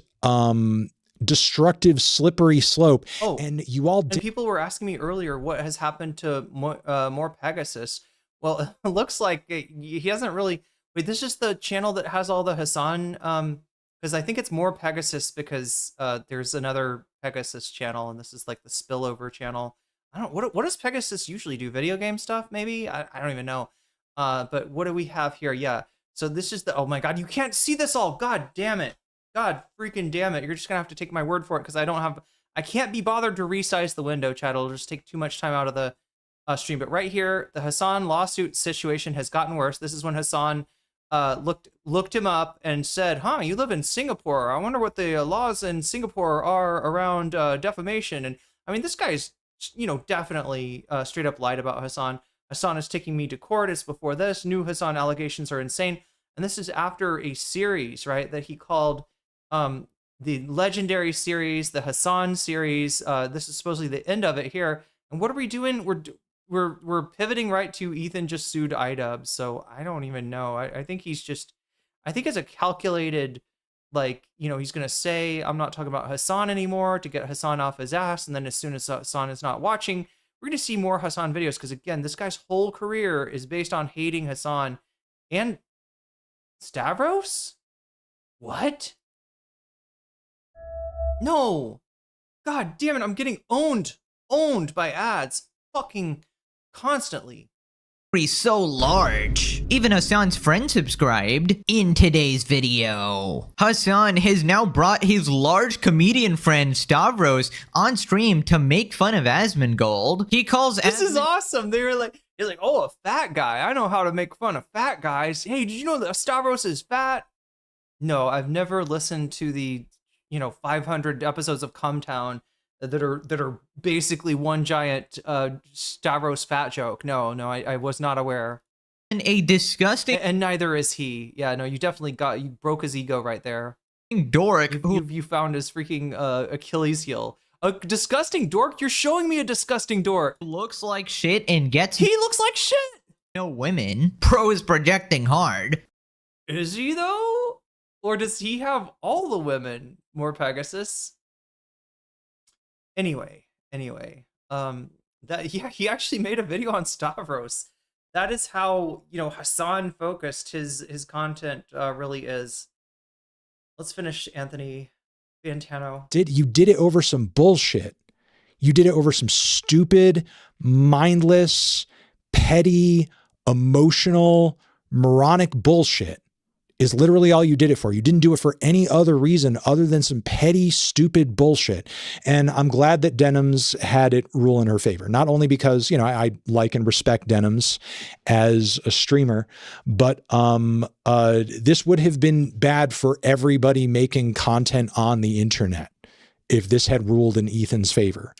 destructive, slippery slope. And you all and people were asking me earlier what has happened to more Pegasus. Well, it looks like he hasn't really. Wait, this is the channel that has all the Hassan. Because I think it's more Pegasus because there's another Pegasus channel, and this is like the spillover channel. I don't what does Pegasus usually do? Video game stuff, maybe? I don't even know. But what do we have here? Yeah. So this is the, oh my God, you can't see this all. God damn it. God freaking damn it. You're just gonna have to take my word for it because I can't be bothered to resize the window, chat. It'll just take too much time out of the stream. But right here, the Hassan lawsuit situation has gotten worse. This is when Hassan looked him up and said, huh, you live in Singapore. I wonder what the laws in Singapore are around defamation. And I mean, this guy's, definitely straight up lied about Hassan. Hassan is taking me to court. It's before this. New Hassan allegations are insane. And this is after a series, right, that he called the legendary series, the Hassan series. This is supposedly the end of it here. And what are we doing? We're pivoting right to Ethan just sued iDubbbz. So I don't even know. I think it's a calculated, like, he's going to say, I'm not talking about Hassan anymore to get Hassan off his ass. And then as soon as Hassan is not watching, we're going to see more Hassan videos. Because again, this guy's whole career is based on hating Hassan and Stavros. What? No. God damn it. I'm getting owned by ads fucking constantly. So large. Even Hassan's friend subscribed. In today's video, Hassan has now brought his large comedian friend Stavros on stream to make fun of Asmongold. He calls this is awesome. They're like, oh, a fat guy. I know how to make fun of fat guys. Hey, did you know that Stavros is fat? No, I've never listened to the 500 episodes of Cumtown that are basically one giant Stavros fat joke. No, I was not aware. And a disgusting, and neither is he. Yeah, no, you broke his ego right there. Dork. You found his freaking Achilles heel. A disgusting dork? You're showing me a disgusting dork. Looks like shit and gets. He looks like shit. No women. Pro is projecting hard. Is he though? Or does he have all the women? More Pegasus. Anyway, he actually made a video on Stavros. That is how, Hassan focused his content really is. Let's finish Anthony Fantano. You did it over some bullshit. You did it over some stupid, mindless, petty, emotional, moronic bullshit. Is literally all you did it for. You didn't do it for any other reason other than some petty, stupid bullshit. And I'm glad that Denims had it rule in her favor. Not only because, I like and respect Denims as a streamer, but this would have been bad for everybody making content on the internet if this had ruled in Ethan's favor.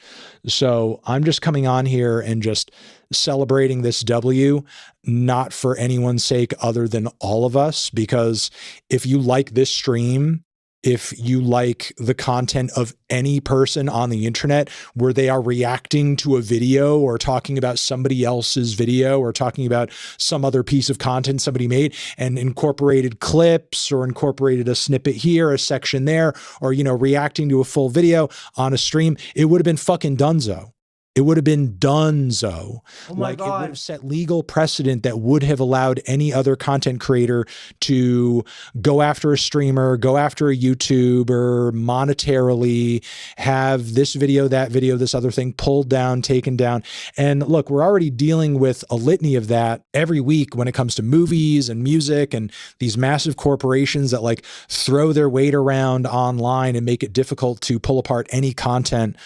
So I'm just coming on here and just celebrating this W, not for anyone's sake other than all of us, because if you like this stream, if you like the content of any person on the internet where they are reacting to a video or talking about somebody else's video or talking about some other piece of content somebody made and incorporated clips or incorporated a snippet here, a section there, or, reacting to a full video on a stream, it would have been fucking donezo. It would have been donezo. Oh my God. It would have set legal precedent that would have allowed any other content creator to go after a streamer, go after a YouTuber monetarily, have this video, that video, this other thing pulled down, taken down. And look, we're already dealing with a litany of that every week when it comes to movies and music and these massive corporations that throw their weight around online and make it difficult to pull apart any content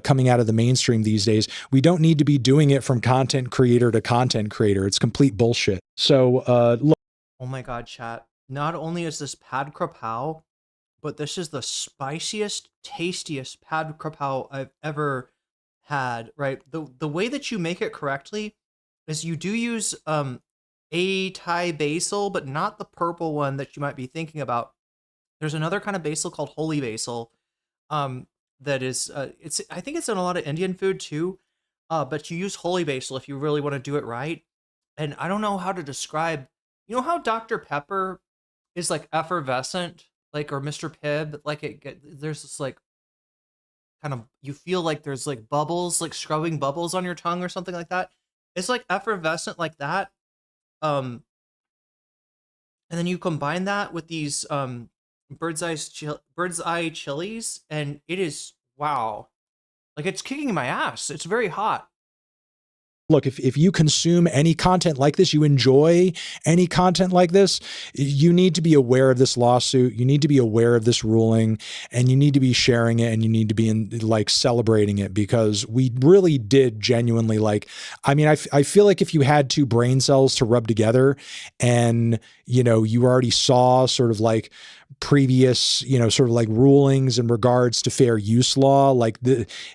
coming out of the mainstream these days. We don't need to be doing it from content creator to content creator. It's complete bullshit. So, look. Oh my God, chat. Not only is this pad krapow, but this is the spiciest, tastiest pad krapow I've ever had, right? The way that you make it correctly is you do use a Thai basil, but not the purple one that you might be thinking about. There's another kind of basil called holy basil. That is, I think it's in a lot of Indian food too, but you use holy basil if you really want to do it right. And I don't know how to describe, how Dr. Pepper is effervescent, or Mr. Pibb, there's this kind of, you feel like there's bubbles, scrubbing bubbles on your tongue or something like that. It's effervescent like that. And then you combine that with these bird's eye chilies, and it is, wow. Like, it's kicking my ass. It's very hot. Look, if you consume any content like this, you enjoy any content like this, you need to be aware of this lawsuit. You need to be aware of this ruling, and you need to be sharing it, and you need to be like celebrating it, because we really did genuinely like, I mean, I feel like if you had two brain cells to rub together and, you know, you already saw sort of like previous, you know, sort of like rulings in regards to fair use law, like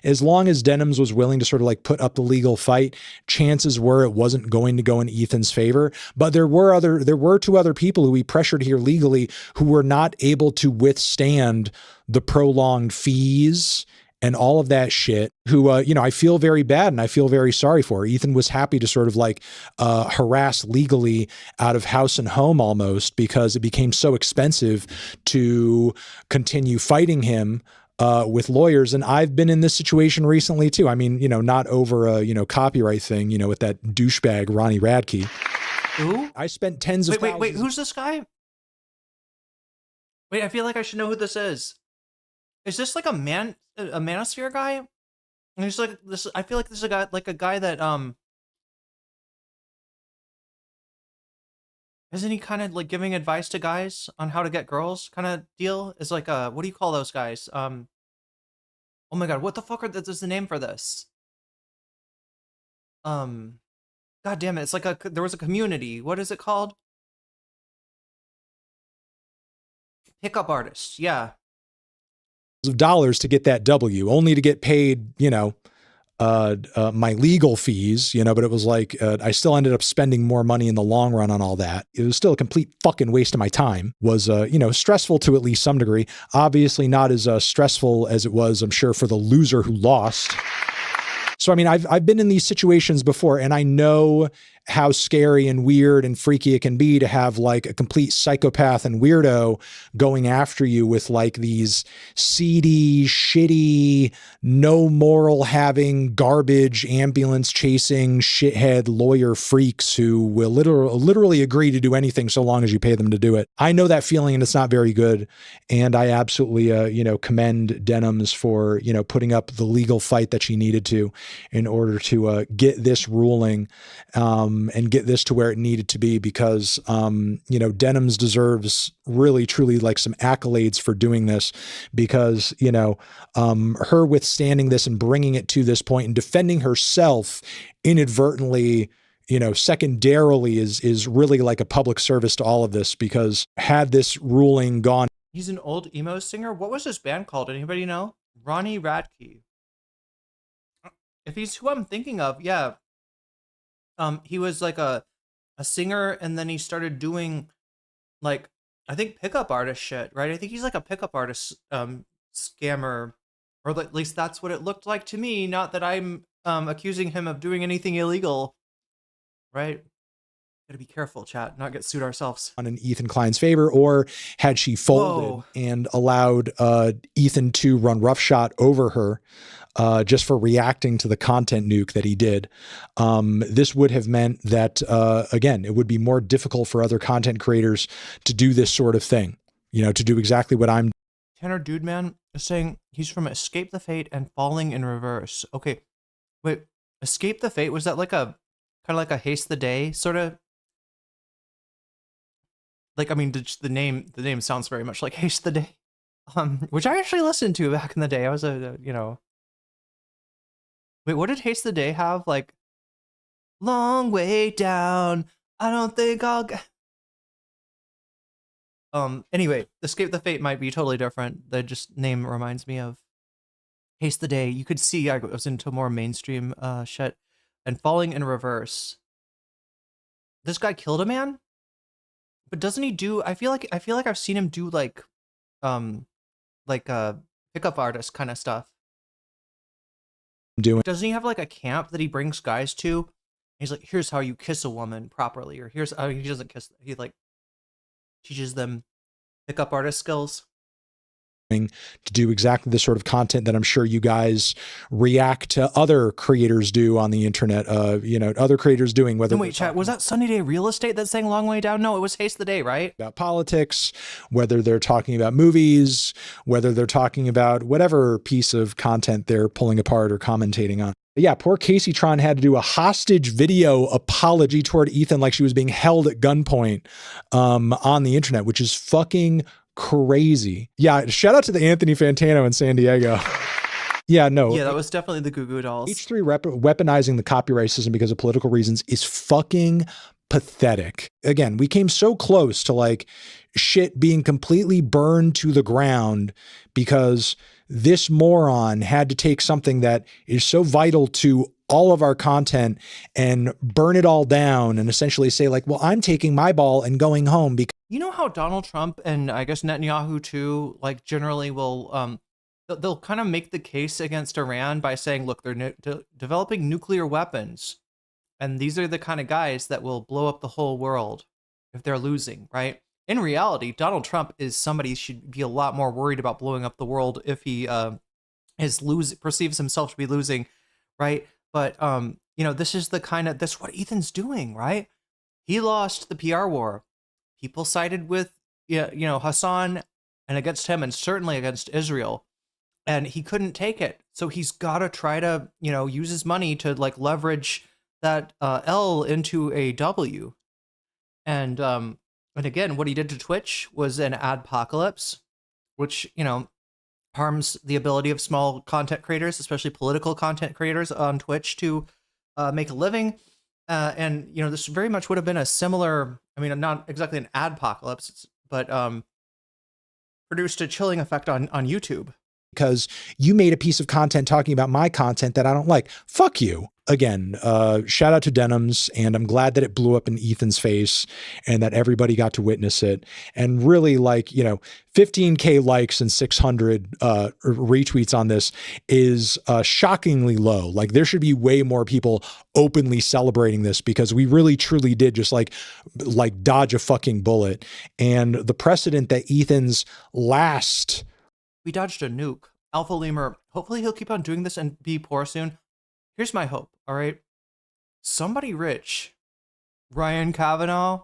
as long as Denims was willing to sort of like put up the legal fight, chances were it wasn't going to go in Ethan's favor. But there were two other people who we pressured here legally who were not able to withstand the prolonged fees and all of that shit, who, you know, I feel very bad and I feel very sorry for. Ethan was happy to sort of like harass legally out of house and home almost, because it became so expensive to continue fighting him with lawyers. And I've been in this situation recently too. I mean, you know, not over a, you know, copyright thing, you know, with that douchebag Ronnie Radke. Who? I spent tens of thousands. Wait, who's this guy? Wait, I feel like I should know who this is. Is this like a manosphere guy? And he's like this. I feel like this is a guy that isn't he kind of like giving advice to guys on how to get girls kind of deal? Is like what do you call those guys? Oh my god, what the fuck is the name for this? God damn it! It's like there was a community. What is it called? Pickup artists. Yeah. Of dollars to get that W, only to get paid, you know, my legal fees, you know, but it was like, I still ended up spending more money in the long run on all that. It was still a complete fucking waste of my time. Was, you know, stressful to at least some degree. Obviously not as stressful as it was, I'm sure, for the loser who lost. So, I mean, I've been in these situations before, and I know how scary and weird and freaky it can be to have like a complete psychopath and weirdo going after you with like these seedy, shitty, no moral having, garbage, ambulance chasing, shithead lawyer freaks who will literally agree to do anything so long as you pay them to do it. I know that feeling, and it's not very good. And I absolutely, you know, commend Denims for, you know, putting up the legal fight that she needed to in order to get this ruling, and get this to where it needed to be, because, you know, Denims deserves really, truly like some accolades for doing this, because, you know, her withstanding this and bringing it to this point and defending herself inadvertently, you know, secondarily is really like a public service to all of this, because had this ruling gone. He's an old emo singer. What was his band called? Anybody know? Ronnie Radke. If he's who I'm thinking of, yeah. He was like a singer, and then he started doing like, I think, pickup artist shit, right? I think he's like a pickup artist scammer, or at least that's what it looked like to me. Not that I'm accusing him of doing anything illegal, right? Gotta be careful, chat, not get sued ourselves. On an Ethan Klein's favor, or had she folded and allowed Ethan to run roughshod over her just for reacting to the content nuke that he did, this would have meant that, again, it would be more difficult for other content creators to do this sort of thing, you know, to do exactly what I'm. Tanner Dudeman is saying he's from Escape the Fate and Falling in Reverse. Okay, wait, Escape the Fate, was that like a kind of like a Haste the Day sort of? Like, I mean, the name sounds very much like Haste the Day, which I actually listened to back in the day. I was you know. Wait, what did Haste the Day have? Like, long way down, I don't think I'll get. Anyway, Escape the Fate might be totally different. The just name reminds me of Haste the Day. You could see I was into more mainstream shit. And Falling in Reverse. This guy killed a man? But doesn't he do, I feel like I've seen him do like pickup artist kind of stuff. Doesn't he have like a camp that he brings guys to? He's like, here's how you kiss a woman properly, or here's how he doesn't kiss, he like teaches them pickup artist skills. to do exactly the sort of content that I'm sure you guys react to other creators do on the internet. Other creators doing, whether wait, chat, was that Sunny Day Real Estate that's saying long way down? No, it was Haste the Day, right? About politics, whether they're talking about movies, whether they're talking about whatever piece of content they're pulling apart or commentating on. Yeah, poor Casey Tron had to do a hostage video apology toward Ethan like she was being held at gunpoint on the internet, which is fucking crazy. Yeah, shout out to the Anthony Fantano in San Diego. Yeah, no. Yeah, that was definitely the Goo Goo Dolls. H3 weaponizing the copyright system because of political reasons is fucking pathetic. Again, we came so close to like shit being completely burned to the ground because this moron had to take something that is so vital to all of our content and burn it all down and essentially say like, well, I'm taking my ball and going home because you know how Donald Trump and I guess Netanyahu too, like generally will, they'll kind of make the case against Iran by saying, look, they're developing nuclear weapons. And these are the kind of guys that will blow up the whole world if they're losing, right? In reality, Donald Trump is somebody who should be a lot more worried about blowing up the world if he perceives himself to be losing, right? But this is that's what Ethan's doing, right? He lost the PR war. People sided with Hassan and against him, and certainly against Israel, and he couldn't take it. So he's got to try to use his money to like leverage that L into a W. And again, what he did to Twitch was an adpocalypse, which harms the ability of small content creators, especially political content creators on Twitch, to make a living. And this very much would have been a similar, I mean, not exactly an adpocalypse, but produced a chilling effect on YouTube. Because you made a piece of content talking about my content that I don't like. Fuck you. Again, shout out to Denims, and I'm glad that it blew up in Ethan's face and that everybody got to witness it. And really, 15K likes and 600 retweets on this is shockingly low. Like, there should be way more people openly celebrating this because we really truly did just like dodge a fucking bullet. And the precedent that Ethan's last... We dodged a nuke. Alpha Lemur, hopefully he'll keep on doing this and be poor soon. Here's my hope, all right? Somebody rich. Ryan Kavanaugh?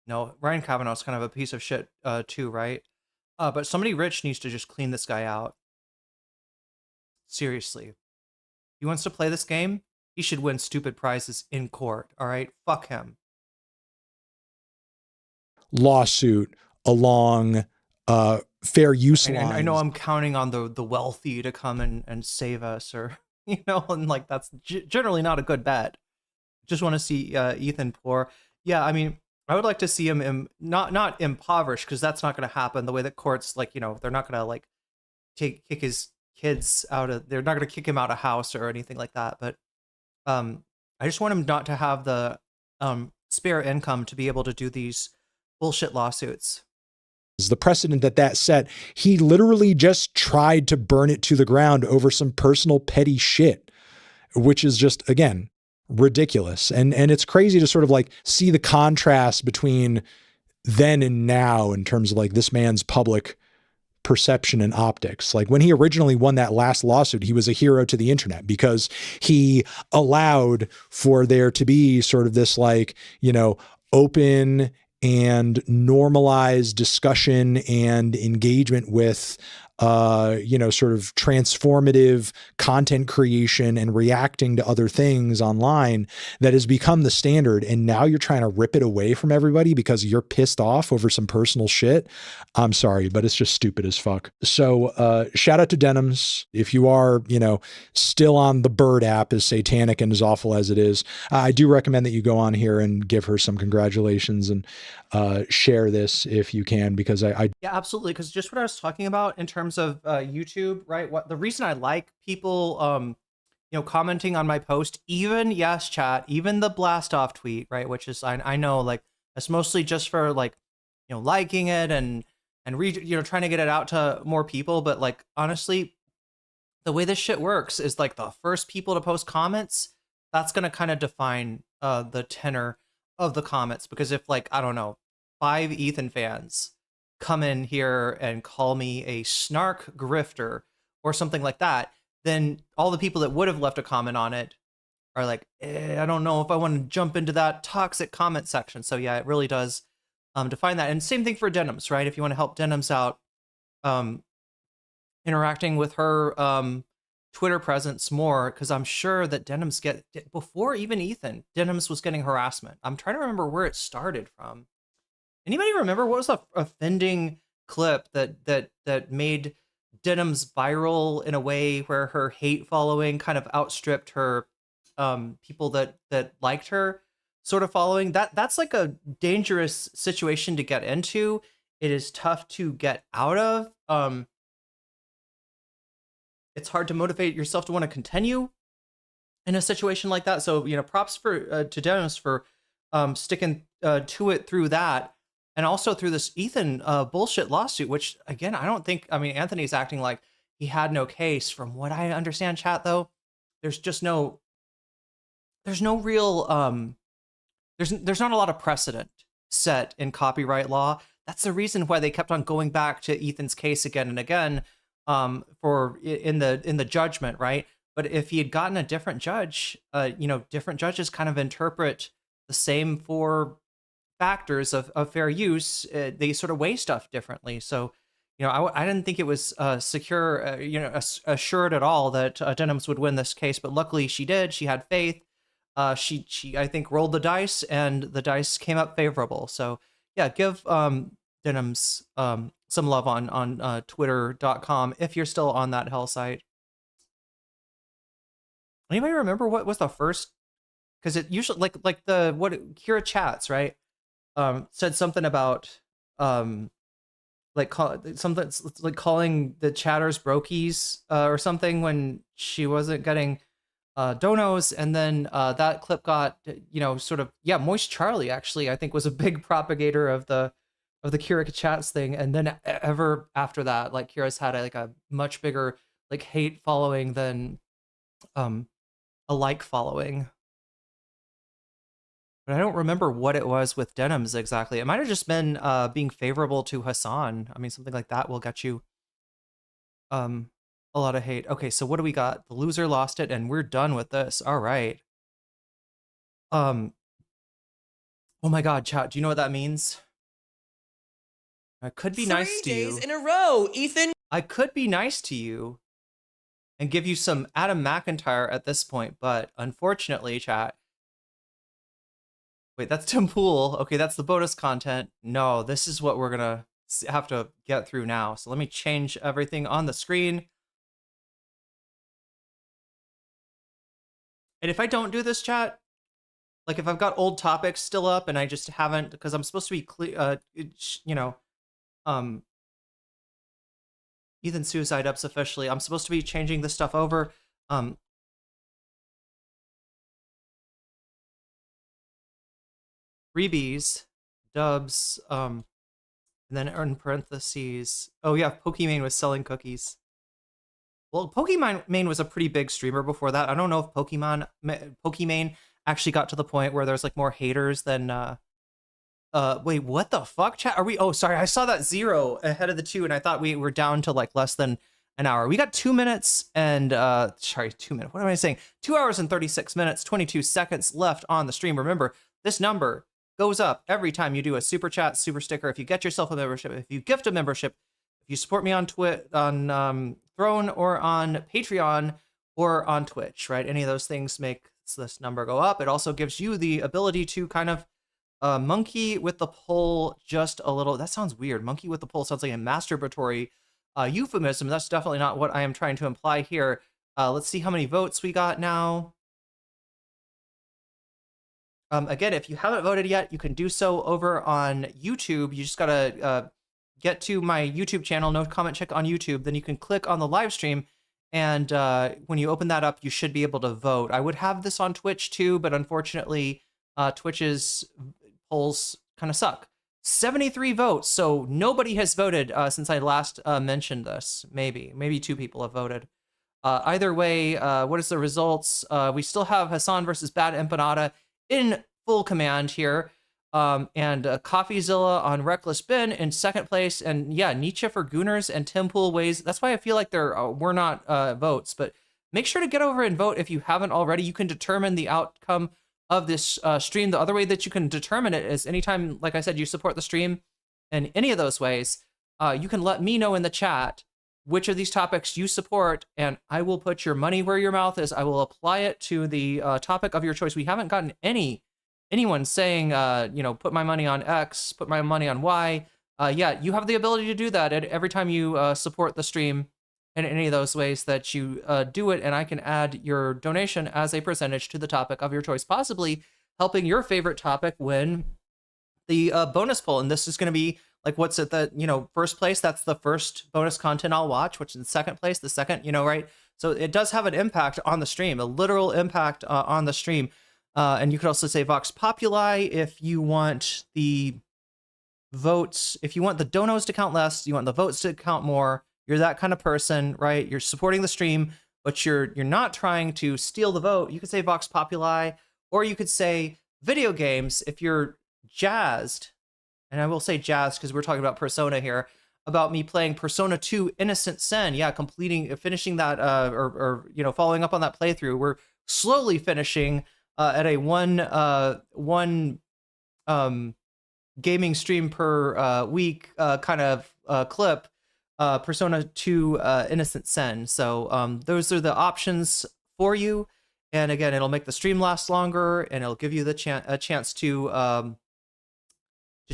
No, Ryan Kavanaugh's kind of a piece of shit too, right? But somebody rich needs to just clean this guy out. Seriously. He wants to play this game? He should win stupid prizes in court, all right? Fuck him. Lawsuit along... fair use lines. I know I'm counting on the wealthy to come and save us, or and like that's generally not a good bet. Just want to see Ethan poor. Yeah, I mean, I would like to see him not impoverished, because that's not going to happen. The way that courts they're not going to like kick his kids out of. They're not going to kick him out of house or anything like that. But I just want him not to have the spare income to be able to do these bullshit lawsuits. The precedent that set, he literally just tried to burn it to the ground over some personal petty shit, which is just, again, ridiculous. And it's crazy to sort of like see the contrast between then and now in terms of like this man's public perception and optics. Like when he originally won that last lawsuit, he was a hero to the internet because he allowed for there to be sort of this like, open and normalized discussion and engagement with, sort of transformative content creation and reacting to other things online that has become the standard. And now you're trying to rip it away from everybody because you're pissed off over some personal shit. I'm sorry, but it's just stupid as fuck. So shout out to Denims. If you are, still on the Bird app, as satanic and as awful as it is, I do recommend that you go on here and give her some congratulations and share this if you can, because I yeah, absolutely. Because just what I was talking about in terms of YouTube, right? What the reason I like people, commenting on my post, even even the blast off tweet, right? Which is I know like that's mostly just for like liking it and trying to get it out to more people. But like honestly, the way this shit works is like the first people to post comments, that's gonna kind of define the tenor of the comments. Because if like I don't know, 5 Ethan fans come in here and call me a snark grifter or something like that, then all the people that would have left a comment on it are like, I don't know if I want to jump into that toxic comment section. So yeah, it really does define that. And same thing for Denims, right? If you want to help Denims out, interacting with her Twitter presence more, because I'm sure that Denims before even Ethan, Denims was getting harassment. I'm trying to remember where it started from. Anybody remember what was the offending clip that made Denims viral in a way where her hate following kind of outstripped her people that liked her sort of following? That's like a dangerous situation to get into. It is tough to get out of. It's hard to motivate yourself to want to continue in a situation like that. So, you know, props to Denims for sticking to it through that, and also through this Ethan bullshit lawsuit, which again, I mean, Anthony's acting like he had no case. From what I understand, chat, though, there's not a lot of precedent set in copyright law. That's the reason why they kept on going back to Ethan's case again and again, for in the judgment, right? But if he had gotten a different judge, different judges kind of interpret the same four factors of fair use. They sort of weigh stuff differently. So, you know, I didn't think it was secure, assured at all that Denims would win this case, but luckily she did. She had faith. She I think rolled the dice, and the dice came up favorable. So yeah, give Denims some love on twitter.com if you're still on that hell site. Anybody remember what was the first? Because it usually like Kira Chats, right? Said something about something like calling the chatters brokies or something when she wasn't getting donos, and then that clip got Moist Charlie actually I think was a big propagator of the Kira Chats thing, and then ever after that, like Kira's had a much bigger like hate following than a like following. But I don't remember what it was with Denims exactly. It might have just been being favorable to Hassan. I mean, something like that will get you a lot of hate. Okay, so what do we got? The loser lost it, and we're done with this. All right. Oh my God, chat. Do you know what that means? I could be nice to you. 3 days in a row, Ethan. I could be nice to you and give you some Adam McIntyre at this point, but unfortunately, chat. Wait, that's Tim Pool. Okay, that's the bonus content. No, this is what we're gonna have to get through now. So let me change everything on the screen. And if I don't do this, chat, like if I've got old topics still up and I just haven't, because I'm supposed to be Ethan sues iDubbbz officially. I'm supposed to be changing this stuff over. Freebies, dubs, and then in parentheses. Oh yeah, Pokimane was selling cookies. Well, Pokimane was a pretty big streamer before that. I don't know if Pokimane actually got to the point where there's like more haters than wait, what the fuck, chat? Are we? Oh, sorry, I saw that 0 ahead of the 2, and I thought we were down to like less than an hour. We got 2 minutes and 2 minutes. What am I saying? 2 hours and 36 minutes, 22 seconds left on the stream. Remember, this number goes up every time you do a super chat, super sticker. If you get yourself a membership, if you gift a membership, if you support me on Throne or on Patreon or on Twitch, right? Any of those things makes this number go up. It also gives you the ability to kind of monkey with the poll just a little. That sounds weird. Monkey with the poll sounds like a masturbatory euphemism. That's definitely not what I am trying to imply here. Let's see how many votes we got now. Again, if you haven't voted yet, you can do so over on YouTube. You just gotta get to my YouTube channel, No Comment Check on YouTube. Then you can click on the live stream, and when you open that up, you should be able to vote. I would have this on Twitch too, but unfortunately, Twitch's polls kind of suck. 73 votes, so nobody has voted since I last mentioned this. Maybe 2 people have voted. Either way, what is the results? We still have Hassan versus Bad Empanada in full command here. and Coffeezilla on Reckless Bin in second place. And yeah, Nietzsche for Gooners and Tim Pool Ways. That's why I feel like there were not votes, but make sure to get over and vote if you haven't already. You can determine the outcome of this stream. The other way that you can determine it is anytime, like I said, you support the stream in any of those ways, you can let me know in the chat which of these topics you support, and I will put your money where your mouth is. I will apply it to the topic of your choice. We haven't gotten anyone saying, put my money on X, put my money on Y. Yeah, you have the ability to do that every time you support the stream in any of those ways that you do it, and I can add your donation as a percentage to the topic of your choice, possibly helping your favorite topic win the bonus poll. And this is going to be like, what's at the, first place? That's the first bonus content I'll watch, which is second place, the second, right? So it does have an impact on the stream, a literal impact on the stream. And you could also say Vox Populi if you want the votes, if you want the donos to count less, you want the votes to count more. You're that kind of person, right? You're supporting the stream, but you're not trying to steal the vote. You could say Vox Populi, or you could say video games if you're jazzed. And I will say jazzed because we're talking about Persona here, about me playing Persona 2 Innocent Sin. Yeah, finishing that, or following up on that playthrough. We're slowly finishing at a one gaming stream per week kind of clip. Persona 2 Innocent Sin. So those are the options for you. And again, it'll make the stream last longer, and it'll give you the a chance to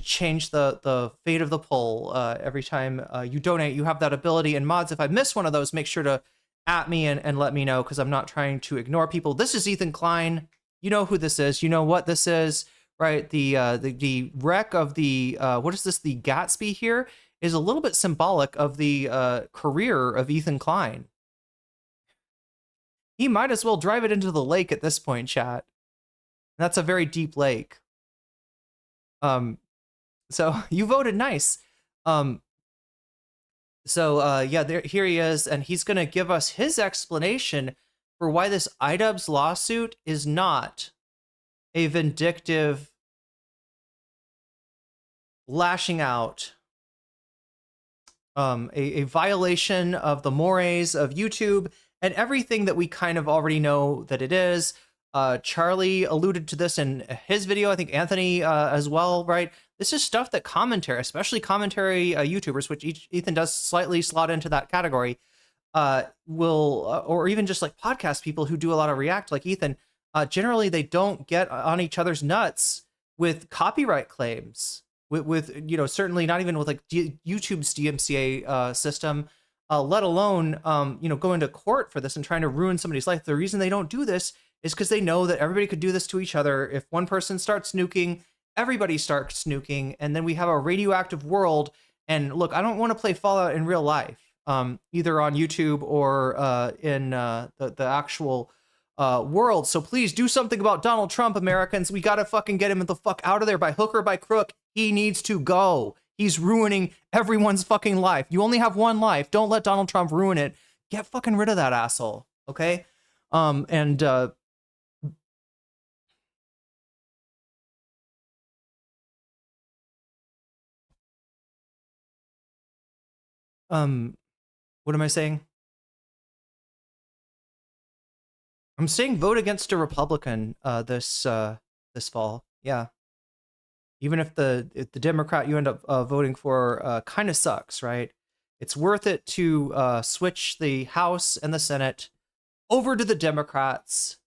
change the fate of the poll every time you donate. You have that ability. And mods, if I miss one of those, make sure to at me and let me know, because I'm not trying to ignore people. This is Ethan Klein. You know who this is. You know what this is, right? The wreck of the what is this? The Gatsby here is a little bit symbolic of the career of Ethan Klein. He might as well drive it into the lake at this point, chat. That's a very deep lake. So you voted nice. Here he is, and he's going to give us his explanation for why this iDubbbz lawsuit is not a vindictive lashing out, a violation of the mores of YouTube and everything that we kind of already know that it is. Charlie alluded to this in his video, I think Anthony as well, right? This is stuff that commentary, especially commentary YouTubers, which Ethan does slightly slot into that category, will, or even just like podcast people who do a lot of react like Ethan, generally they don't get on each other's nuts with copyright claims, with certainly not even with like YouTube's DMCA system, let alone, going to court for this and trying to ruin somebody's life. The reason they don't do this is because they know that everybody could do this to each other. If one person starts nuking, everybody starts nuking, and then we have a radioactive world. And look, I don't want to play Fallout in real life, either on YouTube or in the actual world. So please do something about Donald Trump, Americans. We got to fucking get him the fuck out of there by hook or by crook. He needs to go. He's ruining everyone's fucking life. You only have one life. Don't let Donald Trump ruin it. Get fucking rid of that asshole, okay? What am I saying? I'm saying vote against a Republican this fall. Yeah. Even if the Democrat you end up voting for kind of sucks, right? It's worth it to switch the House and the Senate over to the Democrats,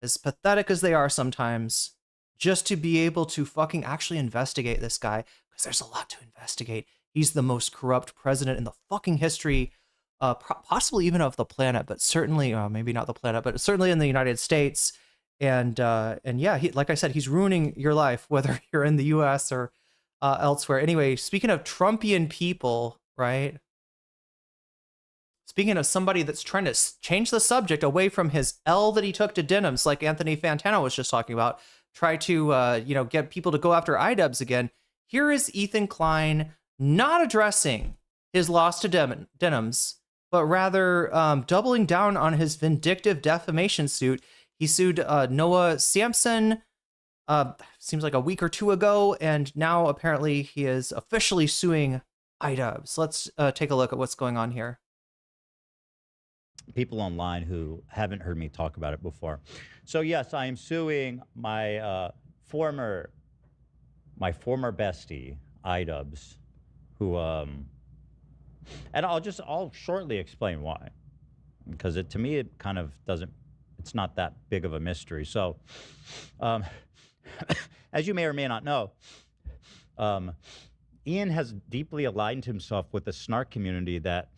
as pathetic as they are sometimes, just to be able to fucking actually investigate this guy, because there's a lot to investigate. He's the most corrupt president in the fucking history, possibly even of the planet, but certainly, maybe not the planet, but certainly in the United States. And yeah, like I said, he's ruining your life, whether you're in the US or elsewhere. Anyway, speaking of Trumpian people, right? Speaking of somebody that's trying to change the subject away from his L that he took to Denims, like Anthony Fantano was just talking about, try to, get people to go after iDubbbz again. Here is Ethan Klein not addressing his loss to Denims, but rather doubling down on his vindictive defamation suit. He sued Noah Sampson, seems like a week or two ago, and now apparently he is officially suing iDubbbz. Let's take a look at what's going on here. People online who haven't heard me talk about it before. So yes, I am suing my former bestie, iDubbbz, who and I'll shortly explain why, because to me it kind of doesn't, it's not that big of a mystery. So as you may or may not know, Ian has deeply aligned himself with the snark community that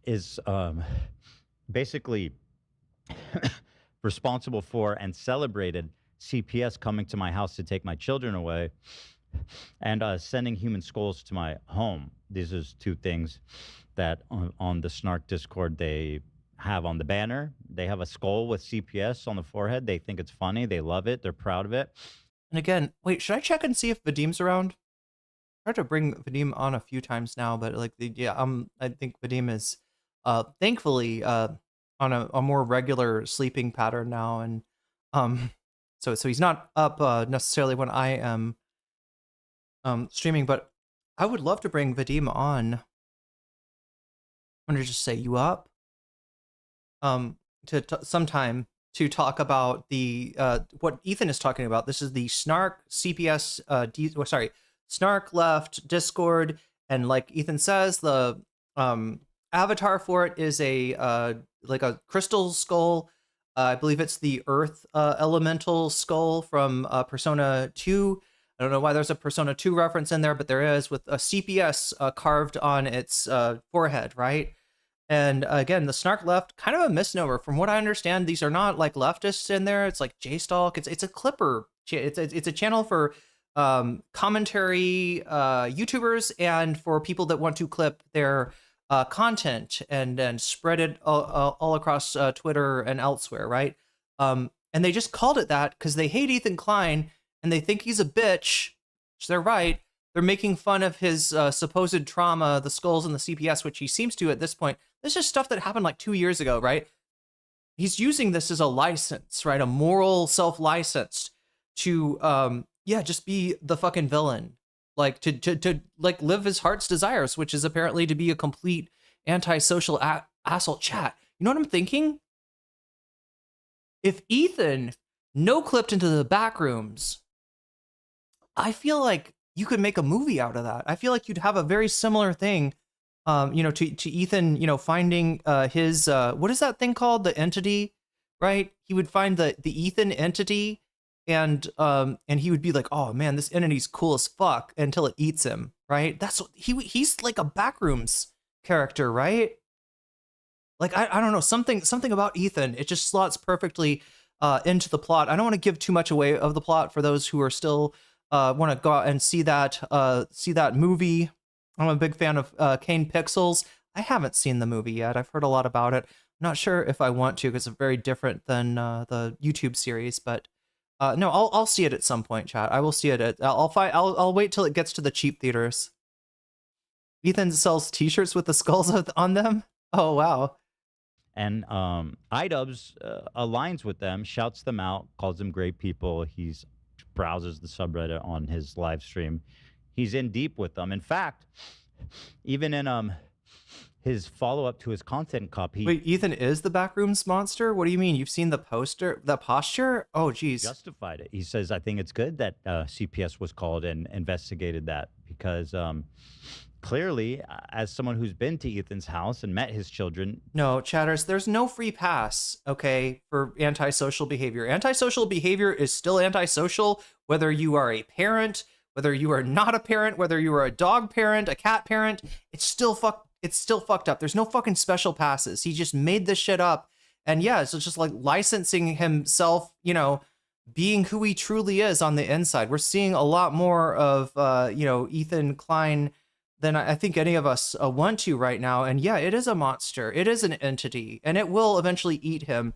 is basically responsible for and celebrated CPS coming to my house to take my children away and sending human skulls to my home. These are two things that on the snark Discord they have on the banner. They have a skull with CPS on the forehead. They think it's funny. They love it. They're proud of it. And again, wait, should I check and see if Vadim's around? I tried to bring Vadim on a few times now, but like, I think Vadim is thankfully on a more regular sleeping pattern now, and so he's not up necessarily when I am streaming, but I would love to bring Vadim on. I'm gonna just say you up to sometime to talk about the what Ethan is talking about. This is the snark CPS snark left Discord, and like Ethan says, the avatar for it is a like a crystal skull. I believe it's the Earth elemental skull from Persona 2. I don't know why there's a Persona 2 reference in there, but there is, with a CPS carved on its forehead, right? And again, the snark left, kind of a misnomer. From what I understand, these are not like leftists in there. It's like JStalk. It's a clipper. It's a channel for commentary YouTubers and for people that want to clip their content and spread it all across Twitter and elsewhere, right? And they just called it that because they hate Ethan Klein and they think he's a bitch, which they're right. They're making fun of his supposed trauma, the skulls and the CPS, which he seems to at this point. This is stuff that happened like 2 years ago, right? He's using this as a license, right? A moral self-license to, just be the fucking villain. Like to like live his heart's desires, which is apparently to be a complete antisocial asshole. Chat. You know what I'm thinking? If Ethan no-clipped into the back rooms, I feel like you could make a movie out of that. I feel like you'd have a very similar thing, to Ethan, finding his what is that thing called? The entity, right? He would find the Ethan entity, and he would be like, oh man, this entity's cool as fuck, until it eats him, right? That's what he's like, a backrooms character, right? Like I don't know, something about Ethan, it just slots perfectly into the plot. I don't want to give too much away of the plot for those who are still want to go out and see that movie. I'm a big fan of Kane Pixels. I haven't seen the movie yet. I've heard a lot about it. I'm not sure if I want to, because it's very different than the YouTube series, but no, I'll see it at some point, chat. I will see it. I'll wait till it gets to the cheap theaters. Ethan sells T-shirts with the skulls on them. Oh wow. And iDubbbz aligns with them, shouts them out, calls them great people. He's browses the subreddit on his live stream. He's in deep with them. In fact, even in his follow-up to his content cup, Wait, Ethan is the backrooms monster? What do you mean? You've seen the poster, the posture? Oh, geez. Justified it. He says, I think it's good that CPS was called and investigated that, because clearly, as someone who's been to Ethan's house and met his children. No, chatters, there's no free pass, okay, for antisocial behavior. Antisocial behavior is still antisocial, whether you are a parent, whether you are not a parent, whether you are a dog parent, a cat parent. It's still fucked up. There's no fucking special passes. He just made this shit up. And yeah, so it's just like licensing himself, being who he truly is on the inside. We're seeing a lot more of, Ethan Klein than I think any of us want to right now. And yeah, it is a monster. It is an entity, and it will eventually eat him.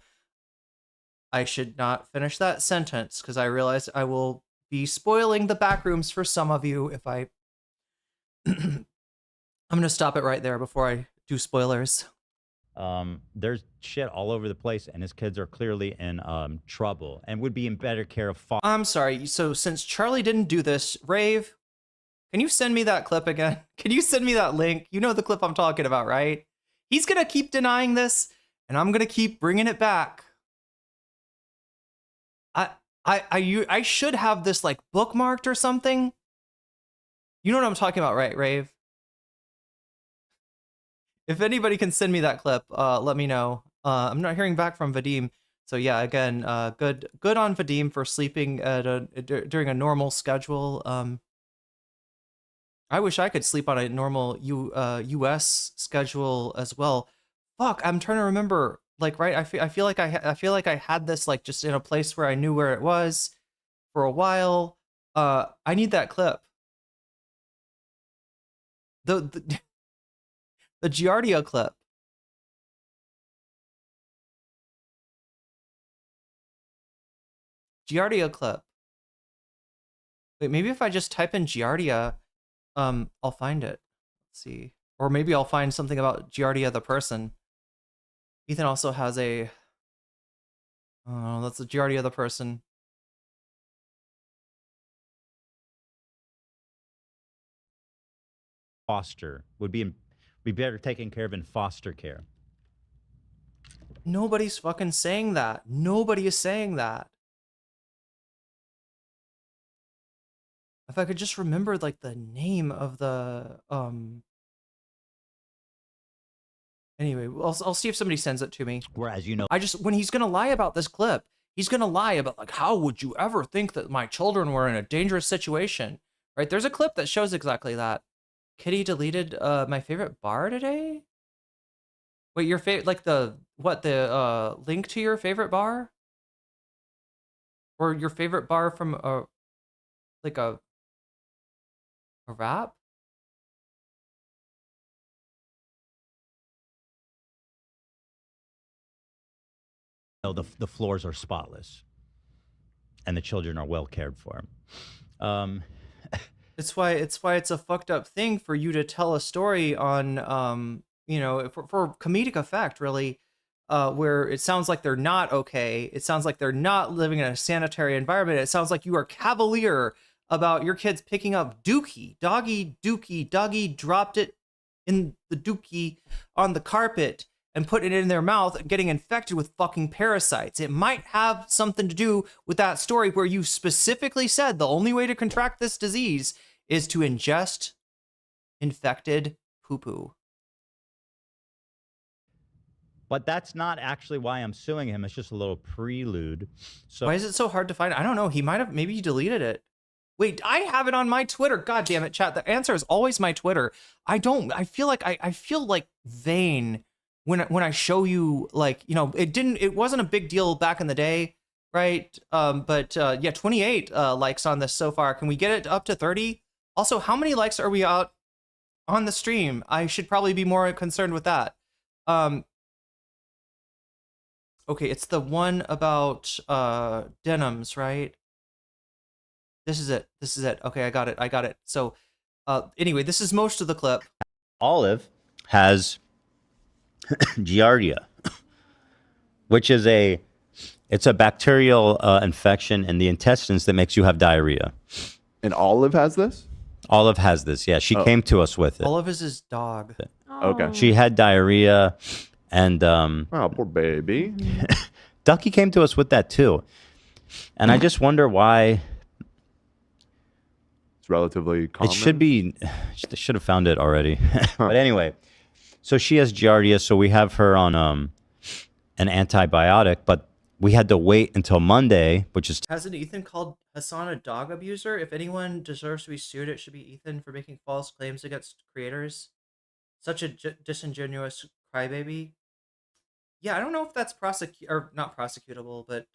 I should not finish that sentence because I realize I will be spoiling the backrooms for some of you if I... I'm going to stop it right there before I do spoilers. There's shit all over the place, and his kids are clearly in trouble and would be in better care of I'm sorry. So since Charlie didn't do this, Rave, can you send me that clip again? Can you send me that link? You know the clip I'm talking about, right? He's gonna keep denying this, and I'm gonna keep bringing it back. I should have this like bookmarked or something. You know what I'm talking about, right, Rave? If anybody can send me that clip, let me know. I'm not hearing back from Vadim, so yeah, again, good on Vadim for sleeping at during a normal schedule. I wish I could sleep on a normal U.S. schedule as well. Fuck, I'm trying to remember. Like, right? I feel like I had this like just in a place where I knew where it was for a while. I need that clip. The the Giardia clip. Giardia clip. Wait, maybe if I just type in Giardia, I'll find it. Let's see. Or maybe I'll find something about Giardia the person. Ethan also has a... Oh, that's the Giardia the person. foster, would be better taken care of in foster care. Nobody's fucking saying that. Nobody is saying that. If I could just remember like the name of the anyway, I'll see if somebody sends it to me. Whereas, you know, I just, when he's gonna lie about this clip, he's gonna lie about like, how would you ever think that my children were in a dangerous situation? Right? There's a clip that shows exactly that. Kitty deleted my favorite bar today. Wait, your favorite, like the link to your favorite bar? Or your favorite bar from a rap? No, the floors are spotless, and the children are well cared for. It's why it's a fucked up thing for you to tell a story on you know, for comedic effect, really, where it sounds like they're not okay. It sounds like they're not living in a sanitary environment. It sounds like you are cavalier about your kids picking up dookie, doggy dropped it in the dookie on the carpet and putting it in their mouth and getting infected with fucking parasites. It might have something to do with that story where you specifically said the only way to contract this disease is to ingest infected poo-poo. But that's not actually why I'm suing him. It's just a little prelude. So why is it so hard to find? I don't know. He might have, maybe he deleted it. Wait, I have it on my Twitter. God damn it, chat. The answer is always my Twitter. I feel like vain when I show you, like, you know, it wasn't a big deal back in the day, right? But yeah, 28 likes on this so far. Can we get it up to 30? Also, how many likes are we out on the stream? I should probably be more concerned with that. Okay, it's the one about Denims, right? This is it. Okay, I got it. So anyway, this is most of the clip. Olive has Giardia, which is a bacterial infection in the intestines that makes you have diarrhea. And Olive has this? Olive has this, yeah. She came to us with it. Olive is his dog. Okay. She had diarrhea, and oh, poor baby. Ducky came to us with that too. And I just wonder why. It's relatively common. It should be, they should have found it already. But anyway, so she has Giardia, so we have her on an antibiotic, but we had to wait until Monday, which is... Hasn't Ethan called Hassan a dog abuser? If anyone deserves to be sued, it should be Ethan for making false claims against creators. Such a disingenuous crybaby. Yeah, I don't know if that's not prosecutable, but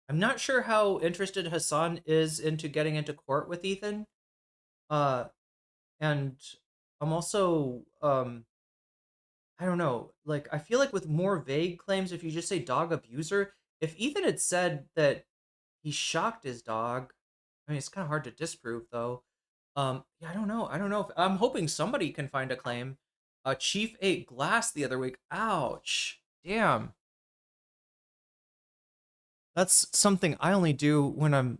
I'm not sure how interested Hassan is into getting into court with Ethan. And I'm also I don't know, like, I feel like with more vague claims, if you just say dog abuser, if Ethan had said that he shocked his dog, I mean, it's kind of hard to disprove, though. Yeah, I don't know. I'm hoping somebody can find a claim. Chief ate glass the other week. Ouch. Damn. That's something I only do when I'm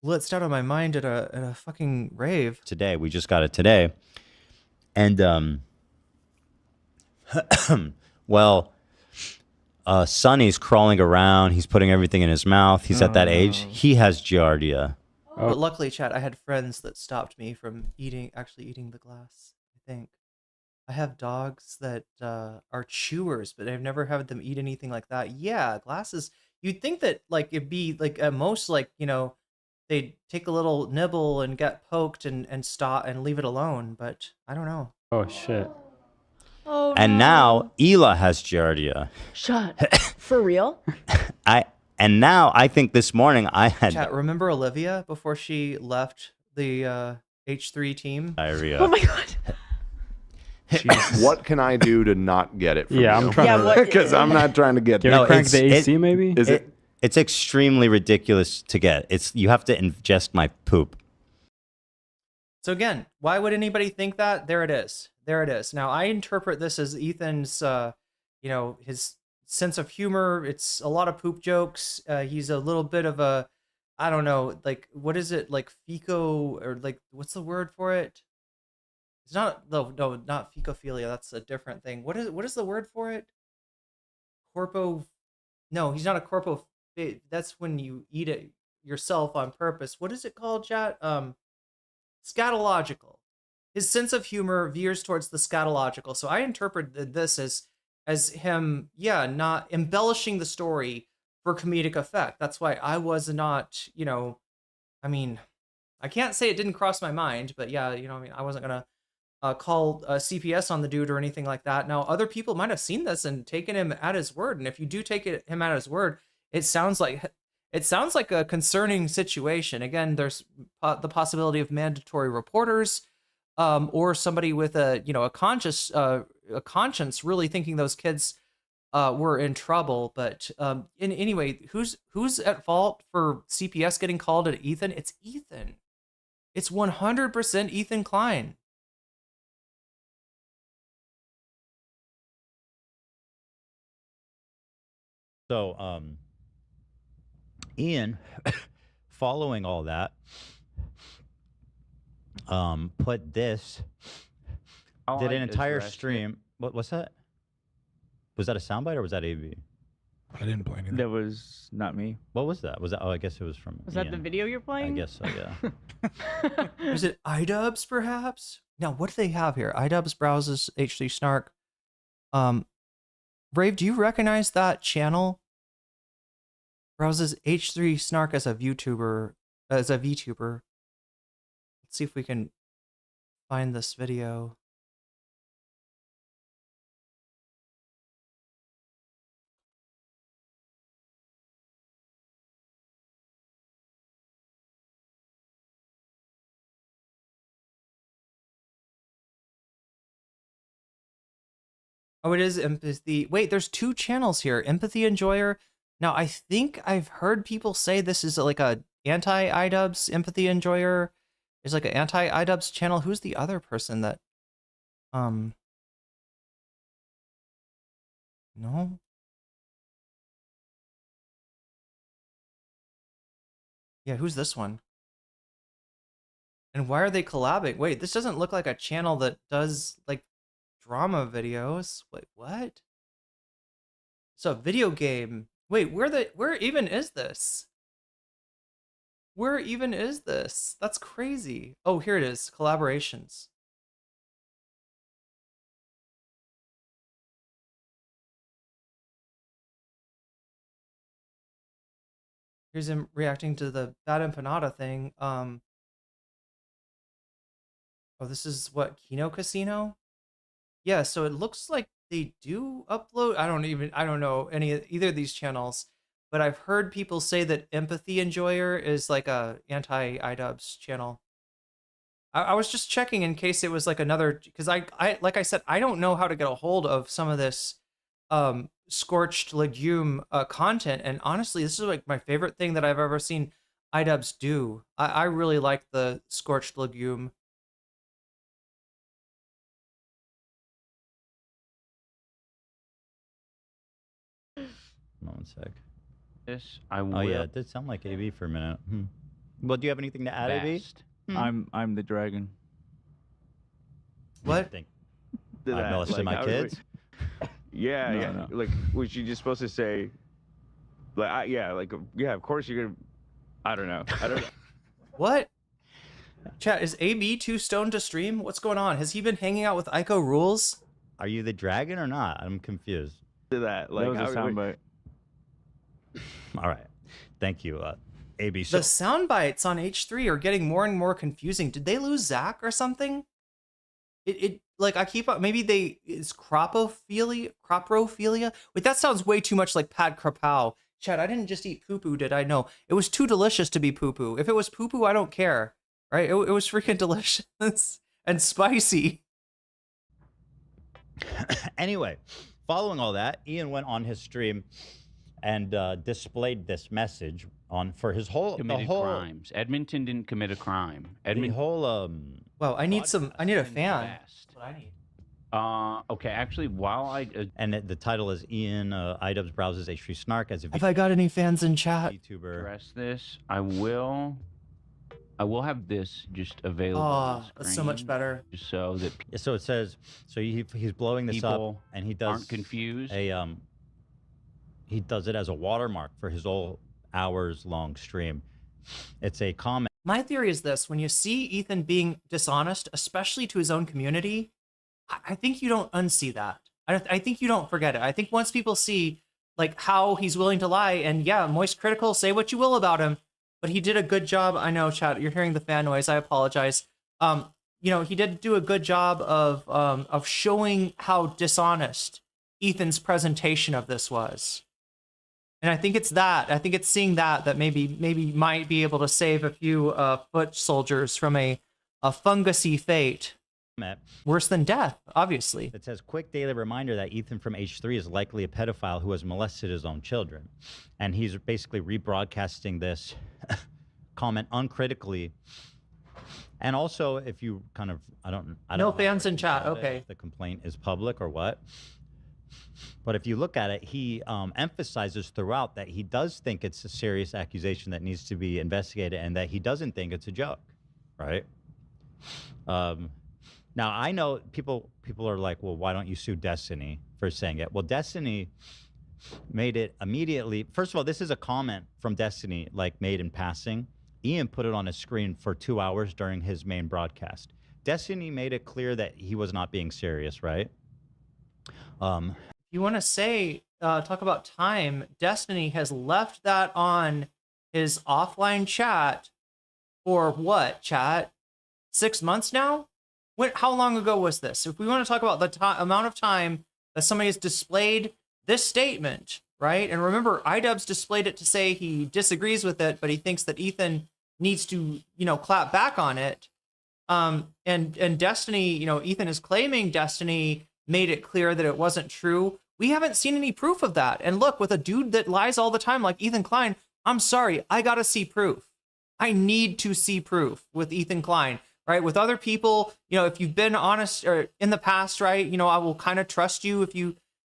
blitzed out of my mind at a fucking rave. Today, we just got it today. And, well, Sonny's crawling around. He's putting everything in his mouth. He's at that age. He has giardia. But luckily, Chad, I had friends that stopped me from actually eating the glass, I think. I have dogs that are chewers, but I've never had them eat anything like that. Yeah, glasses. You'd think that like it'd be like at most like, you know, they'd take a little nibble and get poked and stop and leave it alone, but I don't know. Oh shit. Oh, And now Ela has giardia. Shut. For real? Now I think this morning I had Chat, remember Olivia before she left the H3 team? diarrhea. Oh my god. What can I do to not get it from you? I'm trying to... Because I'm not trying to get Can we crank the AC maybe? Is it? It's extremely ridiculous to get. You have to ingest my poop. So again, why would anybody think that? There it is. There it is. Now I interpret this as Ethan's, you know, his sense of humor. It's a lot of poop jokes. He's a little bit of a, I don't know, like what is it, like feco, or like what's the word for it? It's not no, not fecophilia. That's a different thing. What is the word for it? Corpo. No, he's not a corpo. That's when you eat it yourself on purpose. What is it called, chat? Scatological. His sense of humor veers towards the scatological. So I interpreted this as him, yeah, not embellishing the story for comedic effect. That's why I was not, you know, I mean, I can't say it didn't cross my mind, but yeah, you know, I mean, I wasn't gonna call CPS on the dude or anything like that. Now, other people might have seen this and taken him at his word, and if you do take him at his word, it sounds like a concerning situation. Again, there's the possibility of mandatory reporters, or somebody with a, you know, a conscience really thinking those kids were in trouble. But anyway, who's at fault for CPS getting called at Ethan? It's Ethan. It's 100% Ethan Klein. So, Ian, following all that, put this, did an entire stream. What's that? Was that a soundbite or was that AV? I didn't play anything. That was not me. What was that? Was that? Oh, I guess it was from. Was that Ian. the video you're playing? I guess so. Yeah. Is it iDubbbz perhaps? Now, what do they have here? iDubbbz browses H3 Snark. Brave, do you recognize that channel? Browses H3 Snark as a VTuber. Let's see if we can find this video. Oh, it is Empathy. Wait, there's two channels here. Empathy Enjoyer. Now, I think I've heard people say this is like a anti-iDubbbz. Empathy Enjoyer is like an anti-iDubbbz channel. Who's the other person that... No? Yeah, who's this one? And why are they collabing? Wait, this doesn't look like a channel that does, like, drama videos. Wait, what? It's a video game. Wait, where even is this? Where even is this? That's crazy. Oh, here it is. Collaborations. Here's him reacting to the Bad Empanada thing. Oh, this is what, Kino Casino? Yeah, so it looks like they do upload. I don't know either of these channels, but I've heard people say that Empathy Enjoyer is like a anti-iDubbbz channel. I was just checking in case it was like another, because I like I said, I don't know how to get a hold of some of this scorched legume content, and honestly, this is like my favorite thing that I've ever seen iDubbbz do. I really like the scorched legume. One sec. This I will. Oh yeah, it did sound like AB for a minute. Well, do you have anything to add, best. AB? I'm the dragon. What? Think Did I that, molested my how- kids? Yeah, No, yeah. no. Like, was you just supposed to say, like, yeah, like, yeah, of course you're gonna. I don't know. I don't. What? Chat, is AB too stoned to stream? What's going on? Has he been hanging out with Ico Rules? Are you the dragon or not? I'm confused. do that. Like, That was a how- soundbite. All right, thank you, AB. So The sound bites on H3 are getting more and more confusing. Did they lose Zach or something? It like I keep up. Maybe is croprophilia. Wait, that sounds way too much like Pad Krapow. Chad, I didn't just eat poo poo, did I? No, it was too delicious to be poo poo. If it was poo poo, I don't care. Right? It was freaking delicious and spicy. anyway, following all that, Ian went on his stream and displayed this message for his whole Committed crimes. Edmonton didn't commit a crime. The whole Wow, I need a fan. Best. That's what I need. Okay, actually, while I and the title is Ian iDubbbz browses H3 snark as a Have I got any fans in chat? VTuber. address this, I will have this just available. on Oh, the that's so much screen, better. just so that Yeah, so it says he's blowing this up people and he does aren't confused. he does it as a watermark for his whole hours-long stream. It's a comment. My theory is this: when you see Ethan being dishonest, especially to his own community, I think you don't unsee that. I think you don't forget it. I think once people see like how he's willing to lie, and yeah, Moist Critical, say what you will about him, but he did a good job. I know, chat, you're hearing the fan noise. I apologize. He did do a good job of showing how dishonest Ethan's presentation of this was. And I think it's that. I think it's seeing that maybe might be able to save a few foot soldiers from a fungusy fate. Worse than death, obviously. It says, quick daily reminder that Ethan from H3 is likely a pedophile who has molested his own children. And he's basically rebroadcasting this comment uncritically. And also, if you kind of, I don't No know fans in chat, about it, okay. if the complaint is public or what. But if you look at it, he emphasizes throughout that he does think it's a serious accusation that needs to be investigated and that he doesn't think it's a joke, right? Now, I know people are like, well, why don't you sue Destiny for saying it? Well, Destiny made it immediately. First of all, this is a comment from Destiny, like made in passing. Ian put it on his screen for 2 hours during his main broadcast. Destiny made it clear that he was not being serious, right? You want to say, talk about time, Destiny has left that on his offline chat for what, chat? 6 months now? How long ago was this? If we want to talk about the amount of time that somebody has displayed this statement, right? And remember, iDubbbz displayed it to say he disagrees with it, but he thinks that Ethan needs to, clap back on it. And Destiny, Ethan is claiming Destiny made it clear that it wasn't true. We haven't seen any proof of that. And look, with a dude that lies all the time like Ethan Klein, I'm sorry, I gotta see proof. I need to see proof with Ethan Klein, right? With other people, if you've been honest or in the past, right, I will kind of trust you if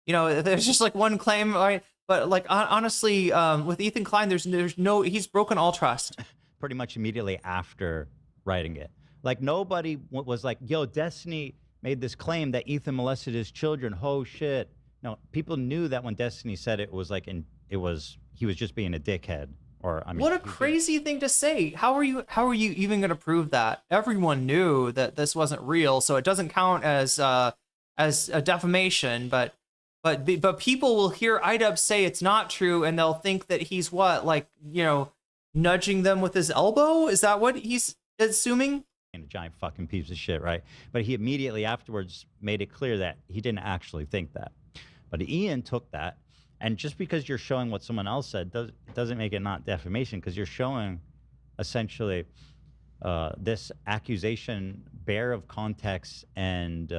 there's just like one claim, right? But like honestly, with Ethan Klein, there's he's broken all trust. Pretty much immediately after writing it. Like nobody was like, yo, Destiny made this claim that Ethan molested his children. Oh shit. No, people knew that when Destiny said it was like, he was just being a dickhead. Or I mean, what a crazy thing to say. How are you even going to prove that? Everyone knew that this wasn't real, so it doesn't count as a defamation. But people will hear iDubbbz say it's not true, and they'll think that he's what, like nudging them with his elbow. Is that what he's assuming? A giant fucking piece of shit, right? But he immediately afterwards made it clear that he didn't actually think that. But Ian took that, and just because you're showing what someone else said doesn't make it not defamation, because you're showing essentially this accusation bare of context and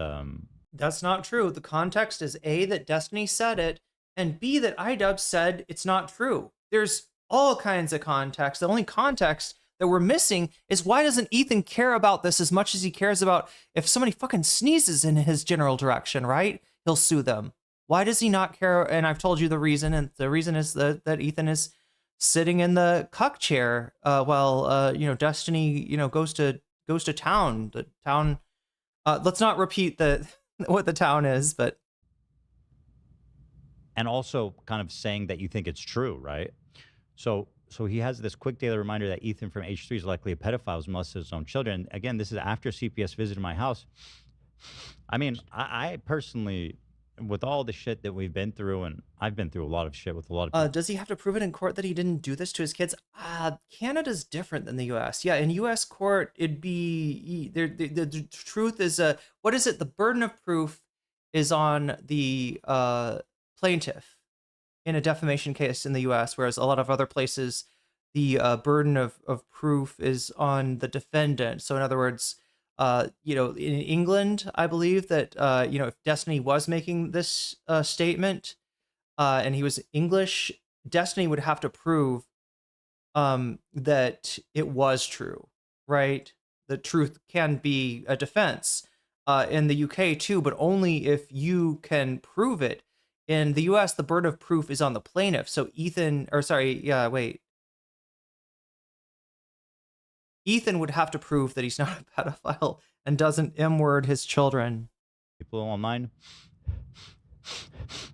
that's not true. The context is A, that Destiny said it, and B, that iDubbbz said it's not true. There's all kinds of context. The only context that we're missing is why doesn't Ethan care about this as much as he cares about if somebody fucking sneezes in his general direction, right? He'll sue them. Why does he not care? And I've told you the reason, and the reason is that Ethan is sitting in the cuck chair while Destiny goes to town. The town. Let's not repeat what the town is, but. And also kind of saying that you think it's true, right? So he has this quick daily reminder that Ethan from age 3 is likely a pedophile who's molested his own children. Again, this is after CPS visited my house. I mean, I personally, with all the shit that we've been through, and I've been through a lot of shit with a lot of people. Does he have to prove it in court that he didn't do this to his kids? Canada's different than the U.S. Yeah, in U.S. court, it'd be the truth is what is it? The burden of proof is on the plaintiff in a defamation case in the U.S., whereas a lot of other places, the burden of proof is on the defendant. So in other words, in England, I believe that if Destiny was making this statement and he was English, Destiny would have to prove that it was true, right? The truth can be a defense in the UK too, but only if you can prove it. In the US, the burden of proof is on the plaintiff. So Ethan would have to prove that he's not a pedophile and doesn't M-word his children. People online.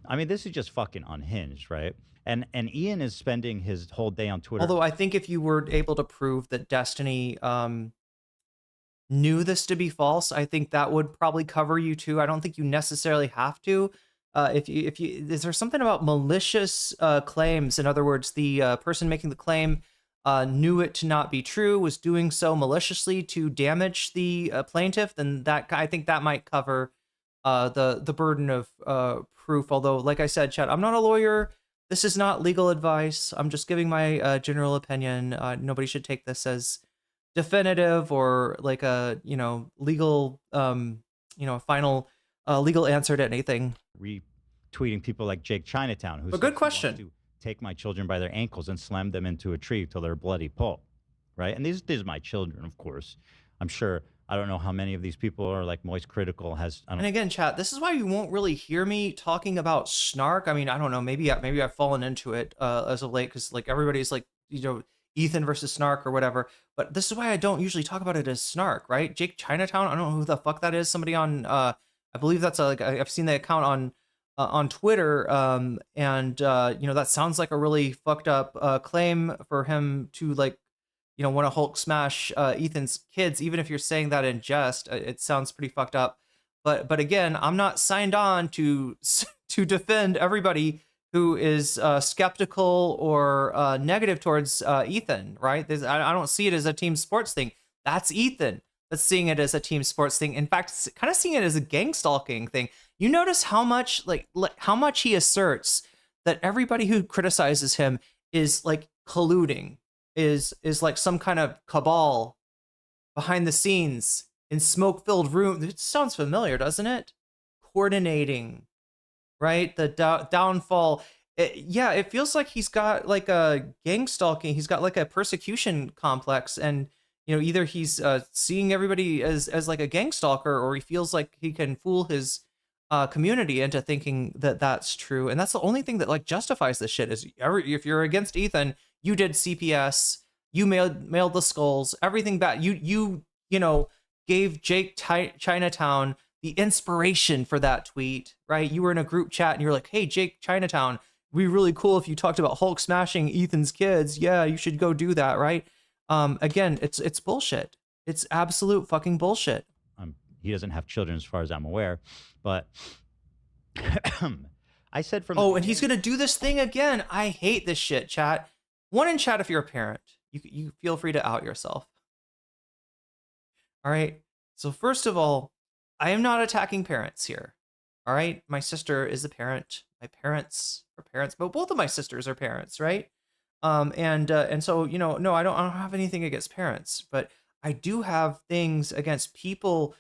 I mean, this is just fucking unhinged, right? And Ian is spending his whole day on Twitter. Although I think if you were able to prove that Destiny knew this to be false, I think that would probably cover you too. I don't think you necessarily have to. If you is there something about malicious claims? In other words, the person making the claim knew it to not be true, was doing so maliciously to damage the plaintiff, then I think that might cover the burden of proof. Although, like I said, Chad, I'm not a lawyer. This is not legal advice. I'm just giving my general opinion. Nobody should take this as definitive or like a legal final legal answer to anything. Retweeting people like Jake Chinatown, who's a good question. To take my children by their ankles and slam them into a tree till they're bloody pulp, right? And these are my children, of course. I'm sure. I don't know how many of these people are like Moist Critical has. And again, chat, this is why you won't really hear me talking about snark. I mean, I don't know. Maybe I've fallen into it as of late because like everybody's like Ethan versus snark or whatever. But this is why I don't usually talk about it as snark, right? Jake Chinatown. I don't know who the fuck that is. Somebody on I believe that's I've seen the account on Twitter, and that sounds like a really fucked up claim for him to want to Hulk smash Ethan's kids. Even if you're saying that in jest, it sounds pretty fucked up. But again, I'm not signed on to defend everybody who is skeptical or negative towards Ethan. Right? I don't see it as a team sports thing. That's Ethan. That's seeing it as a team sports thing. In fact, kind of seeing it as a gang stalking thing. You notice how much how much he asserts that everybody who criticizes him is like colluding, is like some kind of cabal behind the scenes in smoke-filled room. It sounds familiar, doesn't it? Coordinating, right? The downfall. It feels like he's got like a gang stalking. He's got like a persecution complex, and either he's seeing everybody as like a gang stalker, or he feels like he can fool his community into thinking that that's true. And that's the only thing that like justifies this shit is if you're against Ethan, you did CPS, you mailed the skulls, everything back. You gave Jake Chinatown the inspiration for that tweet, right? You were in a group chat and you're like, hey, Jake Chinatown, it'd be really cool if you talked about Hulk smashing Ethan's kids. Yeah, you should go do that, right? Again, it's bullshit. It's absolute fucking bullshit. He doesn't have children as far as I'm aware, but I said from and he's gonna do this thing again. I hate this shit, chat. One in chat if you're a parent. You feel free to out yourself. All right. So first of all, I am not attacking parents here. All right. My sister is a parent. My parents are parents, but both of my sisters are parents, right? And so no, I don't have anything against parents, but I do have things against people,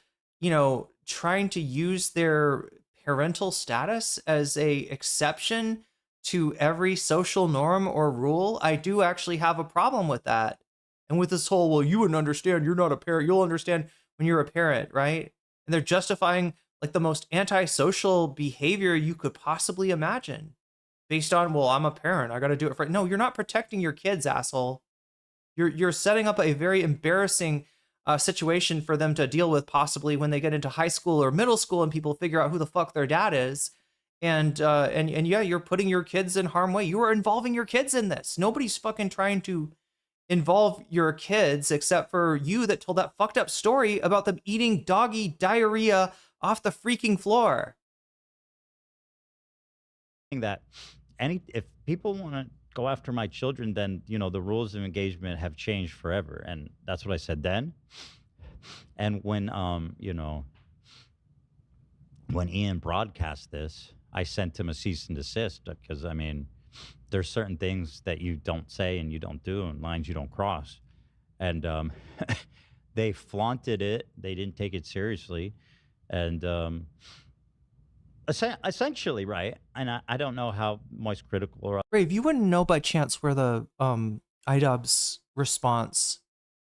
trying to use their parental status as a exception to every social norm or rule. I do actually have a problem with that. And with this whole, well, you wouldn't understand, you're not a parent, you'll understand when you're a parent, right? And they're justifying like the most antisocial behavior you could possibly imagine based on, well, I'm a parent, I got to do it for, no, you're not protecting your kids, asshole. You're setting up a very embarrassing situation for them to deal with possibly when they get into high school or middle school and people figure out who the fuck their dad is. And yeah, you're putting your kids in harm's way. You are involving your kids in this. Nobody's fucking trying to involve your kids except for you that told that fucked up story about them eating doggy diarrhea off the freaking floor. That if people want to go after my children, then, you know, the rules of engagement have changed forever. And that's what I said then. And when, you know, when Ian broadcast this, I sent him a cease and desist because, I mean, there's certain things that you don't say and you don't do and lines you don't cross. And they flaunted it. They didn't take it seriously. And essentially, right? And I don't know how much critical or... Brave, you wouldn't know by chance where the iDubbbz response...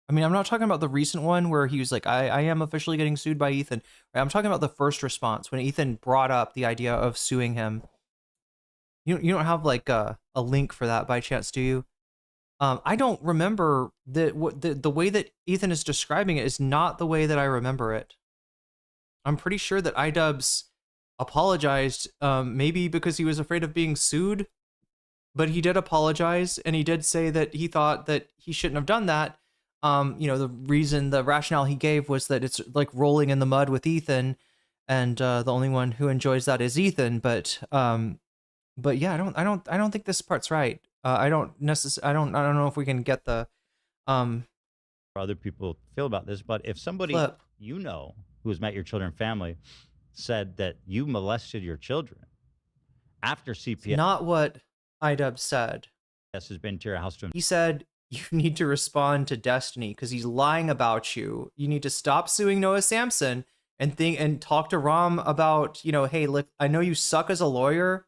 I mean, I'm not talking about the recent one where he was like, I am officially getting sued by Ethan. I'm talking about the first response when Ethan brought up the idea of suing him. You don't have like a link for that by chance, do you? I don't remember the way that Ethan is describing it is not the way that I remember it. I'm pretty sure that iDubbbz apologized, maybe because he was afraid of being sued, but he did apologize and he did say that he thought that he shouldn't have done that. You know, the rationale he gave was that it's like rolling in the mud with Ethan, and the only one who enjoys that is Ethan. But yeah, I don't think this part's right. I don't know if we can get the other people feel about this, but if somebody you know who has met your children and family said that you molested your children after CPS, not what iDubbbz said. Has been to your house to... He said you need to respond to Destiny because he's lying about you. You need to stop suing Noah Samson and talk to Rom about, you know, hey, look, I know you suck as a lawyer.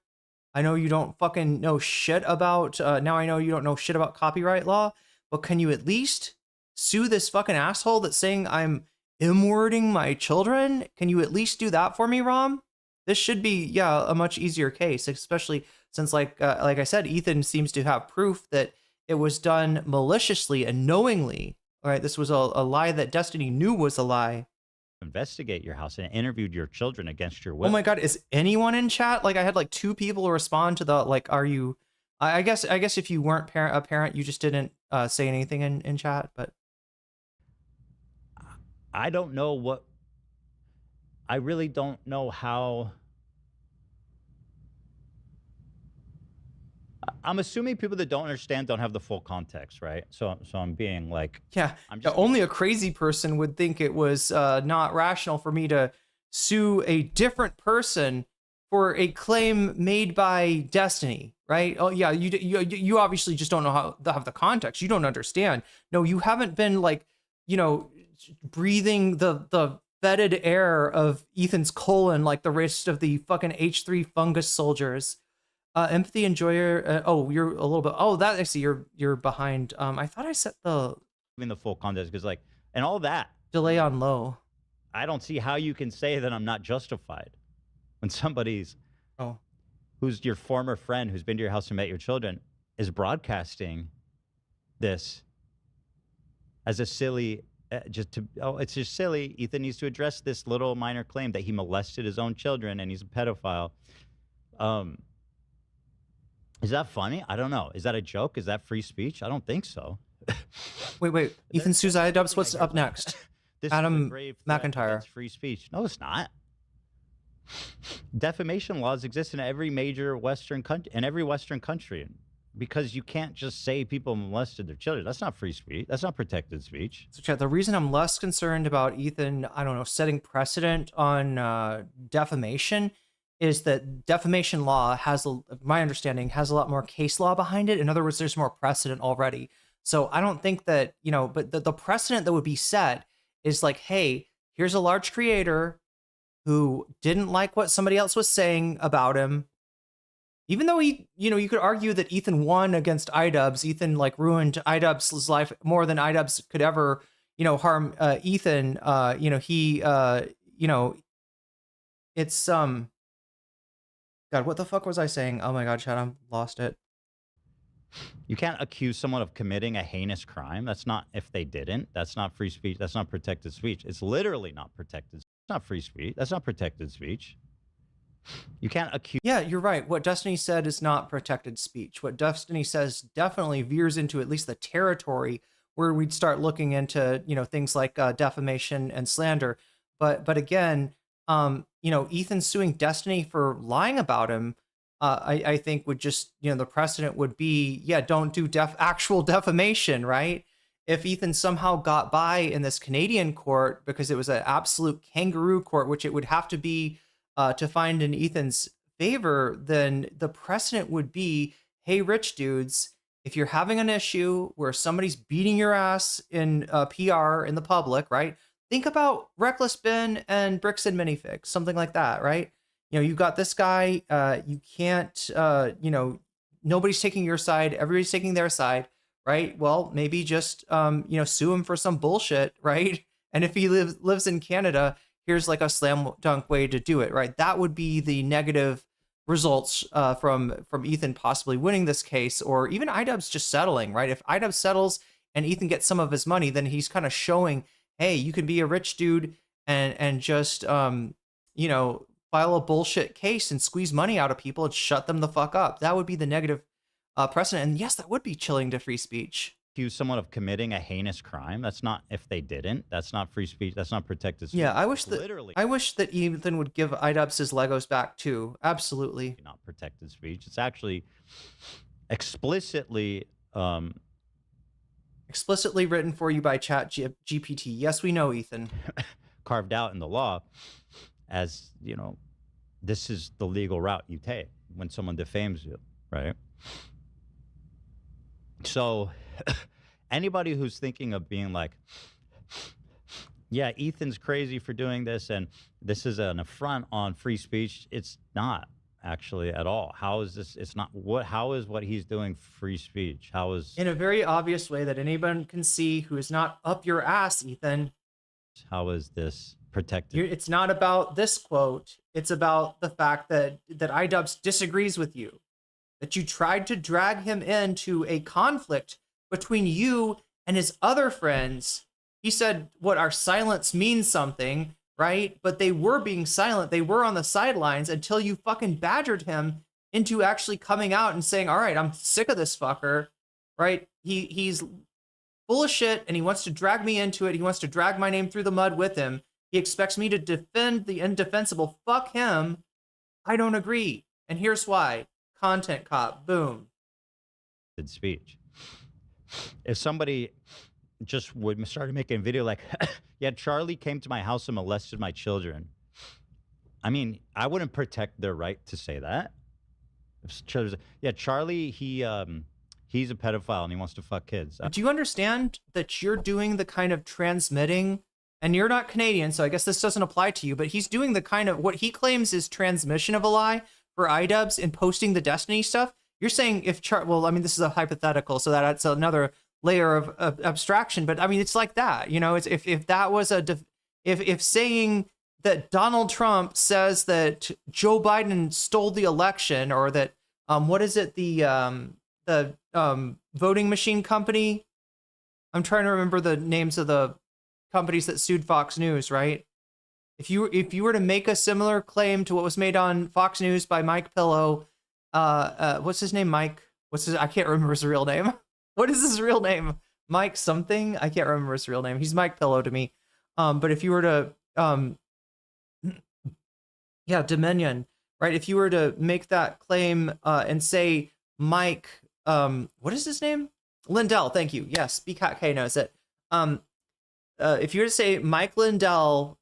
I know you don't fucking know shit about, now I know you don't know shit about copyright law, but can you at least sue this fucking asshole that's saying I'm M-wording my children? Can you at least do that for me, Rom? This should be, yeah, a much easier case, especially since, like I said, Ethan seems to have proof that it was done maliciously and knowingly. All right, this was a lie that Destiny knew was a lie. Investigate your house and interviewed your children against your will. Oh my God, is anyone in chat? Like, I had like 2 people respond to the, like, are you... I guess if you weren't a parent, you just didn't say anything in chat, but... I don't know what... I really don't know how... I'm assuming people that don't understand don't have the full context, right? So I'm being like... Yeah, only a crazy person would think it was not rational for me to sue a different person for a claim made by Destiny, right? Oh yeah, you obviously just don't know how to have the context. You don't understand. No, you haven't been like, you know, breathing the fetid air of Ethan's colon like the rest of the fucking H3 fungus soldiers. Empathy enjoyer. Oh, you're a little bit. Oh, that I see. You're behind. I thought I set the full context because, like, and all that delay on low. I don't see how you can say that I'm not justified when somebody's who's your former friend who's been to your house and met your children is broadcasting this as a silly. It's just silly. Ethan needs to address this little minor claim that he molested his own children and he's a pedophile. Is that funny? I don't know. Is that a joke? Is that free speech? I don't think so. Wait. Ethan sues iDubbbz. What's up next? Adam McIntyre. Free speech. No, it's not. Defamation laws exist in every major Western country, because you can't just say people molested their children. That's not free speech. That's not protected speech. So, Chad, the reason I'm less concerned about Ethan, I don't know, setting precedent on defamation is that defamation law has, my understanding, has a lot more case law behind it. In other words, there's more precedent already. So I don't think that, you know, but the precedent that would be set is like, hey, here's a large creator who didn't like what somebody else was saying about him. Even though he, you know, you could argue that Ethan won against iDubbbz. Ethan like ruined iDubbbz's life more than iDubbbz could ever, you know, harm Ethan. You know, he, you know, it's God, what the fuck was I saying? Oh my God, Chad, I lost it. You can't accuse someone of committing a heinous crime. That's not, if they didn't, that's not free speech. That's not protected speech. It's literally not protected. It's not free speech. That's not protected speech. You can't accuse. Yeah, you're right. What Destiny said is not protected speech. What Destiny says definitely veers into at least the territory where we'd start looking into, you know, things like defamation and slander. But again, you know, Ethan suing Destiny for lying about him, I think would just, you know, the precedent would be, yeah, don't do actual defamation, right? If Ethan somehow got by in this Canadian court because it was an absolute kangaroo court, which it would have to be to find in Ethan's favor, then the precedent would be, hey, rich dudes, if you're having an issue where somebody's beating your ass in PR in the public, right? Think about Reckless Ben and Bricks and Minifigs, something like that, right? You know, you've got this guy, you can't, you know, nobody's taking your side, everybody's taking their side, right? Well, maybe just, you know, sue him for some bullshit, right? And if he lives in Canada, here's like a slam dunk way to do it, right? That would be the negative results from Ethan possibly winning this case, or even iDubbbz just settling, right? If iDubbbz settles and Ethan gets some of his money, then he's kind of showing, hey, you can be a rich dude and just, you know, file a bullshit case and squeeze money out of people and shut them the fuck up. That would be the negative precedent. And yes, that would be chilling to free speech. Accuse someone of committing a heinous crime. That's not, if they didn't, that's not free speech. That's not protected speech. Yeah, I wish that Ethan would give iDubbbz his Legos back too. Absolutely. Not protected speech. It's actually explicitly written for you by ChatGPT. Yes, we know, Ethan. Carved out in the law as, you know, this is the legal route you take when someone defames you, right? So anybody who's thinking of being like, yeah, Ethan's crazy for doing this and this is an affront on free speech, it's not actually at all. How is this? It's not. How is what he's doing free speech? How is, in a very obvious way that anyone can see who is not up your ass, Ethan? How is this protected? It's not about this quote. It's about the fact that iDubbbz disagrees with you, that you tried to drag him into a conflict between you and his other friends. He said, what, our silence means something, right? But they were being silent. They were on the sidelines until you fucking badgered him into actually coming out and saying, all right, I'm sick of this fucker, right? He's full of shit and he wants to drag me into it. He wants to drag my name through the mud with him. He expects me to defend the indefensible. Fuck him. I don't agree. And here's why. Content cop. Boom. Speech. If somebody just would started making a video like, yeah, Charlie came to my house and molested my children. I mean, I wouldn't protect their right to say that. Yeah, Charlie, he's a pedophile and he wants to fuck kids. Do you understand that you're doing the kind of transmitting, and you're not Canadian, so I guess this doesn't apply to you, but he's doing the kind of what he claims is transmission of a lie for iDubbbz and posting the Destiny stuff. You're saying if well, I mean, this is a hypothetical, so that's another layer of abstraction, but I mean, it's like that, you know, it's if that was if saying that Donald Trump says that Joe Biden stole the election, or that what is it, the voting machine company, I'm trying to remember the names of the companies that sued Fox News, right? If you were to make a similar claim to what was made on Fox News by Mike Pillow, what's his name? I can't remember his real name. What is his real name? Mike something? I can't remember his real name. He's Mike Pillow to me. But if you were to, yeah, Dominion, right? If you were to make that claim and say Mike, what is his name? Lindell, thank you. Yes, BKK knows it. If you were to say Mike Lindell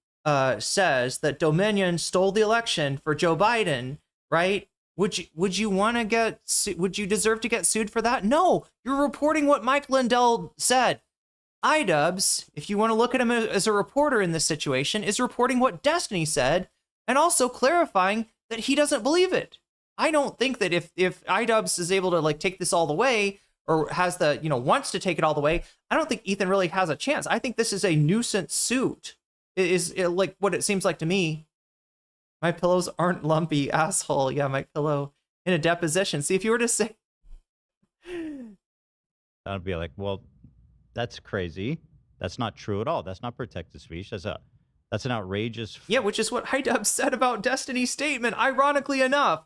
says that Dominion stole the election for Joe Biden, right? Would you want to get, would you deserve to get sued for that? No, you're reporting what Mike Lindell said. iDubbbz, if you want to look at him as a reporter in this situation, is reporting what Destiny said and also clarifying that he doesn't believe it. I don't think that if iDubbbz is able to like take this all the way, or has the, you know, wants to take it all the way, I don't think Ethan really has a chance. I think this is a nuisance suit, is like what it seems like to me. My pillows aren't lumpy, asshole. Yeah, my pillow in a deposition. See, if you were to say, I'd be like, well, that's crazy. That's not true at all. That's not protected speech. That's an outrageous. Yeah, which is what iDubbbz said about Destiny's statement. Ironically enough,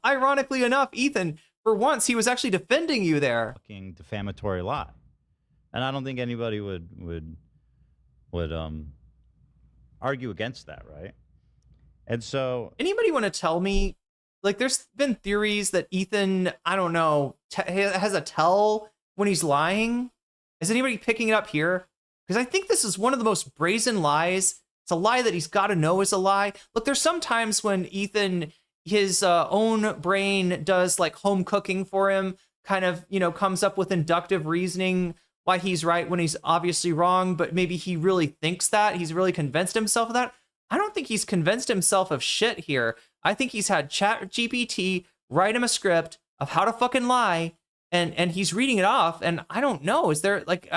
Ethan, for once he was actually defending you there. Fucking defamatory lie, and I don't think anybody would argue against that, right? And so, anybody want to tell me, like, there's been theories that Ethan, I don't know, has a tell when he's lying. Is anybody picking it up here? Because I think this is one of the most brazen lies. It's a lie that he's got to know is a lie. Look, there's some times when Ethan, his own brain does like home cooking for him, kind of, comes up with inductive reasoning why he's right when he's obviously wrong, but maybe he really thinks that. He's really convinced himself of that. I don't think he's convinced himself of shit here. I think he's had ChatGPT write him a script of how to fucking lie, and he's reading it off. And I don't know. Is there like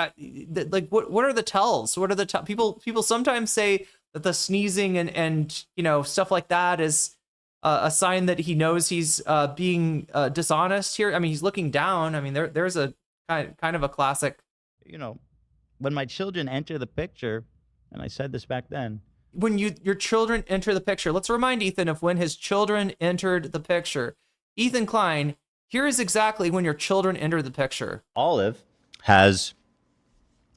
what are the tells? What are the people sometimes say that the sneezing and stuff like that is a sign that he knows he's being dishonest here. I mean, he's looking down. I mean, there's a kind of a classic. When my children enter the picture, and I said this back then. When your children enter the picture, let's remind Ethan of when his children entered the picture. Ethan Klein, here is exactly when your children entered the picture. Olive has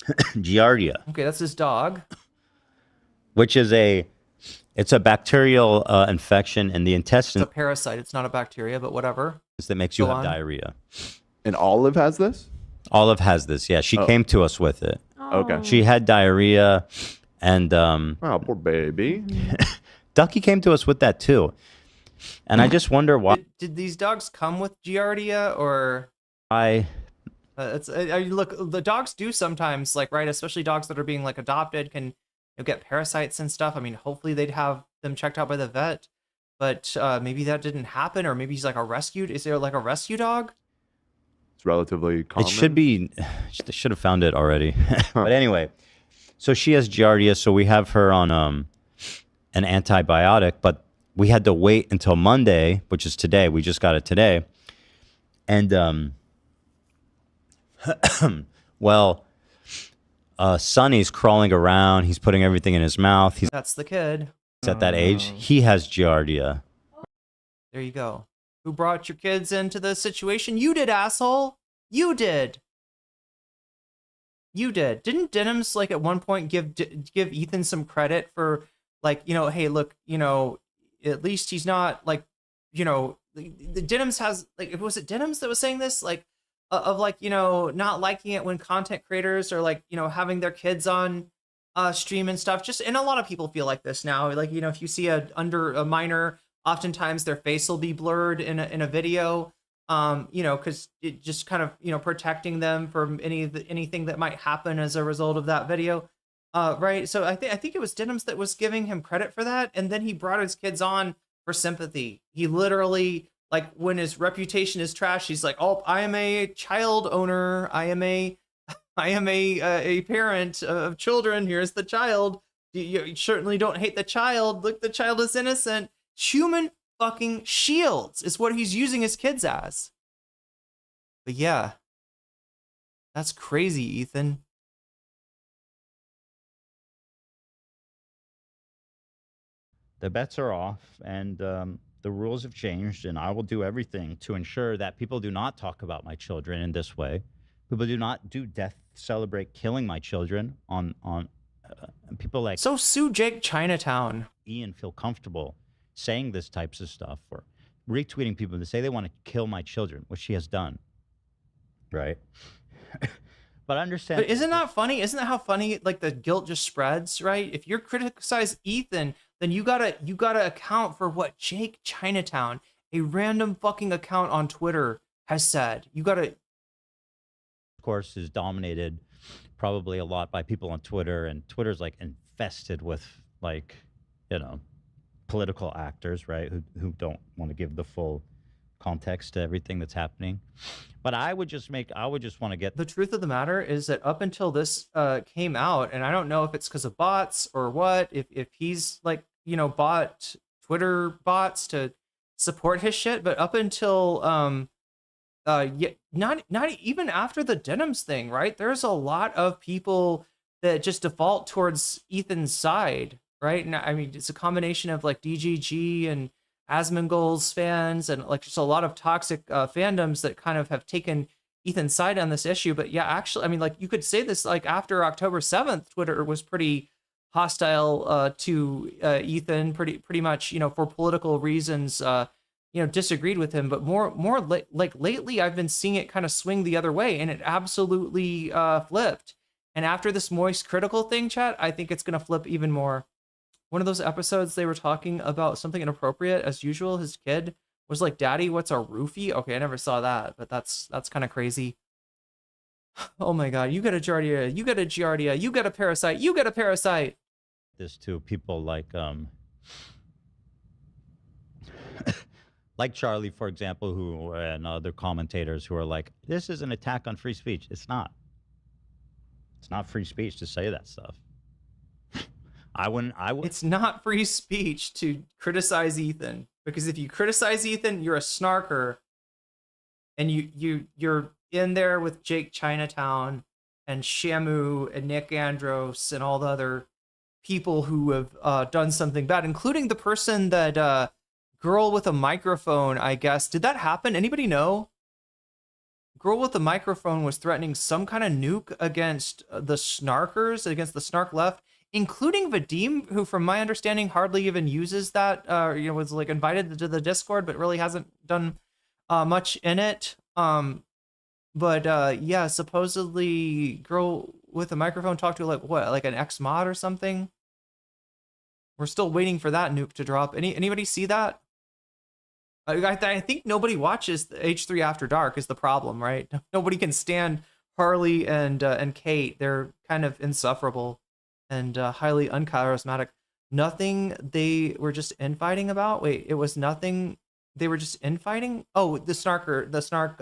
Giardia. Okay, that's his dog. Which is it's a bacterial infection in the intestine. It's a parasite. It's not a bacteria, but whatever. That makes you have diarrhea. And Olive has this? Olive has this, yeah. She came to us with it. Okay. She had diarrhea. And oh, poor baby. Ducky came to us with that too, and I just wonder why. Did these dogs come with Giardia, or look, the dogs do sometimes, like, right, especially dogs that are being like adopted can get parasites and stuff. I mean, hopefully they'd have them checked out by the vet, but maybe that didn't happen, or maybe he's like a rescued. Is there like a rescue dog? It's relatively common. It should be. They should have found it already. But anyway. So she has Giardia, so we have her on an antibiotic, but we had to wait until Monday, which is today. We just got it today. And, Sonny's crawling around. He's putting everything in his mouth. That's the kid. He's at that age. He has Giardia. There you go. Who brought your kids into the situation? You did, asshole. You did. You did. Didn't Denims like at one point give Ethan some credit for like, hey, look, at least he's not like, the Denims has like, was it Denims that was saying this? Like of like, not liking it when content creators are like, having their kids on stream and stuff. Just, and a lot of people feel like this now. Like, if you see under a minor, oftentimes their face will be blurred in a video. Because it just kind of, protecting them from anything that might happen as a result of that video. Right. So I think it was Denims that was giving him credit for that. And then he brought his kids on for sympathy. He literally, like, when his reputation is trash, he's like, oh, I am a child owner. I am a parent of children. Here's the child. You certainly don't hate the child. Look, the child is innocent. Human fucking shields is what he's using his kids as. But yeah, that's crazy, Ethan. The bets are off, and the rules have changed, and I will do everything to ensure that people do not talk about my children in this way. People do not celebrate killing my children on people like. So sue Jake Chinatown. Ian feel comfortable saying this types of stuff or retweeting people to say they want to kill my children, which she has done. Right. But understand. But isn't that funny? Isn't that how funny like the guilt just spreads, right? If you're criticize Ethan, then you gotta account for what Jake Chinatown, a random fucking account on Twitter, has said. You gotta. Of course, is dominated probably a lot by people on Twitter, and Twitter's like infested with like, political actors, right? Who don't want to give the full context to everything that's happening. But I would just want to get the truth of the matter is that up until this came out, and I don't know if it's because of bots or what, if he's like, bought Twitter bots to support his shit, but up until yeah, not even after the Denims thing, right? There's a lot of people that just default towards Ethan's side, right? And I mean, it's a combination of like DGG and Asmongold's fans and like just a lot of toxic fandoms that kind of have taken Ethan's side on this issue. But yeah, actually, I mean, like you could say this like after October 7th, Twitter was pretty hostile to Ethan, pretty much, you know, for political reasons, you know, disagreed with him. But like lately, I've been seeing it kind of swing the other way, and it absolutely flipped. And after this Moist Critical thing, chat, I think it's gonna flip even more. One of those episodes they were talking about something inappropriate as usual. His kid was like, "Daddy, what's a roofie?" Okay, I never saw that, but that's kind of crazy. Oh my god, you got a Giardia, you got a Giardia, you got a Parasite, you got a Parasite. This to people like like Charlie, for example, who and other commentators who are like, "This is an attack on free speech." It's not. It's not free speech to say that stuff. I wouldn't. It's not free speech to criticize Ethan, because if you criticize Ethan, you're a snarker, and you're in there with Jake Chinatown and Shamu and Nick Andros and all the other people who have done something bad, including the person that girl with a microphone, I guess. Did that happen? Anybody know? Girl with the microphone was threatening some kind of nuke against the snarkers, against the snark left, including Vadim, who from my understanding hardly even uses that, you know, was like invited to the Discord, but really hasn't done much in it. But yeah, supposedly girl with a microphone talked to like what, like an ex-mod or something? We're still waiting for that nuke to drop. Anybody see that? I think nobody watches the H3 After Dark is the problem, right? Nobody can stand Harley and Kate. They're kind of insufferable and highly uncharismatic. Nothing they were just infighting about. Wait, it was nothing. They were just infighting. Oh, the snark.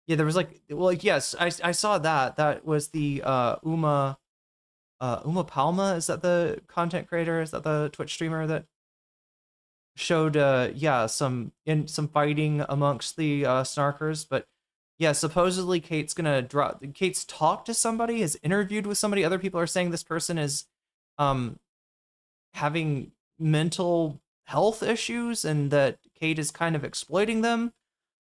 Yeah, there was like, well, yes, I saw that. That was the Uma Palma. Is that the content creator? Is that the Twitch streamer that showed yeah, some fighting amongst the snarkers? But yeah, supposedly Kate's gonna drop. Kate's talked to somebody, has interviewed with somebody. Other people are saying this person is having mental health issues and that Kate is kind of exploiting them.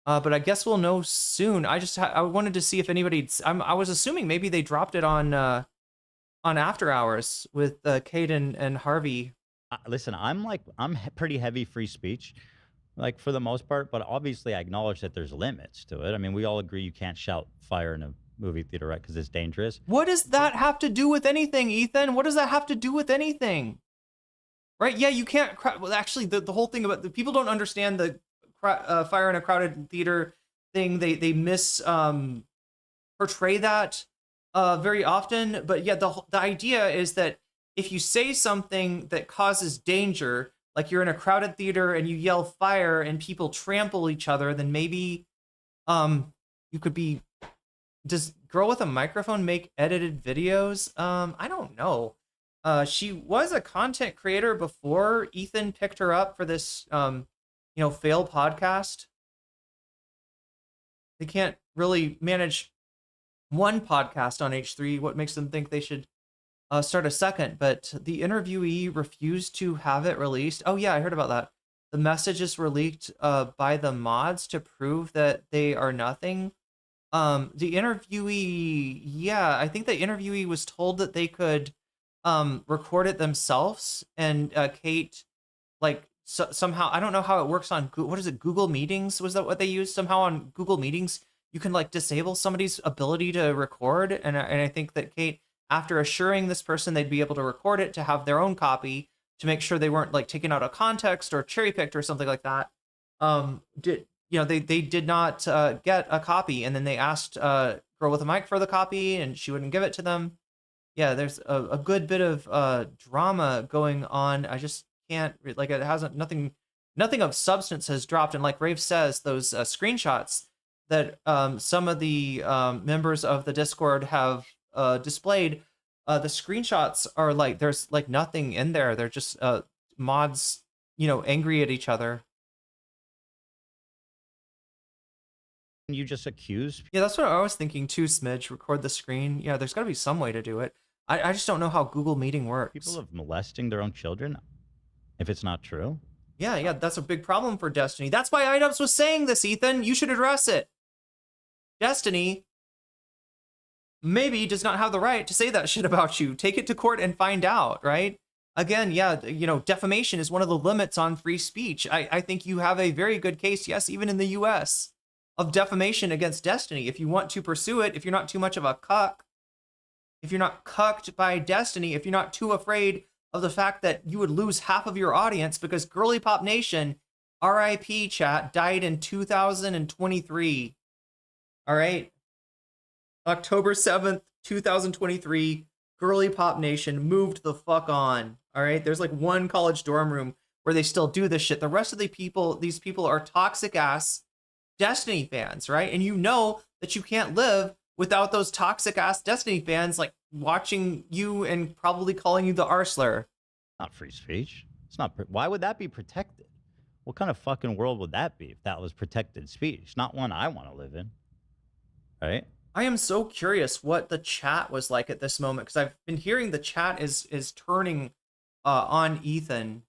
But I guess we'll know soon. I wanted to see if anybody. I was assuming maybe they dropped it on After Hours with Kate and Harvey. Listen, I'm pretty heavy free speech, like for the most part, but obviously I acknowledge that there's limits to it. I mean, we all agree you can't shout fire in a movie theater, right? Because it's dangerous. What does that have to do with anything, Ethan? What does that have to do with anything? Right? Yeah, you can't. Well, actually, the whole thing about the people don't understand the fire in a crowded theater thing. They portray that very often. But yeah, the idea is that if you say something that causes danger, like you're in a crowded theater and you yell fire and people trample each other, then maybe you could be. Does Girl with a Microphone make edited videos? I don't know. She was a content creator before Ethan picked her up for this you know, fail podcast. They can't really manage one podcast on H3. What makes them think they should start a second? But the interviewee refused to have it released. Oh yeah, I heard about that. The messages were leaked by the mods to prove that they are nothing. The interviewee, yeah, I think the interviewee was told that they could record it themselves, and Kate, like, somehow, I don't know how it works on what is it, Google Meetings? Was that what they used? Somehow on Google Meetings, you can like disable somebody's ability to record, and I think that Kate, after assuring this person they'd be able to record it to have their own copy to make sure they weren't like taken out of context or cherry picked or something like that, they did not get a copy, and then they asked Girl with a Mic for the copy, and she wouldn't give it to them. Yeah, there's a good bit of drama going on. I just can't, like, it hasn't, nothing of substance has dropped. And like Rave says, those screenshots that some of the members of the Discord have displayed, the screenshots are like, there's like nothing in there. They're just mods angry at each other. You just accuse. Yeah, that's what I was thinking too, Smidge. Record the screen. Yeah, there's got to be some way to do it. I just don't know how Google Meeting works. People of molesting their own children, if it's not true. Yeah, that's a big problem for Destiny. That's why iDubbbz was saying this, Ethan. You should address it. Destiny maybe does not have the right to say that shit about you. Take it to court and find out, right? Again, yeah, defamation is one of the limits on free speech. I think you have a very good case, yes, even in the US, of defamation against Destiny. If you want to pursue it, if you're not too much of a cuck, if you're not cucked by Destiny, if you're not too afraid of the fact that you would lose half of your audience because Girly Pop Nation, RIP chat, died in 2023. All right. October 7th, 2023, Girly Pop Nation moved the fuck on. All right. There's like one college dorm room where they still do this shit. The rest of these people are toxic ass Destiny fans, right? And you know that you can't live without those toxic ass Destiny fans like watching you and probably calling you the R-slur. Not free speech. It's not. Why would that be protected? What kind of fucking world would that be if that was protected speech? Not one I want to live in. Right? I am so curious what the chat was like at this moment, because I've been hearing the chat is turning on Ethan,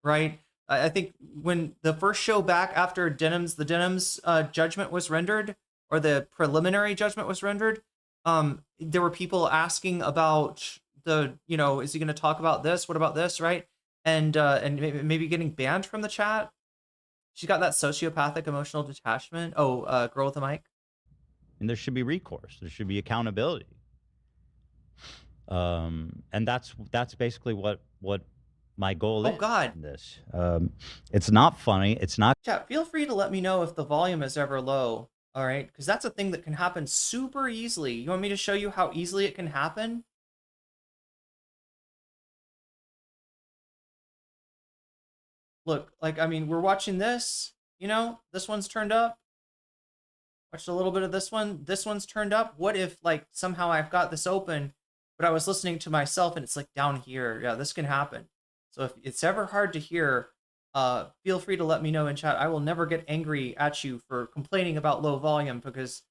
right? I think when the first show back after Denims, the Denims judgment was rendered, or the preliminary judgment was rendered, there were people asking about is he going to talk about this? What about this, right? And maybe getting banned from the chat. She's got that sociopathic emotional detachment. Oh, girl with the mic. And there should be recourse. There should be accountability. And that's basically what my goal is. Oh God. In this. It's not funny. It's not. Chat, feel free to let me know if the volume is ever low. All right, because that's a thing that can happen super easily. You want me to show you how easily it can happen? Look, we're watching this, this one's turned up. Watched a little bit of this one. This one's turned up. What if, somehow I've got this open, but I was listening to myself and it's, down here? Yeah, this can happen. So if it's ever hard to hear, feel free to let me know in chat. I will never get angry at you for complaining about low volume, because,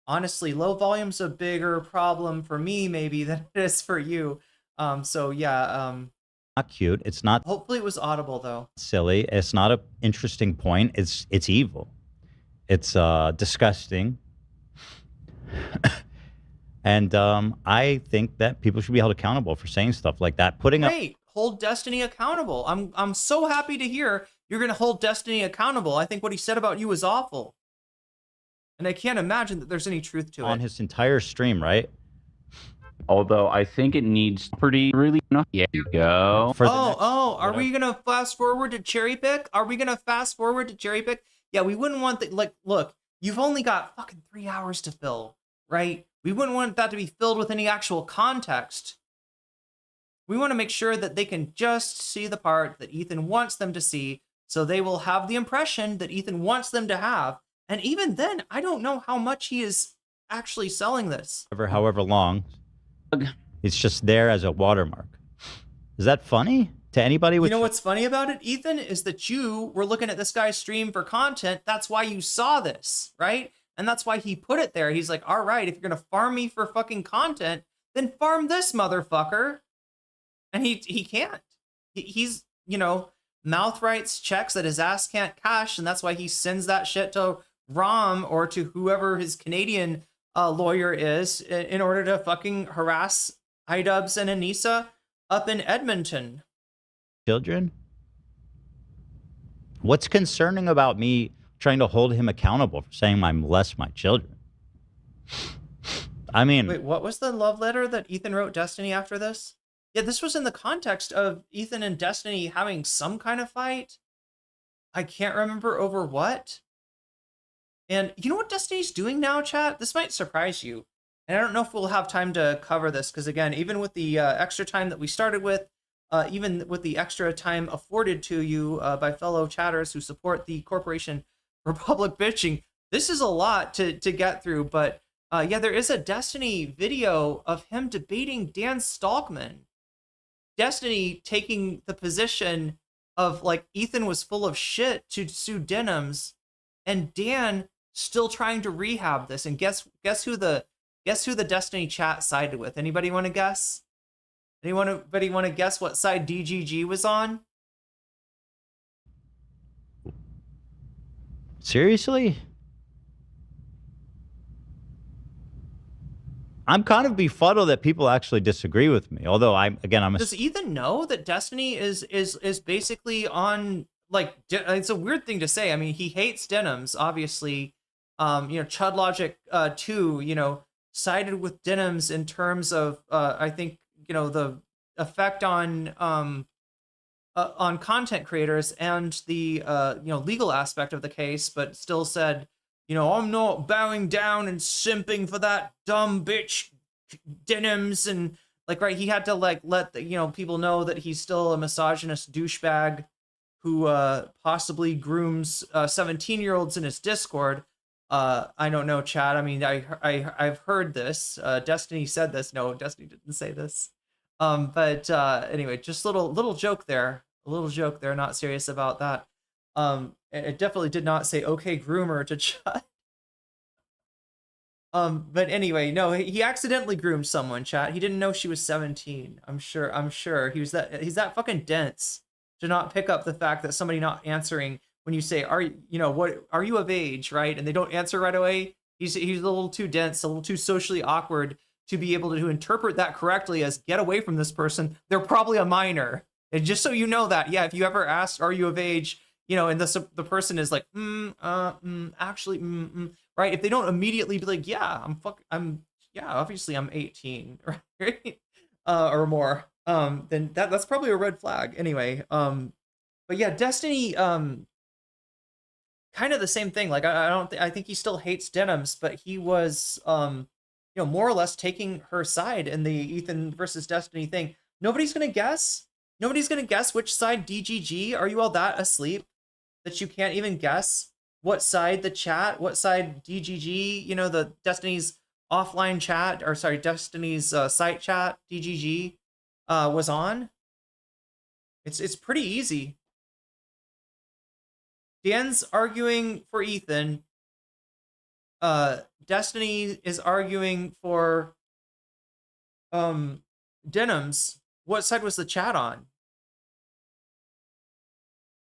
honestly, low volume's a bigger problem for me, maybe, than it is for you. Not cute. It's not. Hopefully it was audible, though. Silly. It's not an interesting point. It's evil. It's disgusting. And I think that people should be held accountable for saying stuff like that. Great. Hold Destiny accountable. I'm so happy to hear you're going to hold Destiny accountable. I think what he said about you is awful. And I can't imagine that there's any truth to it. On his entire stream, right? Although I think it needs pretty really. Yeah, you go. Are we gonna fast forward to cherry pick? Yeah, we wouldn't want that. Look, you've only got fucking 3 hours to fill, right? We wouldn't want that to be filled with any actual context. We want to make sure that they can just see the part that Ethan wants them to see, so they will have the impression that Ethan wants them to have. And even then, I don't know how much he is actually selling this. However long. It's just there as a watermark. Is that funny to anybody? You know what's funny about it, Ethan, is that you were looking at this guy's stream for content. That's why you saw this, right? And that's why he put it there. He's like, all right, if you're going to farm me for fucking content, then farm this motherfucker. And he can't. He's, mouth writes checks that his ass can't cash. And that's why he sends that shit to Rom or to whoever his Canadian lawyer is in order to fucking harass iDubbbz and Anissa up in Edmonton. Children? What's concerning about me trying to hold him accountable for saying I molest my children? I mean... Wait, what was the love letter that Ethan wrote Destiny after this? Yeah, this was in the context of Ethan and Destiny having some kind of fight. I can't remember over what. And you know what Destiny's doing now, chat? This might surprise you. And I don't know if we'll have time to cover this, because again, even with the extra time that we started with, even with the extra time afforded to you by fellow chatters who support the Corporation for Public Bitching, this is a lot to get through. But yeah, there is a Destiny video of him debating Dan Stalkman. Destiny taking the position of like Ethan was full of shit to sue Denims, and Dan still trying to rehab this. And guess who the Destiny chat sided with? Anybody want to guess? Anybody want to guess what side DGG was on? Seriously? I'm kind of befuddled that people actually disagree with me. Although Does Ethan know that Destiny is basically on, like, it's a weird thing to say. I mean, he hates Denims, obviously. Chud Logic 2, sided with Denims in terms of I think, the effect on content creators and the legal aspect of the case, but still said, I'm not bowing down and simping for that dumb bitch Denims. And like, right, he had to like let the, people know that he's still a misogynist douchebag who possibly grooms 17-year-olds in his Discord. I don't know, Chad. I mean, I've heard this. Destiny said this. No, Destiny didn't say this. But anyway, just little joke there. A little joke there. Not serious about that. It definitely did not say okay groomer to Chad. But anyway, no, he accidentally groomed someone, chat. He didn't know she was 17. I'm sure he's that fucking dense to not pick up the fact that somebody not answering when you say, are you of age, right? And they don't answer right away. He's a little too dense, a little too socially awkward to be able to interpret that correctly as get away from this person. They're probably a minor. And just so you know that, yeah, if you ever ask, are you of age? And the person is like, actually, right? If they don't immediately be like, yeah, obviously I'm 18, right? Or more, then that's probably a red flag. Anyway, but yeah, Destiny, kind of the same thing. Like, I think he still hates Denims, but he was, more or less taking her side in the Ethan versus Destiny thing. Nobody's gonna guess. Nobody's gonna guess which side DGG. Are you all that asleep that you can't even guess what side the chat, what side DGG, the Destiny's offline chat, or sorry, Destiny's site chat, DGG, was on? It's pretty easy. Dan's arguing for Ethan. Destiny is arguing for Denims. What side was the chat on?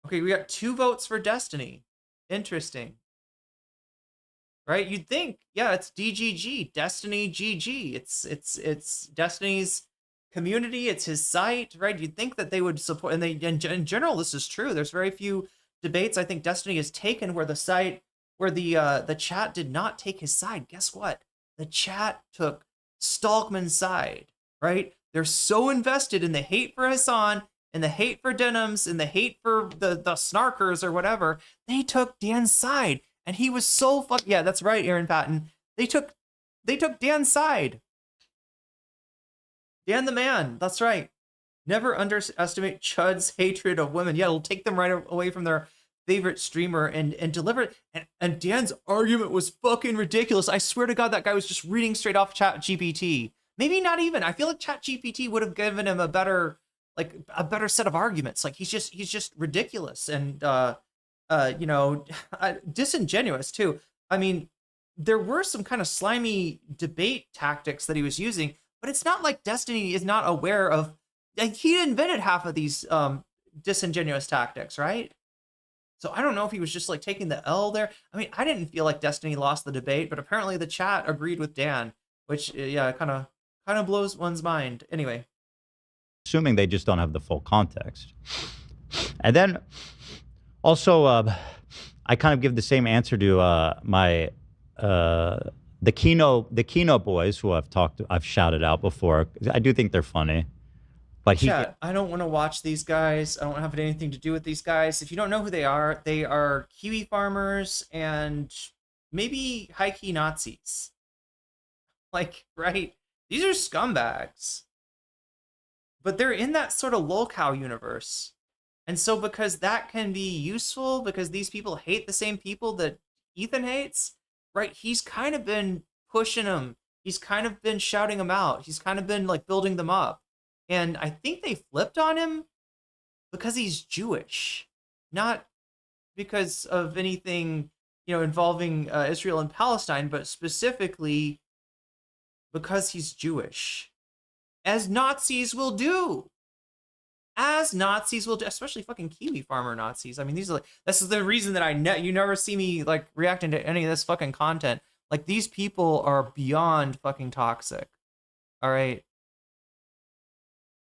Okay, we got 2 votes for Destiny. Interesting. Right? You'd think, yeah, it's DGG, Destiny GG. It's Destiny's community, it's his site, right? You'd think that they would support, and in general, this is true. There's very few debates I think Destiny has taken where the chat did not take his side. Guess what? The chat took Stalkman's side, right? They're so invested in the hate for Hassan and the hate for Denims and the hate for the snarkers or whatever. They took Dan's side, and he was so yeah, that's right, Aaron Patton. They took Dan's side. Dan the man, that's right. Never underestimate Chud's hatred of women. Yeah, it'll take them right away from their favorite streamer and deliver it. And Dan's argument was fucking ridiculous. I swear to God, that guy was just reading straight off ChatGPT. Maybe not even. I feel like ChatGPT would have given him a better set of arguments. Like, he's just ridiculous and disingenuous too. I mean, there were some kind of slimy debate tactics that he was using, but it's not like Destiny is not aware of. Like, he invented half of these disingenuous tactics, right? So I don't know if he was just like taking the L there. I mean, I didn't feel like Destiny lost the debate, but apparently the chat agreed with Dan, which yeah, kind of blows one's mind. Anyway, assuming they just don't have the full context. And then also, I kind of give the same answer to my the Kino boys who I've shouted out before. I do think they're funny. But chat, I don't want to watch these guys. I don't have anything to do with these guys. If you don't know who they are Kiwi farmers and maybe high-key Nazis. Like, right? These are scumbags. But they're in that sort of lolcow universe. And so because that can be useful, because these people hate the same people that Ethan hates, right? He's kind of been pushing them. He's kind of been shouting them out. He's kind of been like building them up. And I think they flipped on him because he's Jewish, not because of anything, involving Israel and Palestine, but specifically because he's Jewish, as Nazis will do. As Nazis will do, especially fucking Kiwi farmer Nazis. I mean, this is the reason that you never see me like reacting to any of this fucking content. Like, these people are beyond fucking toxic. All right.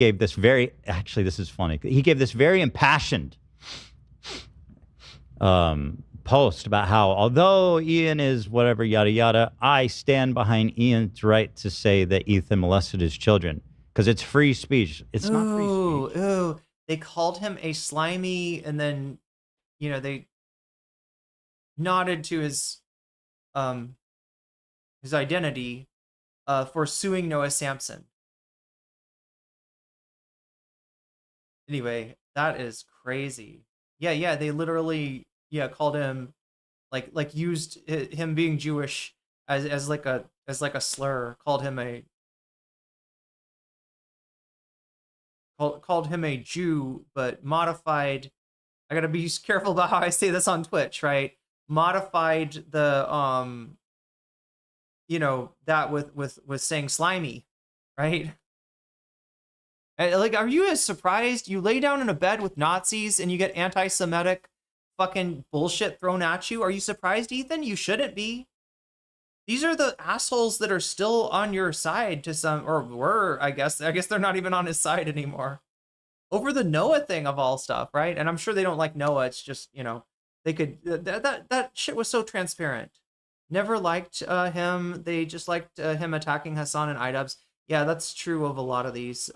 Gave this this is funny. He gave this very impassioned post about how, although Ian is whatever, yada, yada, I stand behind Ian's right to say that Ethan molested his children because it's free speech. It's not free speech. Ooh, they called him a slimy, and then, they nodded to his identity for suing Noah Sampson. Anyway, that is crazy. Yeah, they literally called him like used him being Jewish as like a slur, called him a Jew, but modified. I gotta be careful about how I say this on Twitch, right? Modified the that with saying slimy, right? Like, are you as surprised? You lay down in a bed with Nazis and you get anti-Semitic fucking bullshit thrown at you? Are you surprised, Ethan? You shouldn't be. These are the assholes that are still on your side or were, I guess. I guess they're not even on his side anymore. Over the Noah thing of all stuff, right? And I'm sure they don't like Noah. It's just, they could, that shit was so transparent. Never liked him. They just liked him attacking Hassan and iDubbbz. Yeah, that's true of a lot of these.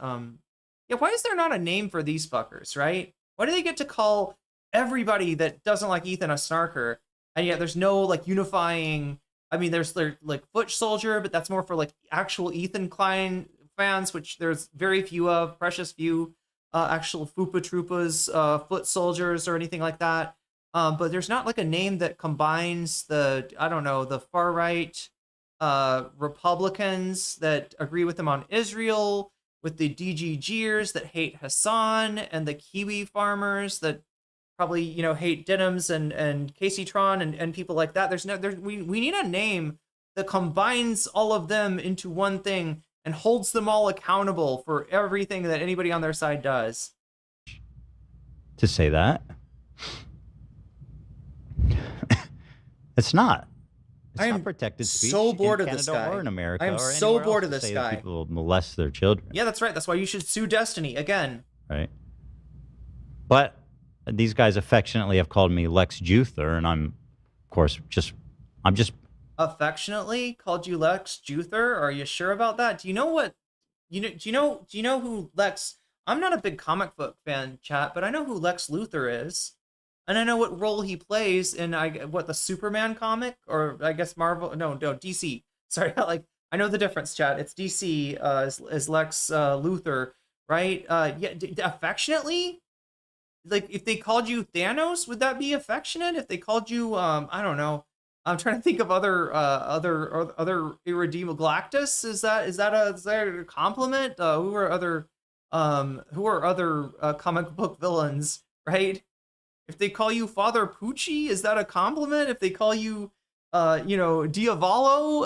Yeah, why is there not a name for these fuckers, right? Why do they get to call everybody that doesn't like Ethan a snarker, and yet there's no like unifying? I mean, there's like Foot Soldier, but that's more for like actual Ethan Klein fans, which there's very few of, precious few actual Fupa Troopas, Foot Soldiers, or anything like that. But there's not like a name that combines the far right Republicans that agree with him on Israel, with the DGGers that hate Hassan, and the Kiwi farmers that probably, hate Denims and Casey Tron and people like that. We need a name that combines all of them into one thing and holds them all accountable for everything that anybody on their side does. To say that. It's not. It's not protected speech. So bored in of this Canada guy. or in America. I am or so anywhere bored else of to this say that guy. People molest their children. Yeah, that's right. That's why you should sue Destiny again. Right. But these guys affectionately have called me Lex Juther, and I'm, of course, I'm just affectionately called you Lex Juther. Are you sure about that? Do you know what? Do you know who Lex? I'm not a big comic book fan, chat, but I know who Lex Luthor is. And I know what role he plays in the Superman comic, or I guess Marvel. No, DC. Sorry, I know the difference, chat. It's DC as Lex Luthor, right? Affectionately, like if they called you Thanos, would that be affectionate? If they called you, I don't know. I'm trying to think of other irredeemable Galactus. Is that a compliment? Who are other comic book villains, right? If they call you Father Pucci, is that a compliment? If they call you, Diavolo,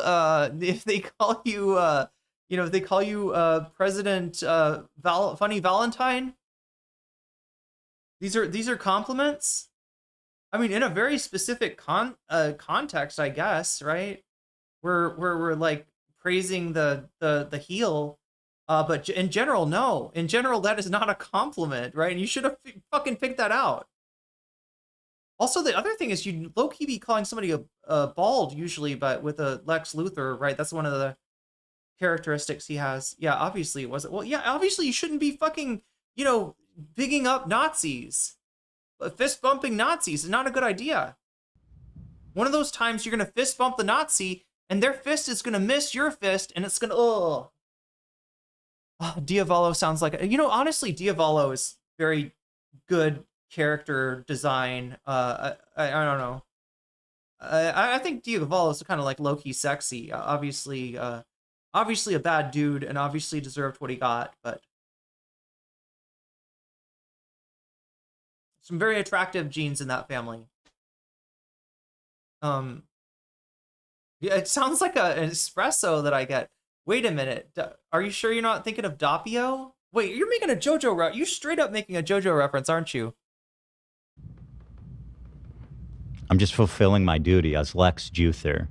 if they call you, President Funny Valentine, these are compliments. I mean, in a very specific context, I guess, right? We're like praising the heel, but in general, no. In general, that is not a compliment, right? And you should have fucking picked that out. Also, the other thing is you low-key be calling somebody a bald usually, but with a Lex Luthor, right? That's one of the characteristics he has. Yeah, obviously it wasn't. Well, yeah, obviously you shouldn't be fucking, bigging up Nazis. Fist bumping Nazis is not a good idea. One of those times you're going to fist bump the Nazi and their fist is going to miss your fist and it's going to, oh, Diavolo sounds like, honestly, Diavolo is very good character design. I don't know. I think Diavolo is kind of like low-key sexy. Obviously a bad dude and obviously deserved what he got, but some very attractive genes in that family. Yeah, it sounds like an espresso that I get. Wait a minute. Are you sure you're not thinking of Doppio? Wait, you're making a JoJo reference. You're straight up making a JoJo reference, aren't you? I'm just fulfilling my duty as Lex Luthor.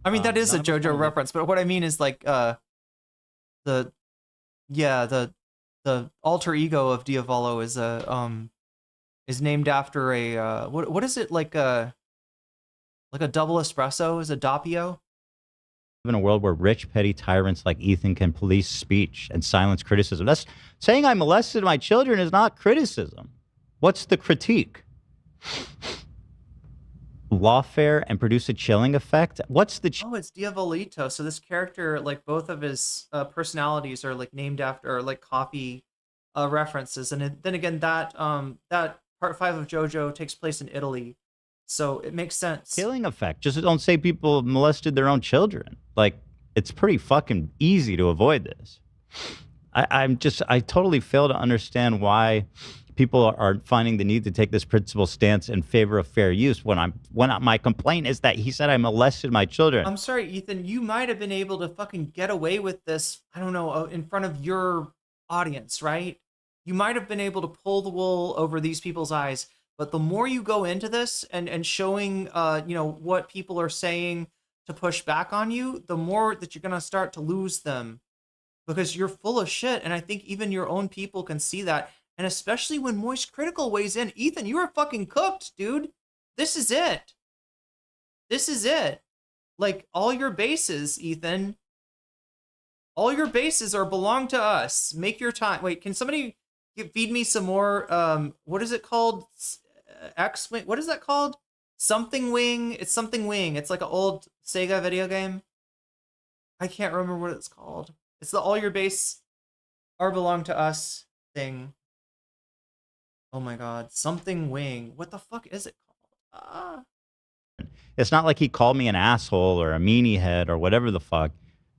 I mean, that is a JoJo reference, but what I mean is like the alter ego of Diavolo is named after a what is it, like a double espresso? Is a Doppio? In a world where rich, petty tyrants like Ethan can police speech and silence criticism. That's saying I molested my children is not criticism. What's the critique? Lawfare and produce a chilling effect? What's the... Oh, it's Diavolito. So this character, like both of his personalities are like named after, or like coffee references. And then again, that part 5 of JoJo takes place in Italy. So it makes sense. Chilling effect. Just don't say people molested their own children. Like, it's pretty fucking easy to avoid this. I totally fail to understand why people are finding the need to take this principled stance in favor of fair use when my complaint is that he said I molested my children. I'm sorry, Ethan, you might have been able to fucking get away with this, I don't know, in front of your audience, right? You might have been able to pull the wool over these people's eyes, but the more you go into this and showing, what people are saying to push back on you, the more that you're going to start to lose them because you're full of shit. And I think even your own people can see that. And especially when Moist Critical weighs in. Ethan, you are fucking cooked, dude. This is it. This is it. Like, all your bases, Ethan. All your bases belong to us. Make your time. Wait, can somebody feed me some more? What is it called? X-Wing? What is that called? Something Wing? It's something Wing. It's like an old Sega video game. I can't remember what it's called. It's the all your base belong to us thing. Oh my god, something Wing. What the fuck is it called? It's not like he called me an asshole or a meanie head or whatever the fuck,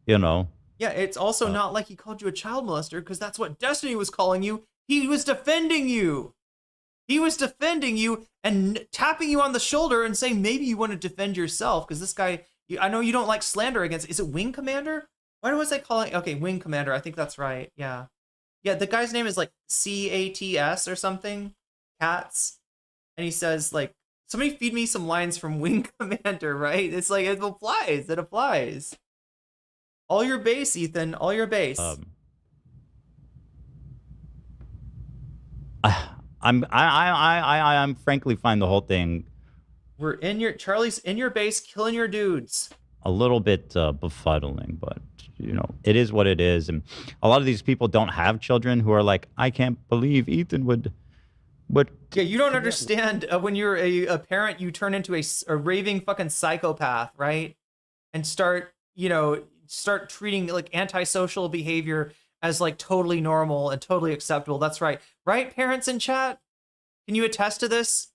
you know. Yeah, it's also not like he called you a child molester, because that's what Destiny was calling you. He was defending you. He was defending you and tapping you on the shoulder and saying maybe you want to defend yourself, because this guy, I know you don't like slander against, is it Wing Commander? Why was I calling, okay, Wing Commander, I think that's right, yeah. Yeah, the guy's name is like CATS or something, Cats. And he says, like, somebody feed me some lines from Wing Commander, right? It's like, it applies. All your base, Ethan, all your base. I'm frankly find the whole thing. Charlie's in your base, killing your dudes. A little bit befuddling, but you know, it is what it is. And a lot of these people don't have children who are like, I can't believe Ethan would. Yeah, you don't understand. When you're a parent, you turn into a raving fucking psychopath, right? And start treating like antisocial behavior as like totally normal and totally acceptable. That's right. Right, parents in chat? Can you attest to this?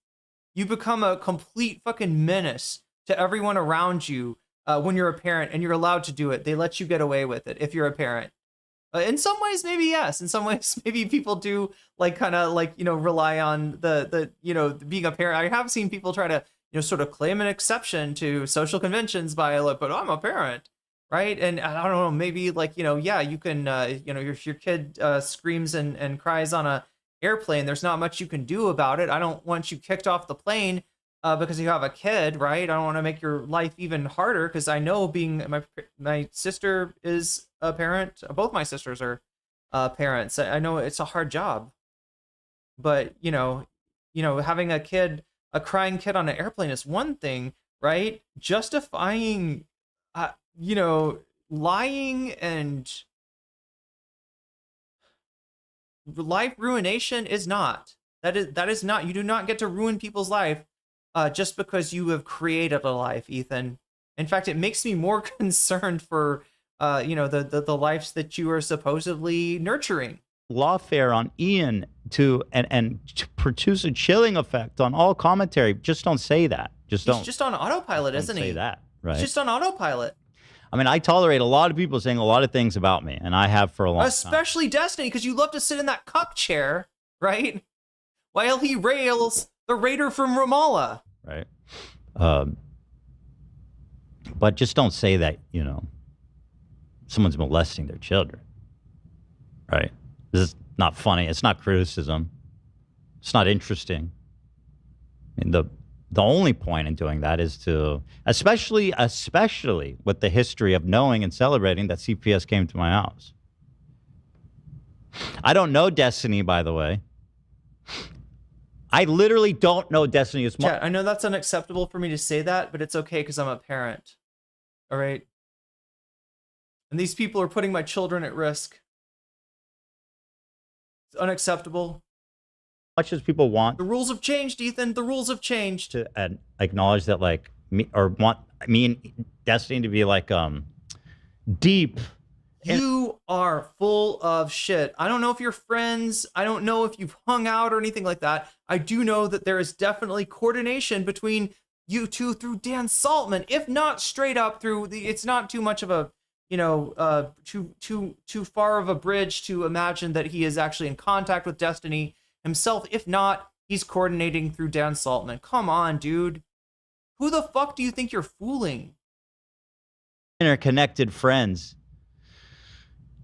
You become a complete fucking menace to everyone around you when you're a parent, and you're allowed to do it. They let you get away with it if you're a parent. In some ways, maybe yes. In some ways, maybe people do like kind of like, rely on the being a parent. I have seen people try to, sort of claim an exception to social conventions by like, but I'm a parent. Right. And I don't know, maybe like, yeah, you can, if your kid screams and cries on a airplane, there's not much you can do about it. I don't want you kicked off the plane because you have a kid, right? I don't want to make your life even harder, because I know being my sister is a parent. Both my sisters are parents. I know it's a hard job, but having a crying kid on an airplane is one thing, right? Justifying, lying and life ruination is not. That is not. You do not get to ruin people's life just because you have created a life, Ethan. In fact, it makes me more concerned for the lives that you are supposedly nurturing. Lawfare on Ian to produce a chilling effect on all commentary. Just don't say that. He's just on autopilot, isn't he? Say that, right? He's just on autopilot. I mean, I tolerate a lot of people saying a lot of things about me, and I have for a long time. Especially Destiny, because you love to sit in that cuck chair, right? while he rails the raider from Ramallah. Right. But just don't say that, someone's molesting their children. Right? This is not funny. It's not criticism. It's not interesting. I mean, the only point in doing that is to, especially with the history of knowing and celebrating that CPS came to my house. I don't know Destiny, by the way. I literally don't know Destiny as much. Chat, I know that's unacceptable for me to say that, but it's okay because I'm a parent. All right? And these people are putting my children at risk. It's unacceptable. Much as people want The rules have changed, Ethan. The rules have changed. to acknowledge that, like, want me and Destiny to be like deep. You are full of shit. I don't know if you're friends. I don't know if you've hung out or anything like that. I do know that there is definitely coordination between you two through Dan Saltman, if not straight up through the. It's not too much of a, too far of a bridge to imagine that he is actually in contact with Destiny himself. If not, he's coordinating through Dan Saltman. Come on, dude. Who the fuck do you think you're fooling? Interconnected friends.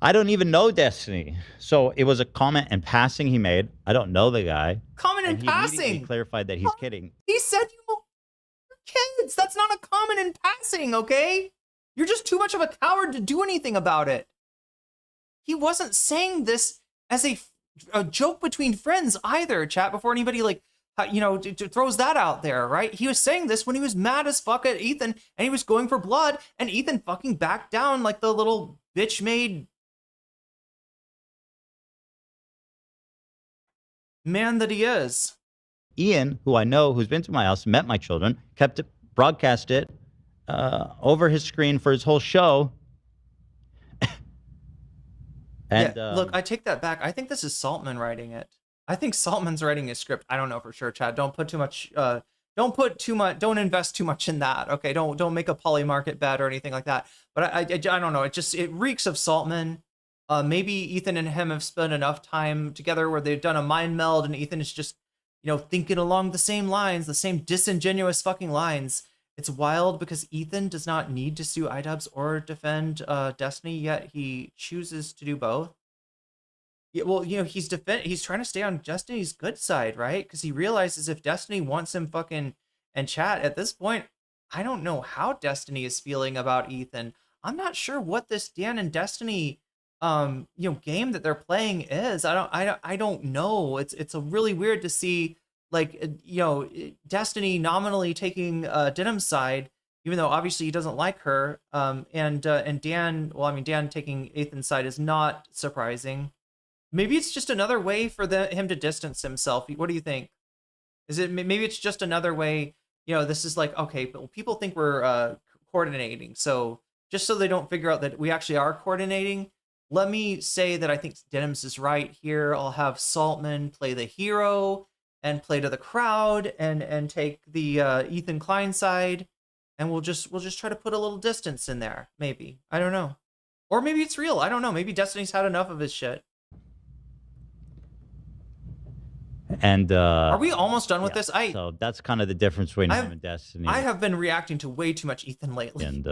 I don't even know Destiny. So it was a comment in passing he made. I don't know the guy. Comment in and he immediately passing. clarified that he's kidding. He said you're kids. That's not a comment in passing, okay? You're just too much of a coward to do anything about it. He wasn't saying this as a joke between friends either, chat, before anybody throws that out there, right? He was saying this when he was mad as fuck at Ethan and he was going for blood, and Ethan fucking backed down like the little bitch made man that he is. Ian, who I know, who's been to my house, met my children, kept it, broadcast it over his screen for his whole show. And look, I take that back. I think this is Saltman writing it. I think Saltman's writing his script. I don't know for sure, Chad. Don't invest too much in that. Okay, don't make a polymarket bet or anything like that. But I don't know. It reeks of Saltman. Maybe Ethan and him have spent enough time together where they've done a mind meld, and Ethan is just, thinking along the same lines, the same disingenuous fucking lines. It's wild because Ethan does not need to sue iDubbbz or defend Destiny, yet he chooses to do both. Yeah, well, he's trying to stay on Destiny's good side, right? Because he realizes if Destiny wants him fucking and chat at this point, I don't know how Destiny is feeling about Ethan. I'm not sure what this Dan and Destiny game that they're playing is. I don't know. It's a really weird to see, Destiny nominally taking Denims' side, even though obviously he doesn't like her. And Dan, Dan taking Ethan's side is not surprising. Maybe it's just another way for him to distance himself. What do you think? Maybe it's just another way, this is like, okay, but people think we're coordinating. So just so they don't figure out that we actually are coordinating, let me say that I think Denims is right here. I'll have Saltman play the hero and play to the crowd and take the Ethan Klein side, and we'll just try to put a little distance in there. Maybe, I don't know, or maybe it's real. I don't know. Maybe Destiny's had enough of his shit. And are we almost done with this? So that's kind of the difference between him and Destiny. I have been reacting to way too much Ethan lately. And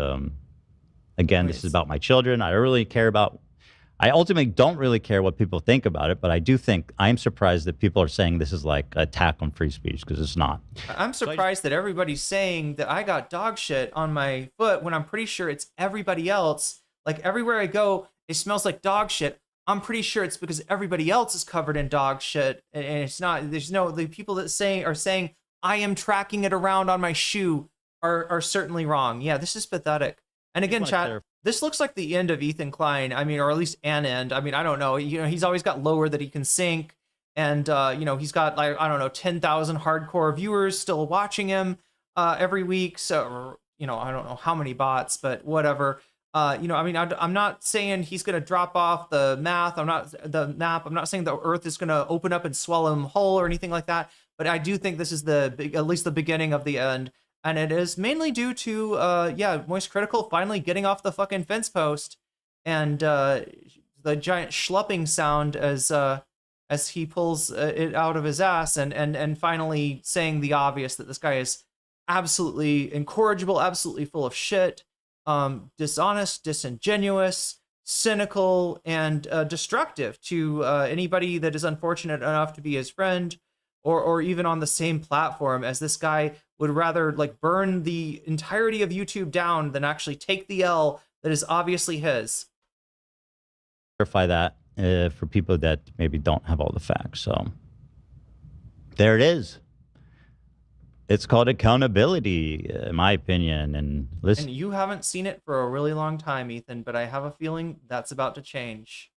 again, this is about my children. I ultimately don't really care what people think about it, but I do think I'm surprised that people are saying this is like an attack on free speech, because it's not. I'm surprised that everybody's saying that I got dog shit on my foot when I'm pretty sure it's everybody else. Like everywhere I go, it smells like dog shit. I'm pretty sure it's because everybody else is covered in dog shit, and it's not. The people that are saying I am tracking it around on my shoe are certainly wrong. Yeah, this is pathetic. And again, chat, this looks like the end of Ethan Klein. Or at least an end. I don't know. He's always got lower that he can sink, and he's got 10,000 hardcore viewers still watching him every week. So I don't know how many bots, but whatever. I'm not saying he's going to drop off the map. I'm not saying the Earth is going to open up and swallow him whole or anything like that. But I do think this is at least the beginning of the end. And it is mainly due to, Moist Critical finally getting off the fucking fence post and the giant schlupping sound as as he pulls it out of his ass and finally saying the obvious, that this guy is absolutely incorrigible, absolutely full of shit, dishonest, disingenuous, cynical, and destructive to anybody that is unfortunate enough to be his friend, or even on the same platform, as this guy would rather like burn the entirety of YouTube down than actually take the L that is obviously his. Clarify that for people that maybe don't have all the facts. So there it is. It's called accountability, in my opinion. And listen, And you haven't seen it for a really long time, Ethan, but I have a feeling that's about to change.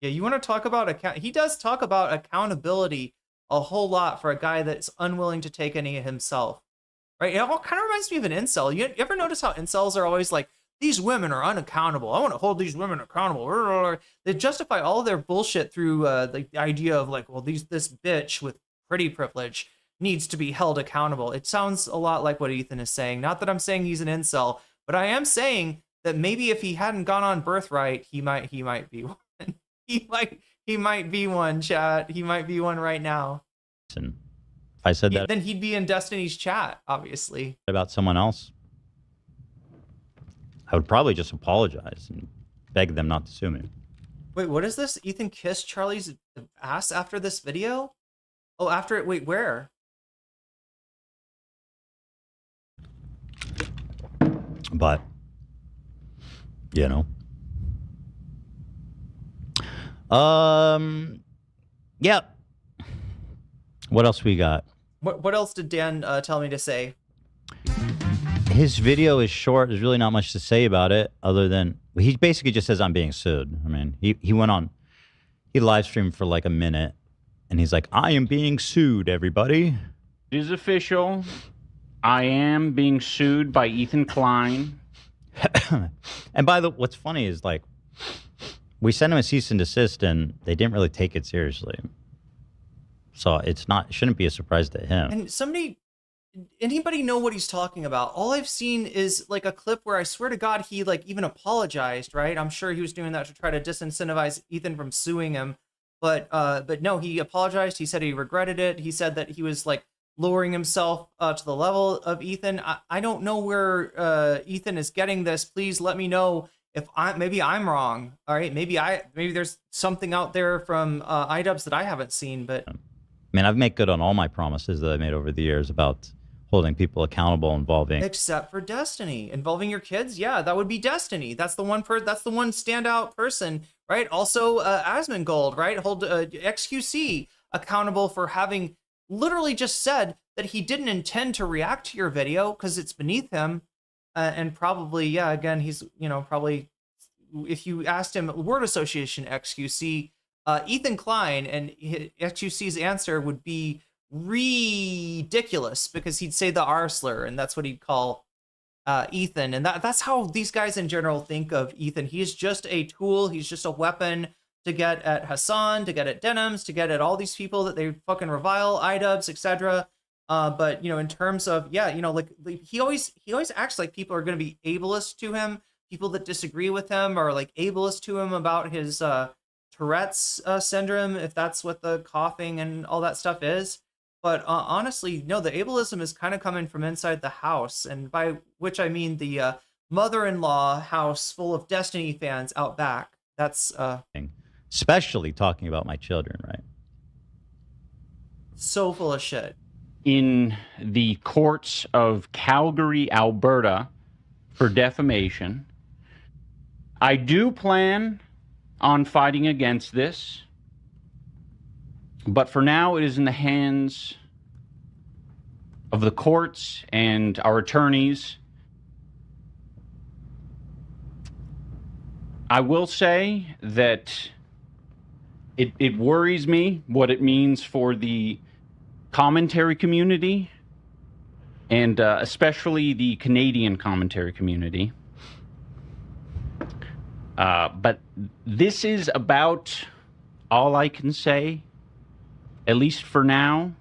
Yeah, you want to talk about he does talk about accountability a whole lot for a guy that's unwilling to take any himself, right? It all kind of reminds me of an incel. You ever notice how incels are always like, these women are unaccountable. I want to hold these women accountable. They justify all their bullshit through the idea of like, well, this bitch with pretty privilege needs to be held accountable. It sounds a lot like what Ethan is saying. Not that I'm saying he's an incel, but I am saying that maybe if he hadn't gone on Birthright, he might be one. He might be one, chat. He might be one right now. if I said that Then he'd be in Destiny's chat, obviously. about someone else, I would probably just apologize and beg them not to sue me. Wait, what is this? Ethan kissed Charlie's ass after this video? Oh, after it. Wait, where? But, you know. Yeah. What else we got? What else did Dan tell me to say? His video is short. There's really not much to say about it other than he basically just says I'm being sued. I mean, he went on, he live streamed for like a minute and he's like, I am being sued, everybody. It is official. I am being sued by Ethan Klein. And by the what's funny is like we sent him a cease and desist and they didn't really take it seriously. So it shouldn't be a surprise to him. And anybody know what he's talking about? All I've seen is like a clip where I swear to God he like even apologized, right? I'm sure he was doing that to try to disincentivize Ethan from suing him. But no, he apologized. He said he regretted it. He said that he was like lowering himself to the level of Ethan. I don't know where Ethan is getting this. Please let me know if maybe I'm wrong. All right, maybe there's something out there from iDubbbz that I haven't seen. But I mean, I've made good on all my promises that I made over the years about holding people accountable involving. Except for Destiny, involving your kids. Yeah, that would be Destiny. That's the one that's the one standout person, right? Also, Asmongold, right? Hold XQC accountable for having literally just said that he didn't intend to react to your video because it's beneath him, and probably, yeah, again, he's probably if you asked him word association XQC, Ethan Klein, and XQC's answer would be ridiculous because he'd say the R slur, and that's what he'd call Ethan. And that's how these guys in general think of Ethan. He's just a tool. He's just a weapon to get at Hassan, to get at Denims, to get at all these people that they fucking revile, iDubbbz, etc. But in terms of like he always acts like people are going to be ableist to him. People that disagree with him are like ableist to him about his Tourette's syndrome, if that's what the coughing and all that stuff is. But honestly, no, the ableism is kind of coming from inside the house, and by which I mean the mother-in-law house full of Destiny fans out back. That's especially talking about my children, right? So full of shit. In the courts of Calgary, Alberta, for defamation. I do plan on fighting against this, but for now it is in the hands of the courts and our attorneys. I will say that it worries me what it means for the commentary community, and especially the Canadian commentary community. But this is about all I can say, at least for now.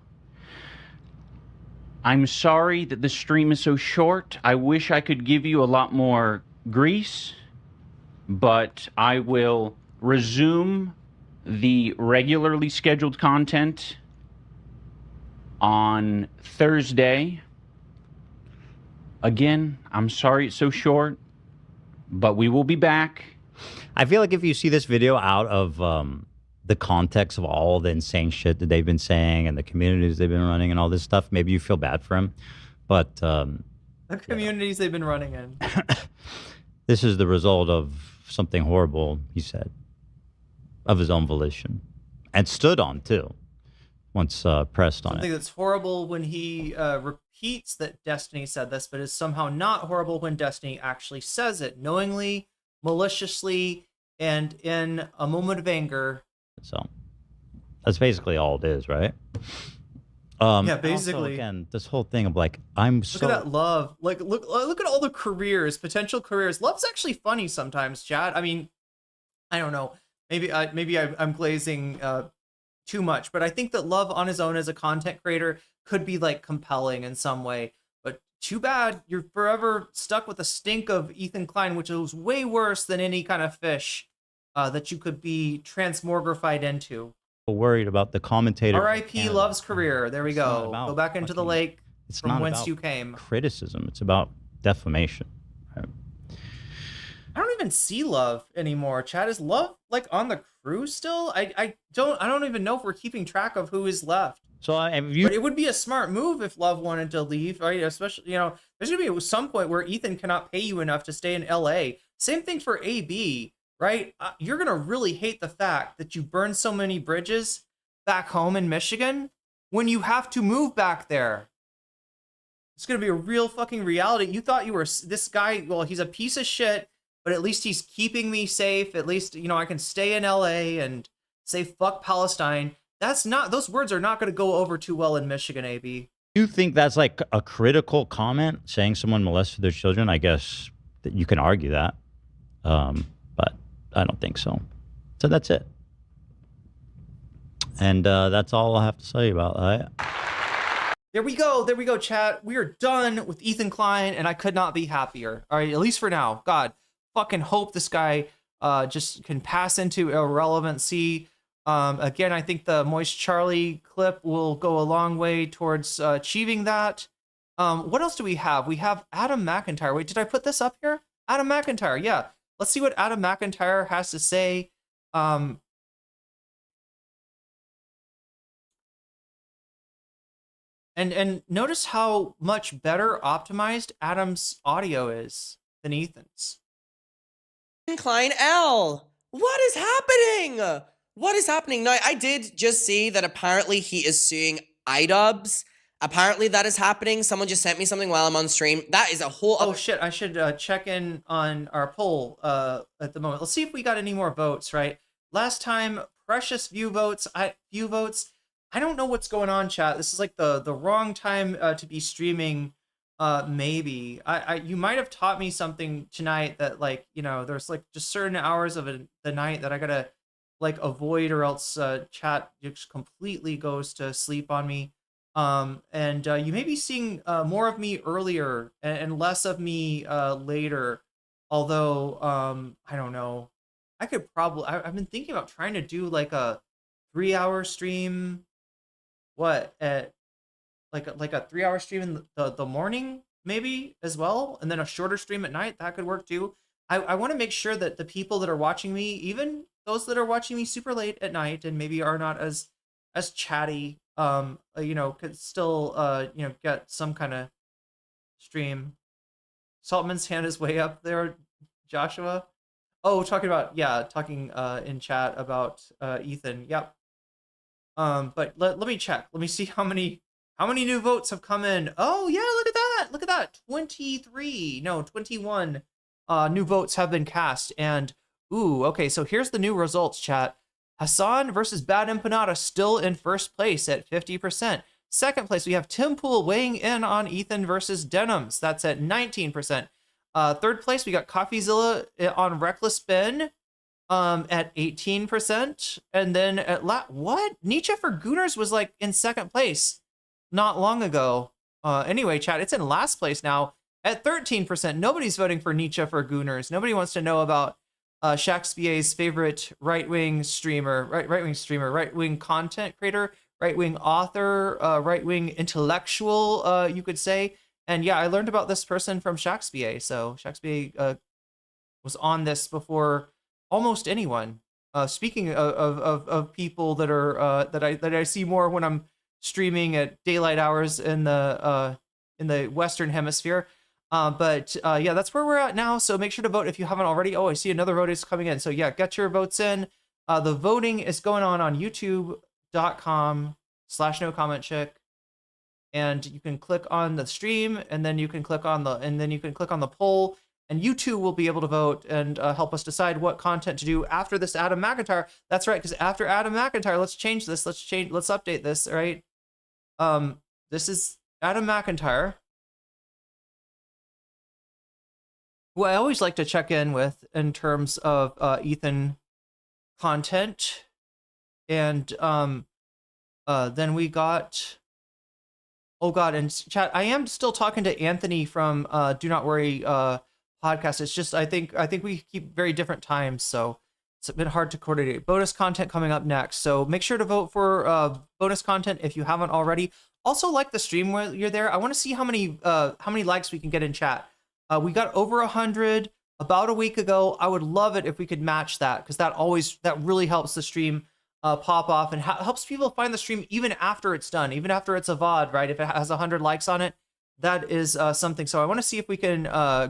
I'm sorry that the stream is so short. I wish I could give you a lot more grease, but I will resume the regularly scheduled content on Thursday. Again, I'm sorry it's so short, but we will be back. I feel like if you see this video out of the context of all the insane shit that they've been saying and the communities they've been running and all this stuff, maybe you feel bad for him. But the communities they've been running in. This is the result of something horrible, he said, of his own volition, and stood on too, once pressed on Something it. that's horrible when he repeats that Destiny said this, but is somehow not horrible when Destiny actually says it, knowingly, maliciously, and in a moment of anger. So that's basically all it is, right? Yeah, basically. Also, again, this whole thing of like, I'm Look at that love. Like, look at all the careers, potential careers. Love's actually funny sometimes, Chad. I mean, I don't know. Maybe I'm glazing too much, but I think that Love on his own as a content creator could be like compelling in some way. But too bad you're forever stuck with the stink of Ethan Klein, which is way worse than any kind of fish that you could be transmogrified into. worried about the commentator. R.I.P. Love's career. There we go. Go back into the lake It's from not whence about you came. criticism. It's about defamation. Right? I don't even see Love anymore. Chad, is Love like on the crew still? I don't even know if we're keeping track of who is left. So But it would be a smart move if Love wanted to leave, right? Especially, you know, there's gonna be some point where Ethan cannot pay you enough to stay in LA. Same thing for AB, right? You're gonna really hate the fact that you burned so many bridges back home in Michigan when you have to move back there. It's gonna be a real fucking reality. You thought you were this guy. Well, he's a piece of shit, but at least he's keeping me safe. At least, you know, I can stay in LA and say fuck Palestine. That's not, those words are not going to go over too well in Michigan, AB. You think that's like a critical comment, saying someone molested their children? I guess that you can argue that, but I don't think so. So that's it, and that's all I have to say about that. There we go, chat. We are done with Ethan Klein, and I could not be happier. All right, at least for now. God, fucking hope this guy just can pass into irrelevancy. Again, I think the Moist Charlie clip will go a long way towards achieving that. What else do we have? We have Adam McIntyre. Wait, did I put this up here? Adam McIntyre, yeah. Let's see what Adam McIntyre has to say. And notice how much better optimized Adam's audio is than Ethan's. Klein L. What is happening? What is happening? No, I did just see that apparently he is suing iDubbbz. Apparently that is happening. Someone just sent me something while I'm on stream. That is a whole Oh shit, I should check in on our poll at the moment. Let's see if we got any more votes, right? Last time, precious view votes. I don't know what's going on, chat. This is like the wrong time to be streaming. Maybe you might have taught me something tonight that, like, you know, there's like just certain hours of the night that I gotta like avoid, or else chat just completely goes to sleep on me. And you may be seeing more of me earlier and less of me later. Although I don't know, I could probably I've been thinking about trying to do like a 3-hour stream. What at like a 3-hour stream in the morning maybe as well, and then a shorter stream at night. That could work too. I want to make sure that the people that are watching me, even those that are watching me super late at night and maybe are not as chatty, you know, could still you know, get some kind of stream. Saltman's hand is way up there, Joshua. Oh, talking in chat about Ethan. Yep. But let me check. Let me see how many new votes have come in. Oh yeah, look at that. Look at that. 21 new votes have been cast. And ooh, okay, so here's the new results, chat. Hassan versus Bad Empanada still in first place at 50%. Second place, we have Tim Pool weighing in on Ethan versus Denims. That's at 19%. Third place, we got Coffeezilla on Reckless Ben at 18%. And then at what? Nietzsche for Gooners was like in second place not long ago. Anyway, chat, it's in last place now at 13%. Nobody's voting for Nietzsche for Gooners. Nobody wants to know about Shaxbia's favorite right-wing streamer, right-wing content creator, right-wing author, right-wing intellectual, you could say. And yeah, I learned about this person from Shaxbia. So Shaxbia was on this before almost anyone. Speaking of people that are that I see more when I'm streaming at daylight hours in the Western Hemisphere. But yeah, that's where we're at now. So make sure to vote if you haven't already. Oh, I see another vote is coming in. So yeah, get your votes in. The voting is going on youtube.com/nocommentchick. And you can click on the stream, and then you can click on the poll, and YouTube will be able to vote and help us decide what content to do after this Adam McIntyre. That's right, because after Adam McIntyre, let's change this. Let's update this, right? This is Adam McIntyre, who I always like to check in with in terms of Ethan content. And then we got, oh God, and chat, I am still talking to Anthony from Do Not Worry podcast. It's just, I think we keep very different times, so it's been hard to coordinate. Bonus content coming up next, so make sure to vote for bonus content if you haven't already. Also, like the stream while you're there. I want to see how many likes we can get in chat. We got over 100 about a week ago. I would love it if we could match that, because that really helps the stream pop off and helps people find the stream even after it's done, even after it's a VOD, right? If it has 100 likes on it, that is something. So I want to see if we can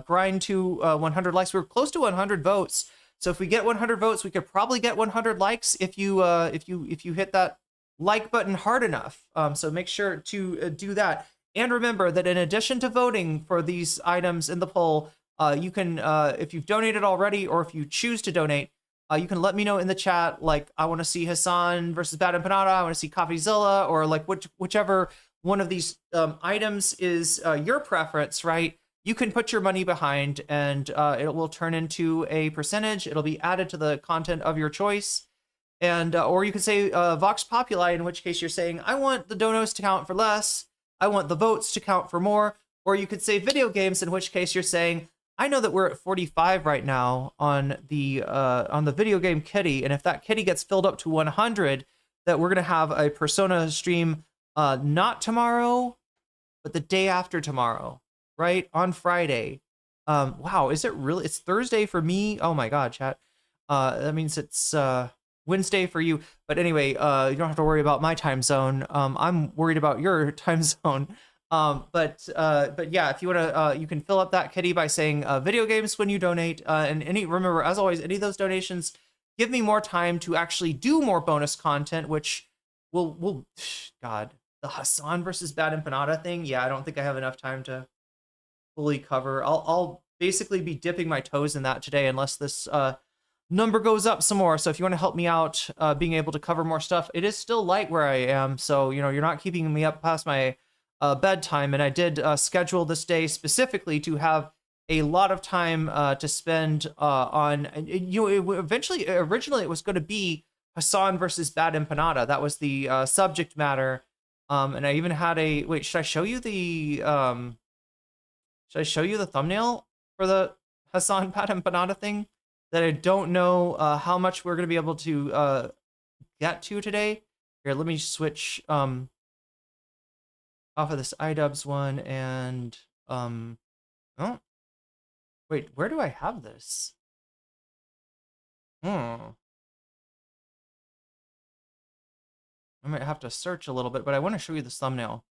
grind to 100 likes. We're close to 100 votes. So if we get 100 votes, we could probably get 100 likes if you hit that like button hard enough. So make sure to do that. And remember that in addition to voting for these items in the poll, you can, if you've donated already, or if you choose to donate, you can let me know in the chat, like, I want to see Hassan versus Bad Empanada, I want to see Coffeezilla, or like whichever one of these items is your preference, right? You can put your money behind, and it will turn into a percentage. It'll be added to the content of your choice. And or you can say Vox Populi, in which case you're saying, I want the donos to count for less, I want the votes to count for more. Or you could say video games, in which case you're saying, I know that we're at 45 right now on the video game kitty, and if that kitty gets filled up to 100, that we're gonna have a Persona stream, not tomorrow, but the day after tomorrow, right? On Friday. Wow, is it really? It's Thursday for me. Oh my God, chat. That means it's Wednesday for you. But anyway, you don't have to worry about my time zone. I'm worried about your time zone. But yeah, if you want to, you can fill up that kitty by saying video games when you donate. And remember, as always, any of those donations give me more time to actually do more bonus content, which will God, the Hassan versus Bad Empanada thing. Yeah, I don't think I have enough time to fully cover. I'll basically be dipping my toes in that today, unless this number goes up some more. So if you want to help me out, being able to cover more stuff, it is still light where I am. So, you're not keeping me up past my bedtime, and I did schedule this day specifically to have a lot of time to spend on. Originally it was going to be Hassan versus Bad Empanada. That was the subject matter, and I even had a wait. Should I show you the thumbnail for the Hassan Bad Empanada thing? That I don't know how much we're going to be able to get to today. Here, let me switch off of this iDubbbz one, and oh wait, where do I have this? I might have to search a little bit, but I want to show you this thumbnail.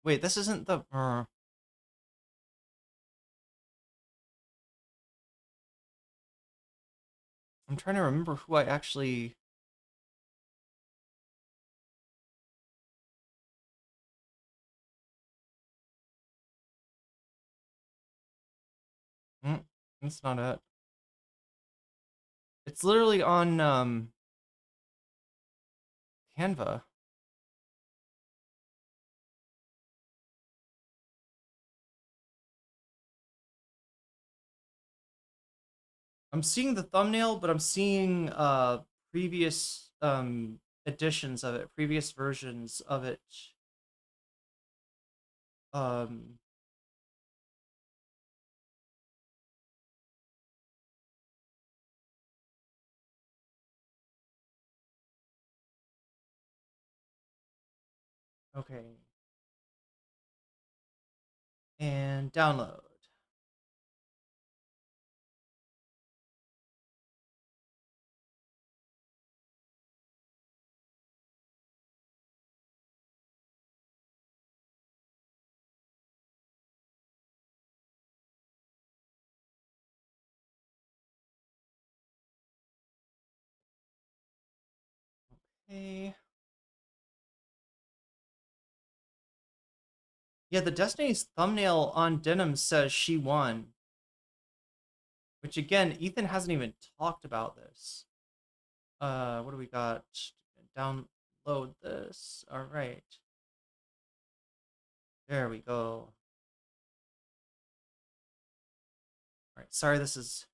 Wait, this isn't the I'm trying to remember who I actually... That's not it. It's literally on Canva. I'm seeing the thumbnail, but I'm seeing previous editions of it, previous versions of it. Um, okay. And download. Okay. Yeah, the Destiny's thumbnail on Denims says she won. Which again, Ethan hasn't even talked about this. What do we got? Download this. All right. There we go. All right, sorry this is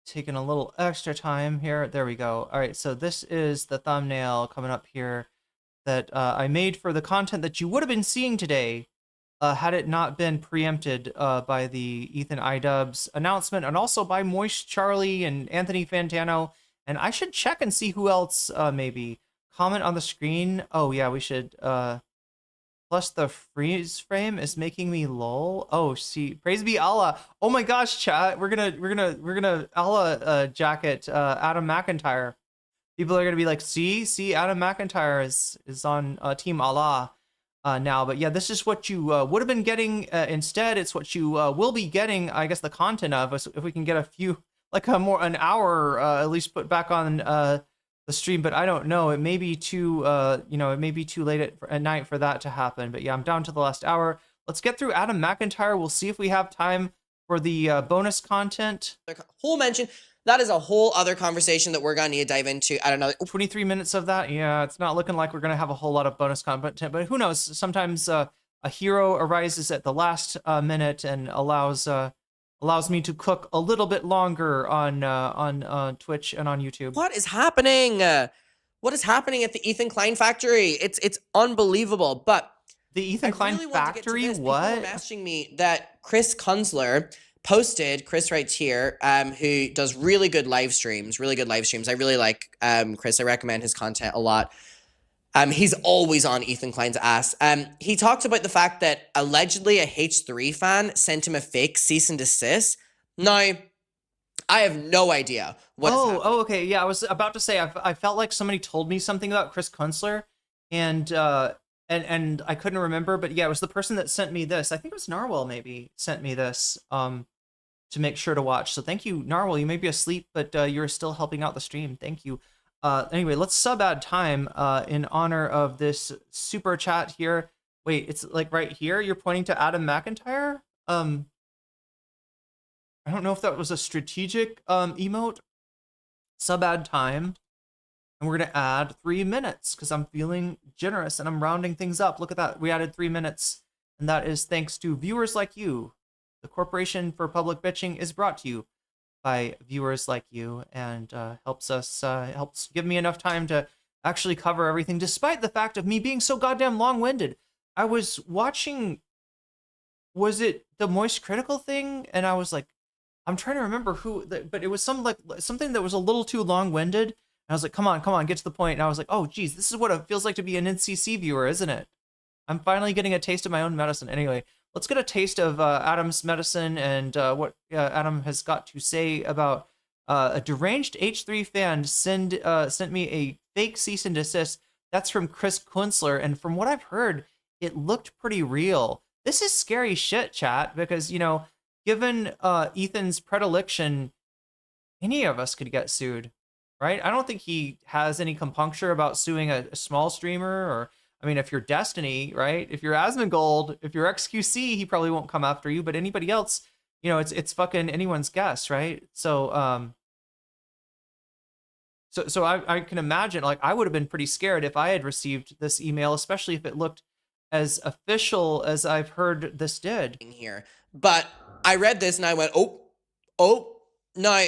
taking a little extra time here. There we go. All right, so this is the thumbnail coming up here that I made for the content that you would have been seeing today had it not been preempted by the Ethan iDubbbz announcement and also by Moist Charlie and Anthony Fantano. And I should check and see who else maybe. Comment on the screen. Oh, yeah, we should. Plus the freeze frame is making me lol. Oh, see, praise be Allah. Oh my gosh, chat. We're gonna Allah jacket Adam McIntyre. People are gonna be like, see, Adam McIntyre is on Team Allah now. But yeah, this is what you would have been getting instead. It's what you will be getting, I guess, the content of. If we can get a few, like an hour at least put back on the stream, but I don't know. It may be too, it may be too late at night for that to happen. But yeah, I'm down to the last hour. Let's get through Adam McIntyre. We'll see if we have time for the bonus content. Whole mention. That is a whole other conversation that we're gonna need to dive into at another 23 minutes of that. Yeah, it's not looking like we're gonna have a whole lot of bonus content, but who knows? Sometimes a hero arises at the last minute and allows me to cook a little bit longer on Twitch and on YouTube. What is happening? What is happening at the Ethan Klein factory? It's unbelievable. But the Ethan Klein factory, what? People are messaging me that Chris Kunzler posted, Chris right here, who does really good live streams. I really like Chris. I recommend his content a lot. He's always on Ethan Klein's ass. He talked about the fact that allegedly a H3 fan sent him a fake cease and desist. Now, I have no idea what is happening. Oh, okay. Yeah, I was about to say, I felt like somebody told me something about Chris Kunzler, and I couldn't remember, but yeah, it was the person that sent me this. I think it was Narwhal maybe sent me this to make sure to watch. So thank you, Narwhal. You may be asleep, but you're still helping out the stream. Thank you. Anyway, let's sub ad time in honor of this super chat here. Wait, it's like right here. You're pointing to Adam McIntyre. I don't know if that was a strategic emote. Sub ad time, and we're gonna add 3 minutes because I'm feeling generous and I'm rounding things up. Look at that. We added 3 minutes, and that is thanks to viewers like you. The Corporation for Public Bitching is brought to you by viewers like you, and helps give me enough time to actually cover everything, despite the fact of me being so goddamn long-winded. I was watching, was it the Moist Critical thing? And I was like, I'm trying to remember who, but it was something that was a little too long-winded. And I was like, come on, get to the point. And I was like, oh, geez, this is what it feels like to be an NCC viewer, isn't it? I'm finally getting a taste of my own medicine. Anyway, let's get a taste of Adam's medicine and what Adam has got to say about a deranged H3 fan sent me a fake cease and desist. That's from Chris Kunzler, and from what I've heard, it looked pretty real. This is scary shit, chat, because, given Ethan's predilection, any of us could get sued, right? I don't think he has any compunction about suing a small streamer, or, I mean, if you're Destiny, right? If you're Asmongold, if you're XQC, he probably won't come after you, but anybody else, it's fucking anyone's guess, right? So, So I can imagine, like, I would have been pretty scared if I had received this email, especially if it looked as official as I've heard this did. Here, but I read this and I went, no.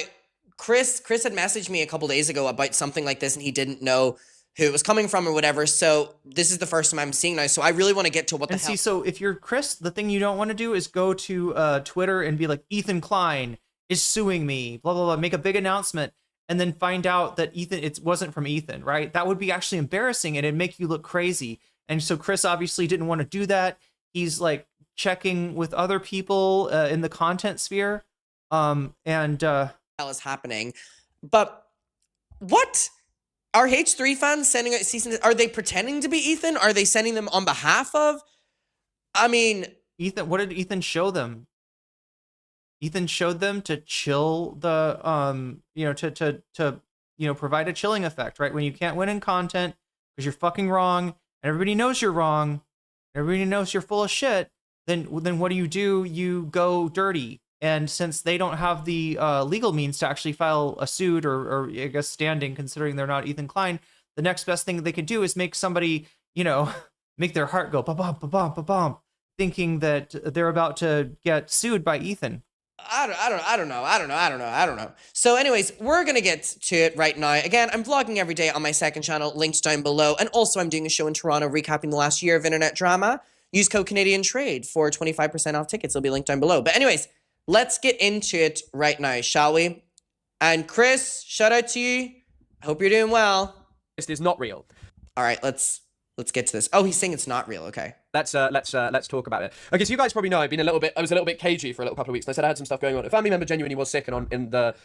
Chris had messaged me a couple days ago about something like this, and he didn't know who it was coming from or whatever. So this is the first time I'm seeing now. So I really want to get to what the And hell. see, so if you're Chris, the thing you don't want to do is go to Twitter and be like, Ethan Klein is suing me, blah, blah, blah, make a big announcement, and then find out that it wasn't from Ethan, right? That would be actually embarrassing, and it'd make you look crazy. And so Chris obviously didn't want to do that. He's like checking with other people in the content sphere. Hell is happening. But what? Are H3 fans sending out season? Are they pretending to be Ethan? Are they sending them on behalf of? I mean, Ethan, what did Ethan show them? Ethan showed them to chill the to provide a chilling effect, right? When you can't win in content because you're fucking wrong, and everybody knows you're wrong, everybody knows you're full of shit, then what do? You go dirty. And since they don't have the legal means to actually file a suit or I guess standing, considering they're not Ethan Klein, the next best thing they can do is make somebody, make their heart go ba-bum, ba-bum, ba-bum, thinking that they're about to get sued by Ethan. I don't know. So anyways, we're going to get to it right now. Again, I'm vlogging every day on my second channel, links down below. And also I'm doing a show in Toronto recapping the last year of internet drama. Use code Canadian Trade for 25% off tickets. It'll be linked down below. But anyways, let's get into it right now, shall we? And Chris, shout out to you. I hope you're doing well. This is not real. All right, let's get to this. Oh, he's saying it's not real. Okay. Let's talk about it. Okay, so you guys probably know I was a little bit cagey for a little couple of weeks. And I said I had some stuff going on. A family member genuinely was sick and in the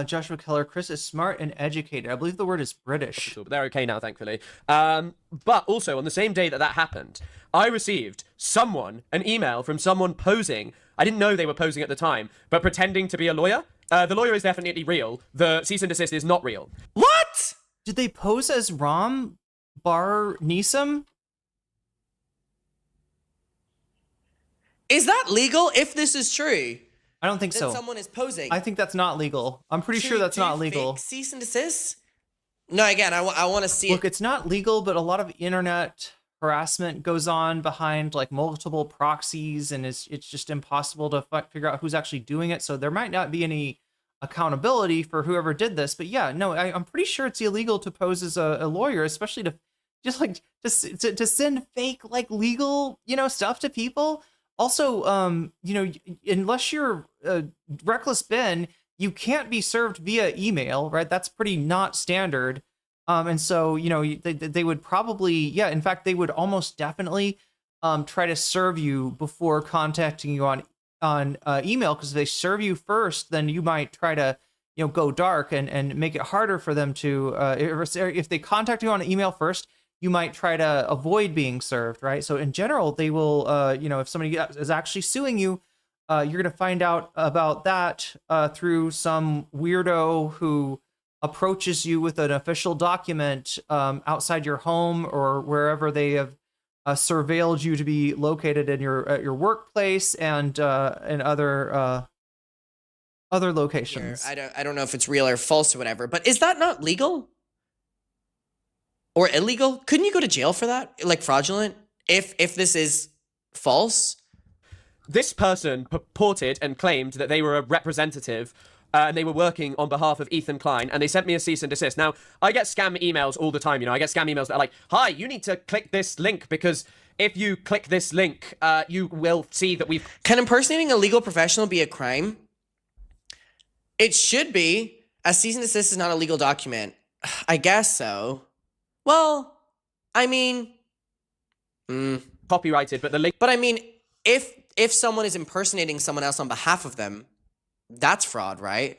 Joshua Keller, Chris is smart and educated. I believe the word is British. But they're okay now, thankfully. But also on the same day that happened, I received an email from someone posing. I didn't know they were posing at the time, but pretending to be a lawyer. The lawyer is definitely real. The cease and desist is not real. What? Did they pose as Ram Bar Nisam? Is that legal if this is true? I don't think that so. Someone is posing. I think that's not legal. I'm pretty sure that's not legal. Fake cease and desist? No, again, I want to see Look, it's not legal, but a lot of internet harassment goes on behind like multiple proxies, and it's just impossible to figure out who's actually doing it. So there might not be any accountability for whoever did this. But yeah, no, I'm pretty sure it's illegal to pose as a lawyer, especially to send fake like legal stuff to people. Also, unless you're Reckless Ben, you can't be served via email, right? That's pretty not standard. And so, they would probably, in fact, they would almost definitely try to serve you before contacting you on email, because if they serve you first, then you might try to, go dark and make it harder for them to, if they contact you on email first, you might try to avoid being served, right? So in general, they will, if somebody is actually suing you, you're going to find out about that through some weirdo who approaches you with an official document outside your home or wherever they have surveilled you to be located in your workplace and other locations. I don't know if it's real or false or whatever, but is that not legal? Or illegal? Couldn't you go to jail for that? Like fraudulent? If this is false? This person purported and claimed that they were a representative and they were working on behalf of Ethan Klein, and they sent me a cease and desist. Now, I get scam emails all the time, I get scam emails that are like, hi, you need to click this link because if you click this link, you will see that we've... Can impersonating a legal professional be a crime? It should be. A cease and desist is not a legal document. I guess so. Well, I mean... Copyrighted, but the link... But I mean, if someone is impersonating someone else on behalf of them, that's fraud, right?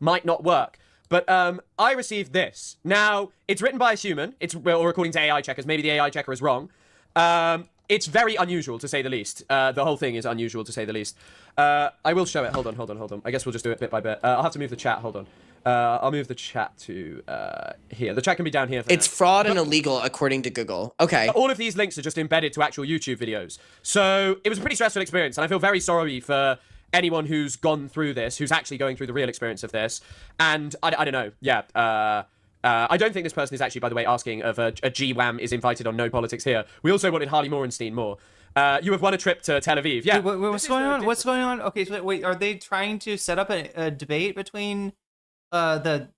Might not work. But I received this. Now, it's written by a human, or according to AI checkers, maybe the AI checker is wrong. It's very unusual, to say the least. The whole thing is unusual, to say the least. I will show it. Hold on. I guess we'll just do it bit by bit. I'll have to move the chat. Hold on. I'll move the chat to here. The chat can be down here. It's fraud and illegal, according to Google. Okay. All of these links are just embedded to actual YouTube videos. So it was a pretty stressful experience, and I feel very sorry for anyone who's gone through this, who's actually going through the real experience of this. And I don't know. Yeah. I don't think this person is actually, by the way, asking if a GWAM is invited on No Politics Here. We also wanted Harley Morenstein more. You have won a trip to Tel Aviv. Yeah. Wait, what's going on? What's going on? Okay, so wait, are they trying to set up a debate between the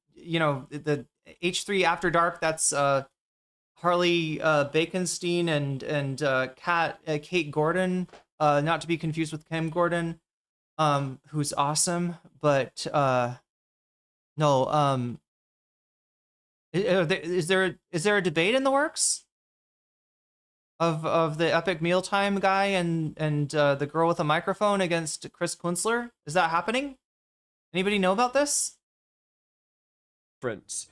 H3 After Dark. That's Harley Baconstein and Kate Gordon, not to be confused with Kim Gordon, who's awesome. But no, is there a debate in the works of the Epic Mealtime guy and the girl with a microphone against Chris Kunstler? Is that happening? Anybody know about this? Difference.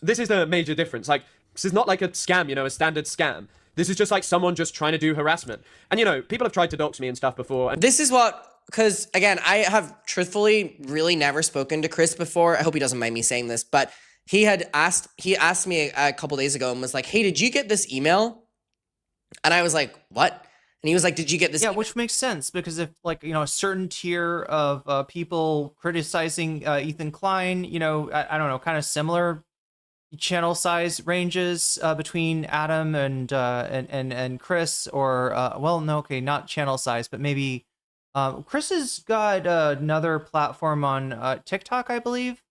This is the major difference. Like, this is not like a scam, a standard scam. This is just like someone just trying to do harassment. And people have tried to dox me and stuff before. And this is what, because again, I have truthfully really never spoken to Chris before. I hope he doesn't mind me saying this, but he asked me a couple days ago and was like, hey, did you get this email? And I was like, what? And he was like, did you get this? Yeah, which makes sense, because if a certain tier of people criticizing Ethan Klein, I don't know, kind of similar channel size ranges between Adam and Chris, or well, no, okay, not channel size, but maybe Chris has got another platform on TikTok, I believe.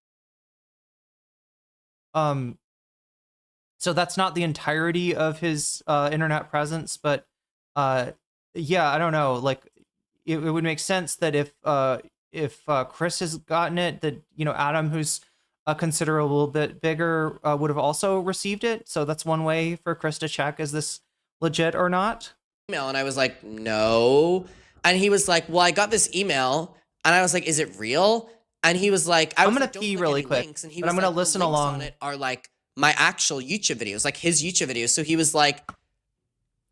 So that's not the entirety of his internet presence, but yeah, I don't know. Like, it would make sense that if Chris has gotten it, that Adam, who's a considerable bit bigger, would have also received it. So that's one way for Chris to check, is this legit or not? Email, and I was like, no. And he was like, well, I got this email, and I was like, is it real? And he was like, I'm gonna pee really quick, and he but was I'm gonna like, listen the links along. on it are like my actual YouTube videos, like his YouTube videos. So he was like,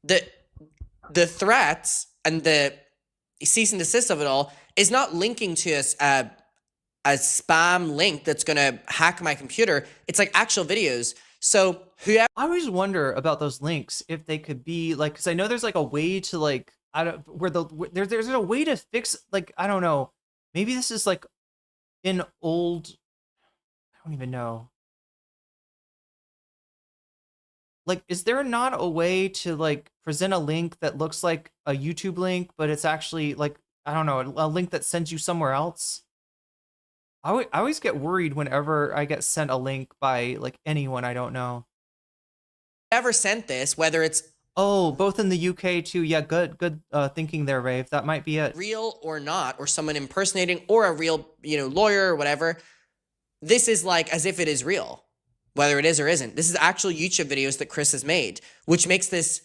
the threats and the cease and desist of it all is not linking to a spam link that's gonna hack my computer. It's like actual videos. So whoever— I always wonder about those links, if they could be like, because I know there's like a way to like, there's a way to fix, like, I don't know, maybe this is like in old, I don't even know. Like, is there not a way to like present a link that looks like a YouTube link, but it's actually like, I don't know, a link that sends you somewhere else? I always get worried whenever I get sent a link by like anyone I don't know. ever sent this, whether it's both in the UK too. Yeah, good thinking there, Rave. That might be it. Real or not, or someone impersonating, or a real lawyer or whatever, this is like as if it is real. Whether it is or isn't. This is actual YouTube videos that Chris has made, which makes this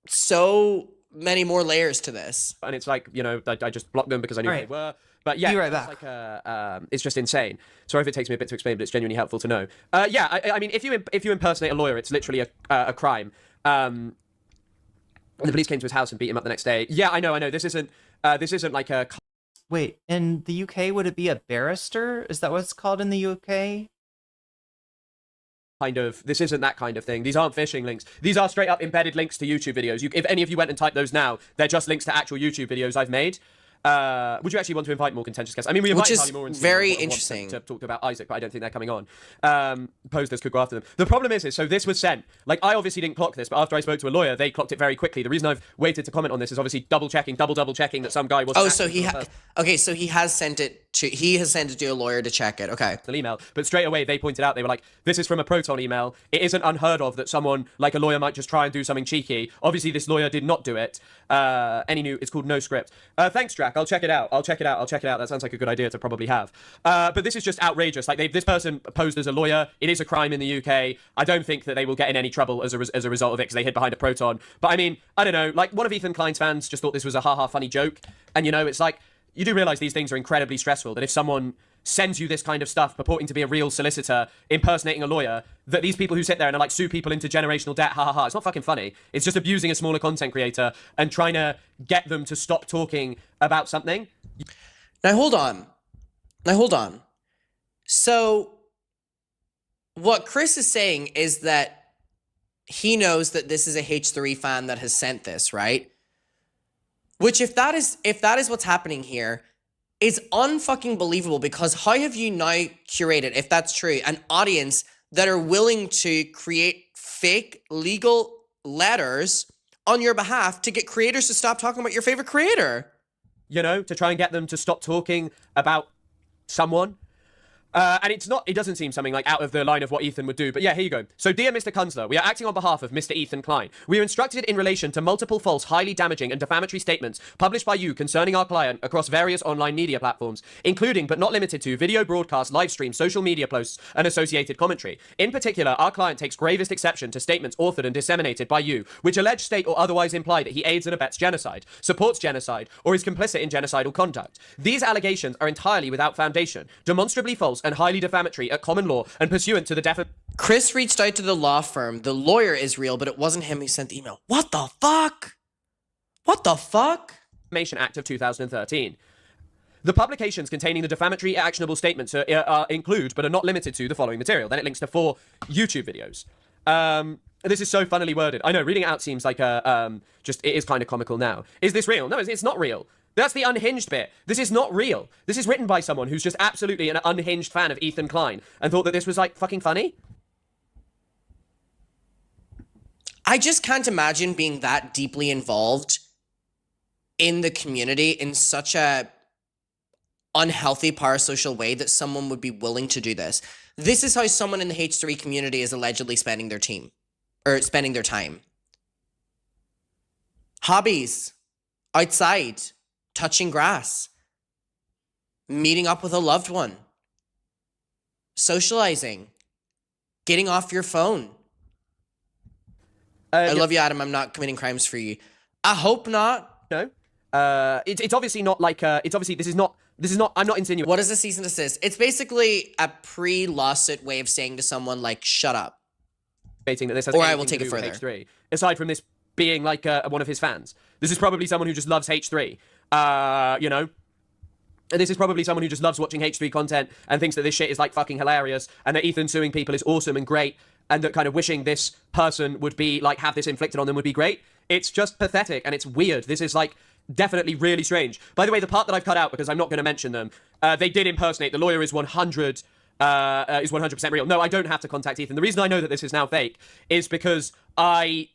so many more layers to this. And it's like, I just blocked them because I knew who they were. But yeah, Be right it's back. like it's just insane. Sorry if it takes me a bit to explain, but it's genuinely helpful to know. Yeah, I mean, if you impersonate a lawyer, it's literally a crime. The police came to his house and beat him up the next day. Yeah, I know. This isn't like a. Wait, in the UK, would it be a barrister? Is that what it's called in the UK? This isn't that kind of thing. These aren't phishing links. These are straight up embedded links to YouTube videos. If any of you went and typed those now, they're just links to actual YouTube videos I've made. Would you actually want to invite more contentious guests? I mean, we invited Harley Moore and very interesting to talk about Isaac, but I don't think they're coming on. Posters could go after them. The problem is so this was sent. Like, I obviously didn't clock this, but after I spoke to a lawyer, they clocked it very quickly. The reason I've waited to comment on this is obviously double checking that some guy was. Oh, so he has sent it to a lawyer to check it. Okay. The email, but straight away they pointed out, they were like, this is from a Proton email. It isn't unheard of that someone like a lawyer might just try and do something cheeky. Obviously, this lawyer did not do it. It's called No Script. Thanks, Drac. I'll check it out. That sounds like a good idea to probably have. But this is just outrageous. Like, this person posed as a lawyer. It is a crime in the UK. I don't think that they will get in any trouble as a result of it because they hid behind a Proton. But I mean, I don't know. Like, one of Ethan Klein's fans just thought this was a haha funny joke. And it's like, you do realize these things are incredibly stressful, that if someone sends you this kind of stuff purporting to be a real solicitor impersonating a lawyer, that these people who sit there and are like, sue people into generational debt, ha ha ha, it's not fucking funny. It's just abusing a smaller content creator and trying to get them to stop talking about something. Now hold on. So what Chris is saying is that he knows that this is a H3 fan that has sent this, right? Which, if that is what's happening here, is unfucking believable, because how have you now curated, if that's true, an audience that are willing to create fake legal letters on your behalf to get creators to stop talking about your favorite creator? To try and get them to stop talking about someone. And it doesn't seem something like out of the line of what Ethan would do. But yeah, here you go. So, dear Mr. Kunzler, we are acting on behalf of Mr. Ethan Klein. We are instructed in relation to multiple false, highly damaging and defamatory statements published by you concerning our client across various online media platforms, including but not limited to video broadcasts, live streams, social media posts, and associated commentary. In particular, our client takes gravest exception to statements authored and disseminated by you, which allege, state, or otherwise imply that he aids and abets genocide, supports genocide, or is complicit in genocidal conduct. These allegations are entirely without foundation, demonstrably false, and highly defamatory at common law and pursuant to the Chris reached out to the law firm. The lawyer is real, but it wasn't him who sent the email. What the fuck? What the fuck? Defamation Act of 2013. The publications containing the defamatory actionable statements include, but are not limited to, the following material. Then it links to 4 YouTube videos. This is so funnily worded. I know, reading it out seems like it is kind of comical now. Is this real? No, it's not real. That's the unhinged bit. This is not real. This is written by someone who's just absolutely an unhinged fan of Ethan Klein and thought that this was, like, fucking funny. I just can't imagine being that deeply involved in the community in such a unhealthy parasocial way that someone would be willing to do this. This is how someone in the H3 community is allegedly spending their time. Hobbies. Outside. Touching grass. Meeting up with a loved one. Socializing. Getting off your phone. I love you, Adam. I'm not committing crimes for you. I hope not. No. It's obviously not like, it's obviously, this is not, I'm not insinuating. What is a cease and desist? It's basically a pre-lawsuit way of saying to someone, like, shut up. That this has or I will take it further. H3. Aside from this being like one of his fans. This is probably someone who just loves H3. You know? And this is probably someone who just loves watching H3 content and thinks that this shit is, like, fucking hilarious and that Ethan suing people is awesome and great and that kind of wishing this person would be, like, have this inflicted on them would be great. It's just pathetic and it's weird. This is, like, definitely really strange. By the way, the part that I've cut out because I'm not going to mention them, they did impersonate. The lawyer is 100% real. No, I don't have to contact Ethan. The reason I know that this is now fake is because the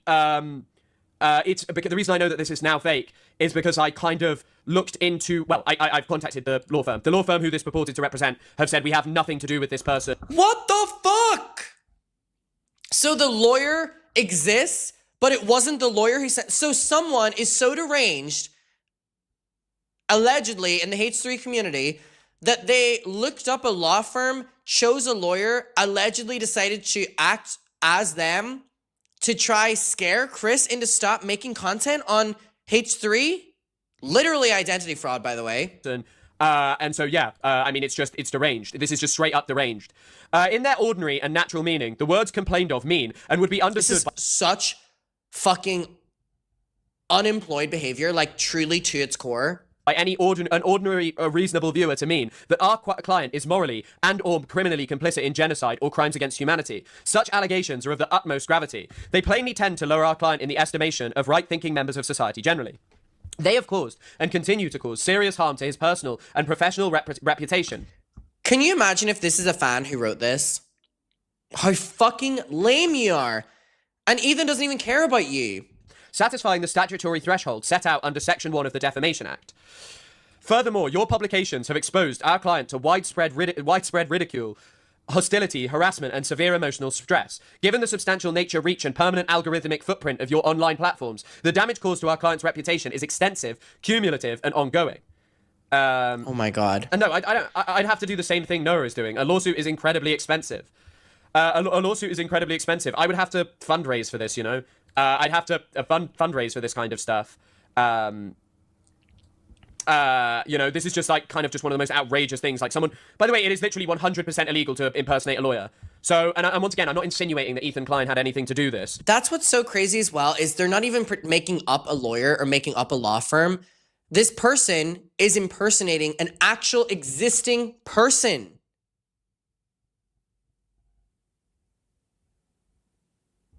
reason I know that this is now fake is because I kind of looked into, well, I've contacted the law firm. The law firm who this purported to represent have said we have nothing to do with this person. What the fuck? So the lawyer exists, but it wasn't the lawyer who sent. So someone is so deranged, allegedly in the H3 community, that they looked up a law firm, chose a lawyer, allegedly decided to act as them to try scare Chris into stop making content on H3. Literally identity fraud, by the way. And so, yeah, I mean, it's deranged. This is just straight up deranged. In their ordinary and natural meaning, the words complained of mean and would be understood. This is such fucking unemployed behavior, like truly to its core. By any ordinary reasonable viewer to mean that our client is morally and or criminally complicit in genocide or crimes against humanity. Such allegations are of the utmost gravity. They plainly tend to lower our client in the estimation of right-thinking members of society generally. They have caused and continue to cause serious harm to his personal and professional reputation. Can you imagine if this is a fan who wrote this? How fucking lame you are. And Ethan doesn't even care about you. Satisfying the statutory threshold set out under Section 1 of the Defamation Act. Furthermore, your publications have exposed our client to widespread ridicule, hostility, harassment, and severe emotional stress. Given the substantial nature, reach, and permanent algorithmic footprint of your online platforms, the damage caused to our client's reputation is extensive, cumulative, and ongoing. Oh my God. And no, I'd have to do the same thing Noah is doing. A lawsuit is incredibly expensive. A lawsuit is incredibly expensive. I would have to fundraise for this, you know? I'd have to fundraise for this kind of stuff. You know, this is just like kind of just one of the most outrageous things. Like someone, by the way, it is literally 100% illegal to impersonate a lawyer. So, and once again, I'm not insinuating that Ethan Klein had anything to do this. That's what's so crazy as well, is they're not even making up a lawyer or making up a law firm. This person is impersonating an actual existing person.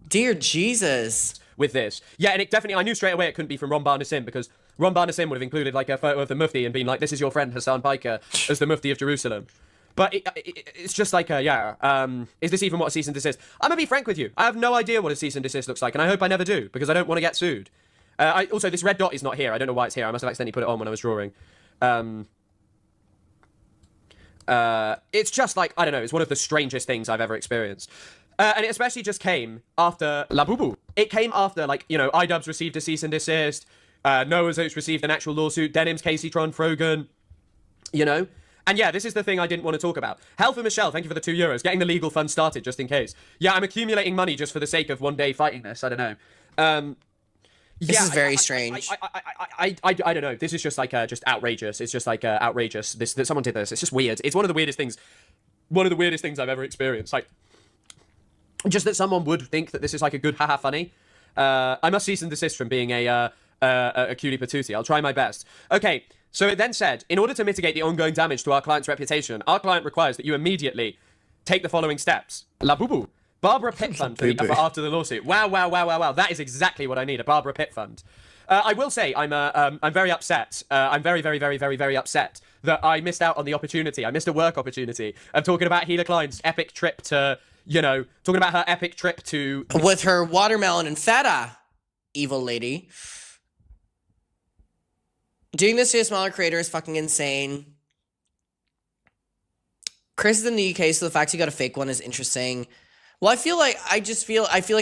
Dear Jesus. With this. Yeah, and it definitely, I knew straight away it couldn't be from Ron Bar-Nassim because Ron Bar-Nassim would have included like a photo of the Mufti and been like, this is your friend Hassan Piker as the Mufti of Jerusalem. But it's just like, is this even what a cease and desist? I'm going to be frank with you. I have no idea what a cease and desist looks like, and I hope I never do because I don't want to get sued. Also, this red dot is not here. I don't know why it's here. I must have accidentally put it on when I was drawing. It's just like, I don't know, it's one of the strangest things I've ever experienced. And it especially just came after La Boo Boo. It came after, like, you know, iDubbbz received a cease and desist, Noah's Oats received an actual lawsuit, Denims, Casey Tron, Frogan, you know? And yeah, this is the thing I didn't want to talk about. Hell for Michelle, thank you for the €2. Getting the legal fund started, just in case. Yeah, I'm accumulating money just for the sake of one day fighting this. I don't know. This is very strange. I don't know. This is just like just outrageous. It's just like outrageous. That someone did this. It's just weird. It's one of the weirdest things. One of the weirdest things I've ever experienced. Like, just that someone would think that this is like a good haha funny. I must cease and desist from being a cutie patootie. I'll try my best. Okay. So it then said, in order to mitigate the ongoing damage to our client's reputation, our client requires that you immediately take the following steps. La Boo Boo. Barbara Pitt fund for after the lawsuit. Wow. That is exactly what I need, a Barbara Pitt fund. I will say I'm very upset. I'm very upset that I missed out on the opportunity. I missed a work opportunity of talking about Hila Klein's epic trip to, you know, talking about her epic trip to... With her watermelon and feta, evil lady. Doing this to a smaller creator is fucking insane. Chris is in the UK, so the fact he got a fake one is interesting. Well, I feel like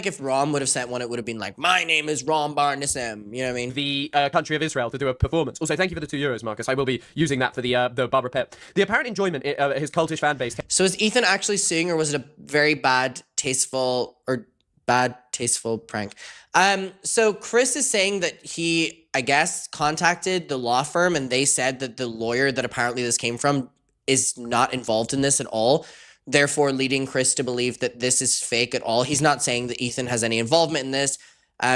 if Rom would have sent one, it would have been like, my name is Rom Barnism. You know what I mean? The country of Israel to do a performance. Also, thank you for the €2, Marcus. I will be using that for the Barbara Pitt. The apparent enjoyment his cultish fan base. So is Ethan actually suing, or was it a very bad tasteful prank? So Chris is saying that he, I guess, contacted the law firm and they said that the lawyer that apparently this came from is not involved in this at all, therefore leading Chris to believe that this is fake at all. He's not saying that Ethan has any involvement in this.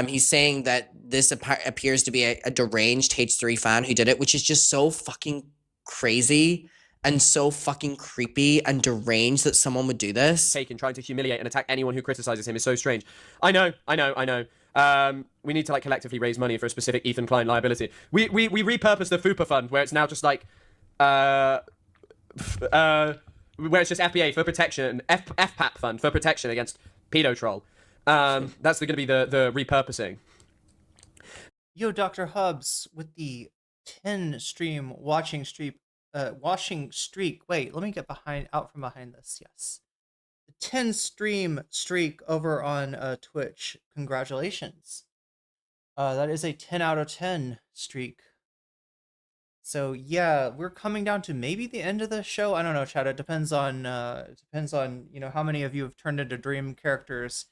He's saying that this appears to be a deranged H3 fan who did it, which is just so fucking crazy and so fucking creepy and deranged that someone would do this. Taken trying to humiliate and attack anyone who criticizes him is so strange. I know. We need to like collectively raise money for a specific Ethan Klein liability. We repurposed the FUPA fund where it's now just like where it's just FPA for protection, FPAP fund for protection against pedo troll. That's going to be the repurposing. Yo, Dr. Hubs with the 10 stream watching streak. Wait, let me get out from behind this. Yes, the 10 stream streak over on Twitch. Congratulations. That is a 10 out of 10 streak. So yeah, we're coming down to maybe the end of the show. I don't know, Chad. It depends on you know how many of you have turned into dream characters.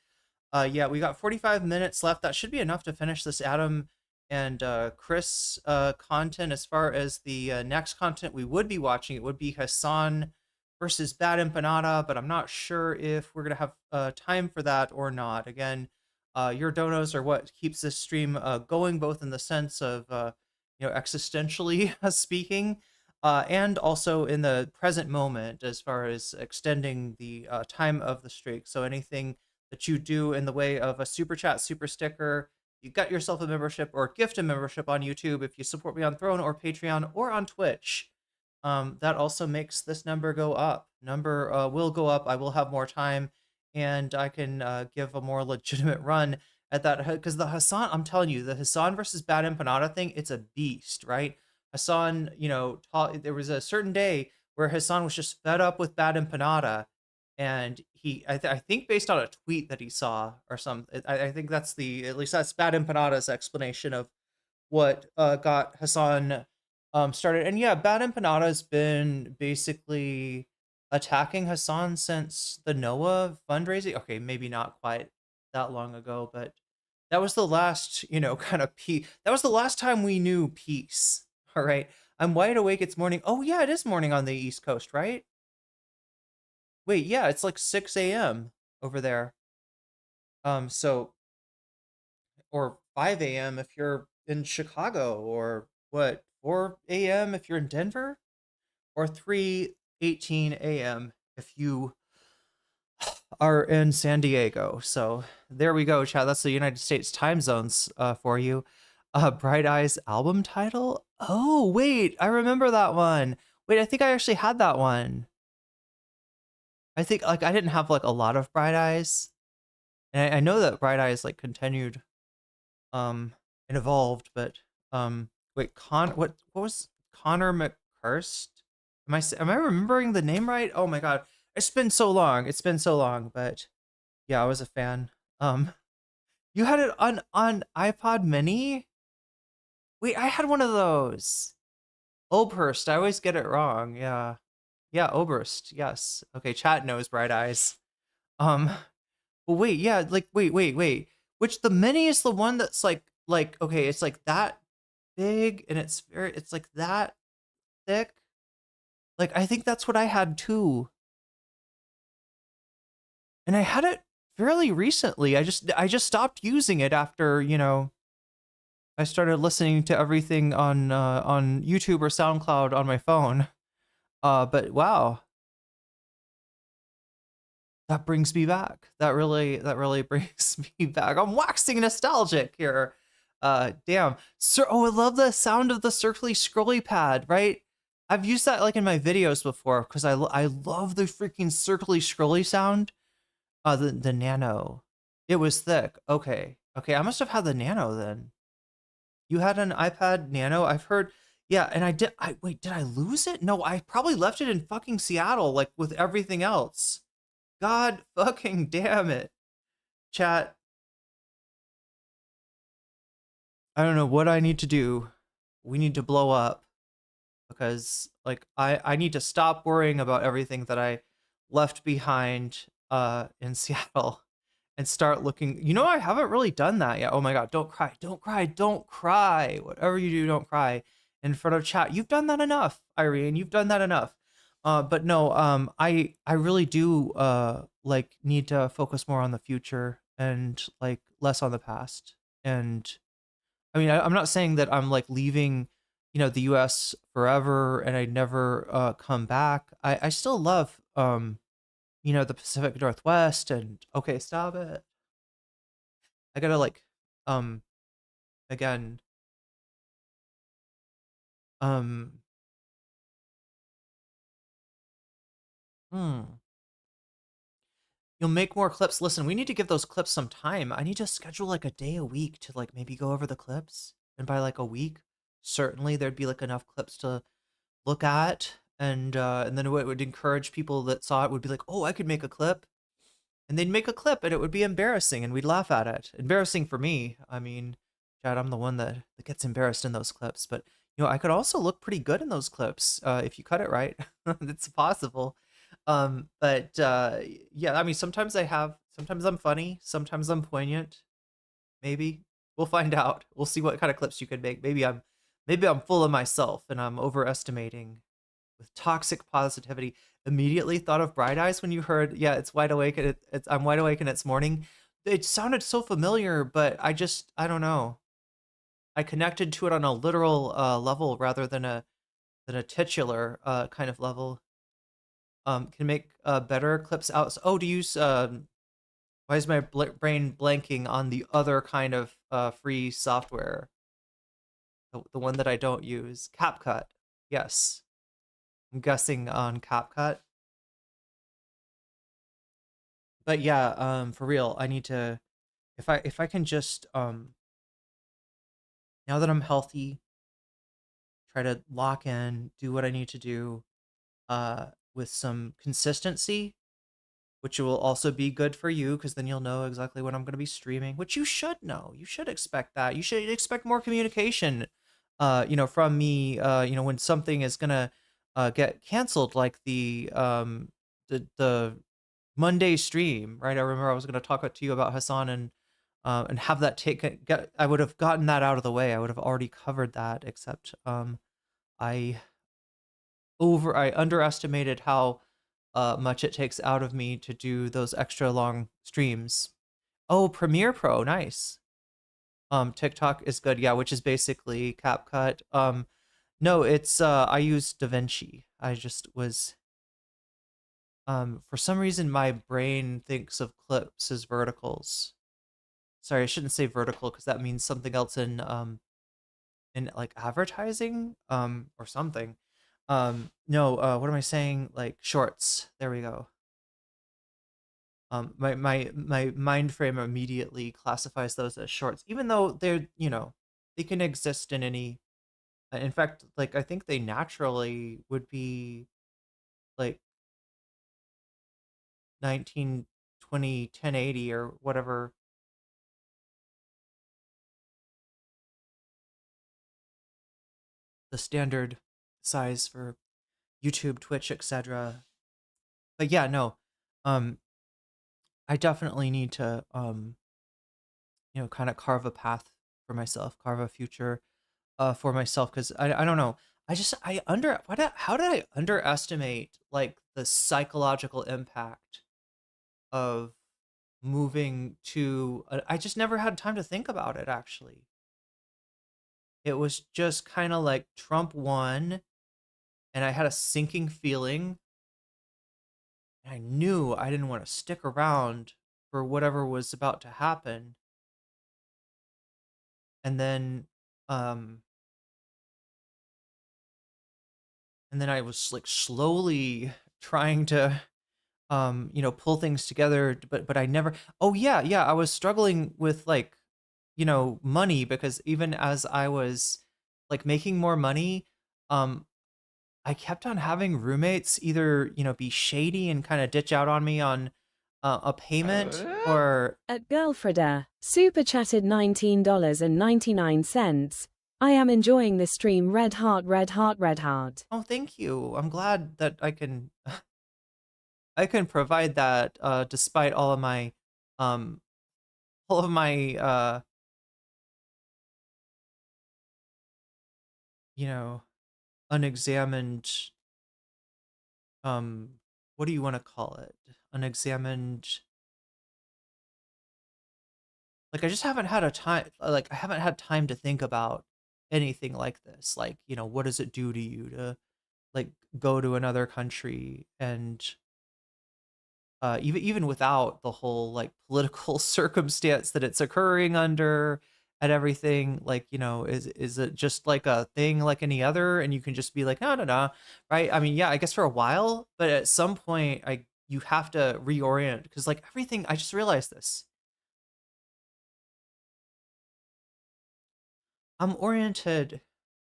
Yeah, we got 45 minutes left. That should be enough to finish this Adam and Chris content. As far as the next content we would be watching, it would be Hassan versus Bad Empanada, but I'm not sure if we're gonna have time for that or not. Again, your donos are what keeps this stream going, both in the sense of you know, existentially speaking, and also in the present moment as far as extending the time of the streak. So anything that you do in the way of a super chat, super sticker, you got yourself a membership or gift a membership on YouTube if you support me on Throne or Patreon or on Twitch. That also makes this number go up. Number will go up. I will have more time and I can give a more legitimate run at that, because the Hassan, I'm telling you, the Hassan versus Bad Empanada thing, it's a beast, right? Hassan, you know, there was a certain day where Hassan was just fed up with Bad Empanada, and I think based on a tweet that he saw or something, I think that's at least that's Bad Empanada's explanation of what got Hassan started. And yeah, Bad Empanada's been basically attacking Hassan since the Noah fundraising. Okay, maybe not quite that long ago, but that was the last, you know, kind of peace. That was the last time we knew peace. All right. I'm wide awake. It's morning. Oh yeah, it is morning on the East Coast, right? Wait, yeah, it's like 6 a.m. over there. So, or 5 a.m. if you're in Chicago, or what, 4 a.m. if you're in Denver, or 3:18 a.m. if you are in San Diego. So there we go, chat. That's the United States time zones for you. Bright Eyes album title. Oh wait, I remember that one. Wait, I think I actually had that one. I think like I didn't have like a lot of Bright Eyes, and I know that Bright Eyes like continued and evolved, but wait, what was Connor McCurst? am I remembering the name right? Oh my god, it's been so long. It's been so long, but yeah, I was a fan. You had it on iPod Mini? Wait, I had one of those. Oberst. I always get it wrong. Yeah. Yeah, Oberst. Yes. Okay, chat knows Bright Eyes. Well, wait, yeah, like wait. Which the Mini is the one that's like okay, it's like that big and it's like that thick. Like I think that's what I had too. And I had it fairly recently. I just stopped using it after, you know, I started listening to everything on YouTube or SoundCloud on my phone. But wow. That brings me back. That really brings me back. I'm waxing nostalgic here. Damn. Oh, I love the sound of the circly scrolly pad, right? I've used that like in my videos before because I love the freaking circly scrolly sound. The Nano. It was thick. Okay. Okay, I must have had the Nano then. You had an iPad Nano? I've heard, yeah, and wait, did I lose it? No, I probably left it in fucking Seattle, like with everything else. God fucking damn it. Chat. I don't know what I need to do. We need to blow up. Because, like, I need to stop worrying about everything that I left behind in Seattle and start looking. You know, I haven't really done that yet. Oh my god, don't cry, don't cry, don't cry. Whatever you do, don't cry in front of chat. You've done that enough, Irene. You've done that enough. But no, I really do like need to focus more on the future and like less on the past. And I mean, I'm not saying that I'm like leaving, you know, the US forever and I never come back. I still love you know, the Pacific Northwest and okay, stop it. I gotta like again You'll make more clips. Listen, we need to give those clips some time. I need to schedule like a day a week to like maybe go over the clips. And by like a week, certainly there'd be like enough clips to look at. And then it would encourage people that saw it would be like, oh, I could make a clip. And they'd make a clip and it would be embarrassing and we'd laugh at it. Embarrassing for me. I mean, Chad, I'm the one that gets embarrassed in those clips. But, you know, I could also look pretty good in those clips if you cut it right. It's possible. But yeah, I mean, sometimes I'm funny, sometimes I'm poignant. Maybe we'll find out. We'll see what kind of clips you can make. Maybe I'm full of myself and I'm overestimating with toxic positivity. Immediately thought of Bright Eyes when you heard, yeah, it's wide awake and I'm wide awake and it's morning. It sounded so familiar, but I don't know. I connected to it on a literal level rather than a titular kind of level. Can make better clips out. Oh, to use why is my brain blanking on the other kind of free software? The one that I don't use, CapCut. Yes, I'm guessing on CapCut. But yeah, for real, I need to. If I can just now that I'm healthy, try to lock in, do what I need to do, with some consistency, which will also be good for you because then you'll know exactly when I'm going to be streaming, which you should know. You should expect that. You should expect more communication, you know, from me, you know, when something is going to get canceled, like the Monday stream, right? I remember I was going to talk to you about Hassan and have that I would have gotten that out of the way. I would have already covered that, except I underestimated how much it takes out of me to do those extra long streams. Oh, Premiere Pro, nice. TikTok is good, yeah, which is basically CapCut. No, it's I use DaVinci. I just was for some reason my brain thinks of clips as verticals. Sorry, I shouldn't say vertical because that means something else in like advertising or something. No, what am I saying? Like shorts. There we go. My mind frame immediately classifies those as shorts, even though they're, you know, they can exist in any. In fact, like I think they naturally would be like 1920 1080 or whatever. The standard size for YouTube, Twitch, etc. But yeah, no. I definitely need to kind of carve a path for myself, carve a future for myself, because I don't know. How did I underestimate like the psychological impact of moving to I just never had time to think about it actually. It was just kind of like Trump won and I had a sinking feeling. I knew I didn't want to stick around for whatever was about to happen. And then I was like slowly trying to pull things together, but I never. Oh yeah, I was struggling with like money, because even as I was like making more money, I kept on having roommates either be shady and kind of ditch out on me on a payment, or At Girlfrienda, super chatted $19.99. I am enjoying this stream. Red heart, red heart, red heart. oh, thank you. I'm glad that I can provide that despite all of my um unexamined, what do you want to call it? Unexamined, like I just haven't had I haven't had time to think about anything like this. Like, what does it do to you to like go to another country, and even without the whole like political circumstance that it's occurring under and everything, like, is it just like a thing like any other, and you can just be like, no, right? I mean, yeah, I guess for a while, but at some point you have to reorient, because like everything, I just realized this. I'm oriented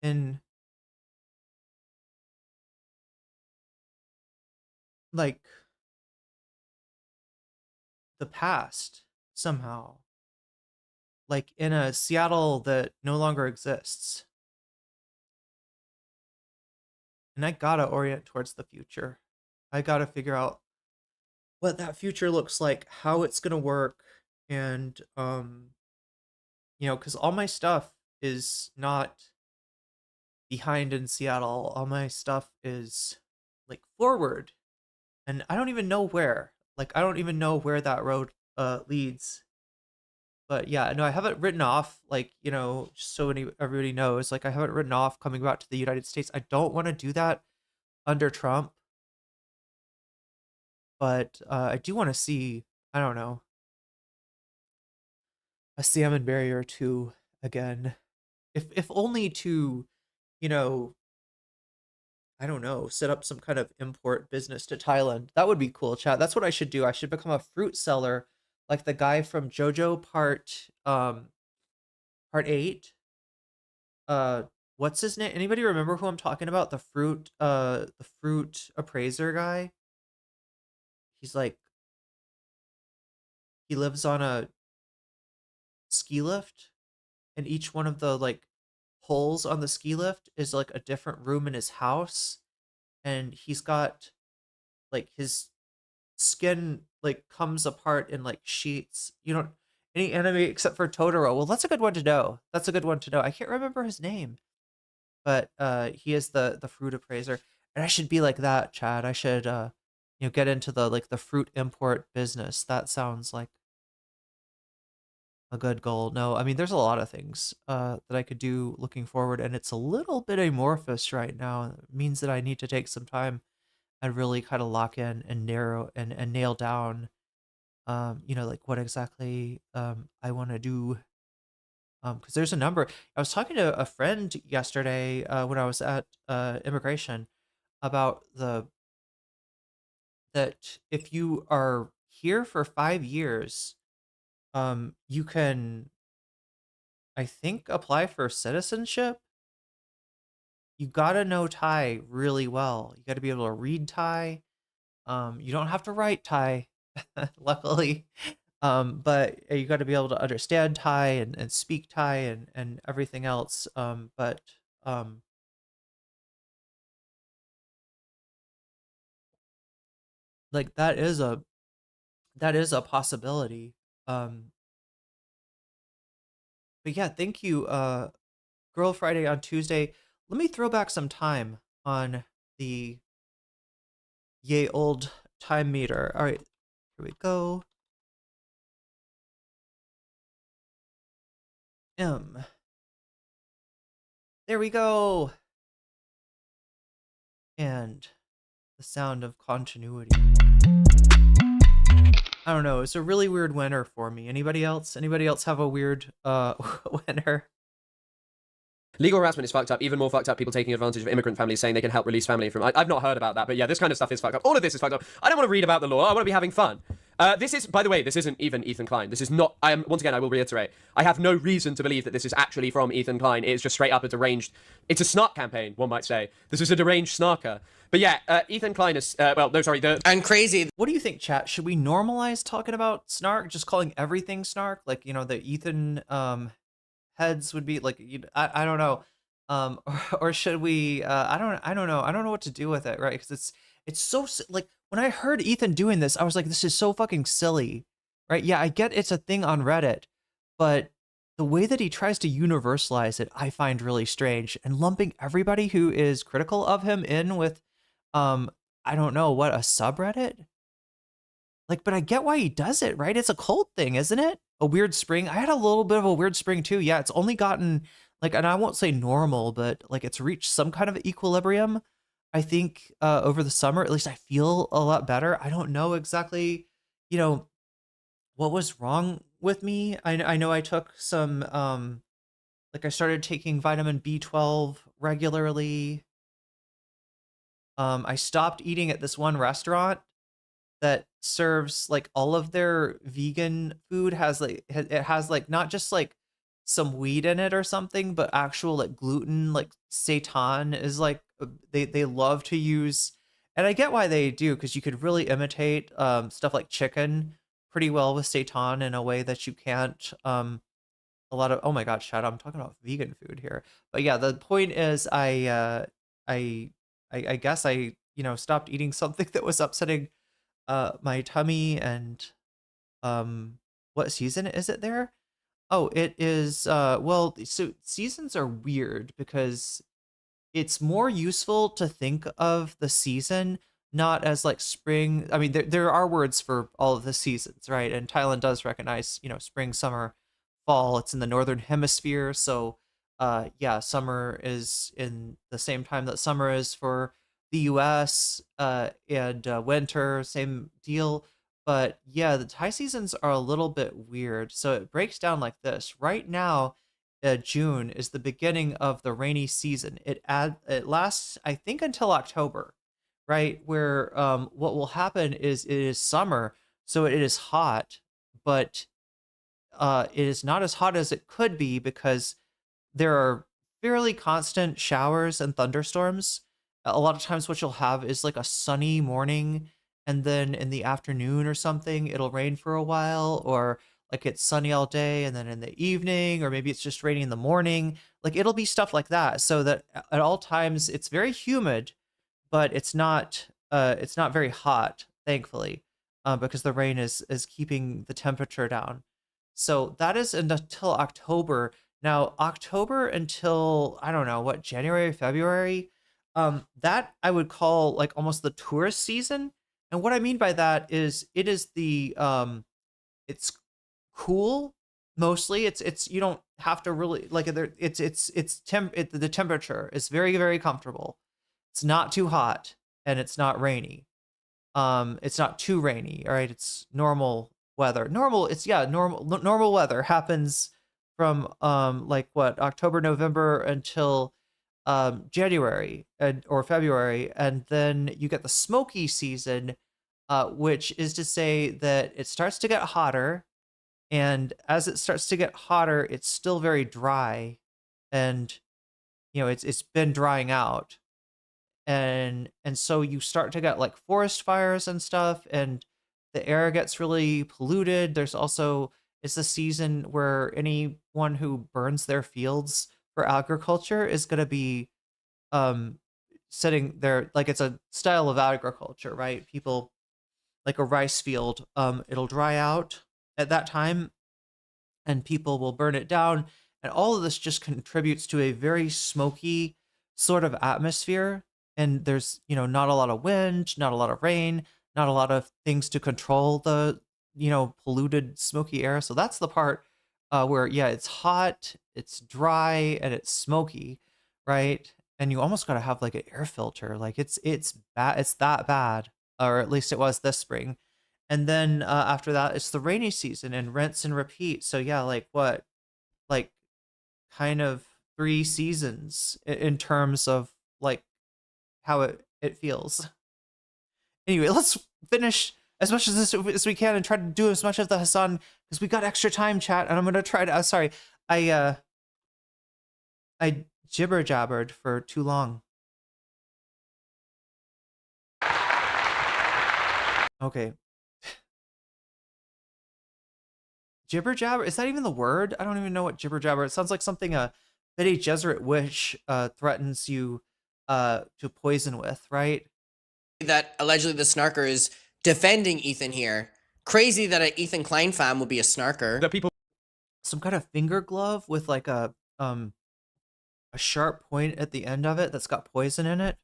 in like the past somehow, like in a Seattle that no longer exists. And I gotta orient towards the future. I gotta figure out what that future looks like, how it's gonna work, and because all my stuff is not behind in Seattle. All my stuff is like forward, and I don't even know where. Like, I don't even know where that road leads. But yeah, no, I haven't written off, like, just so everybody knows, like, I haven't written off coming back to the United States. I don't want to do that under Trump. But I do want to see, I don't know, a salmon barrier or two again. If only to, I don't know, set up some kind of import business to Thailand. That would be cool, chat. That's what I should do. I should become a fruit seller, like the guy from JoJo part 8. What's his name? Anybody remember who I'm talking about? The fruit appraiser guy? He's like, he lives on a ski lift, and each one of the like holes on the ski lift is like a different room in his house, and he's got like his skin like comes apart in like sheets. Any anime except for Totoro. Well, that's a good one to know. That's a good one to know. I can't remember his name, but he is the fruit appraiser, and I should be like that, Chad. I should get into the fruit import business. That sounds like a good goal. No, I mean, there's a lot of things that I could do looking forward, and it's a little bit amorphous right now. It means that I need to take some time and really kind of lock in and narrow and nail down, like what exactly I want to do. Because there's a number. I was talking to a friend yesterday when I was at immigration about that if you are here for 5 years, you can, I think, apply for citizenship. you gotta know Thai really well. You gotta be able to read Thai. You don't have to write Thai, luckily. But you got to be able to understand Thai and speak Thai and everything else. But like that is a possibility. But yeah, thank you, Girl Friday on Tuesday. Let me throw back some time on the yay old time meter. All right, here we go. There we go. And the sound of continuity. I don't know. It's a really weird winter for me. Anybody else? Anybody else have a weird winter? Legal harassment is fucked up. Even more fucked up, people taking advantage of immigrant families saying they can help release family from... I've not heard about that, but yeah, this kind of stuff is fucked up. All of this is fucked up. I don't want to read about the law. I want to be having fun. This is, by the way, this isn't even Ethan Klein. This is not... once again, I will reiterate. I have no reason to believe that this is actually from Ethan Klein. It's just straight up a deranged... It's a snark campaign, one might say. This is a deranged snarker. But yeah, Ethan Klein is... And crazy. What do you think, chat? Should we normalize talking about snark? Just calling everything snark? Like, you know, the Ethan heads would be like... I don't know. Or should we... I don't know. I don't know what to do with it, right? Because it's so... Like, when I heard Ethan doing this, I was like, this is so fucking silly, right? Yeah, I get it's a thing on Reddit, but the way that he tries to universalize it, I find really strange. And lumping everybody who is critical of him in with, I don't know, what, a subreddit? Like, but I get why he does it, right? It's a cult thing, isn't it? A weird spring. I had a little bit of a weird spring too. Yeah, it's only gotten, like, and I won't say normal, but like it's reached some kind of equilibrium. I think over the summer, at least I feel a lot better. I don't know exactly, you know, what was wrong with me. I know I took some, like I started taking vitamin B12 regularly. I stopped eating at this one restaurant that serves like all of their vegan food has like, it has like, not just like some wheat in it or something, but actual like gluten, like seitan is like, they love to use, and I get why they do, because you could really imitate stuff like chicken pretty well with seitan in a way that you can't a lot of... Oh my god, Chad, I'm talking about vegan food here. But yeah, the point is I guess I, you know, stopped eating something that was upsetting my tummy. And what season is it there? Oh, it is well, so seasons are weird because it's more useful to think of the season not as like spring. I mean, there are words for all of the seasons, right? And Thailand does recognize, you know, spring, summer, fall. It's in the northern hemisphere, so yeah, summer is in the same time that summer is for the US, and winter, same deal. But yeah, the Thai seasons are a little bit weird. So it breaks down like this. Right now, June is the beginning of the rainy season. It lasts, I think, until October, right? Where what will happen is it is summer, so it is hot, but it is not as hot as it could be because there are fairly constant showers and thunderstorms. A lot of times what you'll have is like a sunny morning, and then in the afternoon or something, it'll rain for a while, or like it's sunny all day and then in the evening, or maybe it's just raining in the morning. Like it'll be stuff like that, so that at all times it's very humid, but it's not very hot, thankfully, because the rain is keeping the temperature down. So that is until October. Now, October until, I don't know, what, January, February, that I would call like almost the tourist season. And what I mean by that is it is the it's cool mostly. It's you don't have to really like the temperature is very, very comfortable. It's not too hot and it's not rainy. It's not too rainy, all right? It's normal weather. Normal weather happens from like what, October, November until January or February, and then you get the smoky season, which is to say that it starts to get hotter, and as it starts to get hotter, it's still very dry, and it's been drying out, and so you start to get like forest fires and stuff, and the air gets really polluted. There's also it's the season where anyone who burns their fields for agriculture is going to be sitting there, like it's a style of agriculture, right? People like a rice field, it'll dry out at that time and people will burn it down, and all of this just contributes to a very smoky sort of atmosphere. And there's not a lot of wind, not a lot of rain, not a lot of things to control the polluted smoky air. So that's the part where it's hot, it's dry, and it's smoky, right? And you almost got to have like an air filter. Like it's bad, it's that bad, or at least it was this spring. And then after that it's the rainy season and rinse and repeat. So yeah, like what, like kind of 3 seasons in terms of like how it feels. Anyway, let's finish as much as this as we can and try to do as much of the Hassan, because we got extra time, chat, and I'm gonna try to sorry, I jibber jabbered for too long. Okay. Jibber jabber, is that even the word? I don't even know what jibber jabber. It sounds like something a Bene Gesserit witch threatens you to poison with, right? That allegedly the snarker is defending Ethan here. Crazy that an Ethan Klein fan would be a snarker. The people, some kind of finger glove with like a sharp point at the end of it that's got poison in it.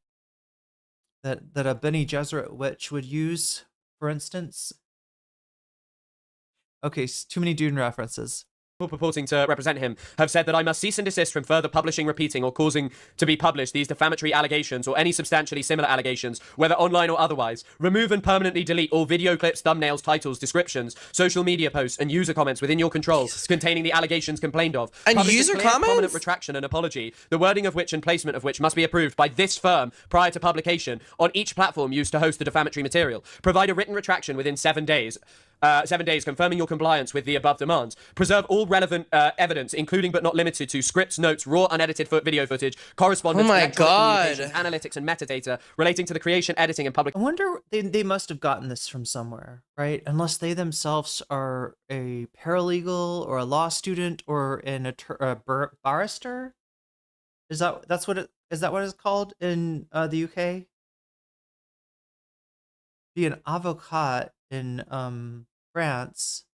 That a Bene Gesserit witch would use, for instance. Okay, too many Dune references. Purporting to represent him have said that I must cease and desist from further publishing, repeating, or causing to be published these defamatory allegations or any substantially similar allegations, whether online or otherwise. Remove and permanently delete all video clips, thumbnails, titles, descriptions, social media posts, and user comments within your control containing the allegations complained of. And Publish user a clear, comments? prominent retraction and apology, the wording of which and placement of which must be approved by this firm prior to publication on each platform used to host the defamatory material. Provide a written retraction within 7 days. 7 days confirming your compliance with the above demands. Preserve all relevant evidence, including but not limited to scripts, notes, raw unedited video footage, correspondence, Oh my electronic God. communications, analytics, and metadata relating to the creation, editing, and public. I wonder, they must have gotten this from somewhere, right? Unless they themselves are a paralegal or a law student or a barrister. Is that what it's called in the UK? Be an avocat in France.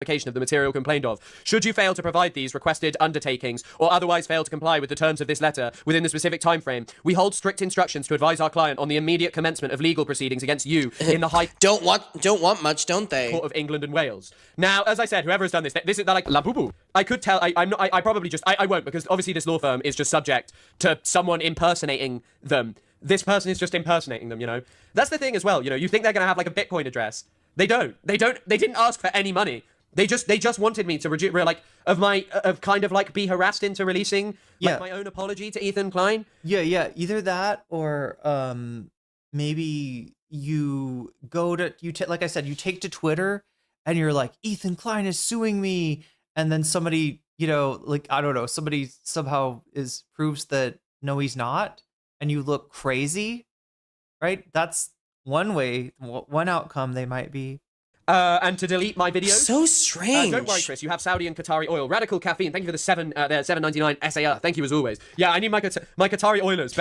Of the material complained of. Should you fail to provide these requested undertakings or otherwise fail to comply with the terms of this letter within the specific time frame, we hold strict instructions to advise our client on the immediate commencement of legal proceedings against you in the High don't want much, don't they? Court of England and Wales. Now, as I said, whoever has done this is like la boo boo. I could tell. I probably just I won't, because obviously this law firm is just subject to someone impersonating them. This person is just impersonating them. That's the thing as well. You think they're gonna have like a Bitcoin address? They don't. They didn't ask for any money. They just wanted me to be harassed into releasing my own apology to Ethan Klein. Yeah. Either that or maybe you go to like I said, you take to Twitter and you're like, Ethan Klein is suing me, and then somebody, like I don't know, somebody somehow proves that no, he's not, and you look crazy, right? That's one way, one outcome they might be. And to delete my videos. So strange. Don't worry, Chris. You have Saudi and Qatari oil. Radical caffeine. Thank you for the $7.99 SAR. Thank you as always. Yeah, I need my Qatari oilers.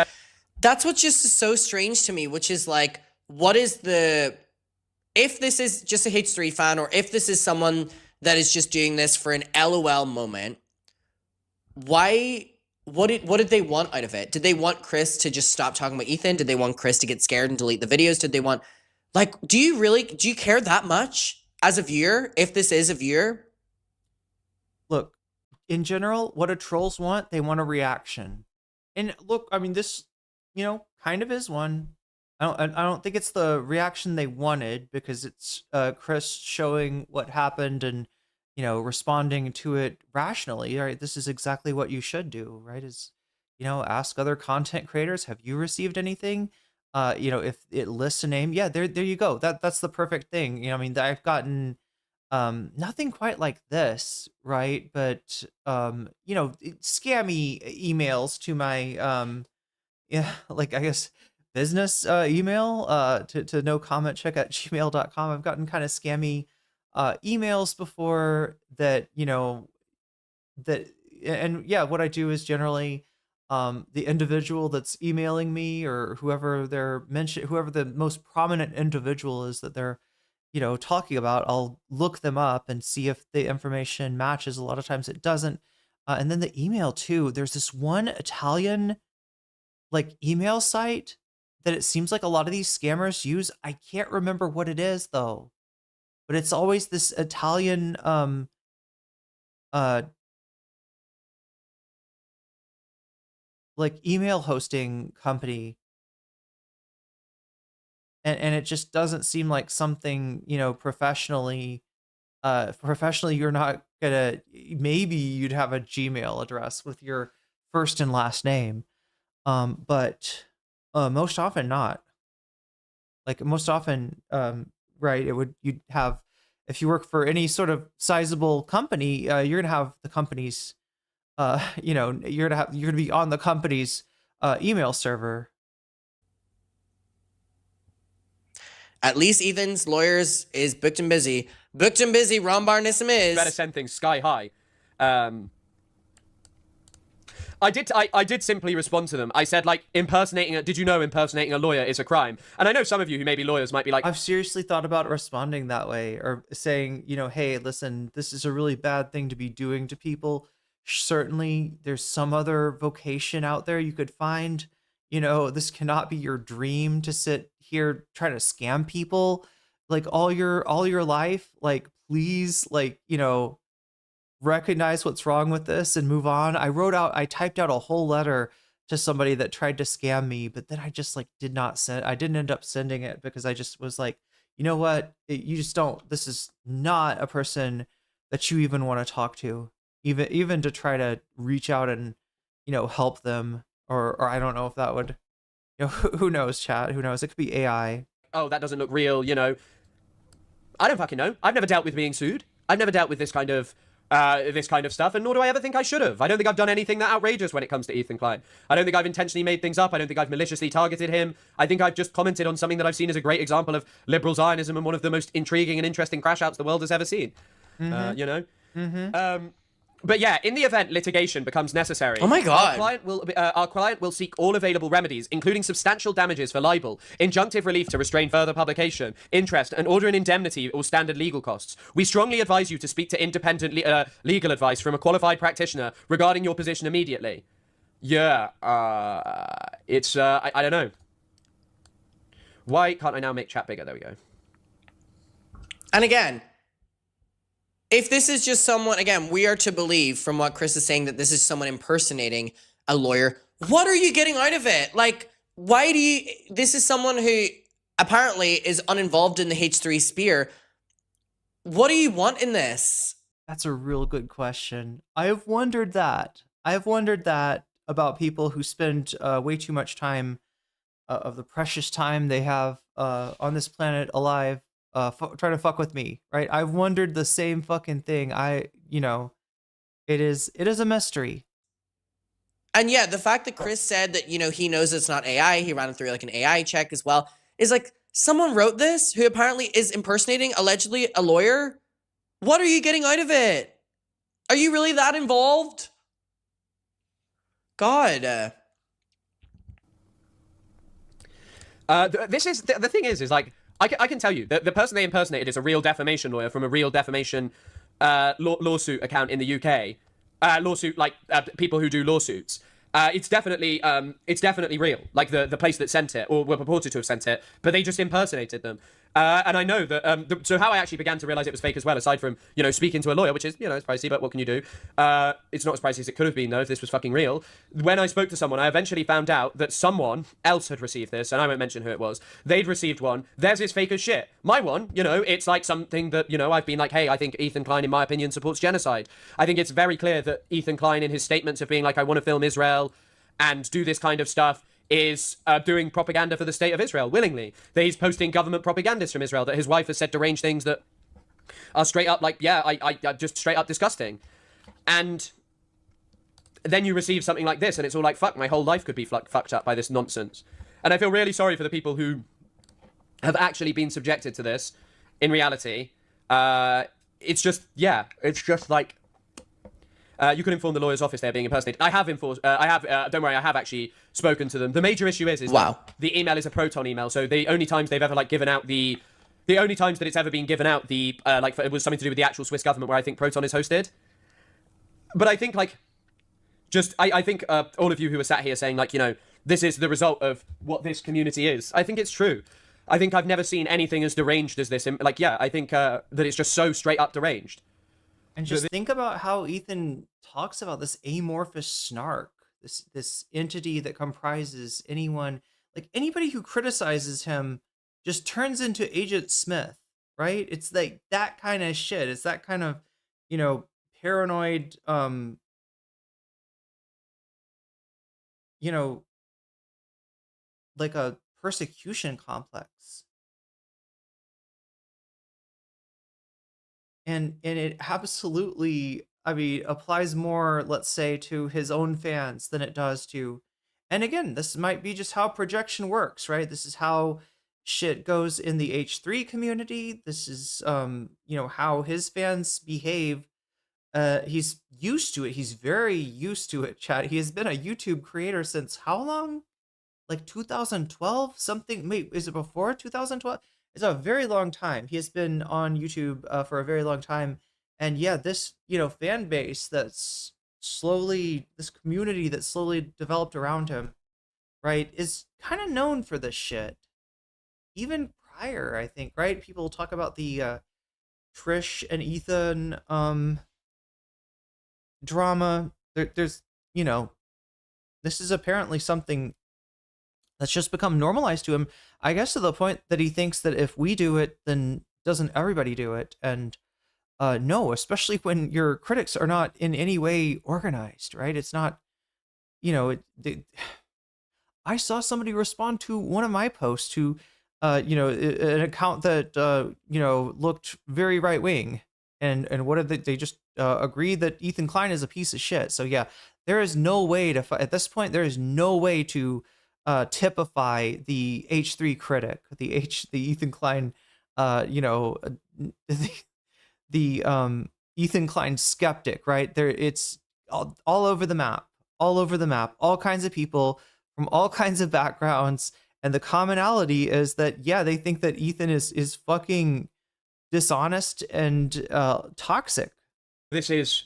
That's what's just so strange to me, which is like, what is if this is just a H3 fan, or if this is someone that is just doing this for an LOL moment, why? What did they want out of it? Did they want Chris to just stop talking about Ethan? Did they want Chris to get scared and delete the videos? Did they want, like, do you care that much as a viewer, if this is a viewer? Look, in general, what do trolls want? They want a reaction. And look, I mean, this, kind of is one. I don't think it's the reaction they wanted, because it's Chris showing what happened and, responding to it rationally, right? This is exactly what you should do, right? Is, ask other content creators, have you received anything? If it lists a name, yeah, there you go. That's the perfect thing. I mean, I've gotten Nothing quite like this, right? But you know, scammy emails to my yeah, like I guess business email to nocommentchick@gmail.com. I've gotten kind of scammy emails before that, you know, that and yeah, what I do is generally the individual that's emailing me or whoever whoever the most prominent individual is that they're, you know, talking about, I'll look them up and see if the information matches. A lot of times it doesn't. And then the email too, there's this one Italian like email site that it seems like a lot of these scammers use. I can't remember what it is though, but it's always this Italian uh like email hosting company, and it just doesn't seem like something, you know, professionally you're not gonna, maybe you'd have a Gmail address with your first and last name, but most often not. Like most often, right, you'd have, if you work for any sort of sizable company, you're gonna have the company's you know, you're gonna be on the company's email server. At least Ethan's lawyers is booked and busy. Booked and busy, Ron Barnissim is. Better send things sky high. I did simply respond to them. I said, like, did you know impersonating a lawyer is a crime? And I know some of you who may be lawyers might be like, I've seriously thought about responding that way, or saying, you know, hey, listen, this is a really bad thing to be doing to people. Certainly there's some other vocation out there you could find. You know, this cannot be your dream to sit here trying to scam people like all your life. Like, please, like, you know, recognize what's wrong with this and move on. I typed out a whole letter to somebody that tried to scam me, but then I just like I didn't end up sending it because I just was like, you know what? You just don't, this is not a person that you even want to talk to, even to try to reach out and, you know, help them, or I don't know if that would, you know, who knows, chat, who knows? It could be AI. oh, that doesn't look real, you know. I don't fucking know. I've never dealt with being sued. I've never dealt with this kind of stuff, and nor do I ever think I should have. I don't think I've done anything that outrageous when it comes to Ethan Klein. I don't think I've intentionally made things up. I don't think I've maliciously targeted him. I think I've just commented on something that I've seen as a great example of liberal Zionism and one of the most intriguing and interesting crash outs the world has ever seen. You know? But yeah, in the event litigation becomes necessary, oh my God, our client will seek all available remedies, including substantial damages for libel, injunctive relief to restrain further publication, interest, and order an indemnity or standard legal costs. We strongly advise you to speak to independent legal advice from a qualified practitioner regarding your position immediately. Yeah, it's I don't know. Why can't I now make chat bigger? There we go. And again, if this is just someone, again, we are to believe from what Chris is saying that this is someone impersonating a lawyer. What are you getting out of it? Like, this is someone who apparently is uninvolved in the H3 spear. What do you want in this? That's a real good question. I have wondered that. About people who spend way too much time of the precious time they have on this planet alive trying to fuck with me, right? I've wondered the same fucking thing. You know, it is a mystery. And yeah, the fact that Chris said that, you know, he knows it's not AI, he ran it through like an AI check as well, is like, someone wrote this who apparently is impersonating, allegedly, a lawyer. What are you getting out of it? Are you really that involved? God. This is the thing is like, I can tell you that the person they impersonated is a real defamation lawyer from a real defamation lawsuit account in the UK. Lawsuit, like people who do lawsuits. It's definitely real. Like the place that sent it, or were purported to have sent it, but they just impersonated them. And I know that, so how I actually began to realize it was fake as well, aside from, you know, speaking to a lawyer, which is, you know, it's pricey, but what can you do? It's not as pricey as it could have been, though, if this was fucking real. When I spoke to someone, I eventually found out that someone else had received this, and I won't mention who it was. They'd received one. Theirs is fake as shit. My one, you know, it's like something that, you know, I've been like, hey, I think Ethan Klein, in my opinion, supports genocide. I think it's very clear that Ethan Klein, in his statements of being like, I want to film Israel and do this kind of stuff, is doing propaganda for the state of Israel willingly. That he's posting government propagandists from Israel, that his wife has said deranged things that are straight up like, yeah, I just straight up disgusting. And then you receive something like this, and it's all like, fuck, my whole life could be fucked up by this nonsense. And I feel really sorry for the people who have actually been subjected to this in reality. It's just, yeah, it's just like, you can inform the lawyer's office they're being impersonated. I have don't worry, I have actually spoken to them. The major issue is wow, the email is a Proton email, so the only times they've ever like given out the only times that it's ever been given out, it was something to do with the actual Swiss government where I think Proton is hosted. But I think like, I think all of you who are sat here saying like, you know, this is the result of what this community is. I think it's true. I think I've never seen anything as deranged as this. Like, yeah, I think that it's just so straight up deranged. And just think about how Ethan talks about this amorphous snark, this entity that comprises anyone, like anybody who criticizes him just turns into Agent Smith, right? It's like that kind of shit. It's that kind of, you know, paranoid, you know, like a persecution complex. And it absolutely, I mean, applies more, let's say, to his own fans than it does to, and again, this might be just how projection works, right? This is how shit goes in the H3 community. This is, you know, how his fans behave. He's used to it. He's very used to it, chat. He has been a YouTube creator since how long? Like 2012? Something, wait, is it before 2012? It's a very long time. He has been on YouTube for a very long time. And yeah, this, you know, fan base that's slowly, this community that slowly developed around him, right, is kind of known for this shit. Even prior, I think, right? People talk about the Trish and Ethan drama. There's, you know, this is apparently something that's just become normalized to him, I guess, to the point that he thinks that if we do it, then doesn't everybody do it? And no, especially when your critics are not in any way organized, right? It's not, you know, I saw somebody respond to one of my posts to, you know, an account that, you know, looked very right wing. And what did they just agreed that Ethan Klein is a piece of shit. So yeah, there is no way to, at this point, there is no way to typify the H3 critic, the Ethan Klein, you know, the Ethan Klein skeptic, right? There, it's all over the map, all kinds of people from all kinds of backgrounds, and the commonality is that yeah, they think that Ethan is fucking dishonest and toxic. This is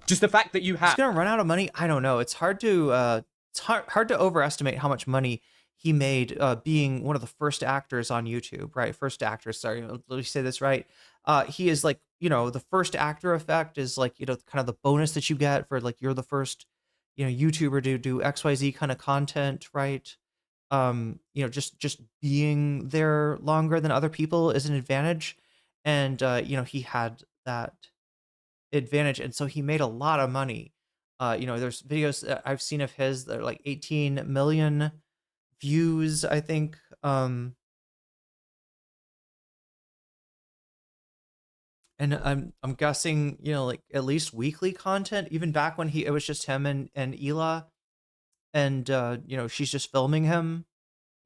just the fact that you have. He's gonna run out of money. I don't know. It's hard to hard to overestimate how much money he made being one of the first actors on YouTube, right? First actor, sorry, let me say this right. He is like, you know, the first actor effect is like, you know, kind of the bonus that you get for like, you're the first, you know, YouTuber to do XYZ kind of content, right? You know, just being there longer than other people is an advantage. And, you know, he had that advantage. And so he made a lot of money. You know, there's videos that I've seen of his that are like 18 million views, I think. And I'm guessing, you know, like at least weekly content, even back when it was just him and Ela, and you know, she's just filming him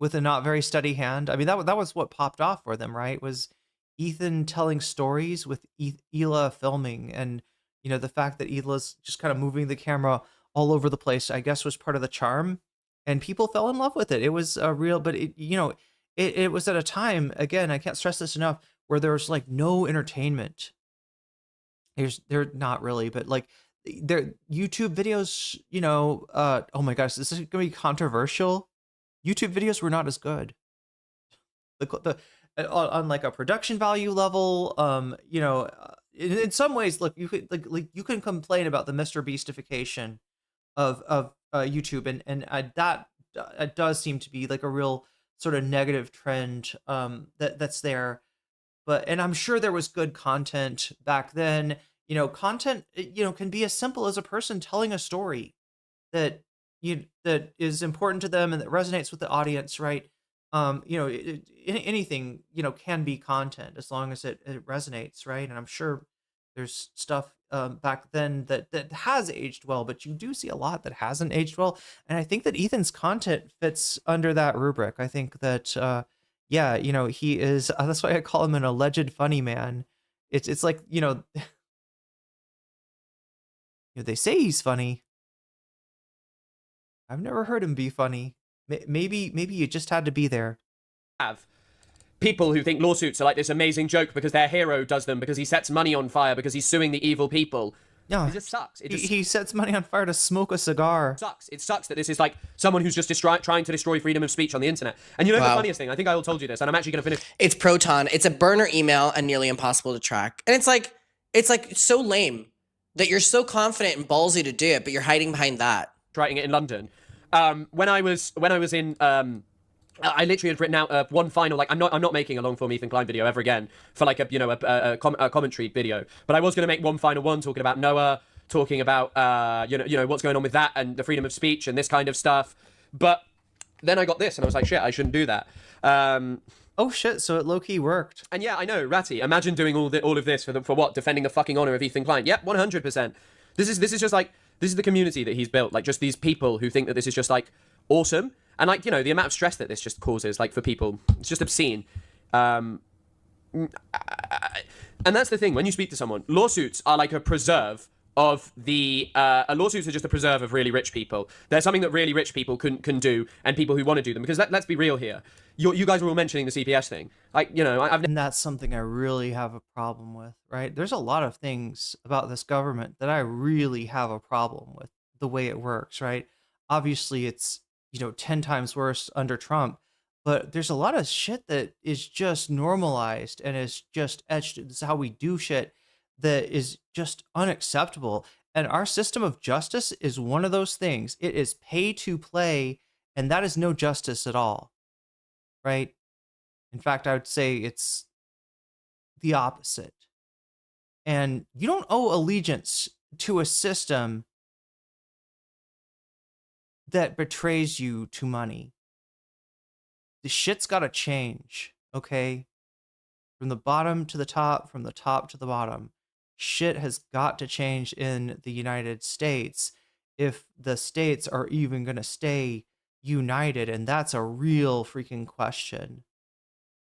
with a not very steady hand. I mean, that was what popped off for them, right? Was Ethan telling stories with Ela filming, and you know, the fact that Ela's just kind of moving the camera all over the place, I guess, was part of the charm, and people fell in love with it. It was real, but it, you know, it was at a time, again, I can't stress this enough, where there's like no entertainment. They're not really, but like their YouTube videos, you know, oh my gosh, this is gonna be controversial. YouTube videos were not as good. The on like a production value level, you know, in some ways, look, you could like you can complain about the Mr. Beastification of YouTube, and that does seem to be like a real sort of negative trend that's there. But, and I'm sure there was good content back then. You know, content, you know, can be as simple as a person telling a story that is important to them and that resonates with the audience, right? you know, anything, you know, can be content as long as it resonates, right? And I'm sure there's stuff back then that has aged well, but you do see a lot that hasn't aged well. And I think that Ethan's content fits under that rubric. I think that, yeah, you know, he is, that's why I call him an alleged funny man. It's like, you know, they say he's funny. I've never heard him be funny. Maybe you just had to be there. Have people who think lawsuits are like this amazing joke because their hero does them, because he sets money on fire, because he's suing the evil people. Yeah, it just sucks. He sets money on fire to smoke a cigar. It sucks that this is like someone who's just trying to destroy freedom of speech on the internet. And you know the funniest thing? I think I all told you this, and I'm actually going to finish. It's Proton. It's a burner email and nearly impossible to track. And it's like so lame that you're so confident and ballsy to do it, but you're hiding behind that. Writing it in London. When I was in I literally had written out one final, like, I'm not making a long form Ethan Klein video ever again for like a commentary video, but I was going to make one final one talking about Noah, talking about you know what's going on with that and the freedom of speech and this kind of stuff. But then I got this and I was like, shit, I shouldn't do that. Oh shit, so it low-key worked. And yeah, I know, Ratty, imagine doing all of this for what? Defending the fucking honor of Ethan Klein. Yep, 100%. This is just like, this is the community that he's built, like just these people who think that this is just like awesome. And like, you know, the amount of stress that this just causes, like for people, it's just obscene. And that's the thing, when you speak to someone, lawsuits are like a preserve of the, lawsuits are just a preserve of really rich people. They're something that really rich people can do, and people who want to do them. Because let's be real here. You guys were all mentioning the CPS thing. Like, you know, and that's something I really have a problem with, right? There's a lot of things about this government that I really have a problem with, the way it works, right? Obviously, it's, you know, 10 times worse under Trump, but there's a lot of shit that is just normalized and is just etched. This is how we do shit that is just unacceptable. And our system of justice is one of those things. It is pay to play, and that is no justice at all, right? In fact, I would say it's the opposite. And you don't owe allegiance to a system that betrays you to money. The shit's gotta change, okay? From the bottom to the top, from the top to the bottom. Shit has got to change in the United States if the states are even gonna stay united, and that's a real freaking question,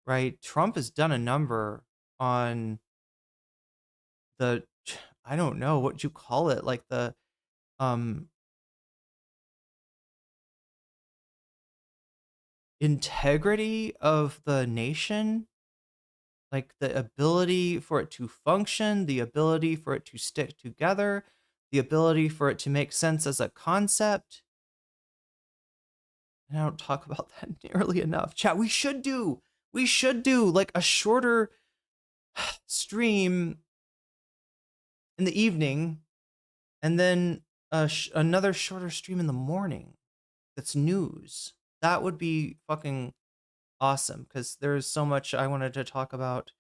right? Trump has done a number on the, I don't know what you call it, like the, integrity of the nation, like the ability for it to function, the ability for it to stick together, the ability for it to make sense as a concept. And I don't talk about that nearly enough. Chat, we should do like a shorter stream in the evening and then another shorter stream in the morning that's news. That would be fucking awesome, because there's so much I wanted to talk about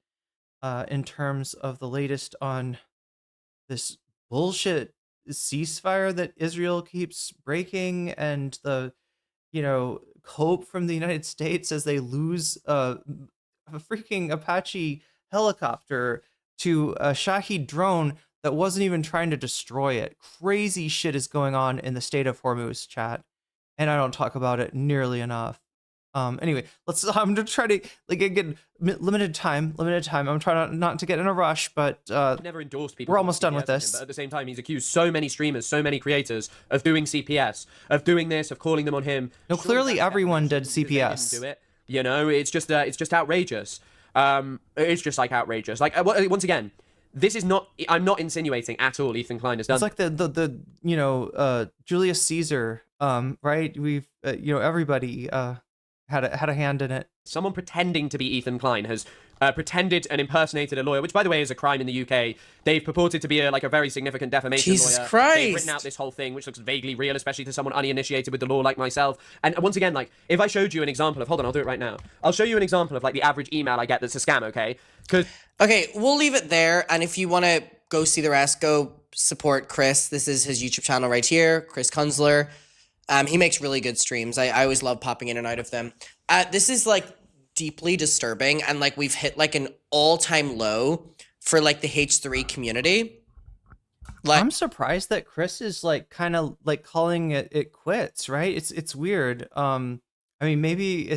in terms of the latest on this bullshit ceasefire that Israel keeps breaking, and the, you know, hope from the United States as they lose a freaking Apache helicopter to a Shahed drone that wasn't even trying to destroy it. Crazy shit is going on in the state of Hormuz, chat. And I don't talk about it nearly enough. Anyway, I'm gonna try to, like, again, limited time. I'm trying not to get in a rush, but never endorsed people. We're almost done with this. But at the same time, he's accused so many streamers, so many creators of doing CPS, of doing this, of calling them on him. No, clearly everyone did CPS. Do it. You know, it's just outrageous. It's just like outrageous. Like, once again, this is not, I'm not insinuating at all Ethan Klein has done. It's like the you know, Julius Caesar, right? We've you know, everybody had a hand in it. Someone pretending to be Ethan Klein has pretended and impersonated a lawyer, which, by the way, is a crime in the UK. They've purported to be a very significant defamation Jesus lawyer. Christ. They've written out this whole thing, which looks vaguely real, especially to someone uninitiated with the law like myself. And once again, like, if I showed you an example of, hold on, I'll do it right now. I'll show you an example of, like, the average email I get that's a scam, okay? Okay, we'll leave it there, and if you want to go see the rest, go support Chris. This is his YouTube channel right here, Chris Kunzler. He makes really good streams. I always love popping in and out of them. This is like deeply disturbing, and like we've hit like an all-time low for like the H3 community. Like, I'm surprised that Chris is like kind of like calling it quits, right? It's weird. I mean, maybe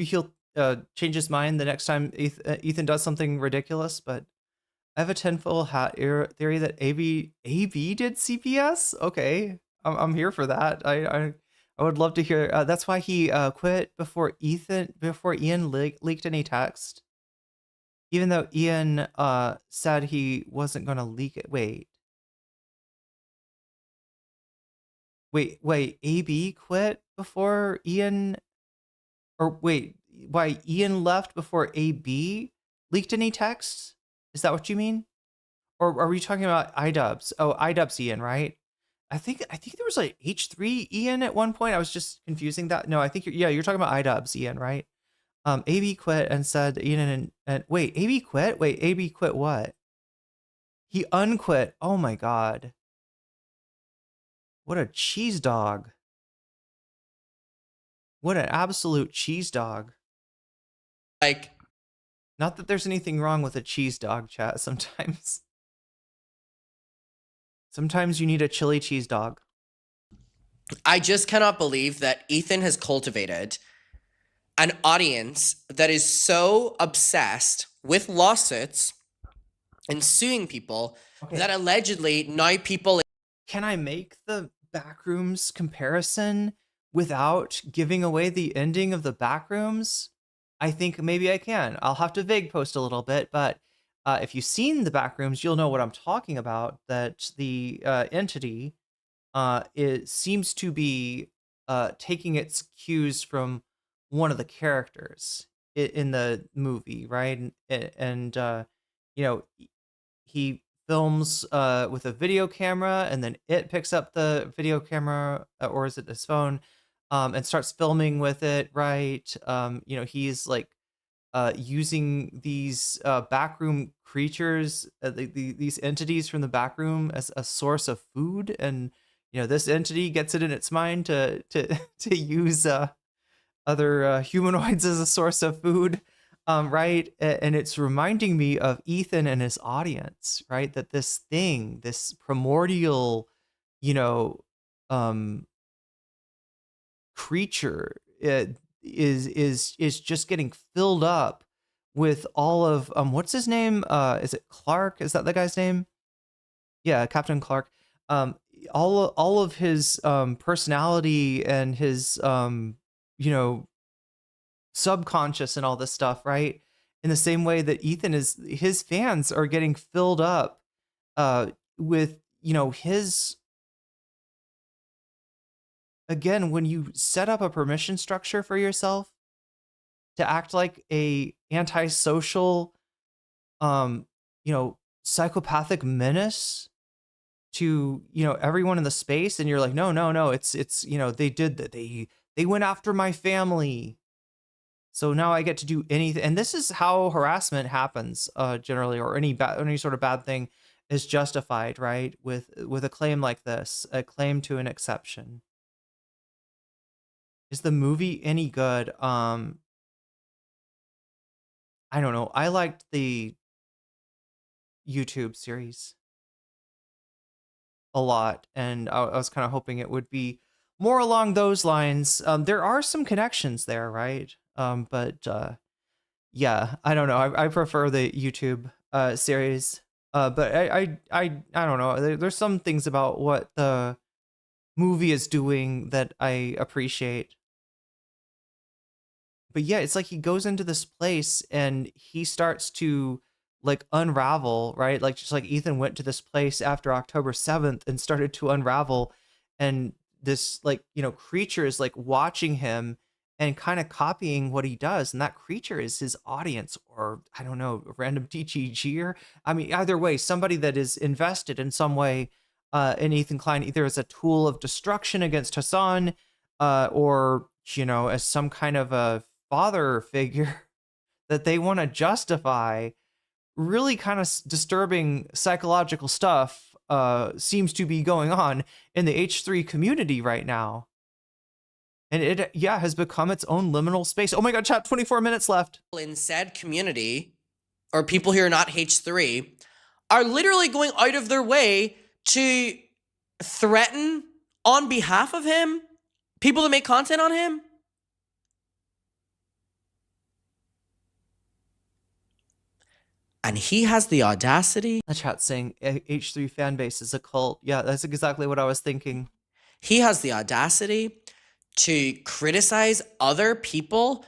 he'll change his mind the next time Ethan does something ridiculous, but I have a tinfoil hat theory that AV did CPS. Okay, I'm here for that. I would love to hear. That's why he quit before Ian leaked any text. Even though Ian said he wasn't going to leak it. Wait, AB quit before Ian, or wait, why Ian left before AB leaked any texts? Is that what you mean? Or are we talking about iDubbbz? Oh, iDubbbz Ian, right? I think there was like H3 Ian at one point. I was just confusing that. No, I think you're talking about iDubbbz Ian, right? AB quit and said Ian and wait, AB quit? Wait, AB quit what? He unquit. Oh my god. What a cheese dog. What an absolute cheese dog. Like, not that there's anything wrong with a cheese dog, chat. Sometimes you need a chili cheese dog. I just cannot believe that Ethan has cultivated an audience that is so obsessed with lawsuits and suing people that allegedly now people... Can I make the Backrooms comparison without giving away the ending of the Backrooms? I think maybe I can. I'll have to vague post a little bit, but if you've seen the Backrooms, you'll know what I'm talking about, that the entity it seems to be taking its cues from one of the characters in the movie, right? And you know, he films with a video camera, and then it picks up the video camera, or is it his phone, and starts filming with it, right? You know, he's like using these backroom creatures, these entities from the backroom as a source of food, and you know, this entity gets it in its mind to use other humanoids as a source of food, right? And it's reminding me of Ethan and his audience, right? That this thing, this primordial, you know, creature, is just getting filled up with all of what's his name? Is it Clark? Is that the guy's name? Yeah, Captain Clark. All of his personality and his you know, subconscious and all this stuff, right? In the same way that Ethan is, his fans are getting filled up with, you know, his... Again, when you set up a permission structure for yourself to act like a antisocial, you know, psychopathic menace to, you know, everyone in the space, and you're like, no, it's, you know, they did that. They went after my family. So now I get to do anything. And this is how harassment happens, generally, or any sort of bad thing is justified, right? With a claim like this, a claim to an exception. Is the movie any good? I don't know. I liked the YouTube series a lot, and I was kind of hoping it would be more along those lines. There are some connections there, right? But yeah, I don't know. I prefer the YouTube series. But I don't know. There's some things about what the movie is doing that I appreciate. But yeah, it's like he goes into this place and he starts to like unravel, right? Like just like Ethan went to this place after October 7th and started to unravel, and this, like, you know, creature is like watching him and kind of copying what he does, and that creature is his audience, or I don't know, a random TGGer. I mean, either way, somebody that is invested in some way in Ethan Klein, either as a tool of destruction against Hassan, or, you know, as some kind of a father figure that they want to justify. Really kind of disturbing psychological stuff. seems to be going on in the H3 community right now. And it, yeah, has become its own liminal space. Oh my God, chat, 24 minutes left. In said community, or people who are not H3, are literally going out of their way to threaten on behalf of him, people that make content on him. And he has the audacity. The chat saying H3 fan base is a cult. Yeah, that's exactly what I was thinking. He has the audacity to criticize other people,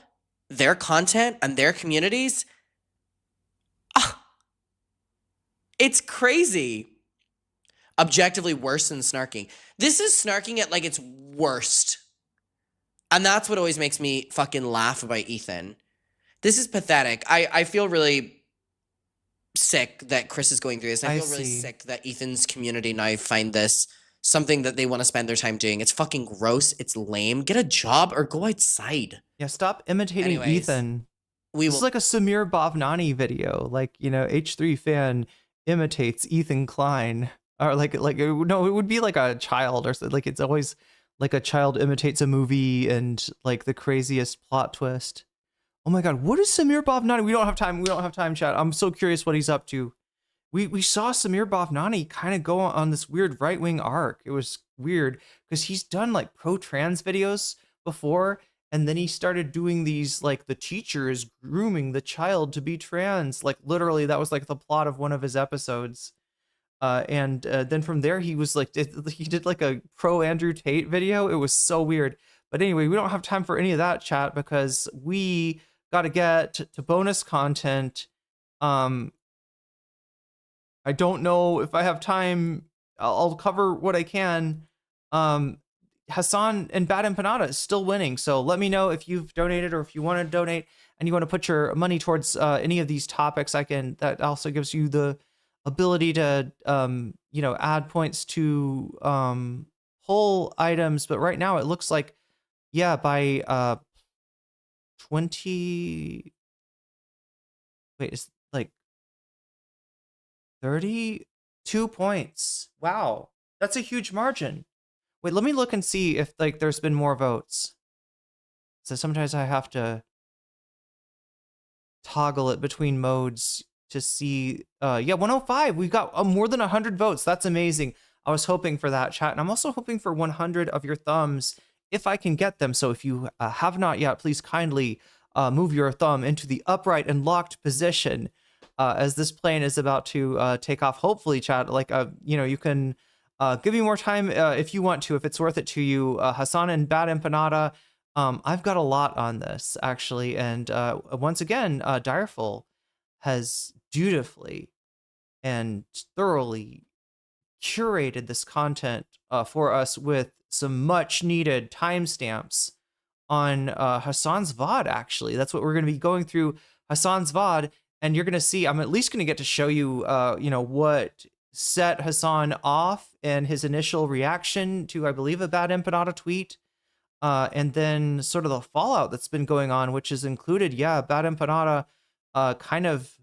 their content, and their communities. It's crazy. Objectively worse than snarking. This is snarking at like its worst. And that's what always makes me fucking laugh about Ethan. This is pathetic. I feel really sick that Chris is going through this. I feel really sick that Ethan's community now find this something that they want to spend their time doing. It's fucking gross. It's lame. Get a job or go outside. Yeah, stop imitating Anyways, Ethan. This is like a Samir Bhavnani video. Like, you know, H3 fan imitates Ethan Klein. Or no, it would be like a child or something. Like, it's always like a child imitates a movie and like the craziest plot twist. Oh my God, what is Samir Bhavnani? We don't have time. We don't have time, chat. I'm so curious what he's up to. We saw Samir Bhavnani kind of go on this weird right-wing arc. It was weird because he's done like pro-trans videos before, and then he started doing these like the teacher is grooming the child to be trans. Like literally, that was like the plot of one of his episodes. And then from there, he was like, he did like a pro Andrew Tate video. It was so weird. But anyway, we don't have time for any of that, chat, because we got to get to bonus content. I don't know if I have time. I'll cover what I can. Hassan and Bad Empanada is still winning. So let me know if you've donated or if you want to donate and you want to put your money towards any of these topics. That also gives you the ability to, you know, add points to poll items. But right now it looks like, yeah, by 20, wait, it's like 32 points. Wow, that's a huge margin. Wait, let me look and see if like there's been more votes. So sometimes I have to toggle it between modes to see. Yeah, 105. We've got more than 100 votes. That's amazing. I was hoping for that, chat, and I'm also hoping for 100 of your thumbs if I can get them. So if you have not yet, please kindly move your thumb into the upright and locked position as this plane is about to take off. Hopefully, chat, like, you know, you can give me more time if you want to, if it's worth it to you. Hassan and Bad Empanada, I've got a lot on this, actually. And once again, Direful has dutifully and thoroughly curated this content for us with some much needed timestamps on Hassan's VOD, actually. That's what we're going to be going through, Hassan's VOD, and you're going to see, I'm at least going to get to show you, you know, what set Hassan off and his initial reaction to, I believe, a Bad Empanada tweet, and then sort of the fallout that's been going on, which is included, yeah, Bad Empanada kind of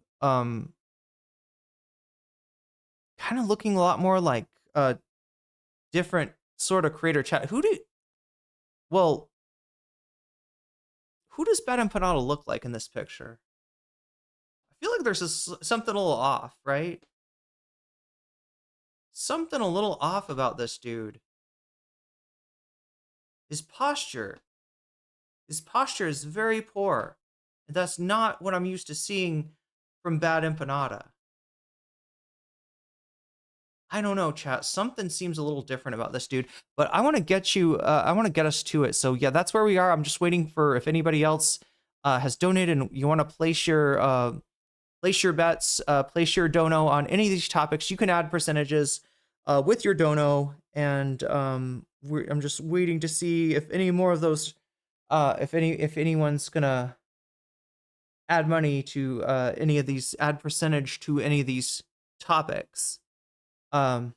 looking a lot more like a different sort of creator. Chat, who does Bad Empanada look like in this picture? I feel like there's something a little off, right? Something a little off about this dude. His posture is very poor. And that's not what I'm used to seeing from Bad Empanada. I don't know, chat. Something seems a little different about this dude, but I want to get you, I want to get us to it. So yeah, that's where we are. I'm just waiting for if anybody else has donated and you want to place your bets, place your dono on any of these topics. You can add percentages with your dono, and I'm just waiting to see if any more of those, if anyone's gonna add money to any of these, add percentage to any of these topics. But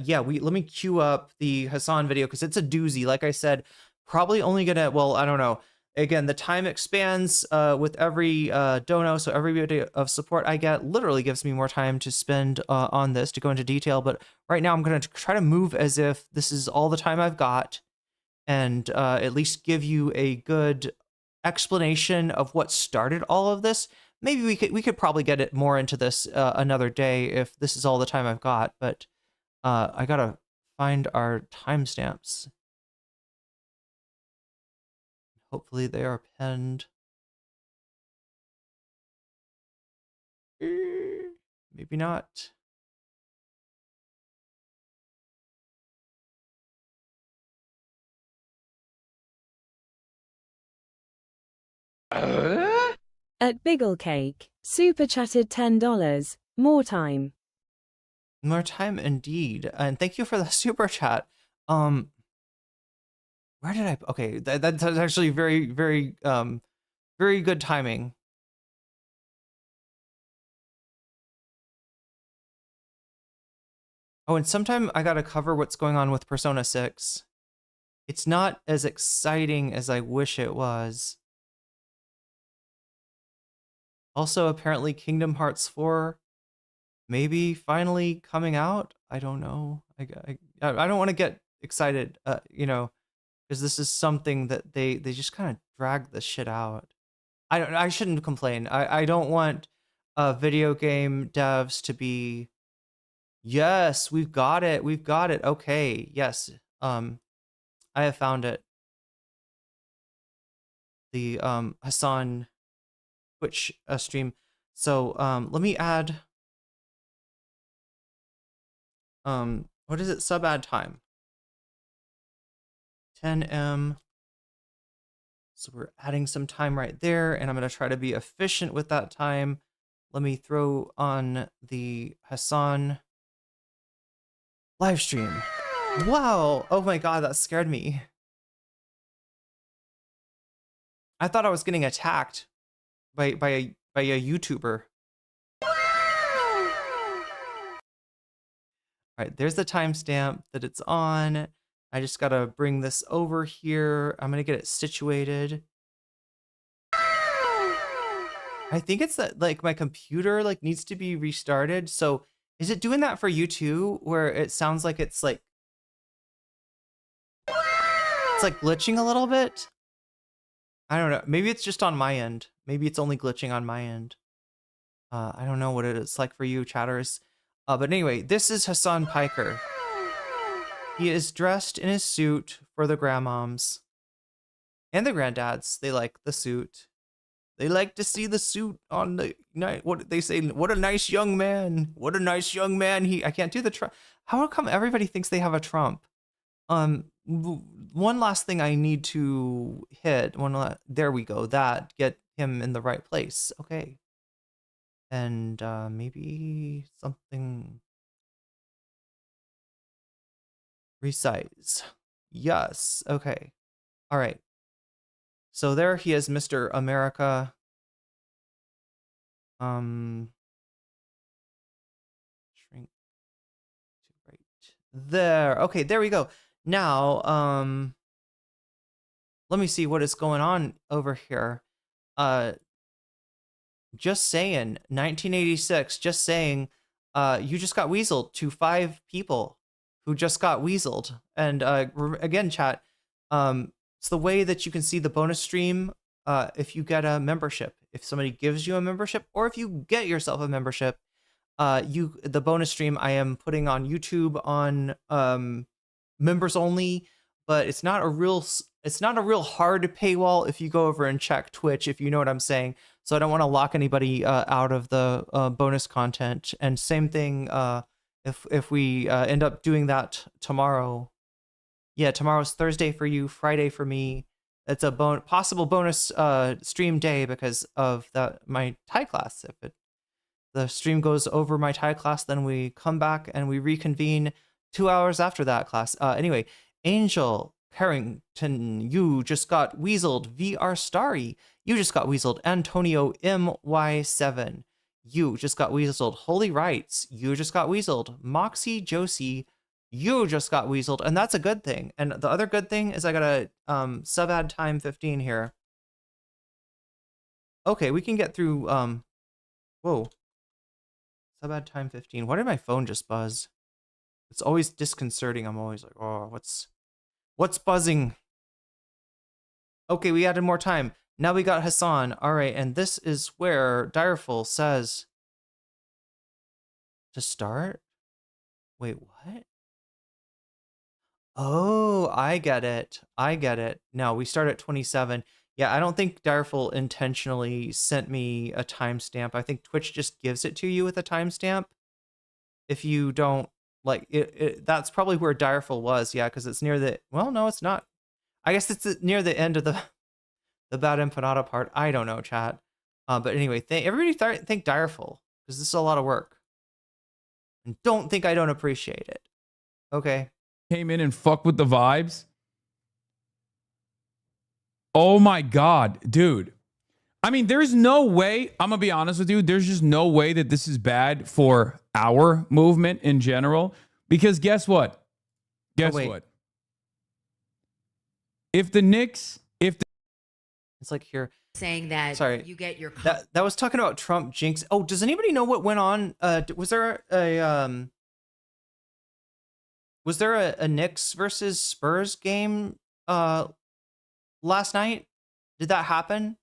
yeah, let me queue up the Hassan video because it's a doozy. Like I said, probably only gonna, well, I don't know. again, the time expands with every dono, so every bit of support I get literally gives me more time to spend on this, to go into detail. But right now I'm going to try to move as if this is all the time I've got, and at least give you a good explanation of what started all of this. Maybe we could probably get it more into this another day if this is all the time I've got, but I gotta find our timestamps. Hopefully they are pinned. Maybe not. At Biggle Cake, super chatted $10. More time. More time indeed. And thank you for the super chat. Where did I? Okay, that's actually very, very, very good timing. Oh, and sometime I gotta cover what's going on with Persona 6. It's not as exciting as I wish it was. Also, apparently Kingdom Hearts 4 maybe finally coming out. I don't know. I don't want to get excited, you know, because this is something that they just kind of drag the shit out. I shouldn't complain. I don't want video game devs to be, yes, we've got it. We've got it. Okay. Yes. I have found it. The Hassan Twitch stream. So let me add what is it? Sub ad time. 10M. So we're adding some time right there, and I'm gonna try to be efficient with that time. Let me throw on the Hassan live stream. Wow! Oh my god, that scared me. I thought I was getting attacked by a YouTuber. All right, there's the timestamp that it's on. I just gotta bring this over here. I'm gonna get it situated. I think it's that like my computer like needs to be restarted. So is it doing that for you too, where it sounds like it's like glitching a little bit? I don't know. Maybe it's just on my end. Maybe it's only glitching on my end. I don't know what it's like for you, chatters. But anyway, this is Hassan Piker. He is dressed in his suit for the grandmoms and the granddads. They like the suit. They like to see the suit on the night. What they say? What a nice young man. What a nice young man. I can't do the Trump. How come everybody thinks they have a Trump? One last thing I need to hit. There we go. That get him in the right place. Okay. And maybe something. Resize. Yes. Okay. All right. So there he is, Mr. America. Shrink to right there. Okay, there we go. Now, let me see what is going on over here. Just saying, 1986, just saying, you just got weaseled to 5 people who just got weaseled. And again, chat, it's the way that you can see the bonus stream if you get a membership. If somebody gives you a membership, or if you get yourself a membership, the bonus stream I am putting on YouTube on members only, but it's not a real hard paywall if you go over and check Twitch, if you know what I'm saying. So I don't want to lock anybody out of the bonus content. And same thing if we end up doing that tomorrow. Yeah, tomorrow's Thursday for you, Friday for me. It's a possible bonus stream day because of my Thai class. If the stream goes over my Thai class, then we come back and we reconvene 2 hours after that class. Anyway, Angel Carrington, you just got weaseled. VR Starry, you just got weaseled. Antonio MY7, you just got weaseled. Holy Rights, you just got weaseled. Moxie Josie, you just got weaseled, and that's a good thing. And the other good thing is I got a sub ad time 15 here. Okay, we can get through. Whoa. Sub ad time 15. Why did my phone just buzz? It's always disconcerting. I'm always like, oh, what's buzzing? Okay, we added more time. Now we got Hassan. All right, and this is where Direful says to start. Wait, what? Oh, I get it. I get it. No, we start at 27. Yeah, I don't think Direful intentionally sent me a timestamp. I think Twitch just gives it to you with a timestamp. If you don't like it, that's probably where Direful was. Yeah, because it's near the. Well, no, it's not. I guess it's near the end of the bad empanada part. I don't know, chat. But anyway, everybody thank Direful because this is a lot of work. And don't think I don't appreciate it. Okay. Came in and fuck with the vibes. Oh my God, dude. I mean, there's no way, I'm going to be honest with you, there's just no way that this is bad for our movement in general. Because guess what? Guess what? If the Knicks, it's like here saying that sorry, you get your that was talking about Trump jinx. Oh, does anybody know what went on? Was there a Knicks versus Spurs game last night? Did that happen?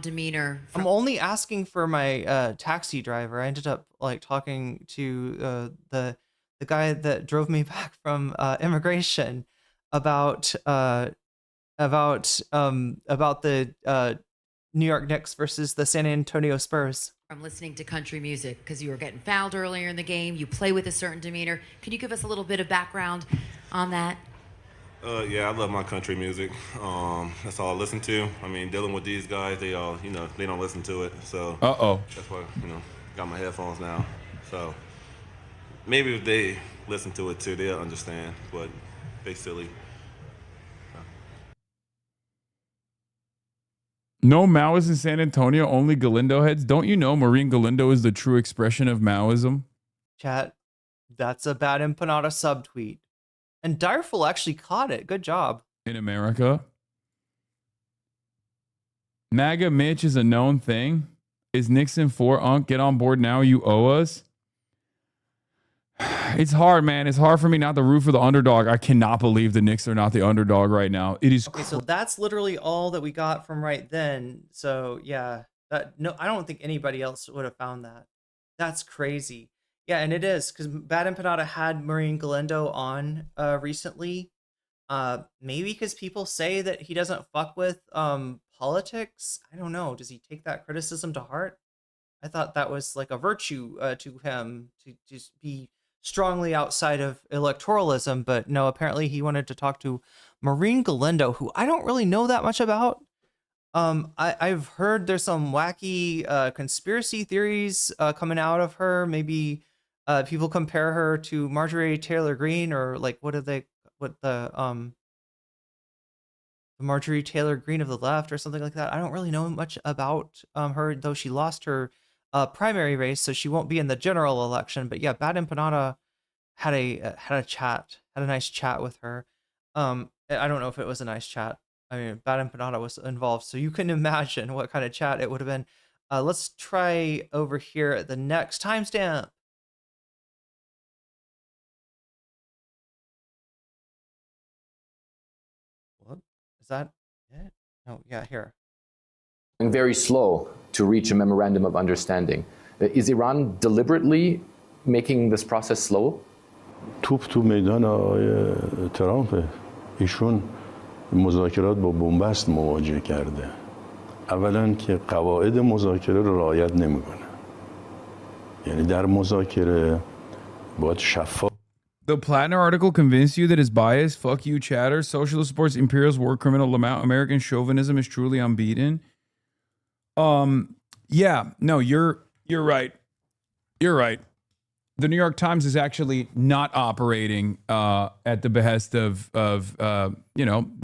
Demeanor. I'm only asking for my taxi driver. I ended up like talking to the guy that drove me back from immigration about the New York Knicks versus the San Antonio Spurs. From listening to country music because you were getting fouled earlier in the game. You play with a certain demeanor. Can you give us a little bit of background on that? Yeah, I love my country music. That's all I listen to. I mean, dealing with these guys, they all, they don't listen to it. So that's why, got my headphones now. So maybe if they listen to it too, they'll understand. But they silly. no Maoists in San Antonio, only Galindo heads. Don't you know Maureen Galindo is the true expression of Maoism? Chat, that's a bad empanada subtweet. And Direful actually caught it. Good job. In America. MAGA Mitch is a known thing. Is Nixon for Unc? Get on board now. You owe us. It's hard, man. It's hard for me not to root for the underdog. I cannot believe the Knicks are not the underdog right now. It is okay. So that's literally all that we got from right then. So yeah, no, I don't think anybody else would have found that. That's crazy. Yeah, and it is because Bad Empanada had Maureen Galindo on recently. Maybe because people say that he doesn't fuck with politics. I don't know. Does he take that criticism to heart? I thought that was like a virtue to him to just be strongly outside of electoralism, but no, apparently he wanted to talk to Maureen Galindo, who I don't really know that much about. I've heard there's some wacky conspiracy theories coming out of her. Maybe people compare her to Marjorie Taylor Greene, or like the Marjorie Taylor Greene of the left or something like that. I don't really know much about her, though she lost her primary race, so she won't be in the general election. But yeah, Bad Empanada had a nice chat with her. I don't know if it was a nice chat. I mean, Bad Empanada was involved, so you can imagine what kind of chat it would have been. Let's try over here at the next timestamp. What is that? It? Oh yeah, here. Very slow to reach a memorandum of understanding. Is Iran deliberately making this process slow? توپ تو میدان آقای ترامپ. ایشون مذاکرات با بنبست مواجه کرده. اولا که قواعد مذاکره رو رعایت نمیکنه. یعنی در مذاکره باید شفاف. The Plattner article convinced you that it's biased? Fuck you, chatter. Socialist supports imperialist war criminal. American chauvinism is truly unbeaten. Yeah, no, you're right. You're right. The New York Times is actually not operating at the behest of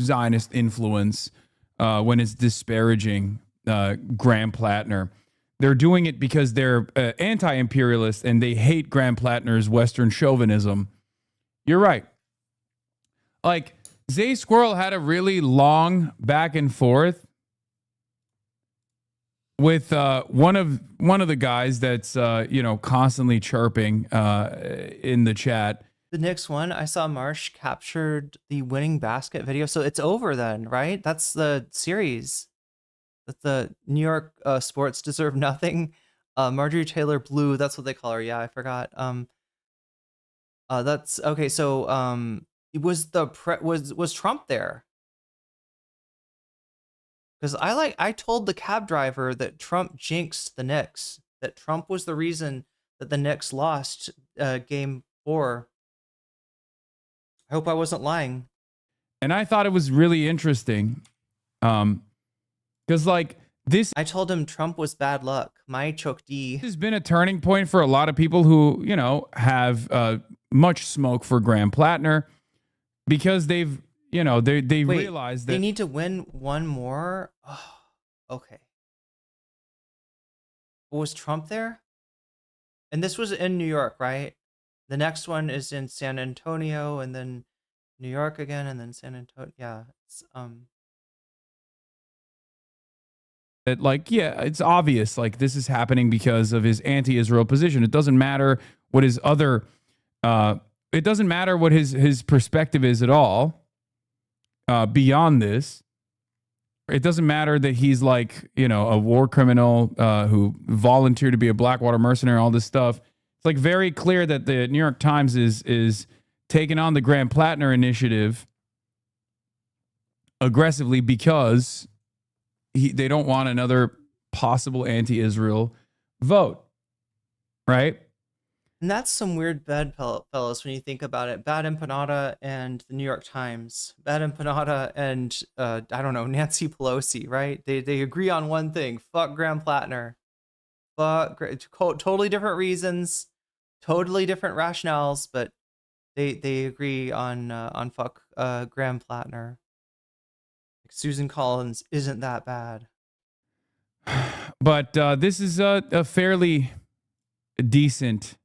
Zionist influence when it's disparaging Graham Plattner. They're doing it because they're anti-imperialist and they hate Graham Plattner's Western chauvinism. You're right. Like, Zay Squirrel had a really long back and forth with one of the guys that's constantly chirping in the chat. The Knicks one, I saw Marsh captured the winning basket video. So it's over then, right? That's the series. That the New York sports deserve nothing. Marjorie Taylor Blue, that's what they call her. Yeah, I forgot. That's okay. So was Trump there? Because I told the cab driver that Trump jinxed the Knicks. That Trump was the reason that the Knicks lost game 4. I hope I wasn't lying. And I thought it was really interesting. Because like this, I told him Trump was bad luck. My choke D. This has been a turning point for a lot of people who, have much smoke for Graham Plattner because they've, they realized that they need to win one more. Oh, okay. Was Trump there? And this was in New York, right? The next one is in San Antonio, and then New York again, and then San Antonio. Yeah, it's that it's obvious like this is happening because of his anti-Israel position. It doesn't matter what his other it doesn't matter what his perspective is at all beyond this. It doesn't matter that he's a war criminal who volunteered to be a Blackwater mercenary, all this stuff. It's very clear that the New York Times is taking on the Graham Plattner initiative aggressively because they don't want another possible anti-Israel vote, right? And that's some weird bed, fellas, when you think about it. Bad Empanada and the New York Times. Bad Empanada and, I don't know, Nancy Pelosi, right? They agree on one thing. Fuck Graham Plattner. Totally different reasons, totally different rationales, but they agree on fuck Graham Plattner. Susan Collins isn't that bad. But this is a fairly decent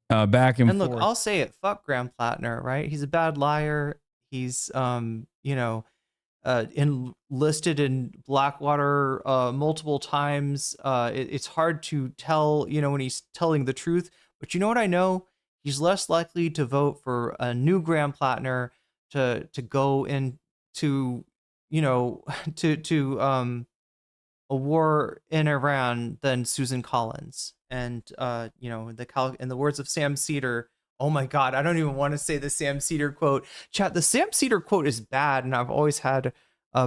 back and forth. And look, I'll say it. Fuck Graham Plattner, right? He's a bad liar. He's enlisted in Blackwater multiple times. It's hard to tell, when he's telling the truth. But you know what I know? He's less likely to vote for a new Graham Plattner to go into to a war in Iran than Susan Collins. And in the words of Sam Cedar, oh my God, I don't even want to say the Sam Cedar quote. Chat, the Sam Cedar quote is bad, and I've always had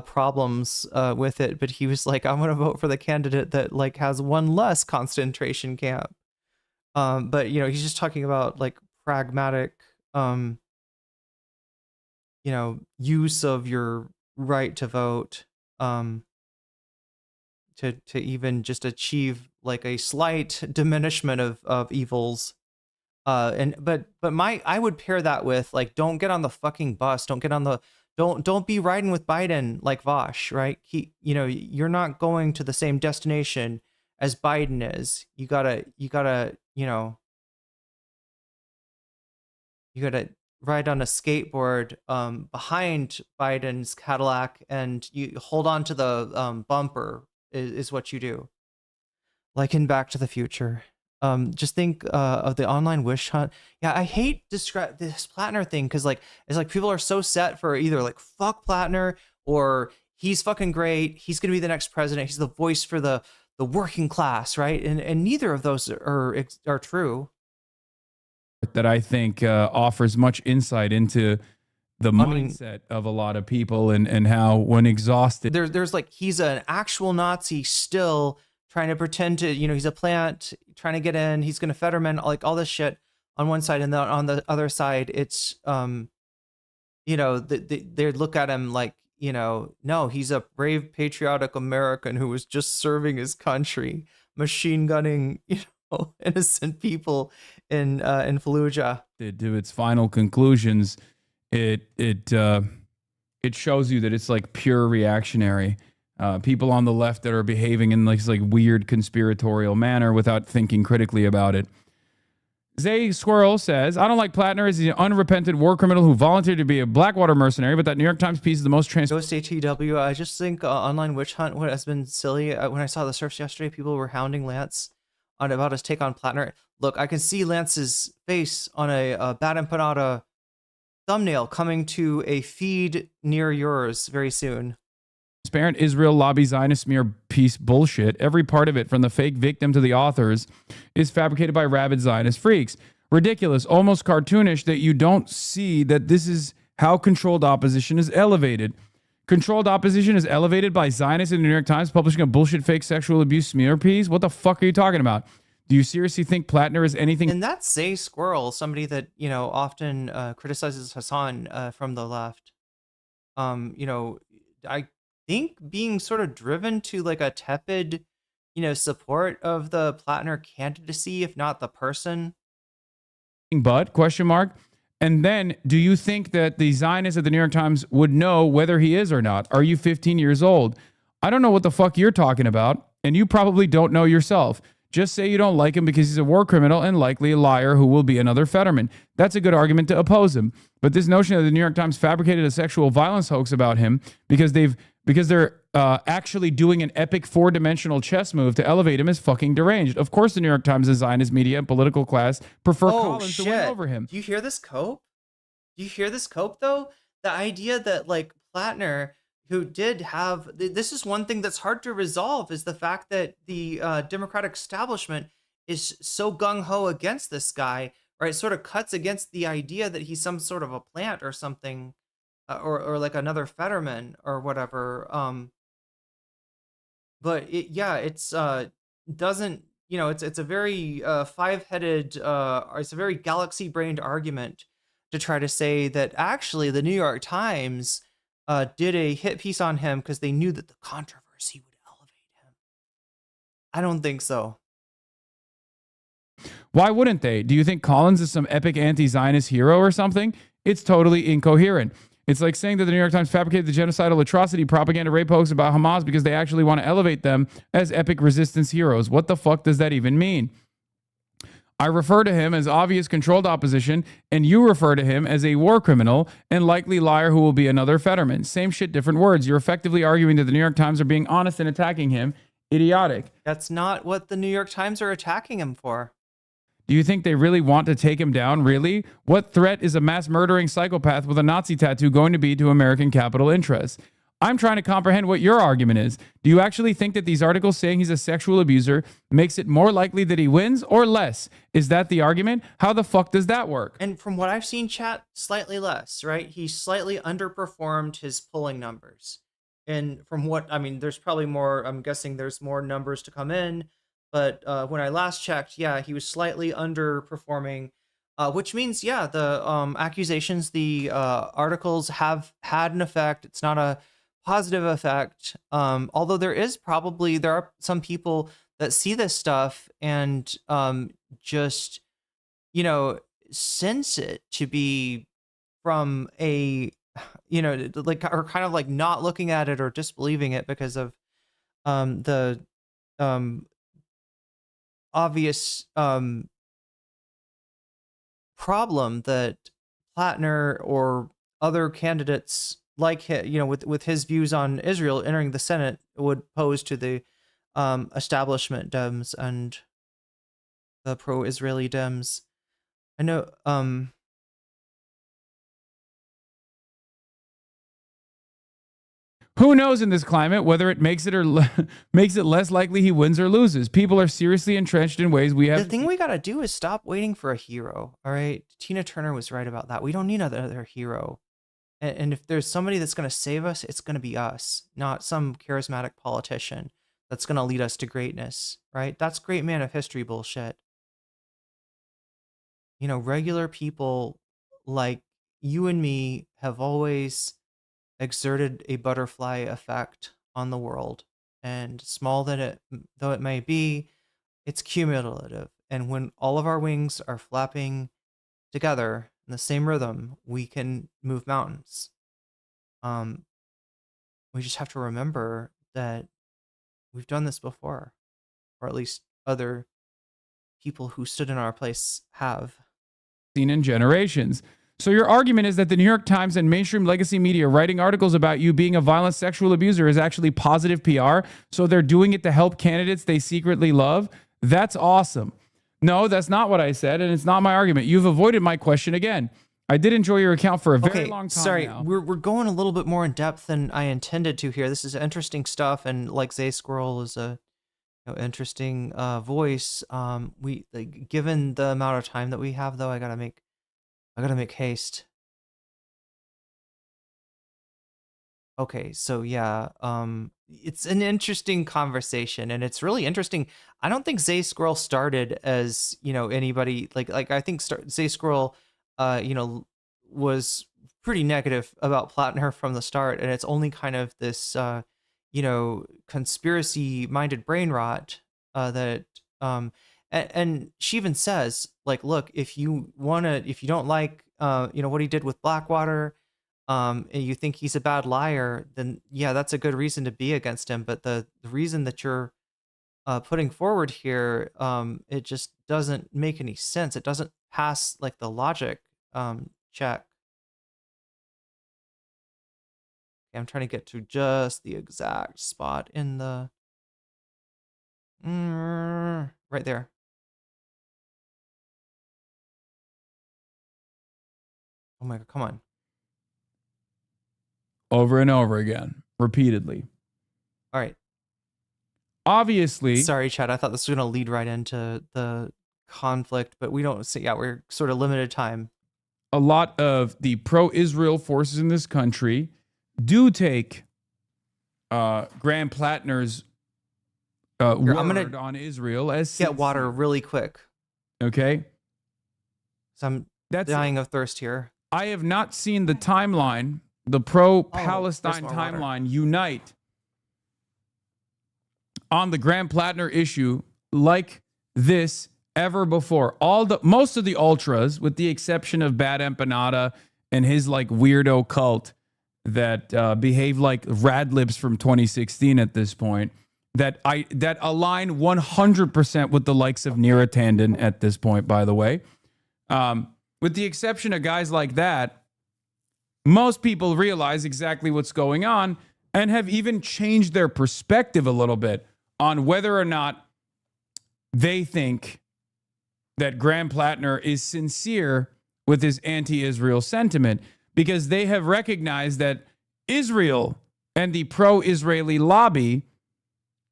problems with it. But he was like, I'm going to vote for the candidate that has one less concentration camp. But he's just talking about pragmatic, use of your right to vote, to even just achieve a slight diminishment of evils. But I would pair that with don't get on the fucking bus. Don't be riding with Biden like Vosh, right? You're not going to the same destination as Biden is. You gotta ride on a skateboard behind Biden's Cadillac, and you hold on to the bumper is what you do. Like in Back to the Future. Just think of the online wish hunt. Yeah, I hate this Plattner thing because it's people are so set for either fuck Plattner or he's fucking great. He's gonna be the next president. He's the voice for the working class, right? And neither of those are true. That I think offers much insight into the mindset of a lot of people and how when exhausted. There's he's an actual Nazi still trying to pretend to, he's a plant trying to get in. He's going to Fetterman, all this shit on one side. And then on the other side, it's, they look at him no, he's a brave, patriotic American who was just serving his country, machine gunning, innocent people in Fallujah. To its final conclusions, it shows you that it's pure reactionary. People on the left that are behaving in this weird conspiratorial manner without thinking critically about it. Zay Squirrel says, I don't like Plattner as an unrepentant war criminal who volunteered to be a Blackwater mercenary, but that New York Times piece is the most Ghost ATW, I just think online witch hunt has been silly. When I saw the surfs yesterday, people were hounding Lance on about his take on Plattner. Look, I can see Lance's face on a Bad Empanada thumbnail coming to a feed near yours very soon. Transparent Israel lobby Zionist smear piece bullshit. Every part of it, from the fake victim to the authors, is fabricated by rabid Zionist freaks. Ridiculous, almost cartoonish that you don't see that this is how controlled opposition is elevated. Controlled opposition is elevated by Zionists in the New York Times publishing a bullshit fake sexual abuse smear piece? What the fuck are you talking about? Do you seriously think Plattner is anything? And that's Zay Squirrel, somebody that, you know, often criticizes Hassan from the left. You know, I think being sort of driven to like a tepid, you know, support of the Plattner candidacy, if not the person. But question mark. And then, do you think that the Zionists at the New York Times would know whether he is or not? Are you 15 years old? I don't know what the fuck you're talking about, and you probably don't know yourself. Just say you don't like him because he's a war criminal and likely a liar who will be another Fetterman. That's a good argument to oppose him. But this notion that the New York Times fabricated a sexual violence hoax about him because they're actually doing an epic 4-dimensional chess move to elevate him is fucking deranged. Of course, the New York Times and Zionist media and political class prefer Collins to win over him. Do you hear this cope? Do you hear this cope, though? The idea that, like, Plattner, who did have... This is one thing that's hard to resolve, is the fact that the Democratic establishment is so gung-ho against this guy, right? Sort of cuts against the idea that he's some sort of a plant or something, or like another Fetterman or whatever. But it's doesn't, you know, it's a very five-headed, it's a very galaxy-brained argument to try to say that actually the New York Times did a hit piece on him because they knew that the controversy would elevate him. I don't think so. Why wouldn't they? Do you think Collins is some epic anti-Zionist hero or something? It's totally incoherent. It's like saying that the New York Times fabricated the genocidal atrocity propaganda rape hoax about Hamas because they actually want to elevate them as epic resistance heroes. What the fuck does that even mean? I refer to him as obvious controlled opposition, and you refer to him as a war criminal and likely liar who will be another Fetterman. Same shit, different words. You're effectively arguing that the New York Times are being honest in attacking him. Idiotic. That's not what the New York Times are attacking him for. Do you think they really want to take him down? Really? What threat is a mass murdering psychopath with a Nazi tattoo going to be to American capital interests? I'm trying to comprehend what your argument is. Do you actually think that these articles saying he's a sexual abuser makes it more likely that he wins or less? Is that the argument? How the fuck does that work? And from what I've seen, chat, slightly less, right? He slightly underperformed his polling numbers. And from what, I mean, there's probably more, I'm guessing there's more numbers to come in. But when I last checked, yeah, he was slightly underperforming, which means, yeah, the accusations, the articles have had an effect. It's not a positive effect, although there are some people that see this stuff and just, you know, sense it to be from a, you know, like, or kind of like not looking at it or disbelieving it because of the obvious problem that Plattner or other candidates like him, you know, with his views on Israel entering the Senate would pose to the establishment Dems and the pro-Israeli Dems. I know who knows in this climate whether it makes it or makes it less likely he wins or loses. People are seriously entrenched in ways we have. The thing we got to do is stop waiting for a hero. All right. Tina Turner was right about that. We don't need another hero. And if there's somebody that's going to save us, it's going to be us, not some charismatic politician that's going to lead us to greatness, right? That's great man of history bullshit. You know, regular people like you and me have always exerted a butterfly effect on the world. And small though it may be, it's cumulative. And when all of our wings are flapping together in the same rhythm, we can move mountains. We just have to remember that we've done this before, or at least other people who stood in our place have. Seen in generations. So your argument is that the New York Times and mainstream legacy media writing articles about you being a violent sexual abuser is actually positive PR, so they're doing it to help candidates they secretly love? That's awesome. No, that's not what I said, and it's not my argument. You've avoided my question again. I did enjoy your account for a very long time sorry, now. we're going a little bit more in depth than I intended to here. This is interesting stuff, and like Zay Squirrel is a interesting voice. We given the amount of time that we have, though, I gotta make haste. Okay, so yeah, it's an interesting conversation, and it's really interesting. I don't think Zay Squirrel started as anybody like I think Zay Squirrel, was pretty negative about Plattner from the start, and it's only kind of this conspiracy-minded brain rot that and she even says, like, look, if you don't like what he did with Blackwater, and you think he's a bad liar, then yeah, that's a good reason to be against him. But the reason that you're putting forward here, it just doesn't make any sense. It doesn't pass like the logic check. Okay, I'm trying to get to just the exact spot in the right there. Oh my god, come on. Over and over again, repeatedly. All right. Obviously. Sorry, Chad. I thought this was going to lead right into the conflict, but we don't see. Yeah, we're sort of limited time. A lot of the pro-Israel forces in this country do take Graham Plattner's word on Israel as get water really quick. Okay. So I'm dying of thirst here. I have not seen the timeline, the pro-Palestine timeline, unite on the Graham Plattner issue like this ever before. Most of the ultras, with the exception of Bad Empanada and his like weirdo cult that behave like Radlibs from 2016 at this point, that align 100% with the likes of Neera Tanden at this point, by the way. With the exception of guys like that, most people realize exactly what's going on and have even changed their perspective a little bit on whether or not they think that Graham Plattner is sincere with his anti-Israel sentiment, because they have recognized that Israel and the pro-Israeli lobby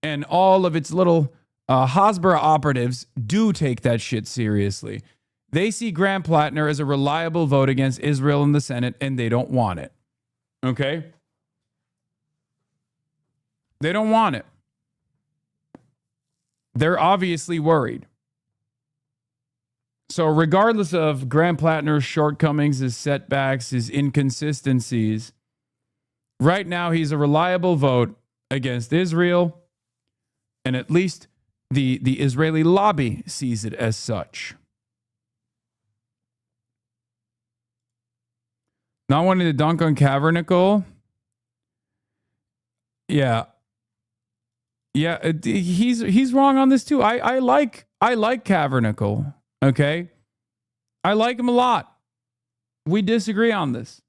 and all of its little Hasbara operatives do take that shit seriously. They see Graham Plattner as a reliable vote against Israel in the Senate, and they don't want it. Okay? They don't want it. They're obviously worried. So regardless of Graham Plattner's shortcomings, his setbacks, his inconsistencies, right now he's a reliable vote against Israel, and at least the Israeli lobby sees it as such. Not wanting to dunk on Cavernical. Yeah. Yeah, he's wrong on this too. I like Cavernical. Okay? I like him a lot. We disagree on this.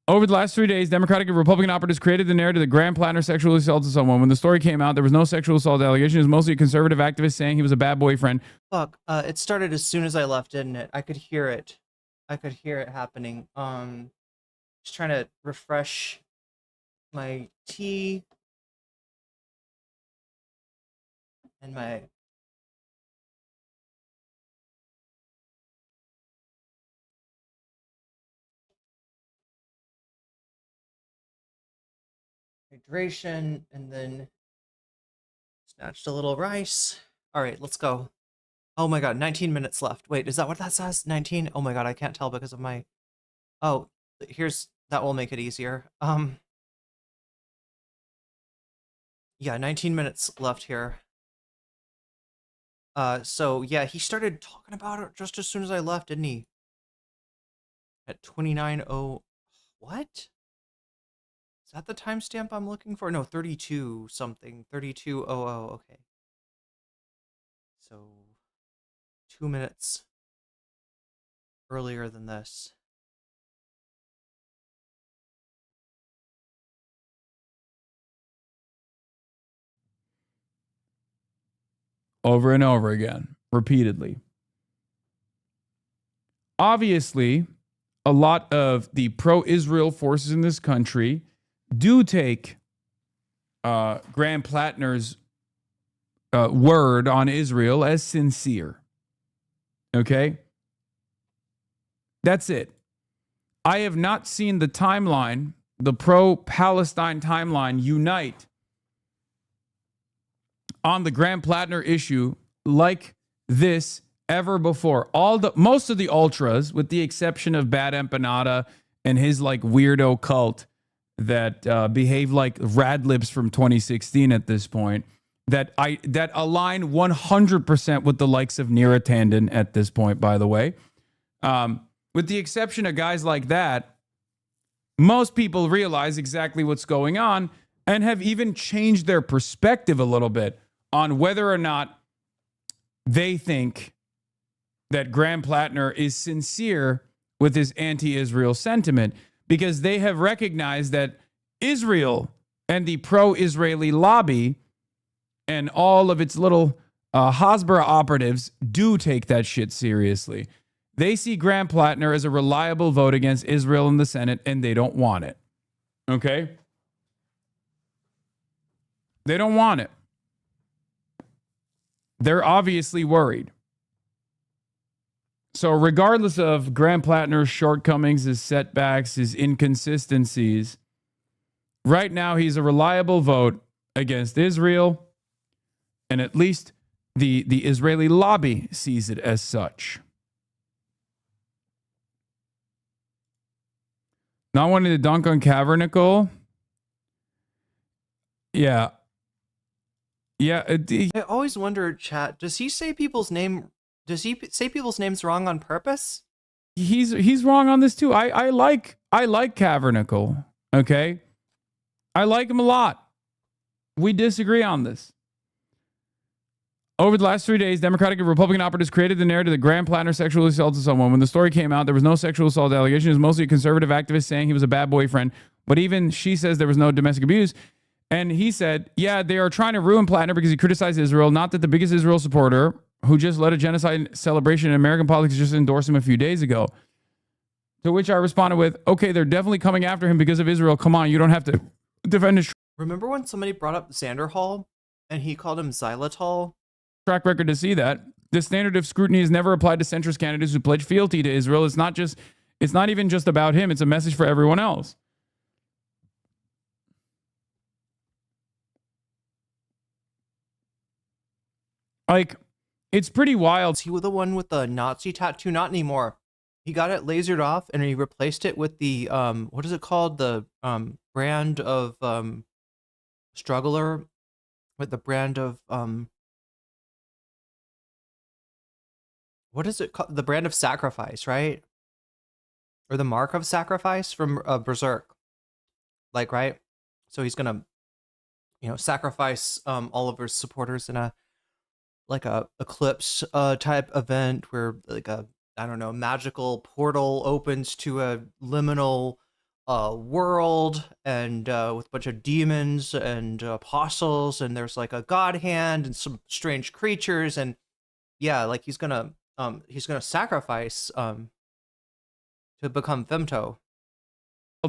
Over the last 3 days, Democratic and Republican operatives created the narrative that Graham Plattner sexually assaulted someone. When the story came out, there was no sexual assault allegation. It was mostly a conservative activist saying he was a bad boyfriend. Fuck, it started as soon as I left, didn't it? I could hear it. I could hear it happening. Just trying to refresh my tea and my hydration, and then snatched a little rice. All right, let's go. Oh my god, 19 minutes left. Wait, is that what that says? 19? Oh my god, I can't tell because of my... Oh, that will make it easier. Yeah, 19 minutes left here. So yeah, he started talking about it just as soon as I left, didn't he? At 29:00... What? Is that the timestamp I'm looking for? No, 32 something. 32:00, okay. So 2 minutes earlier than this. Over and over again, repeatedly. Obviously, a lot of the pro-Israel forces in this country do take Graham Plattner's word on Israel as sincere. Okay? That's it. I have not seen the timeline, the pro-Palestine timeline, unite on the Graham Plattner issue like this ever before. Most of the ultras, with the exception of Bad Empanada and his like weirdo cult that behave like Rad Libs from 2016 at this point, that align 100% with the likes of Neera Tanden at this point, by the way. With the exception of guys like that, most people realize exactly what's going on and have even changed their perspective a little bit on whether or not they think that Graham Plattner is sincere with his anti-Israel sentiment, because they have recognized that Israel and the pro-Israeli lobby and all of its little Hasbara operatives do take that shit seriously. They see Graham Plattner as a reliable vote against Israel in the Senate, and they don't want it. Okay? They don't want it. They're obviously worried. So regardless of Graham Plattner's shortcomings, his setbacks, his inconsistencies, right now he's a reliable vote against Israel, and at least the Israeli lobby sees it as such. Not wanting to dunk on Cavernical. Yeah. Yeah. I always wonder, chat, does he say people's names wrong on purpose? He's wrong on this too. I like Cavernical. Okay. I like him a lot. We disagree on this. Over the last 3 days, Democratic and Republican operatives created the narrative that Graham Plattner sexually assaulted someone. When the story came out, there was no sexual assault allegation. It was mostly a conservative activist saying he was a bad boyfriend. But even she says there was no domestic abuse. And he said, yeah, they are trying to ruin Plattner because he criticized Israel. Not that the biggest Israel supporter, who just led a genocide celebration in American politics, just endorsed him a few days ago. To which I responded with, okay, they're definitely coming after him because of Israel. Come on, you don't have to defend his Remember when somebody brought up Xanderhal and he called him xylitol? track record to see that. The standard of scrutiny is never applied to centrist candidates who pledge fealty to Israel. It's not even just about him. It's a message for everyone else. Like, it's pretty wild. He was the one with the Nazi tattoo? Not anymore. He got it lasered off and he replaced it with the what is it called? The brand of struggler, with the brand of what is it called? The brand of sacrifice, right? Or the mark of sacrifice from Berserk. Like, right? So he's gonna, sacrifice all of his supporters in a eclipse type event where like a, I don't know, magical portal opens to a liminal world and with a bunch of demons and apostles, and there's like a god hand and some strange creatures, and yeah, like he's gonna sacrifice to become Femto.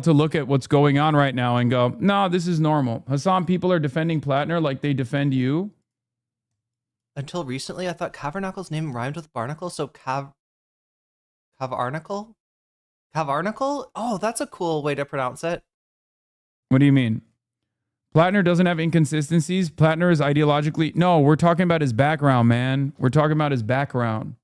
To look at what's going on right now and go, no, this is normal. Hassan, people are defending Plattner like they defend you. Until recently, I thought Cavernacle's name rhymed with Barnacle, so Cavarnacle? Cavarnacle? Oh, that's a cool way to pronounce it. What do you mean? Plattner doesn't have inconsistencies. Plattner is ideologically... No, we're talking about his background, man. We're talking about his background.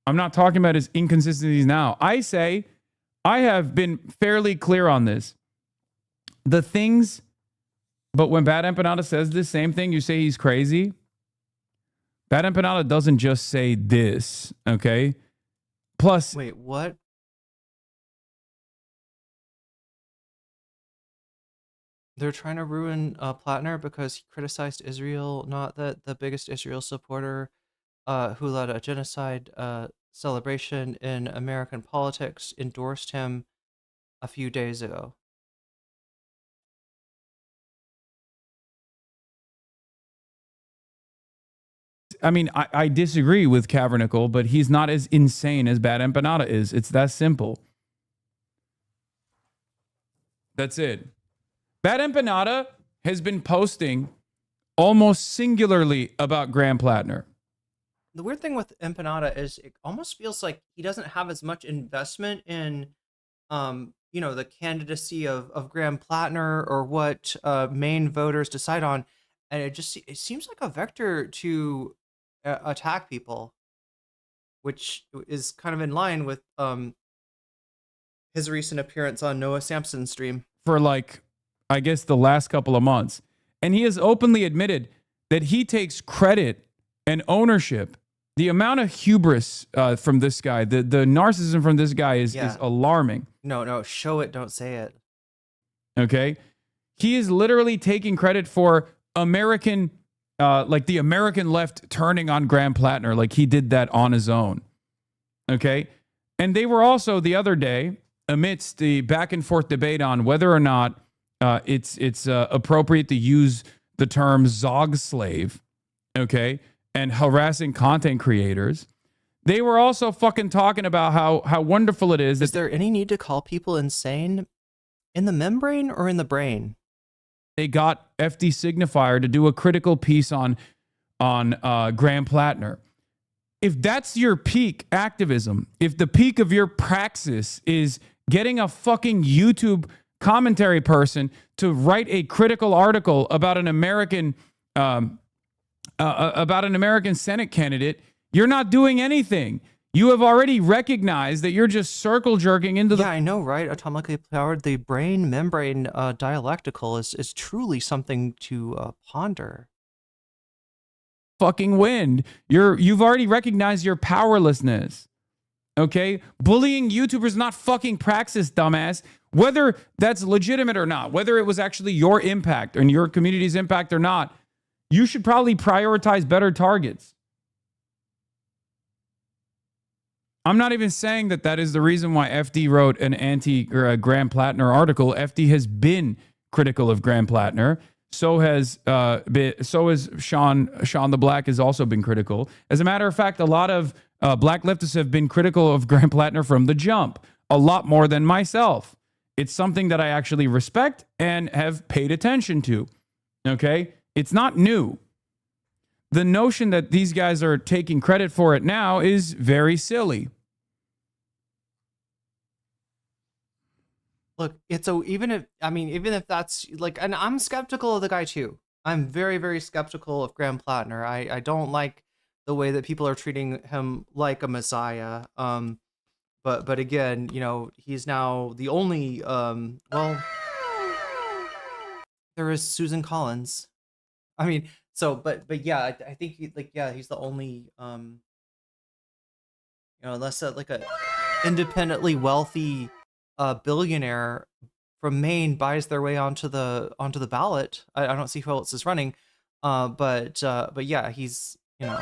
I'm not talking about his inconsistencies now. I say, I have been fairly clear on this. The things... But when Bad Empanada says this same thing, you say he's crazy. Bad Empanada doesn't just say this, okay? Plus... Wait, what? They're trying to ruin Plattner because he criticized Israel, not that the biggest Israel supporter who led a genocide celebration in American politics endorsed him a few days ago. I mean, I disagree with Cavernical, but he's not as insane as Bad Empanada is. It's that simple. That's it. Bad Empanada has been posting almost singularly about Graham Plattner. The weird thing with Empanada is it almost feels like he doesn't have as much investment in, you know, the candidacy of Graham Plattner or what Maine voters decide on, and it seems like a vector to attack people, which is kind of in line with his recent appearance on Noah Sampson's stream. For like, I guess, the last couple of months. And he has openly admitted that he takes credit and ownership. The amount of hubris from this guy, the narcissism from this guy is alarming. No, show it, don't say it. Okay? He is literally taking credit for American, like the American left turning on Graham Plattner, like he did that on his own. Okay? And they were also the other day, amidst the back and forth debate on whether or not it's appropriate to use the term Zog slave, okay, and harassing content creators, they were also fucking talking about how wonderful it is. Is there any need to call people insane in the membrane or in the brain? They got FD Signifier to do a critical piece on Graham Plattner. If that's your peak activism, if the peak of your praxis is getting a fucking YouTube commentary person to write a critical article about an American Senate candidate, you're not doing anything. You have already recognized that you're just circle jerking into the... Yeah, I know, right? Atomically powered, the brain membrane dialectical is truly something to ponder. Fucking wind. You've already recognized your powerlessness. Okay? Bullying YouTubers is not fucking praxis, dumbass. Whether that's legitimate or not, whether it was actually your impact and your community's impact or not, you should probably prioritize better targets. I'm not even saying that that is the reason why FD wrote an anti-Graham Plattner article. FD has been critical of Graham Plattner. So has Sean the Black has also been critical. As a matter of fact, a lot of black leftists have been critical of Graham Plattner from the jump, a lot more than myself. It's something that I actually respect and have paid attention to. Okay? It's not new. The notion that these guys are taking credit for it now is very silly. Look, even if that's like, and I'm skeptical of the guy too. I'm very, very skeptical of Graham Plattner. I don't like the way that people are treating him like a messiah. But again, you know, he's now the only well, there is Susan Collins. I mean, so but yeah, I think he's the only you know, unless like a independently wealthy billionaire from Maine buys their way onto the ballot. I don't see who else is running. But yeah, he's, you know,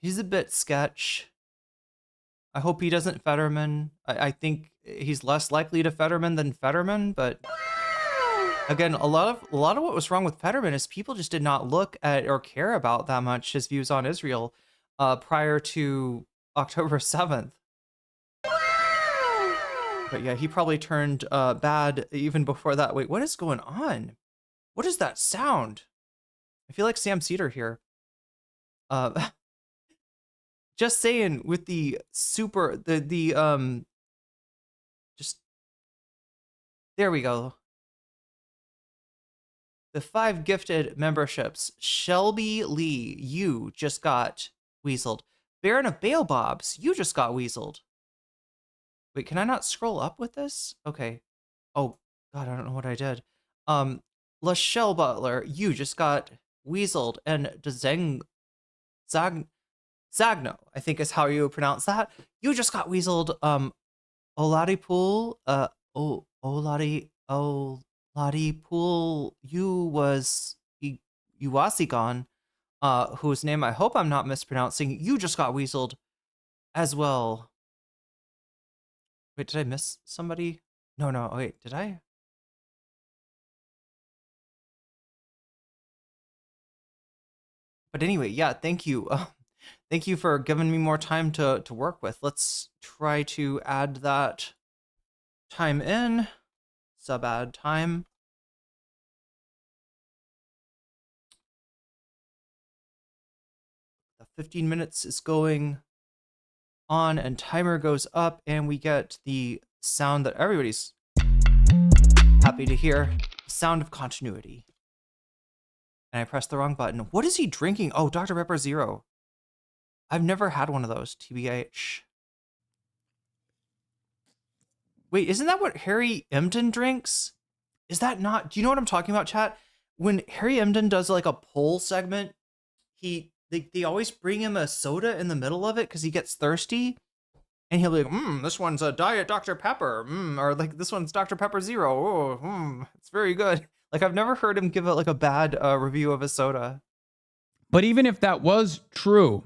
he's a bit sketch. I hope he doesn't Fetterman. I think he's less likely to Fetterman than Fetterman, but again, a lot of what was wrong with Fetterman is people just did not look at or care about that much his views on Israel prior to October 7th. But yeah, he probably turned bad even before that. Wait, what is going on? What is that sound? I feel like Sam Cedar here. Just saying, with the super, just, there we go. The 5 gifted memberships. Shelby Lee, you just got weaseled. Baron of Baobabs, you just got weaseled. Wait, can I not scroll up with this? Okay. Oh, God, I don't know what I did. Lachelle Butler, you just got weaseled. And Zagno, I think is how you pronounce that. You just got weaseled. Oladipool, Oladipool Uwasigon, whose name I hope I'm not mispronouncing. You just got weaseled as well. Wait, did I miss somebody? No, wait, did I? But anyway, yeah, thank you. Thank you for giving me more time to work with. Let's try to add that time in. Sub add time. The 15 minutes is going on and timer goes up and we get the sound that everybody's happy to hear. Sound of continuity. And I pressed the wrong button. What is he drinking? Oh, Dr. Pepper Zero. I've never had one of those, TBH. Wait, isn't that what Harry Emden drinks? Is that not? Do you know what I'm talking about, chat? When Harry Emden does like a poll segment, they always bring him a soda in the middle of it because he gets thirsty. And he'll be like, this one's a Diet Dr. Pepper. Or like, this one's Dr. Pepper Zero. Oh, it's very good. Like, I've never heard him give it like a bad review of a soda. But even if that was true,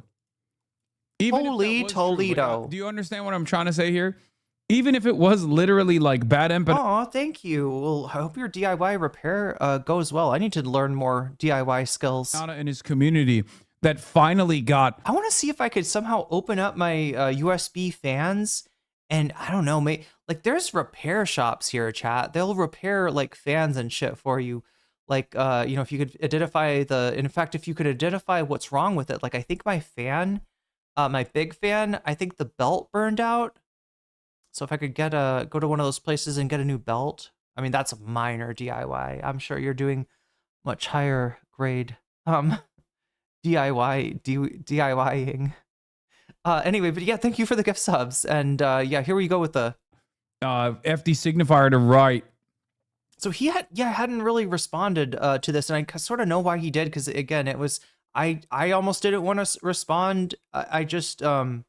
Holy Toledo. Do you understand what I'm trying to say here? Even if it was literally like bad empathy. Oh, thank you. Well, I hope your DIY repair goes well. I need to learn more DIY skills. In his community that finally got. I want to see if I could somehow open up my USB fans. And I don't know, like there's repair shops here, chat. They'll repair like fans and shit for you. Like, if you could identify if you could identify what's wrong with it. Like, I think my fan, my big fan, I think the belt burned out. So if I could go to one of those places and get a new belt, I mean, that's a minor DIY. I'm sure you're doing much higher grade DIYing. Anyway, but yeah, thank you for the gift subs. And yeah, here we go with the FD signifier to right. So he hadn't really responded to this, and I sort of know why he did, because again, it was I almost didn't want to respond. I just feel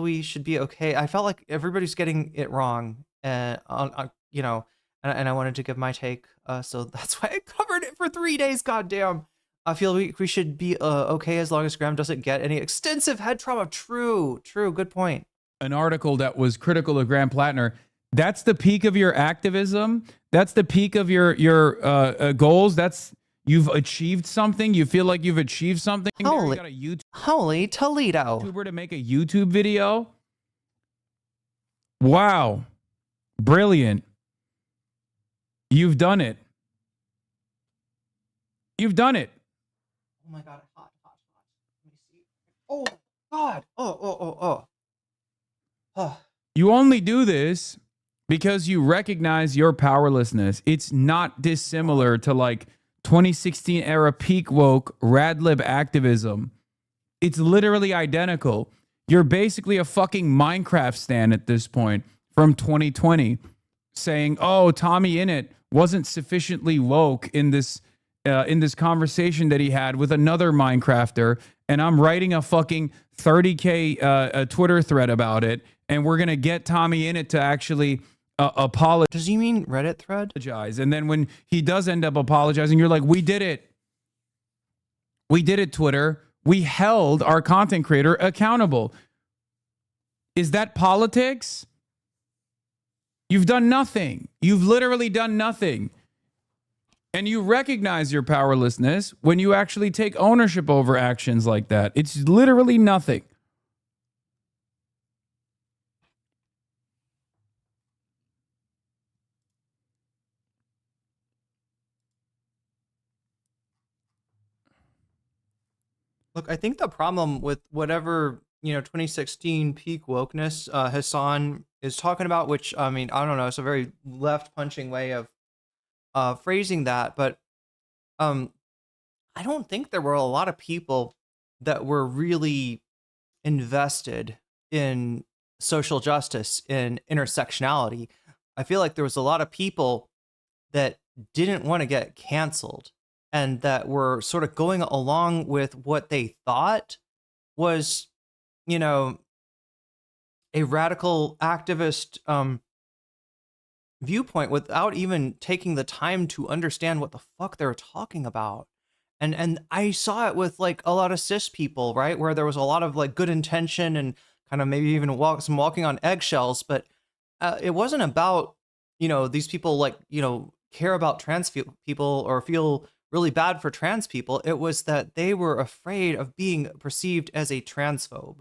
we should be okay. I felt like everybody's getting it wrong, and I wanted to give my take. So that's why I covered it for 3 days. Goddamn. I feel we should be okay as long as Graham doesn't get any extensive head trauma. True. Good point. An article that was critical of Graham Plattner. That's the peak of your activism. That's the peak of your goals. You've achieved something. You feel like you've achieved something. Holy Toledo. YouTuber to make a YouTube video. Wow. Brilliant. You've done it. You've done it. Oh my God, hot. Let me see. Oh God. Oh. You only do this because you recognize your powerlessness. It's not dissimilar to like 2016 era peak woke radlib activism. It's literally identical. You're basically a fucking Minecraft stan at this point from 2020 saying, oh, Tommy Innit wasn't sufficiently woke in this conversation that he had with another Minecrafter, and I'm writing a fucking 30K a Twitter thread about it, and we're going to get Tommy Innit to actually apologize. Does he mean Reddit thread? And then when he does end up apologizing, you're like, we did it. We did it, Twitter. We held our content creator accountable. Is that politics? You've done nothing. You've literally done nothing. And you recognize your powerlessness when you actually take ownership over actions like that. It's literally nothing. Look, I think the problem with whatever, 2016 peak wokeness Hassan is talking about, which, I mean, I don't know, it's a very left punching way of phrasing that, but I don't think there were a lot of people that were really invested in social justice, in intersectionality. I feel like there was a lot of people that didn't want to get canceled and that were sort of going along with what they thought was, a radical activist viewpoint without even taking the time to understand what the fuck they're talking about. And I saw it with like a lot of cis people, right? Where there was a lot of like good intention and kind of maybe even some walking on eggshells, but it wasn't about, you know, these people like, you know, care about trans people or feel really bad for trans people. It was that they were afraid of being perceived as a transphobe.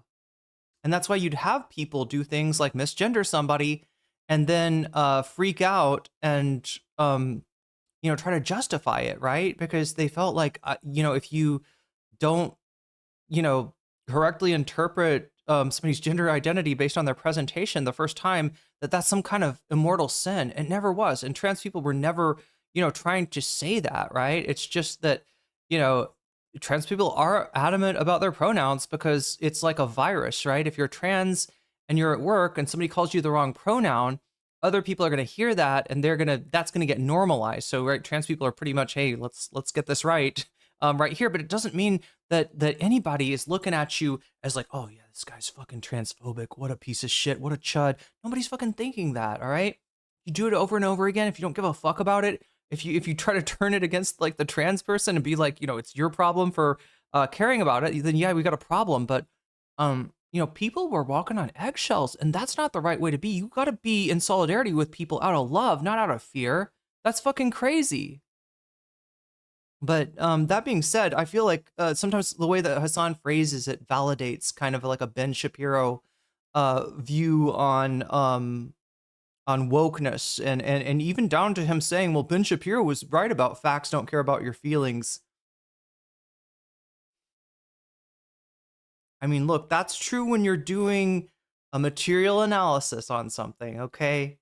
And that's why you'd have people do things like misgender somebody and then freak out and, you know, try to justify it, right? Because they felt like, you know, if you don't, you know, correctly interpret somebody's gender identity based on their presentation the first time, that's some kind of immortal sin. It never was. And trans people were never, you know, trying to say that, right? It's just that, you know, trans people are adamant about their pronouns because it's like a virus, right? If you're trans and you're at work and somebody calls you the wrong pronoun, other people are going to hear that and that's going to get normalized. So, right, trans people are pretty much, hey, let's get this right, right here. But it doesn't mean that anybody is looking at you as like, oh yeah, this guy's fucking transphobic. What a piece of shit. What a chud. Nobody's fucking thinking that. All right. You do it over and over again. If you don't give a fuck about it, if you try to turn it against like the trans person and be like, you know, it's your problem for caring about it, then yeah, we got a problem. But you know, people were walking on eggshells, and that's not the right way to be. You got to be in solidarity with people out of love, not out of fear. That's fucking crazy. But that being said, I feel like sometimes the way that Hassan phrases it validates kind of like a Ben Shapiro view on wokeness, and even down to him saying, well, Ben Shapiro was right about facts don't care about your feelings. I mean, look, that's true when you're doing a material analysis on something, okay?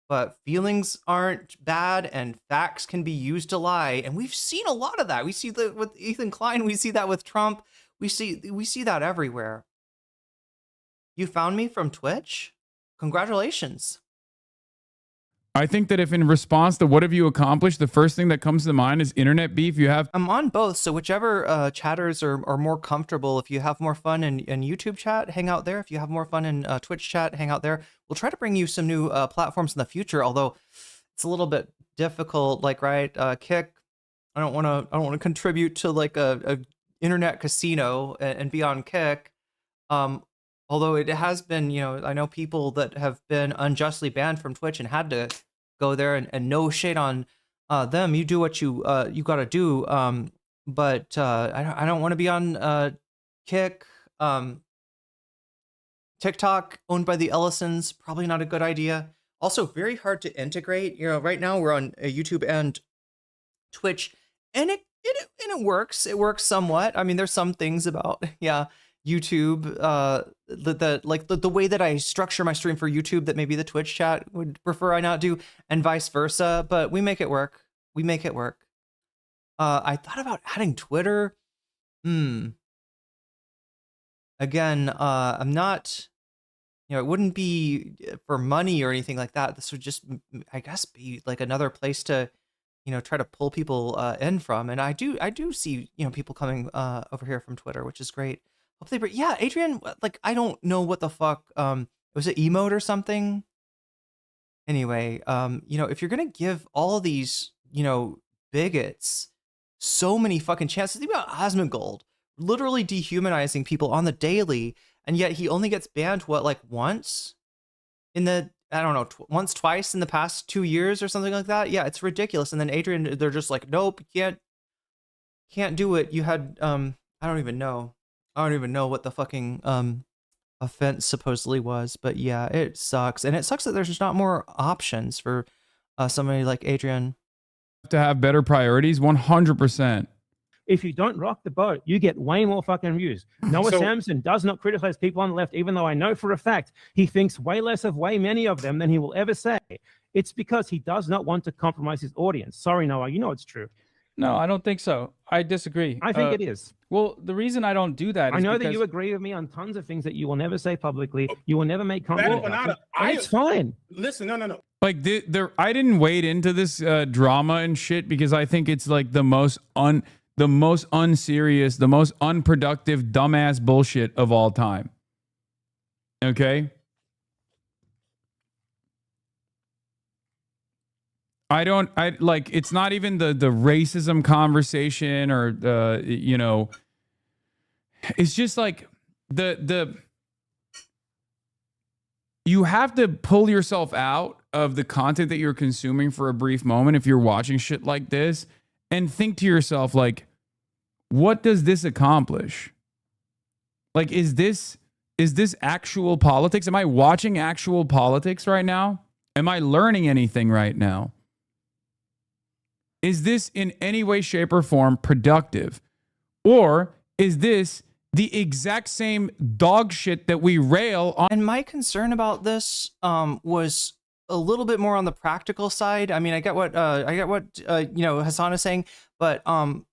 But feelings aren't bad and facts can be used to lie. And we've seen a lot of that. We see that with Ethan Klein. We see that with Trump. We see that everywhere. You found me from Twitch? Congratulations. I think that if in response to what have you accomplished, the first thing that comes to mind is internet beef. I'm on both, so whichever chatters are more comfortable. If you have more fun in YouTube chat, hang out there. If you have more fun in Twitch chat, hang out there. We'll try to bring you some new platforms in the future, although it's a little bit difficult. Like, right, Kick. I don't want to contribute to like a internet casino and be on Kick. Although it has been, you know, I know people that have been unjustly banned from Twitch and had to go there, and no shade on them. You do what you got to do. But I don't want to be on Kick. TikTok, owned by the Ellisons, probably not a good idea. Also, very hard to integrate. You know, right now we're on YouTube and Twitch, and it works. It works somewhat. I mean, there's some things about YouTube, the way that I structure my stream for YouTube that maybe the Twitch chat would prefer I not do, and vice versa. But we make it work. I thought about adding Twitter. Again, I'm not, you know, it wouldn't be for money or anything like that. This would just, I guess, be like another place to, you know, try to pull people in from. And I do see, you know, people coming over here from Twitter, which is great. Hopefully, yeah, Adrian, like, I don't know what the fuck, was it emote or something? Anyway, you know, if you're gonna give all of these, you know, bigots so many fucking chances, think about Asmongold literally dehumanizing people on the daily, and yet he only gets banned, what, like once? In the, I don't know, once, twice in the past 2 years or something like that? Yeah, it's ridiculous. And then Adrian, they're just like, nope, you can't do it. You had, I don't even know what the fucking offense supposedly was, but yeah, it sucks. And it sucks that there's just not more options for somebody like Adrian. To have better priorities, 100%. If you don't rock the boat, you get way more fucking views. Noah Samson does not criticize people on the left, even though I know for a fact he thinks way less of way many of them than he will ever say. It's because he does not want to compromise his audience. Sorry, Noah, you know it's true. No, I don't think so. I disagree. I think it is. Well, the reason I don't do that is I know because that you agree with me on tons of things that you will never say publicly. You will never make content. It's fine. Listen, no. Like, I didn't wade into this drama and shit because I think it's like the most unserious, the most unproductive, dumbass bullshit of all time. Okay? I like, it's not even the racism conversation or it's just like you have to pull yourself out of the content that you're consuming for a brief moment if you're watching shit like this and think to yourself, like, what does this accomplish? Like, is this actual politics? Am I watching actual politics right now? Am I learning anything right now? Is this in any way, shape, or form productive? Or is this the exact same dog shit that we rail on? And my concern about this was a little bit more on the practical side. I mean, I get what Hassan is saying, but I'm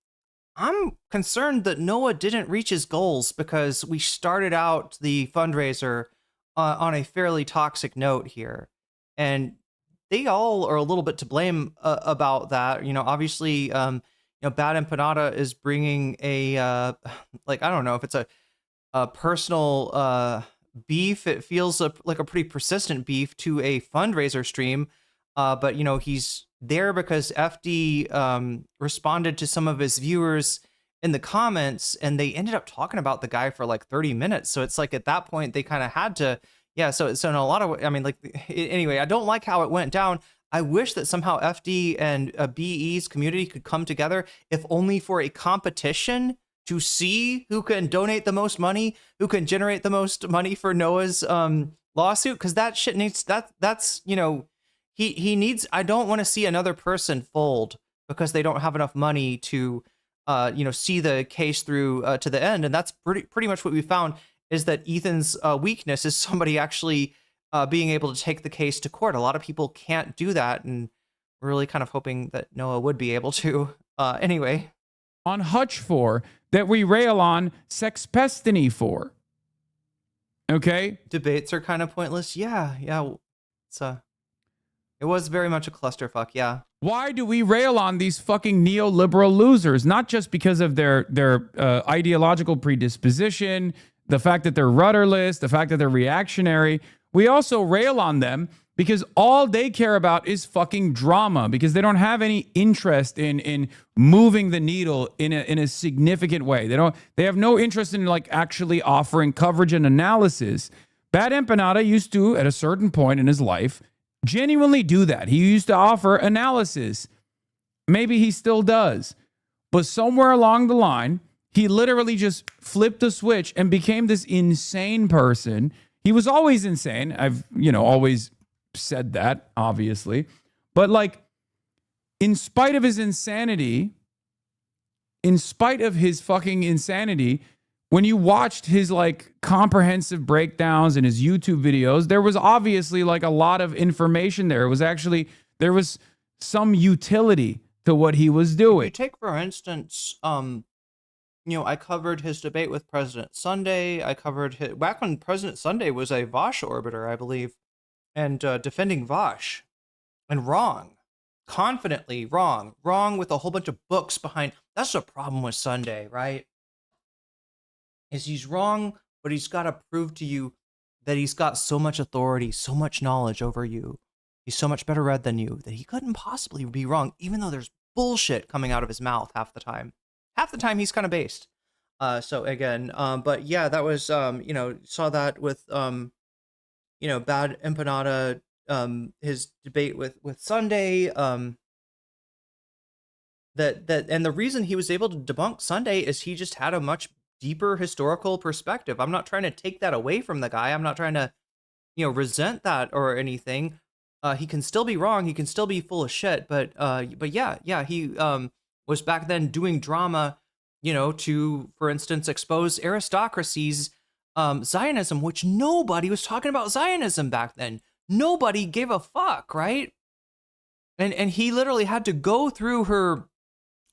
concerned that Noah didn't reach his goals because we started out the fundraiser on a fairly toxic note here, and they all are a little bit to blame about that. Obviously, Bad Empanada is bringing a like, I don't know if it's a personal beef. It feels like a pretty persistent beef to a fundraiser stream, but he's there because FD responded to some of his viewers in the comments, and they ended up talking about the guy for like 30 minutes. So it's like at that point they kind of had to. Yeah, so in a lot of, I mean, like, anyway, I don't like how it went down. I wish that somehow FD and BE's community could come together, if only for a competition to see who can donate the most money, who can generate the most money for Noah's lawsuit, because that shit needs, that's he needs, I don't want to see another person fold because they don't have enough money to, see the case through to the end. And that's pretty much what we found, is that Ethan's weakness is somebody actually being able to take the case to court. A lot of people can't do that, and we're really kind of hoping that Noah would be able to. Anyway. On Hutch for, that we rail on Sexpestiny for. Okay? Debates are kind of pointless. Yeah. It was very much a clusterfuck, yeah. Why do we rail on these fucking neoliberal losers? Not just because of their ideological predisposition, the fact that they're rudderless, the fact that they're reactionary. We also rail on them because all they care about is fucking drama, because they don't have any interest in moving the needle in a significant way. They have no interest in like actually offering coverage and analysis. Bad Empanada used to, at a certain point in his life, genuinely do that. He used to offer analysis. Maybe he still does. But somewhere along the line, he literally just flipped a switch and became this insane person. He was always insane. I've, always said that, obviously. But like, in spite of his insanity, in spite of his fucking insanity, when you watched his like comprehensive breakdowns and his YouTube videos, there was obviously like a lot of information there. There was some utility to what he was doing. You take, for instance, I covered his debate with President Sunday. I covered back when President Sunday was a Vosh orbiter, I believe, and defending Vosh, and wrong, confidently wrong with a whole bunch of books behind. That's the problem with Sunday, right? Is he's wrong, but he's got to prove to you that he's got so much authority, so much knowledge over you. He's so much better read than you that he couldn't possibly be wrong, even though there's bullshit coming out of his mouth half the time. Half the time he's kind of based. So again, but yeah, that was, saw that with, Bad Empanada, his debate with Sunday, and the reason he was able to debunk Sunday is he just had a much deeper historical perspective. I'm not trying to take that away from the guy. I'm not trying to, resent that or anything. He can still be wrong. He can still be full of shit, but yeah, he, was back then doing drama, to, for instance, expose aristocracy's Zionism, which nobody was talking about Zionism back then. Nobody gave a fuck, right? And he literally had to go through her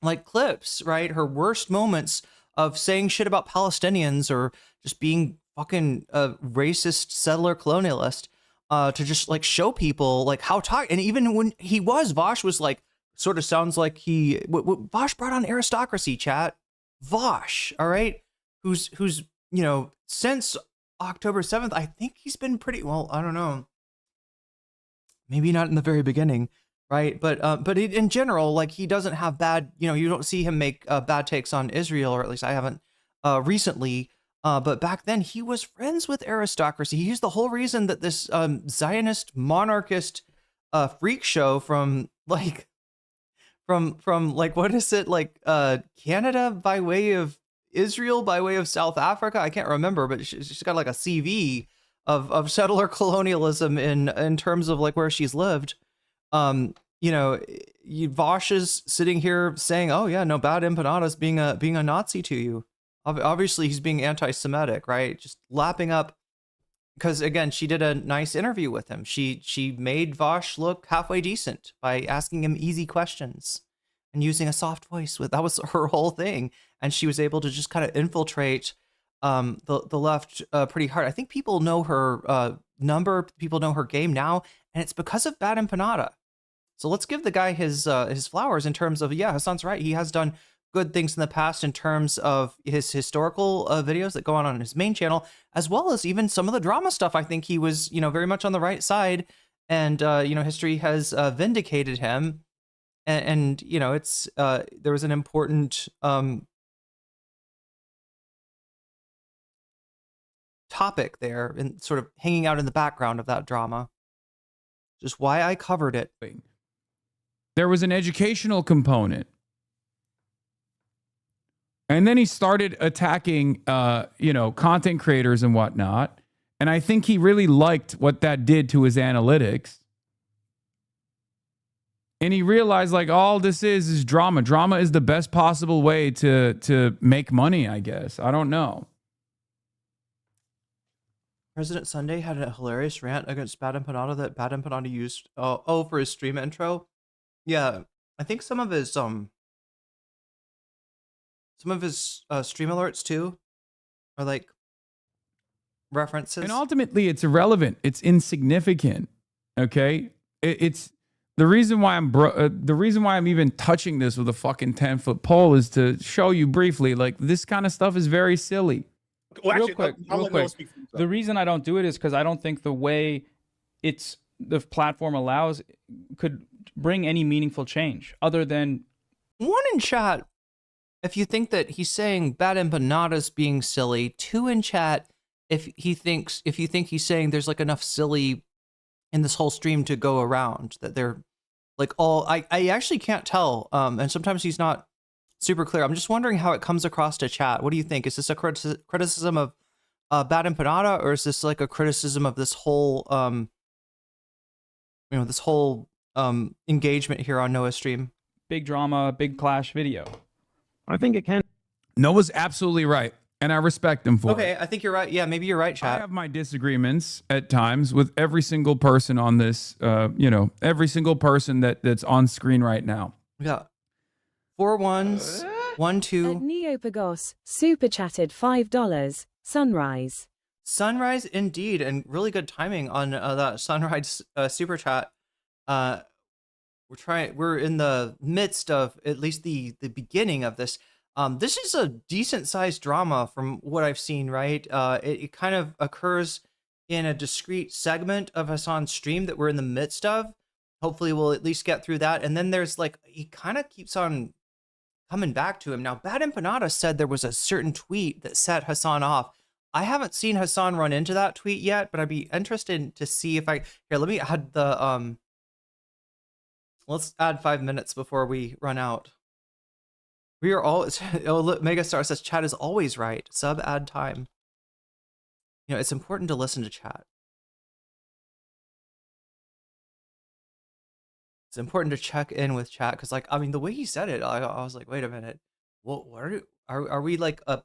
like clips, right? Her worst moments of saying shit about Palestinians or just being fucking a racist settler colonialist, to just like show people like how and even when he was, Vosh was like, sort of sounds like Vosh brought on aristocracy, chat. Vosh, all right, who's since October 7th, I think he's been pretty well. I don't know, maybe not in the very beginning, right? But in general, like, he doesn't have bad, you don't see him make bad takes on Israel, or at least I haven't recently. But back then, he was friends with aristocracy. He's the whole reason that this Zionist monarchist freak show from like what is it, like Canada by way of Israel by way of South Africa? I can't remember, but she's got like a CV of settler colonialism in terms of like where she's lived. Vosh is sitting here saying, "Oh yeah, no, bad empanadas being a Nazi to you." Obviously, he's being anti-Semitic, right? Just lapping up, because again, she did a nice interview with him. She made Vosh look halfway decent by asking him easy questions and using a soft voice. That was her whole thing, and she was able to just kind of infiltrate the left pretty hard. I think people know her number, people know her game now, and it's because of Bad Empanada. So let's give the guy his flowers in terms of, yeah, Hassan's right. He has done good things in the past in terms of his historical videos that go on his main channel, as well as even some of the drama stuff. I think he was, very much on the right side, and history has vindicated him. And it's there was an important topic there, and sort of hanging out in the background of that drama. Just why I covered it. There was an educational component. And then he started attacking, content creators and whatnot. And I think he really liked what that did to his analytics. And he realized, like, all this is drama. Drama is the best possible way to make money, I guess. I don't know. President Sunday had a hilarious rant against Bad Empanada that Bad Empanada used for his stream intro. Yeah, I think some of his stream alerts too are like references. And ultimately, it's irrelevant. It's insignificant. Okay, it's the reason why I'm even touching this with a fucking 10-foot pole is to show you briefly, like, this kind of stuff is very silly. Well, real actually, quick. The reason I don't do it is because I don't think the way the platform allows could bring any meaningful change other than one in chat. If you think that he's saying Bad Empanadas being silly, two in chat. If you think he's saying there's like enough silly in this whole stream to go around, that they're like all, I actually can't tell. And sometimes he's not super clear. I'm just wondering how it comes across to chat. What do you think? Is this a criticism of Bad Empanada, or is this like a criticism of this whole this whole engagement here on Noah's stream? Big drama, big clash video. I think it can. Noah's absolutely right, and I respect him for it. Okay, I think you're right. Yeah, maybe you're right, chat. I have my disagreements at times with every single person on this, every single person that's on screen right now. We got 4 1s, 1 2. Neopagos super chatted $5. Sunrise. Sunrise indeed, and really good timing on that Sunrise super chat. We're in the midst of at least the beginning of this. This is a decent sized drama from what I've seen, right? It kind of occurs in a discrete segment of Hassan's stream that we're in the midst of. Hopefully we'll at least get through that. And then there's like, he kind of keeps on coming back to him. Now, Bad Empanada said there was a certain tweet that set Hassan off. I haven't seen Hassan run into that tweet yet, but I'd be interested to see if here, let me add the, let's add 5 minutes before we run out. We are all, Megastar says chat is always right. Sub ad time. It's important to listen to chat. It's important to check in with chat, because the way he said it, I was like, wait a minute. What are we like a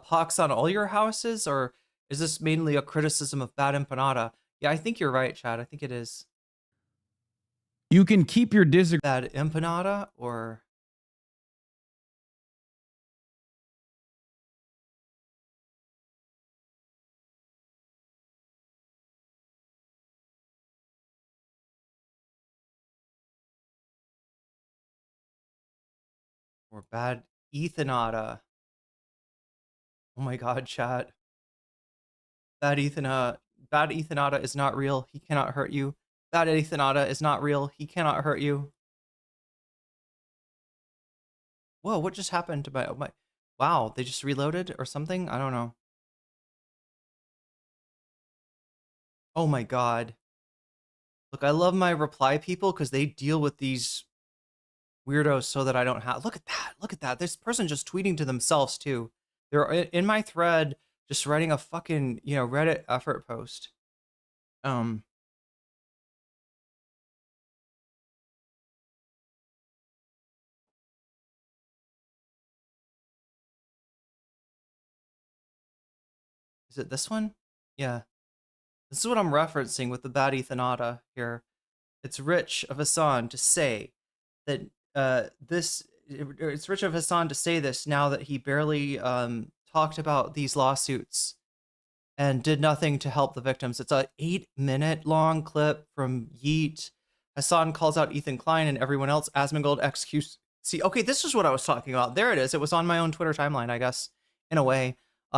pox on all your houses, or is this mainly a criticism of Bad Empanada? Yeah, I think you're right, chat. I think it is. You can keep your Bad Empanada or Bad Ethanada. Oh my god, chat. Bad Ethanada is not real. He cannot hurt you. Bad Ethanata is not real. He cannot hurt you. Whoa, what just happened to my... Wow, they just reloaded or something? I don't know. Oh my god. Look, I love my reply people because they deal with these weirdos so that I don't have... Look at that. Look at that. This person just tweeting to themselves too. They're in my thread just writing a fucking, you know, Reddit effort post. Is it this one? Yeah. This is what I'm referencing with the bad Ethanata here. It's rich of Hassan to say that it's rich of Hassan to say this now that he barely talked about these lawsuits and did nothing to help the victims. It's a 8-minute long clip from Yeet. Hassan calls out Ethan Klein and everyone else. Asmongold XQC. Okay, this is what I was talking about. There it is. It was on my own Twitter timeline, I guess, in a way,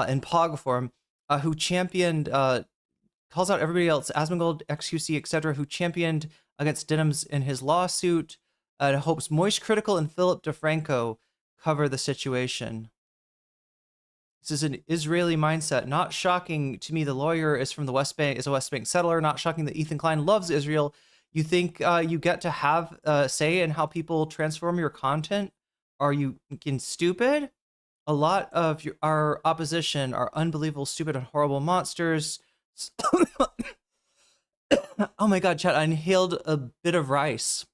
in POG form, who championed, calls out everybody else, Asmongold, XQC, etc., who championed against Denims in his lawsuit, hopes Moist Critical and Philip DeFranco cover the situation. This is an Israeli mindset. Not shocking to me. The lawyer is from the West Bank, is a West Bank settler. Not shocking that Ethan Klein loves Israel. You think you get to have say in how people transform your content? Are you fucking stupid? A lot of our opposition are unbelievable, stupid, and horrible monsters. Oh my god, chat, I inhaled a bit of rice.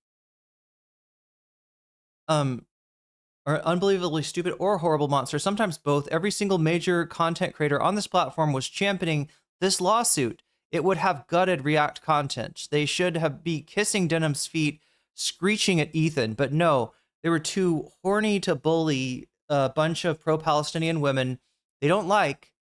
Are unbelievably stupid or horrible monsters, sometimes both. Every single major content creator on this platform was championing this lawsuit. It would have gutted React content. They should have be kissing Denim's feet, screeching at Ethan, but no, they were too horny to bully a bunch of pro-Palestinian women they don't like,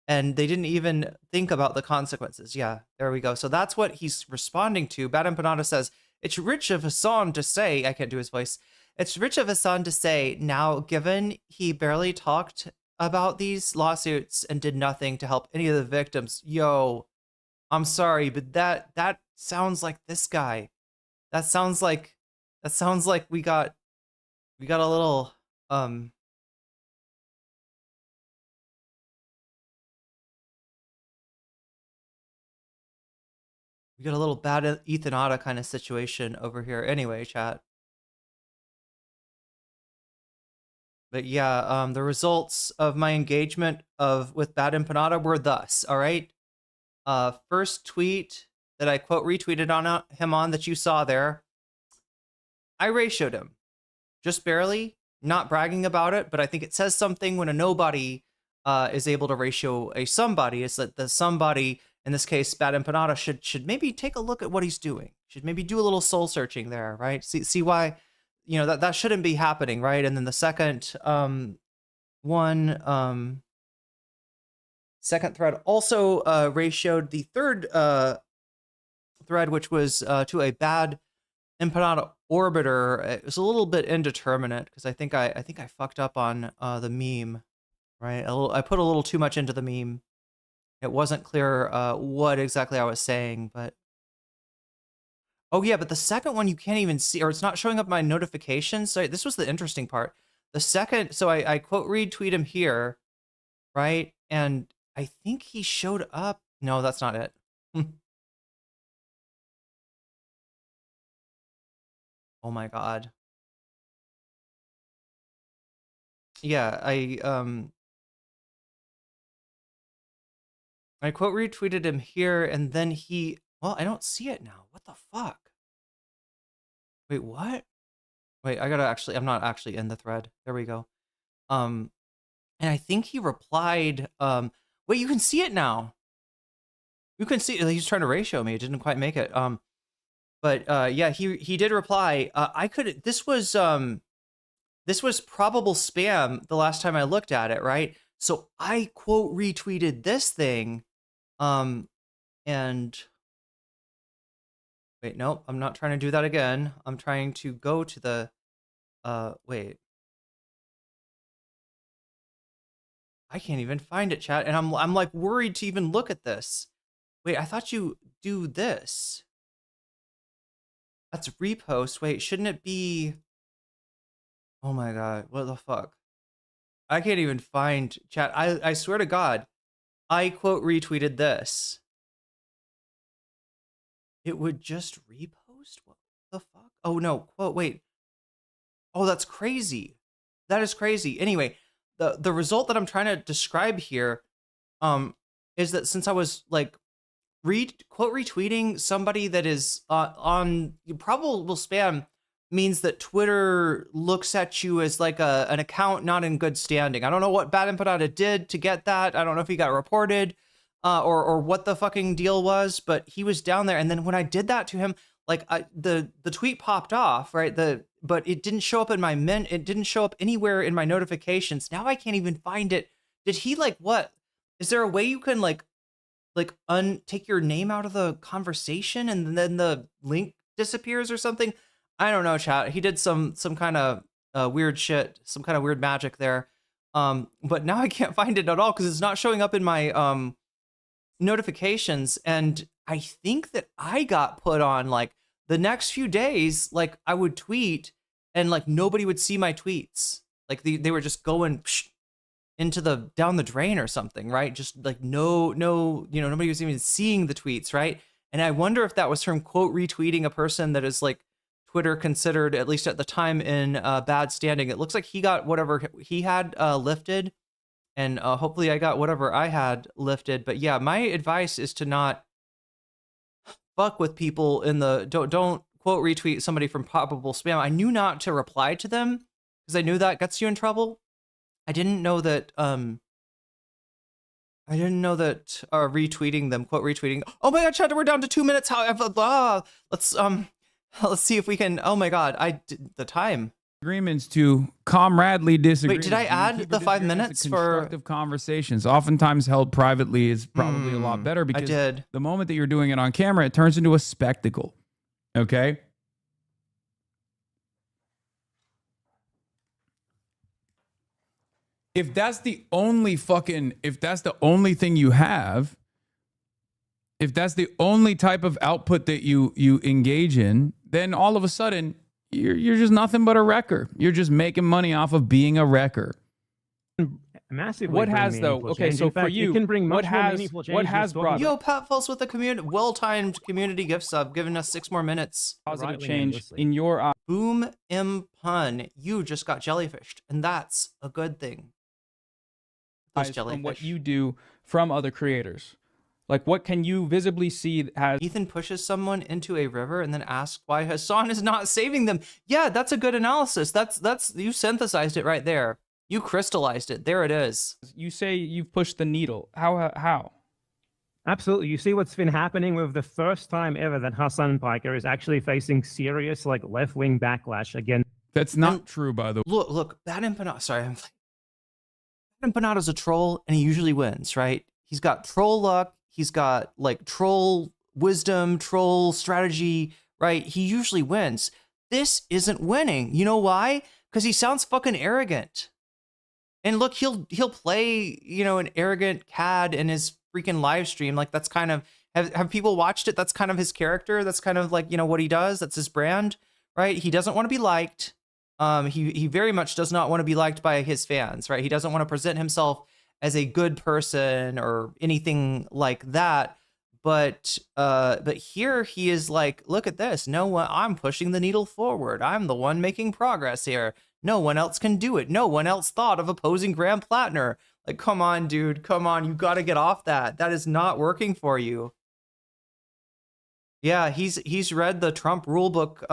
and they didn't even think about the consequences. Yeah, there we go. So that's what he's responding to. Bad Empanada says, it's rich of Hassan to say, I can't do his voice, it's rich of Hassan to say, now, given he barely talked about these lawsuits and did nothing to help any of the victims, yo, I'm sorry, but that sounds like this guy. That sounds like we got a little, we got a little bad Ethanata kind of situation over here. Anyway, chat. But yeah, the results of my engagement with Bad Empanada were thus, all right? First tweet that I quote retweeted on him on that you saw there, I ratioed him. Just barely, not bragging about it, but I think it says something when a nobody is able to ratio a somebody. It's that the somebody, in this case, Bad Empanada, should maybe take a look at what he's doing. Should maybe do a little soul searching there, right? See why, you know, that shouldn't be happening, right? And then the second second thread also ratioed the third thread, which was to a Bad Empanada orbiter. It was a little bit indeterminate because I think I fucked up on the meme, right? I put a little too much into the meme. It wasn't clear what exactly I was saying, but oh yeah, but the second one you can't even see, or it's not showing up my notifications. So this was the interesting part. The second, so I quote retweet him here, right? And I think he showed up. No, that's not it. Oh my god. Yeah, I quote retweeted him here, and then he, well, I don't see it now. What the fuck? Wait, what? Wait, I gotta actually, I'm not actually in the thread. There we go. And I think he replied, wait, you can see it now. You can see, he's trying to ratio me. It didn't quite make it. But yeah, he did reply. This was probable spam the last time I looked at it, right? So I quote retweeted this thing, and wait, nope, I'm not trying to do that again. I'm trying to go to the, wait. I can't even find it, chat, and I'm like worried to even look at this. Wait, I thought you do this. That's repost. Wait, shouldn't it be? Oh my god, what the fuck? I can't even find chat. I swear to God, I quote retweeted this. It would just repost? What the fuck? Oh no, quote, wait. Oh, that's crazy. That is crazy. Anyway, the result that I'm trying to describe here is that since I was like quote retweeting somebody that is on probable spam means that Twitter looks at you as like an account not in good standing. I don't know what Bad Empanada did to get that. I don't know if he got reported or what the fucking deal was, but he was down there. And then when I did that to him, like the tweet popped off, right? But it didn't show up in my it didn't show up anywhere in my notifications. Now I can't even find it. Did he like what? Is there a way you can like take your name out of the conversation and then the link disappears or something? I don't know, chat. He did some kind of weird shit, some kind of weird magic there. But now I can't find it at all because it's not showing up in my notifications. And I think that I got put on like the next few days, like I would tweet and like nobody would see my tweets. Like they were just going into down the drain or something, right? Just like no, nobody was even seeing the tweets, right? And I wonder if that was from quote retweeting a person that is like Twitter considered, at least at the time, in bad standing. It looks like he got whatever he had lifted, and hopefully I got whatever I had lifted. But yeah, my advice is to not fuck with people in the don't quote retweet somebody from probable spam. I knew not to reply to them because I knew that gets you in trouble. I didn't know that retweeting them, quote retweeting. Oh my god, chat, we're down to 2 minutes. However, let's see if we can. Oh my god, the time. Agreements to comradely disagree. Wait, did I add the 5 minutes for constructive conversations? Oftentimes held privately is probably a lot better because the moment that you're doing it on camera, it turns into a spectacle. Okay. If that's the only thing you have, if that's the only type of output that you engage in, then all of a sudden you're just nothing but a wrecker. You're just making money off of being a wrecker. Massively. What has though? Okay, so for you, can bring what has brought Yo, Pat False with the community, well-timed community gift sub, giving us 6 more minutes. Positive change in your eye. Boom M pun. You just got jellyfished, and that's a good thing. From what you do from other creators. Like, what can you visibly see has... Ethan pushes someone into a river and then asks why Hassan is not saving them. Yeah, that's a good analysis. That's you synthesized it right there. You crystallized it. There it is. You say you've pushed the needle. How? Absolutely. You see what's been happening with the first time ever that Hassan Piker is actually facing serious, like, left-wing backlash again. That's not true, by the way. Look, Bad Empanada. Sorry, I'm like... Bad Empanada's a troll, and he usually wins, right? He's got troll luck. He's got like troll wisdom, troll strategy, right? He usually wins. This isn't winning. You know why? Because he sounds fucking arrogant. And look, he'll play, an arrogant cad in his freaking live stream. Like that's kind of have people watched it? That's kind of his character. That's kind of like, what he does. That's his brand, right? He doesn't want to be liked. He very much does not want to be liked by his fans, right? He doesn't want to present himself as a good person or anything like that. But here he is like, look at this. No one, I'm pushing the needle forward. I'm the one making progress here. No one else can do it. No one else thought of opposing Graham Plattner. Like, come on, dude. Come on. You got to get off that. That is not working for you. Yeah, he's read the Trump rule book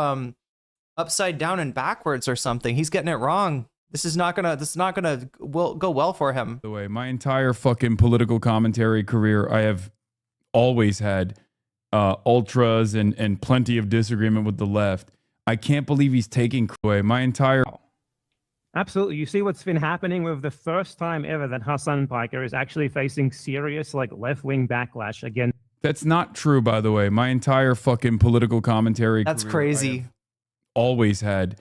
upside down and backwards or something. He's getting it wrong. This is not gonna go well for him. By the way, my entire fucking political commentary career, I have always had ultras and plenty of disagreement with the left. I can't believe he's taking away my entire... Absolutely. You see what's been happening with the first time ever that Hassan Piker is actually facing serious, like, left-wing backlash again. That's not true, by the way. My entire fucking political commentary That's career, crazy. Always had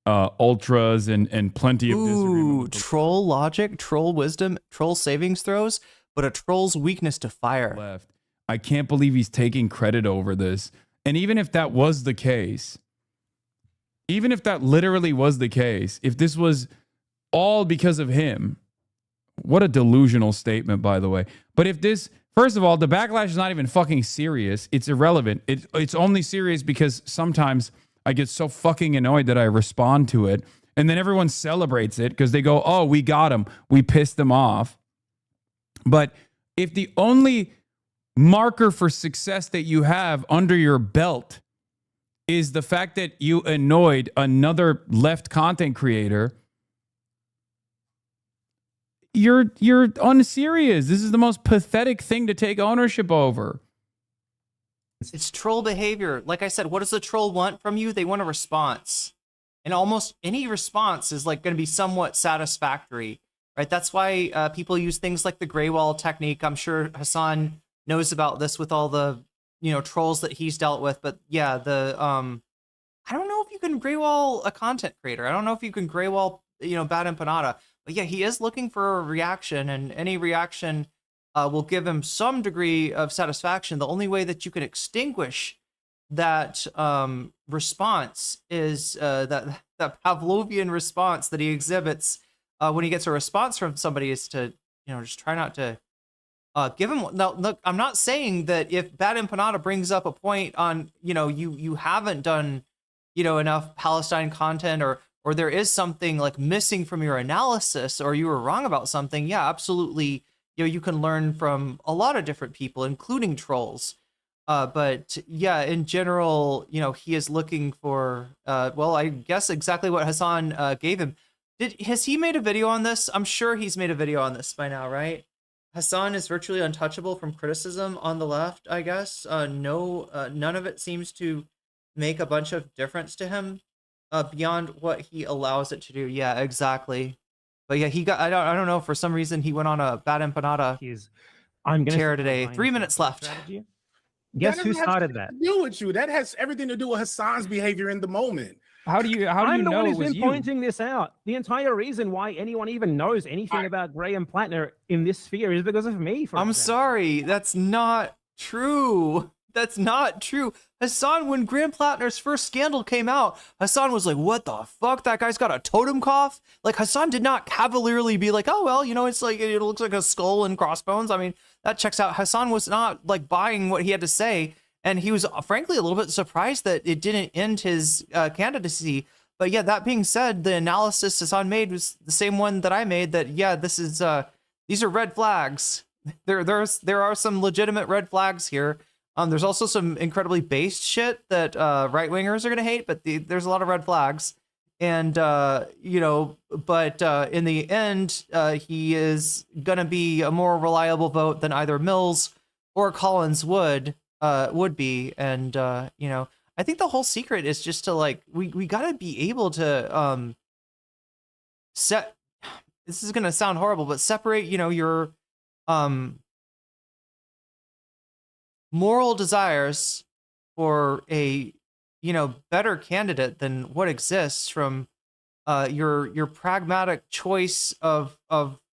ultras and plenty of disagreement. Troll logic, troll wisdom, troll savings throws, but a troll's weakness to fire. Left. I can't believe he's taking credit over this. And even if that was the case, even if that literally was the case, if this was all because of him, what a delusional statement, by the way. But if this, first of all, the backlash is not even fucking serious. It's irrelevant. It's only serious because sometimes I get so fucking annoyed that I respond to it. And then everyone celebrates it because they go, oh, we got him. We pissed them off. But if the only marker for success that you have under your belt is the fact that you annoyed another left content creator, you're unserious. This is the most pathetic thing to take ownership over. It's troll behavior. Like I said, what does the troll want from you? They want a response. And almost any response is like going to be somewhat satisfactory, right? That's why people use things like the gray wall technique. I'm sure Hassan knows about this with all the, trolls that he's dealt with. But yeah, I don't know if you can gray wall a content creator. I don't know if you can gray wall, Bad Empanada. But yeah, he is looking for a reaction, and any reaction will give him some degree of satisfaction. The only way that you can extinguish that response is that Pavlovian response that he exhibits when he gets a response from somebody is to, just try not to give him. Now, look, I'm not saying that if Bad Empanada brings up a point on, you haven't done, enough Palestine content, or there is something like missing from your analysis, or you were wrong about something. Yeah, absolutely. You can learn from a lot of different people, including trolls. But yeah, in general, he is looking for, well, I guess exactly what Hassan gave him. Has he made a video on this? I'm sure he's made a video on this by now, right? Hassan is virtually untouchable from criticism on the left, I guess. No, none of it seems to make a bunch of difference to him beyond what he allows it to do. Yeah, exactly. But yeah, he got, I don't know, for some reason he went on a Bad Empanada tear today. 3 minutes left. Guess who started that? Deal with you. That has everything to do with Hassan's behavior in the moment. How do you know who's it was been you? pointing this out. The entire reason why anyone even knows anything about Graham Plattner in this sphere is because of me. I'm sorry, that's not true. That's not true. Hassan, when Graham Plattner's first scandal came out, Hassan was like, what the fuck? That guy's got a totem cough? Like, Hassan did not cavalierly be like, oh, well, it's like, it looks like a skull and crossbones. I mean, that checks out. Hassan was not like buying what he had to say. And he was frankly a little bit surprised that it didn't end his candidacy. But yeah, that being said, the analysis Hassan made was the same one that I made, that, yeah, this is, these are red flags. There are some legitimate red flags here. There's also some incredibly based shit that right-wingers are going to hate, but there's a lot of red flags. And, but in the end, he is going to be a more reliable vote than either Mills or Collins would be. And, I think the whole secret is just to, like, we got to be able to set, this is going to sound horrible, but separate, your moral desires for a better candidate than what exists from your pragmatic choice of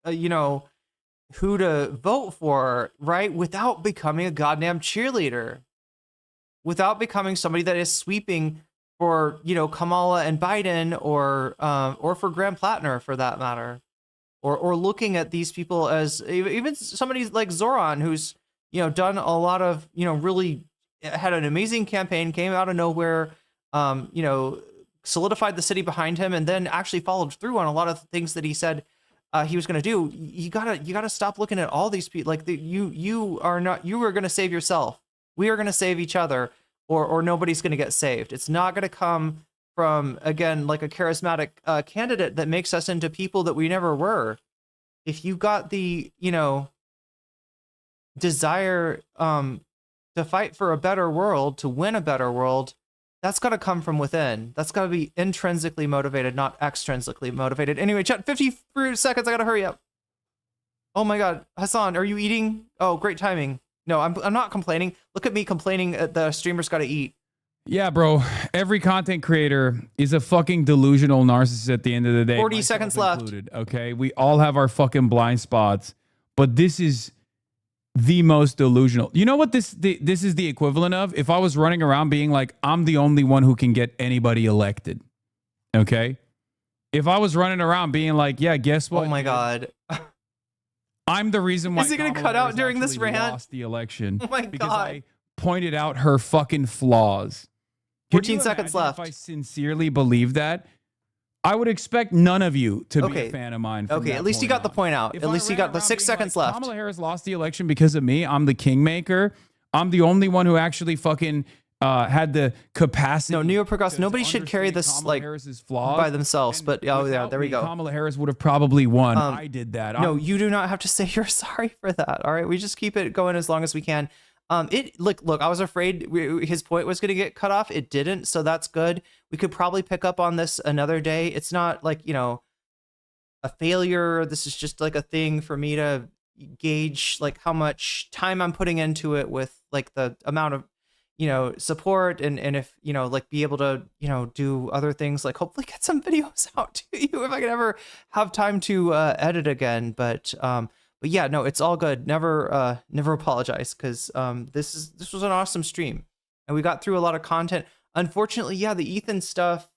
who to vote for, right? Without becoming a goddamn cheerleader, without becoming somebody that is sweeping for Kamala and Biden, or for Graham Plattner for that matter, or looking at these people as even somebody like Zoran, who's done a lot of, really had an amazing campaign, came out of nowhere, solidified the city behind him, and then actually followed through on a lot of things that he said he was going to do. You gotta stop looking at all these people like you are going to save yourself. We are going to save each other, or nobody's going to get saved. It's not going to come from, again, like a charismatic candidate that makes us into people that we never were. If you got the, desire to fight for a better world, to win a better world, that's got to come from within. That's got to be intrinsically motivated, not extrinsically motivated. Anyway, chat, 50 seconds. I got to hurry up. Oh my God. Hassan, are you eating? Oh, great timing. No, I'm not complaining. Look at me complaining the streamer's got to eat. Yeah, bro. Every content creator is a fucking delusional narcissist at the end of the day. 40 seconds left. Okay, we all have our fucking blind spots, but this is the most delusional. You know what this is the equivalent of? If I was running around being like, I'm the only one who can get anybody elected. Okay? If I was running around being like, yeah, guess what? Oh my God. I'm the reason why Is he going to Kamala cut out Harris during this actually rant? lost the election. Oh my because God. I pointed out her fucking flaws. Can 14 you seconds imagine left. If I sincerely believe that, I would expect none of you to be Okay. a fan of mine. From Okay, that at least you point got the on. point out. If At I least you ran got the around 6 being seconds like, left. Kamala Harris lost the election because of me. I'm the kingmaker. I'm the only one who actually fucking had the capacity. No, neo-progress. Nobody should carry this Kamala like Harris's flaws. by themselves. But oh yeah, Without there we me, go. Kamala Harris would have probably won. I did that. No, I'm- you do not have to say you're sorry for that. All right, we just keep it going as long as we can. Look. I was afraid his point was going to get cut off. It didn't, so that's good. We could probably pick up on this another day. It's not like a failure. This is just like a thing for me to gauge like how much time I'm putting into it with like the amount of support and if like be able to do other things, like hopefully get some videos out to you if I can ever have time to edit again. But yeah, no, it's all good. Never apologize, because this was an awesome stream and we got through a lot of content. Unfortunately, yeah, the Ethan stuff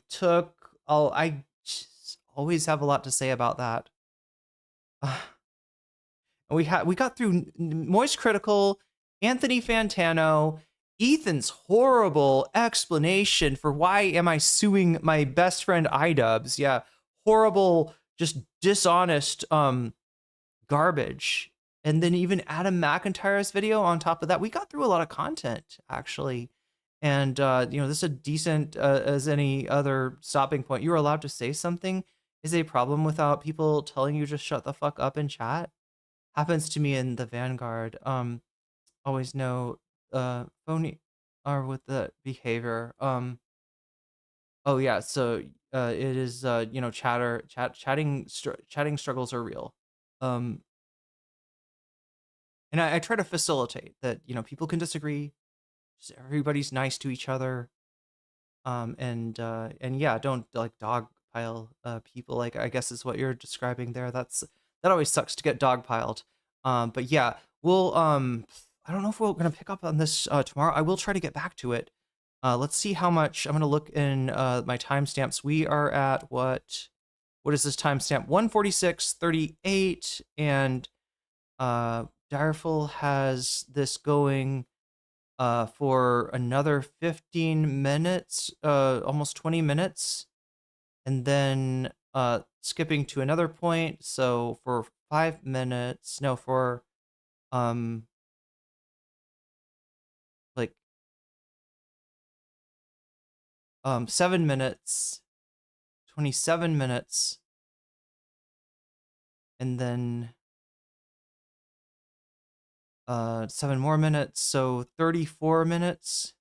took all. I just always have a lot to say about that. We got through Moist Critical, Anthony Fantano, Ethan's horrible explanation for why am I suing my best friend iDubbbz. Yeah, horrible, just dishonest garbage. And then even Adam McIntyre's video on top of that. We got through a lot of content, actually. And this is a decent as any other stopping point. You're allowed to say something. Is a problem without people telling you just shut the fuck up in chat. Happens to me in the Vanguard. Always know phony are with the behavior. Oh yeah, so it is chatting struggles are real. And I try to facilitate that, people can disagree. Just everybody's nice to each other. And yeah, don't like dogpile people, like I guess is what you're describing there. That always sucks to get dogpiled. But yeah, we'll I don't know if we're gonna pick up on this tomorrow. I will try to get back to it. Let's see how much. I'm gonna look in my timestamps. We are at what is this timestamp? 146:38, and Direful has this going for another 15 minutes, almost 20 minutes, and then skipping to another point. So for 5 minutes, no, for like 7 minutes, 27 minutes, and then 7 more minutes, so 34 minutes,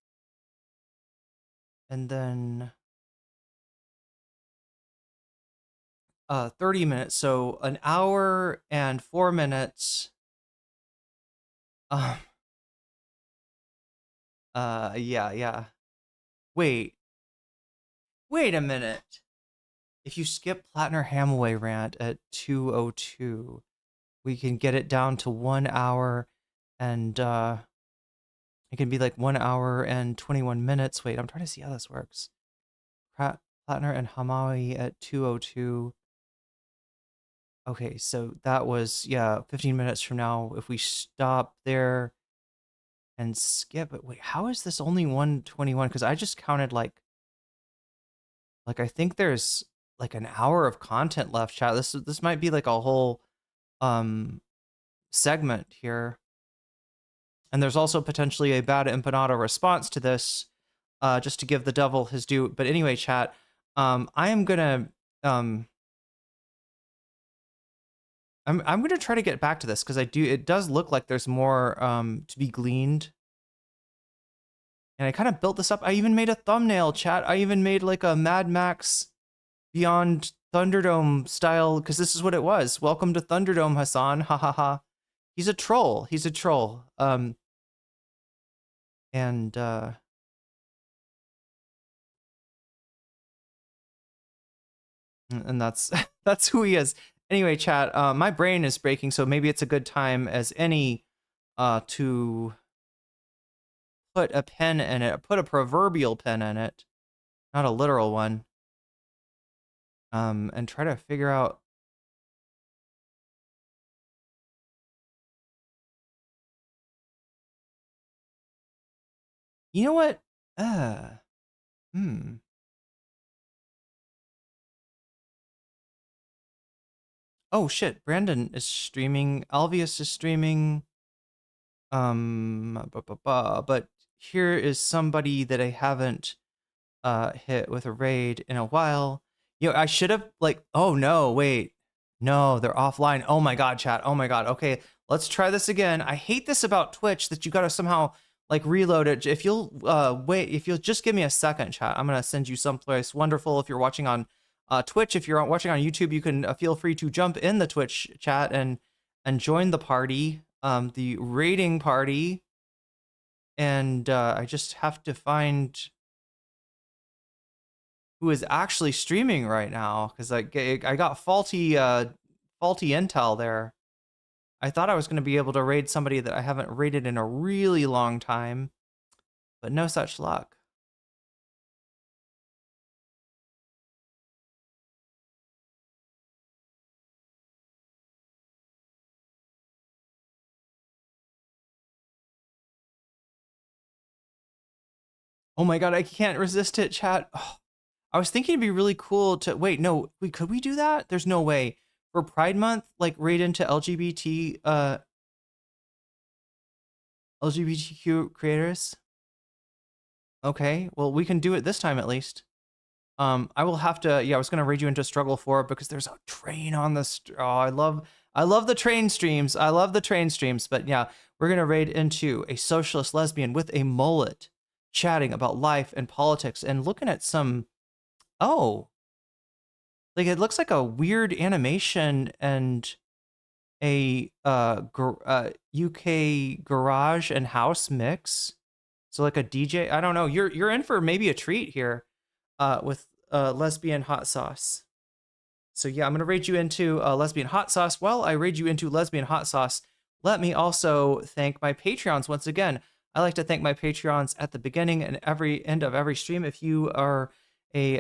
and then 30 minutes, so an hour and 4 minutes. Yeah. Wait a minute. If you skip Plattner Hamaway rant at 2:02, we can get it down to 1 hour and it can be like 1 hour and 21 minutes. Wait, I'm trying to see how this works. Plattner and Hamawi at 2:02. Okay, so that was 15 minutes from now. If we stop there and skip it, wait, how is this only 121? Because I just counted like I think there's like an hour of content left, chat. This might be like a whole segment here. And there's also potentially a bad empanada response to this, just to give the devil his due. But anyway, chat, I am gonna I'm gonna try to get back to this because it does look like there's more to be gleaned. And I kind of built this up. I even made a thumbnail, chat. I even made like a Mad Max Beyond Thunderdome style, because this is what it was. Welcome to Thunderdome, Hassan. Ha ha ha. He's a troll. And that's who he is. Anyway, chat, my brain is breaking, so maybe it's a good time as any to put a pen in it, put a proverbial pen in it, not a literal one, and try to figure out. You know what? Hmm. Oh shit, Brandon is streaming, Alvius is streaming. But here is somebody that I haven't hit with a raid in a while. You know, I should have like, oh no, wait. No, they're offline. Oh my god, chat. Oh my god. Okay, let's try this again. I hate this about Twitch that you gotta somehow like reload it. If you'll wait, if you'll just give me a second, chat, I'm gonna send you someplace wonderful. If you're watching on Twitch, if you're watching on YouTube, you can feel free to jump in the Twitch chat and join the party, the raiding party. And I just have to find who is actually streaming right now, because I got faulty intel there. I thought I was going to be able to raid somebody that I haven't raided in a really long time, but no such luck. Oh my god, I can't resist it, chat. Oh, I was thinking it'd be really cool to wait. No, could we do that? There's no way for Pride Month, like raid into LGBTQ creators. Okay, well we can do it this time at least. I will have to. Yeah, I was gonna raid you into Struggle 4 because there's a train on the. Oh, I love the train streams. I love the train streams. But yeah, we're gonna raid into a socialist lesbian with a mullet, chatting about life and politics and looking at some. Oh, like it looks like a weird animation and a UK garage and house mix. So like a DJ. I don't know. You're in for maybe a treat here. With lesbian hot sauce. So yeah, I'm gonna raid you into lesbian hot sauce. While I raid you into lesbian hot sauce, let me also thank my Patreons once again. I like to thank my Patreons at the beginning and every end of every stream. If you are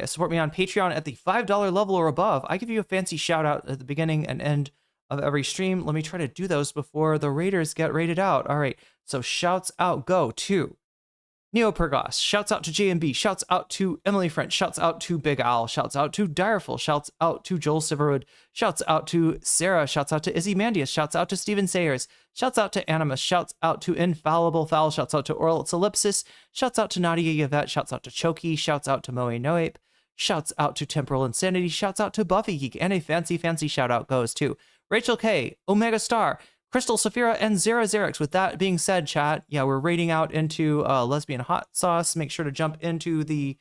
support me on Patreon at the $5 level or above, I give you a fancy shout out at the beginning and end of every stream. Let me try to do those before the raiders get raided out. All right, so shouts out go to Neopergos, shouts out to JMB, shouts out to Emily French, shouts out to Big Al, shouts out to Direful, shouts out to Joel Siverwood, shouts out to Sarah, shouts out to Izzy Mandius, shouts out to Steven Sayers, shouts out to Animus, shouts out to Infallible Foul, shouts out to Oral Ellipsis, shouts out to Nadia Yvette, shouts out to Choki, shouts out to Moe Noape, shouts out to Temporal Insanity, shouts out to Buffy Geek, and a fancy shout out goes to Rachel K, Omega Star, Crystal Saphira, and Zara Xerix. With that being said, chat, yeah, we're raiding out into lesbian hot sauce. Make sure to jump into the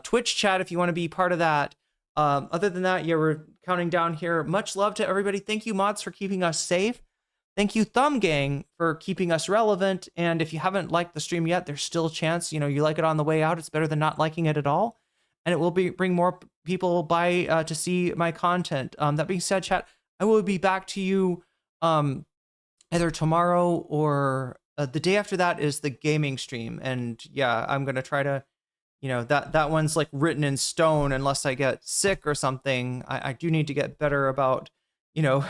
Twitch chat if you want to be part of that. Other than that, yeah, we're counting down here. Much love to everybody. Thank you, mods, for keeping us safe. Thank you, Thumb Gang, for keeping us relevant. And if you haven't liked the stream yet, there's still a chance. You know, you like it on the way out. It's better than not liking it at all. And it will bring more people by to see my content. That being said, chat, I will be back to you either tomorrow or the day after that is the gaming stream. And yeah, I'm going to try to, you know, that one's like written in stone unless I get sick or something. I do need to get better about, you know,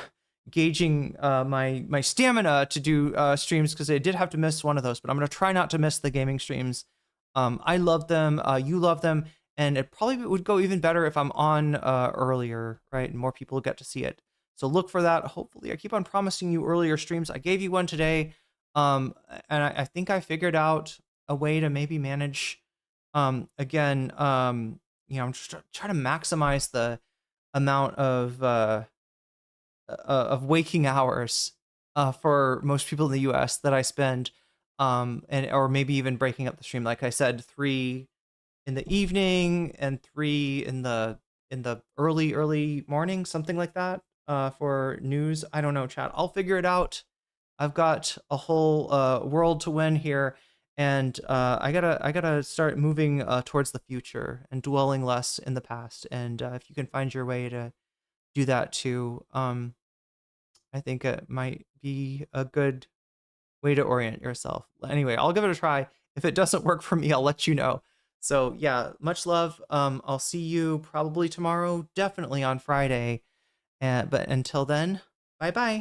gauging my stamina to do streams, because I did have to miss one of those, but I'm going to try not to miss the gaming streams. I love them. You love them. And it probably would go even better if I'm on earlier, right? And more people get to see it. So look for that. Hopefully, I keep on promising you earlier streams. I gave you one today, and I think I figured out a way to maybe manage. Again, you know, I'm just trying to maximize the amount of waking hours for most people in the U.S. that I spend, and or maybe even breaking up the stream. Like I said, 3 in the evening and 3 in the early morning, something like that. For news. I don't know, chat. I'll figure it out. I've got a whole world to win here, and I gotta start moving towards the future and dwelling less in the past. And if you can find your way to do that too, I think it might be a good way to orient yourself. Anyway, I'll give it a try. If it doesn't work for me, I'll let you know. So yeah, much love. I'll see you probably tomorrow, definitely on Friday. But until then, bye-bye.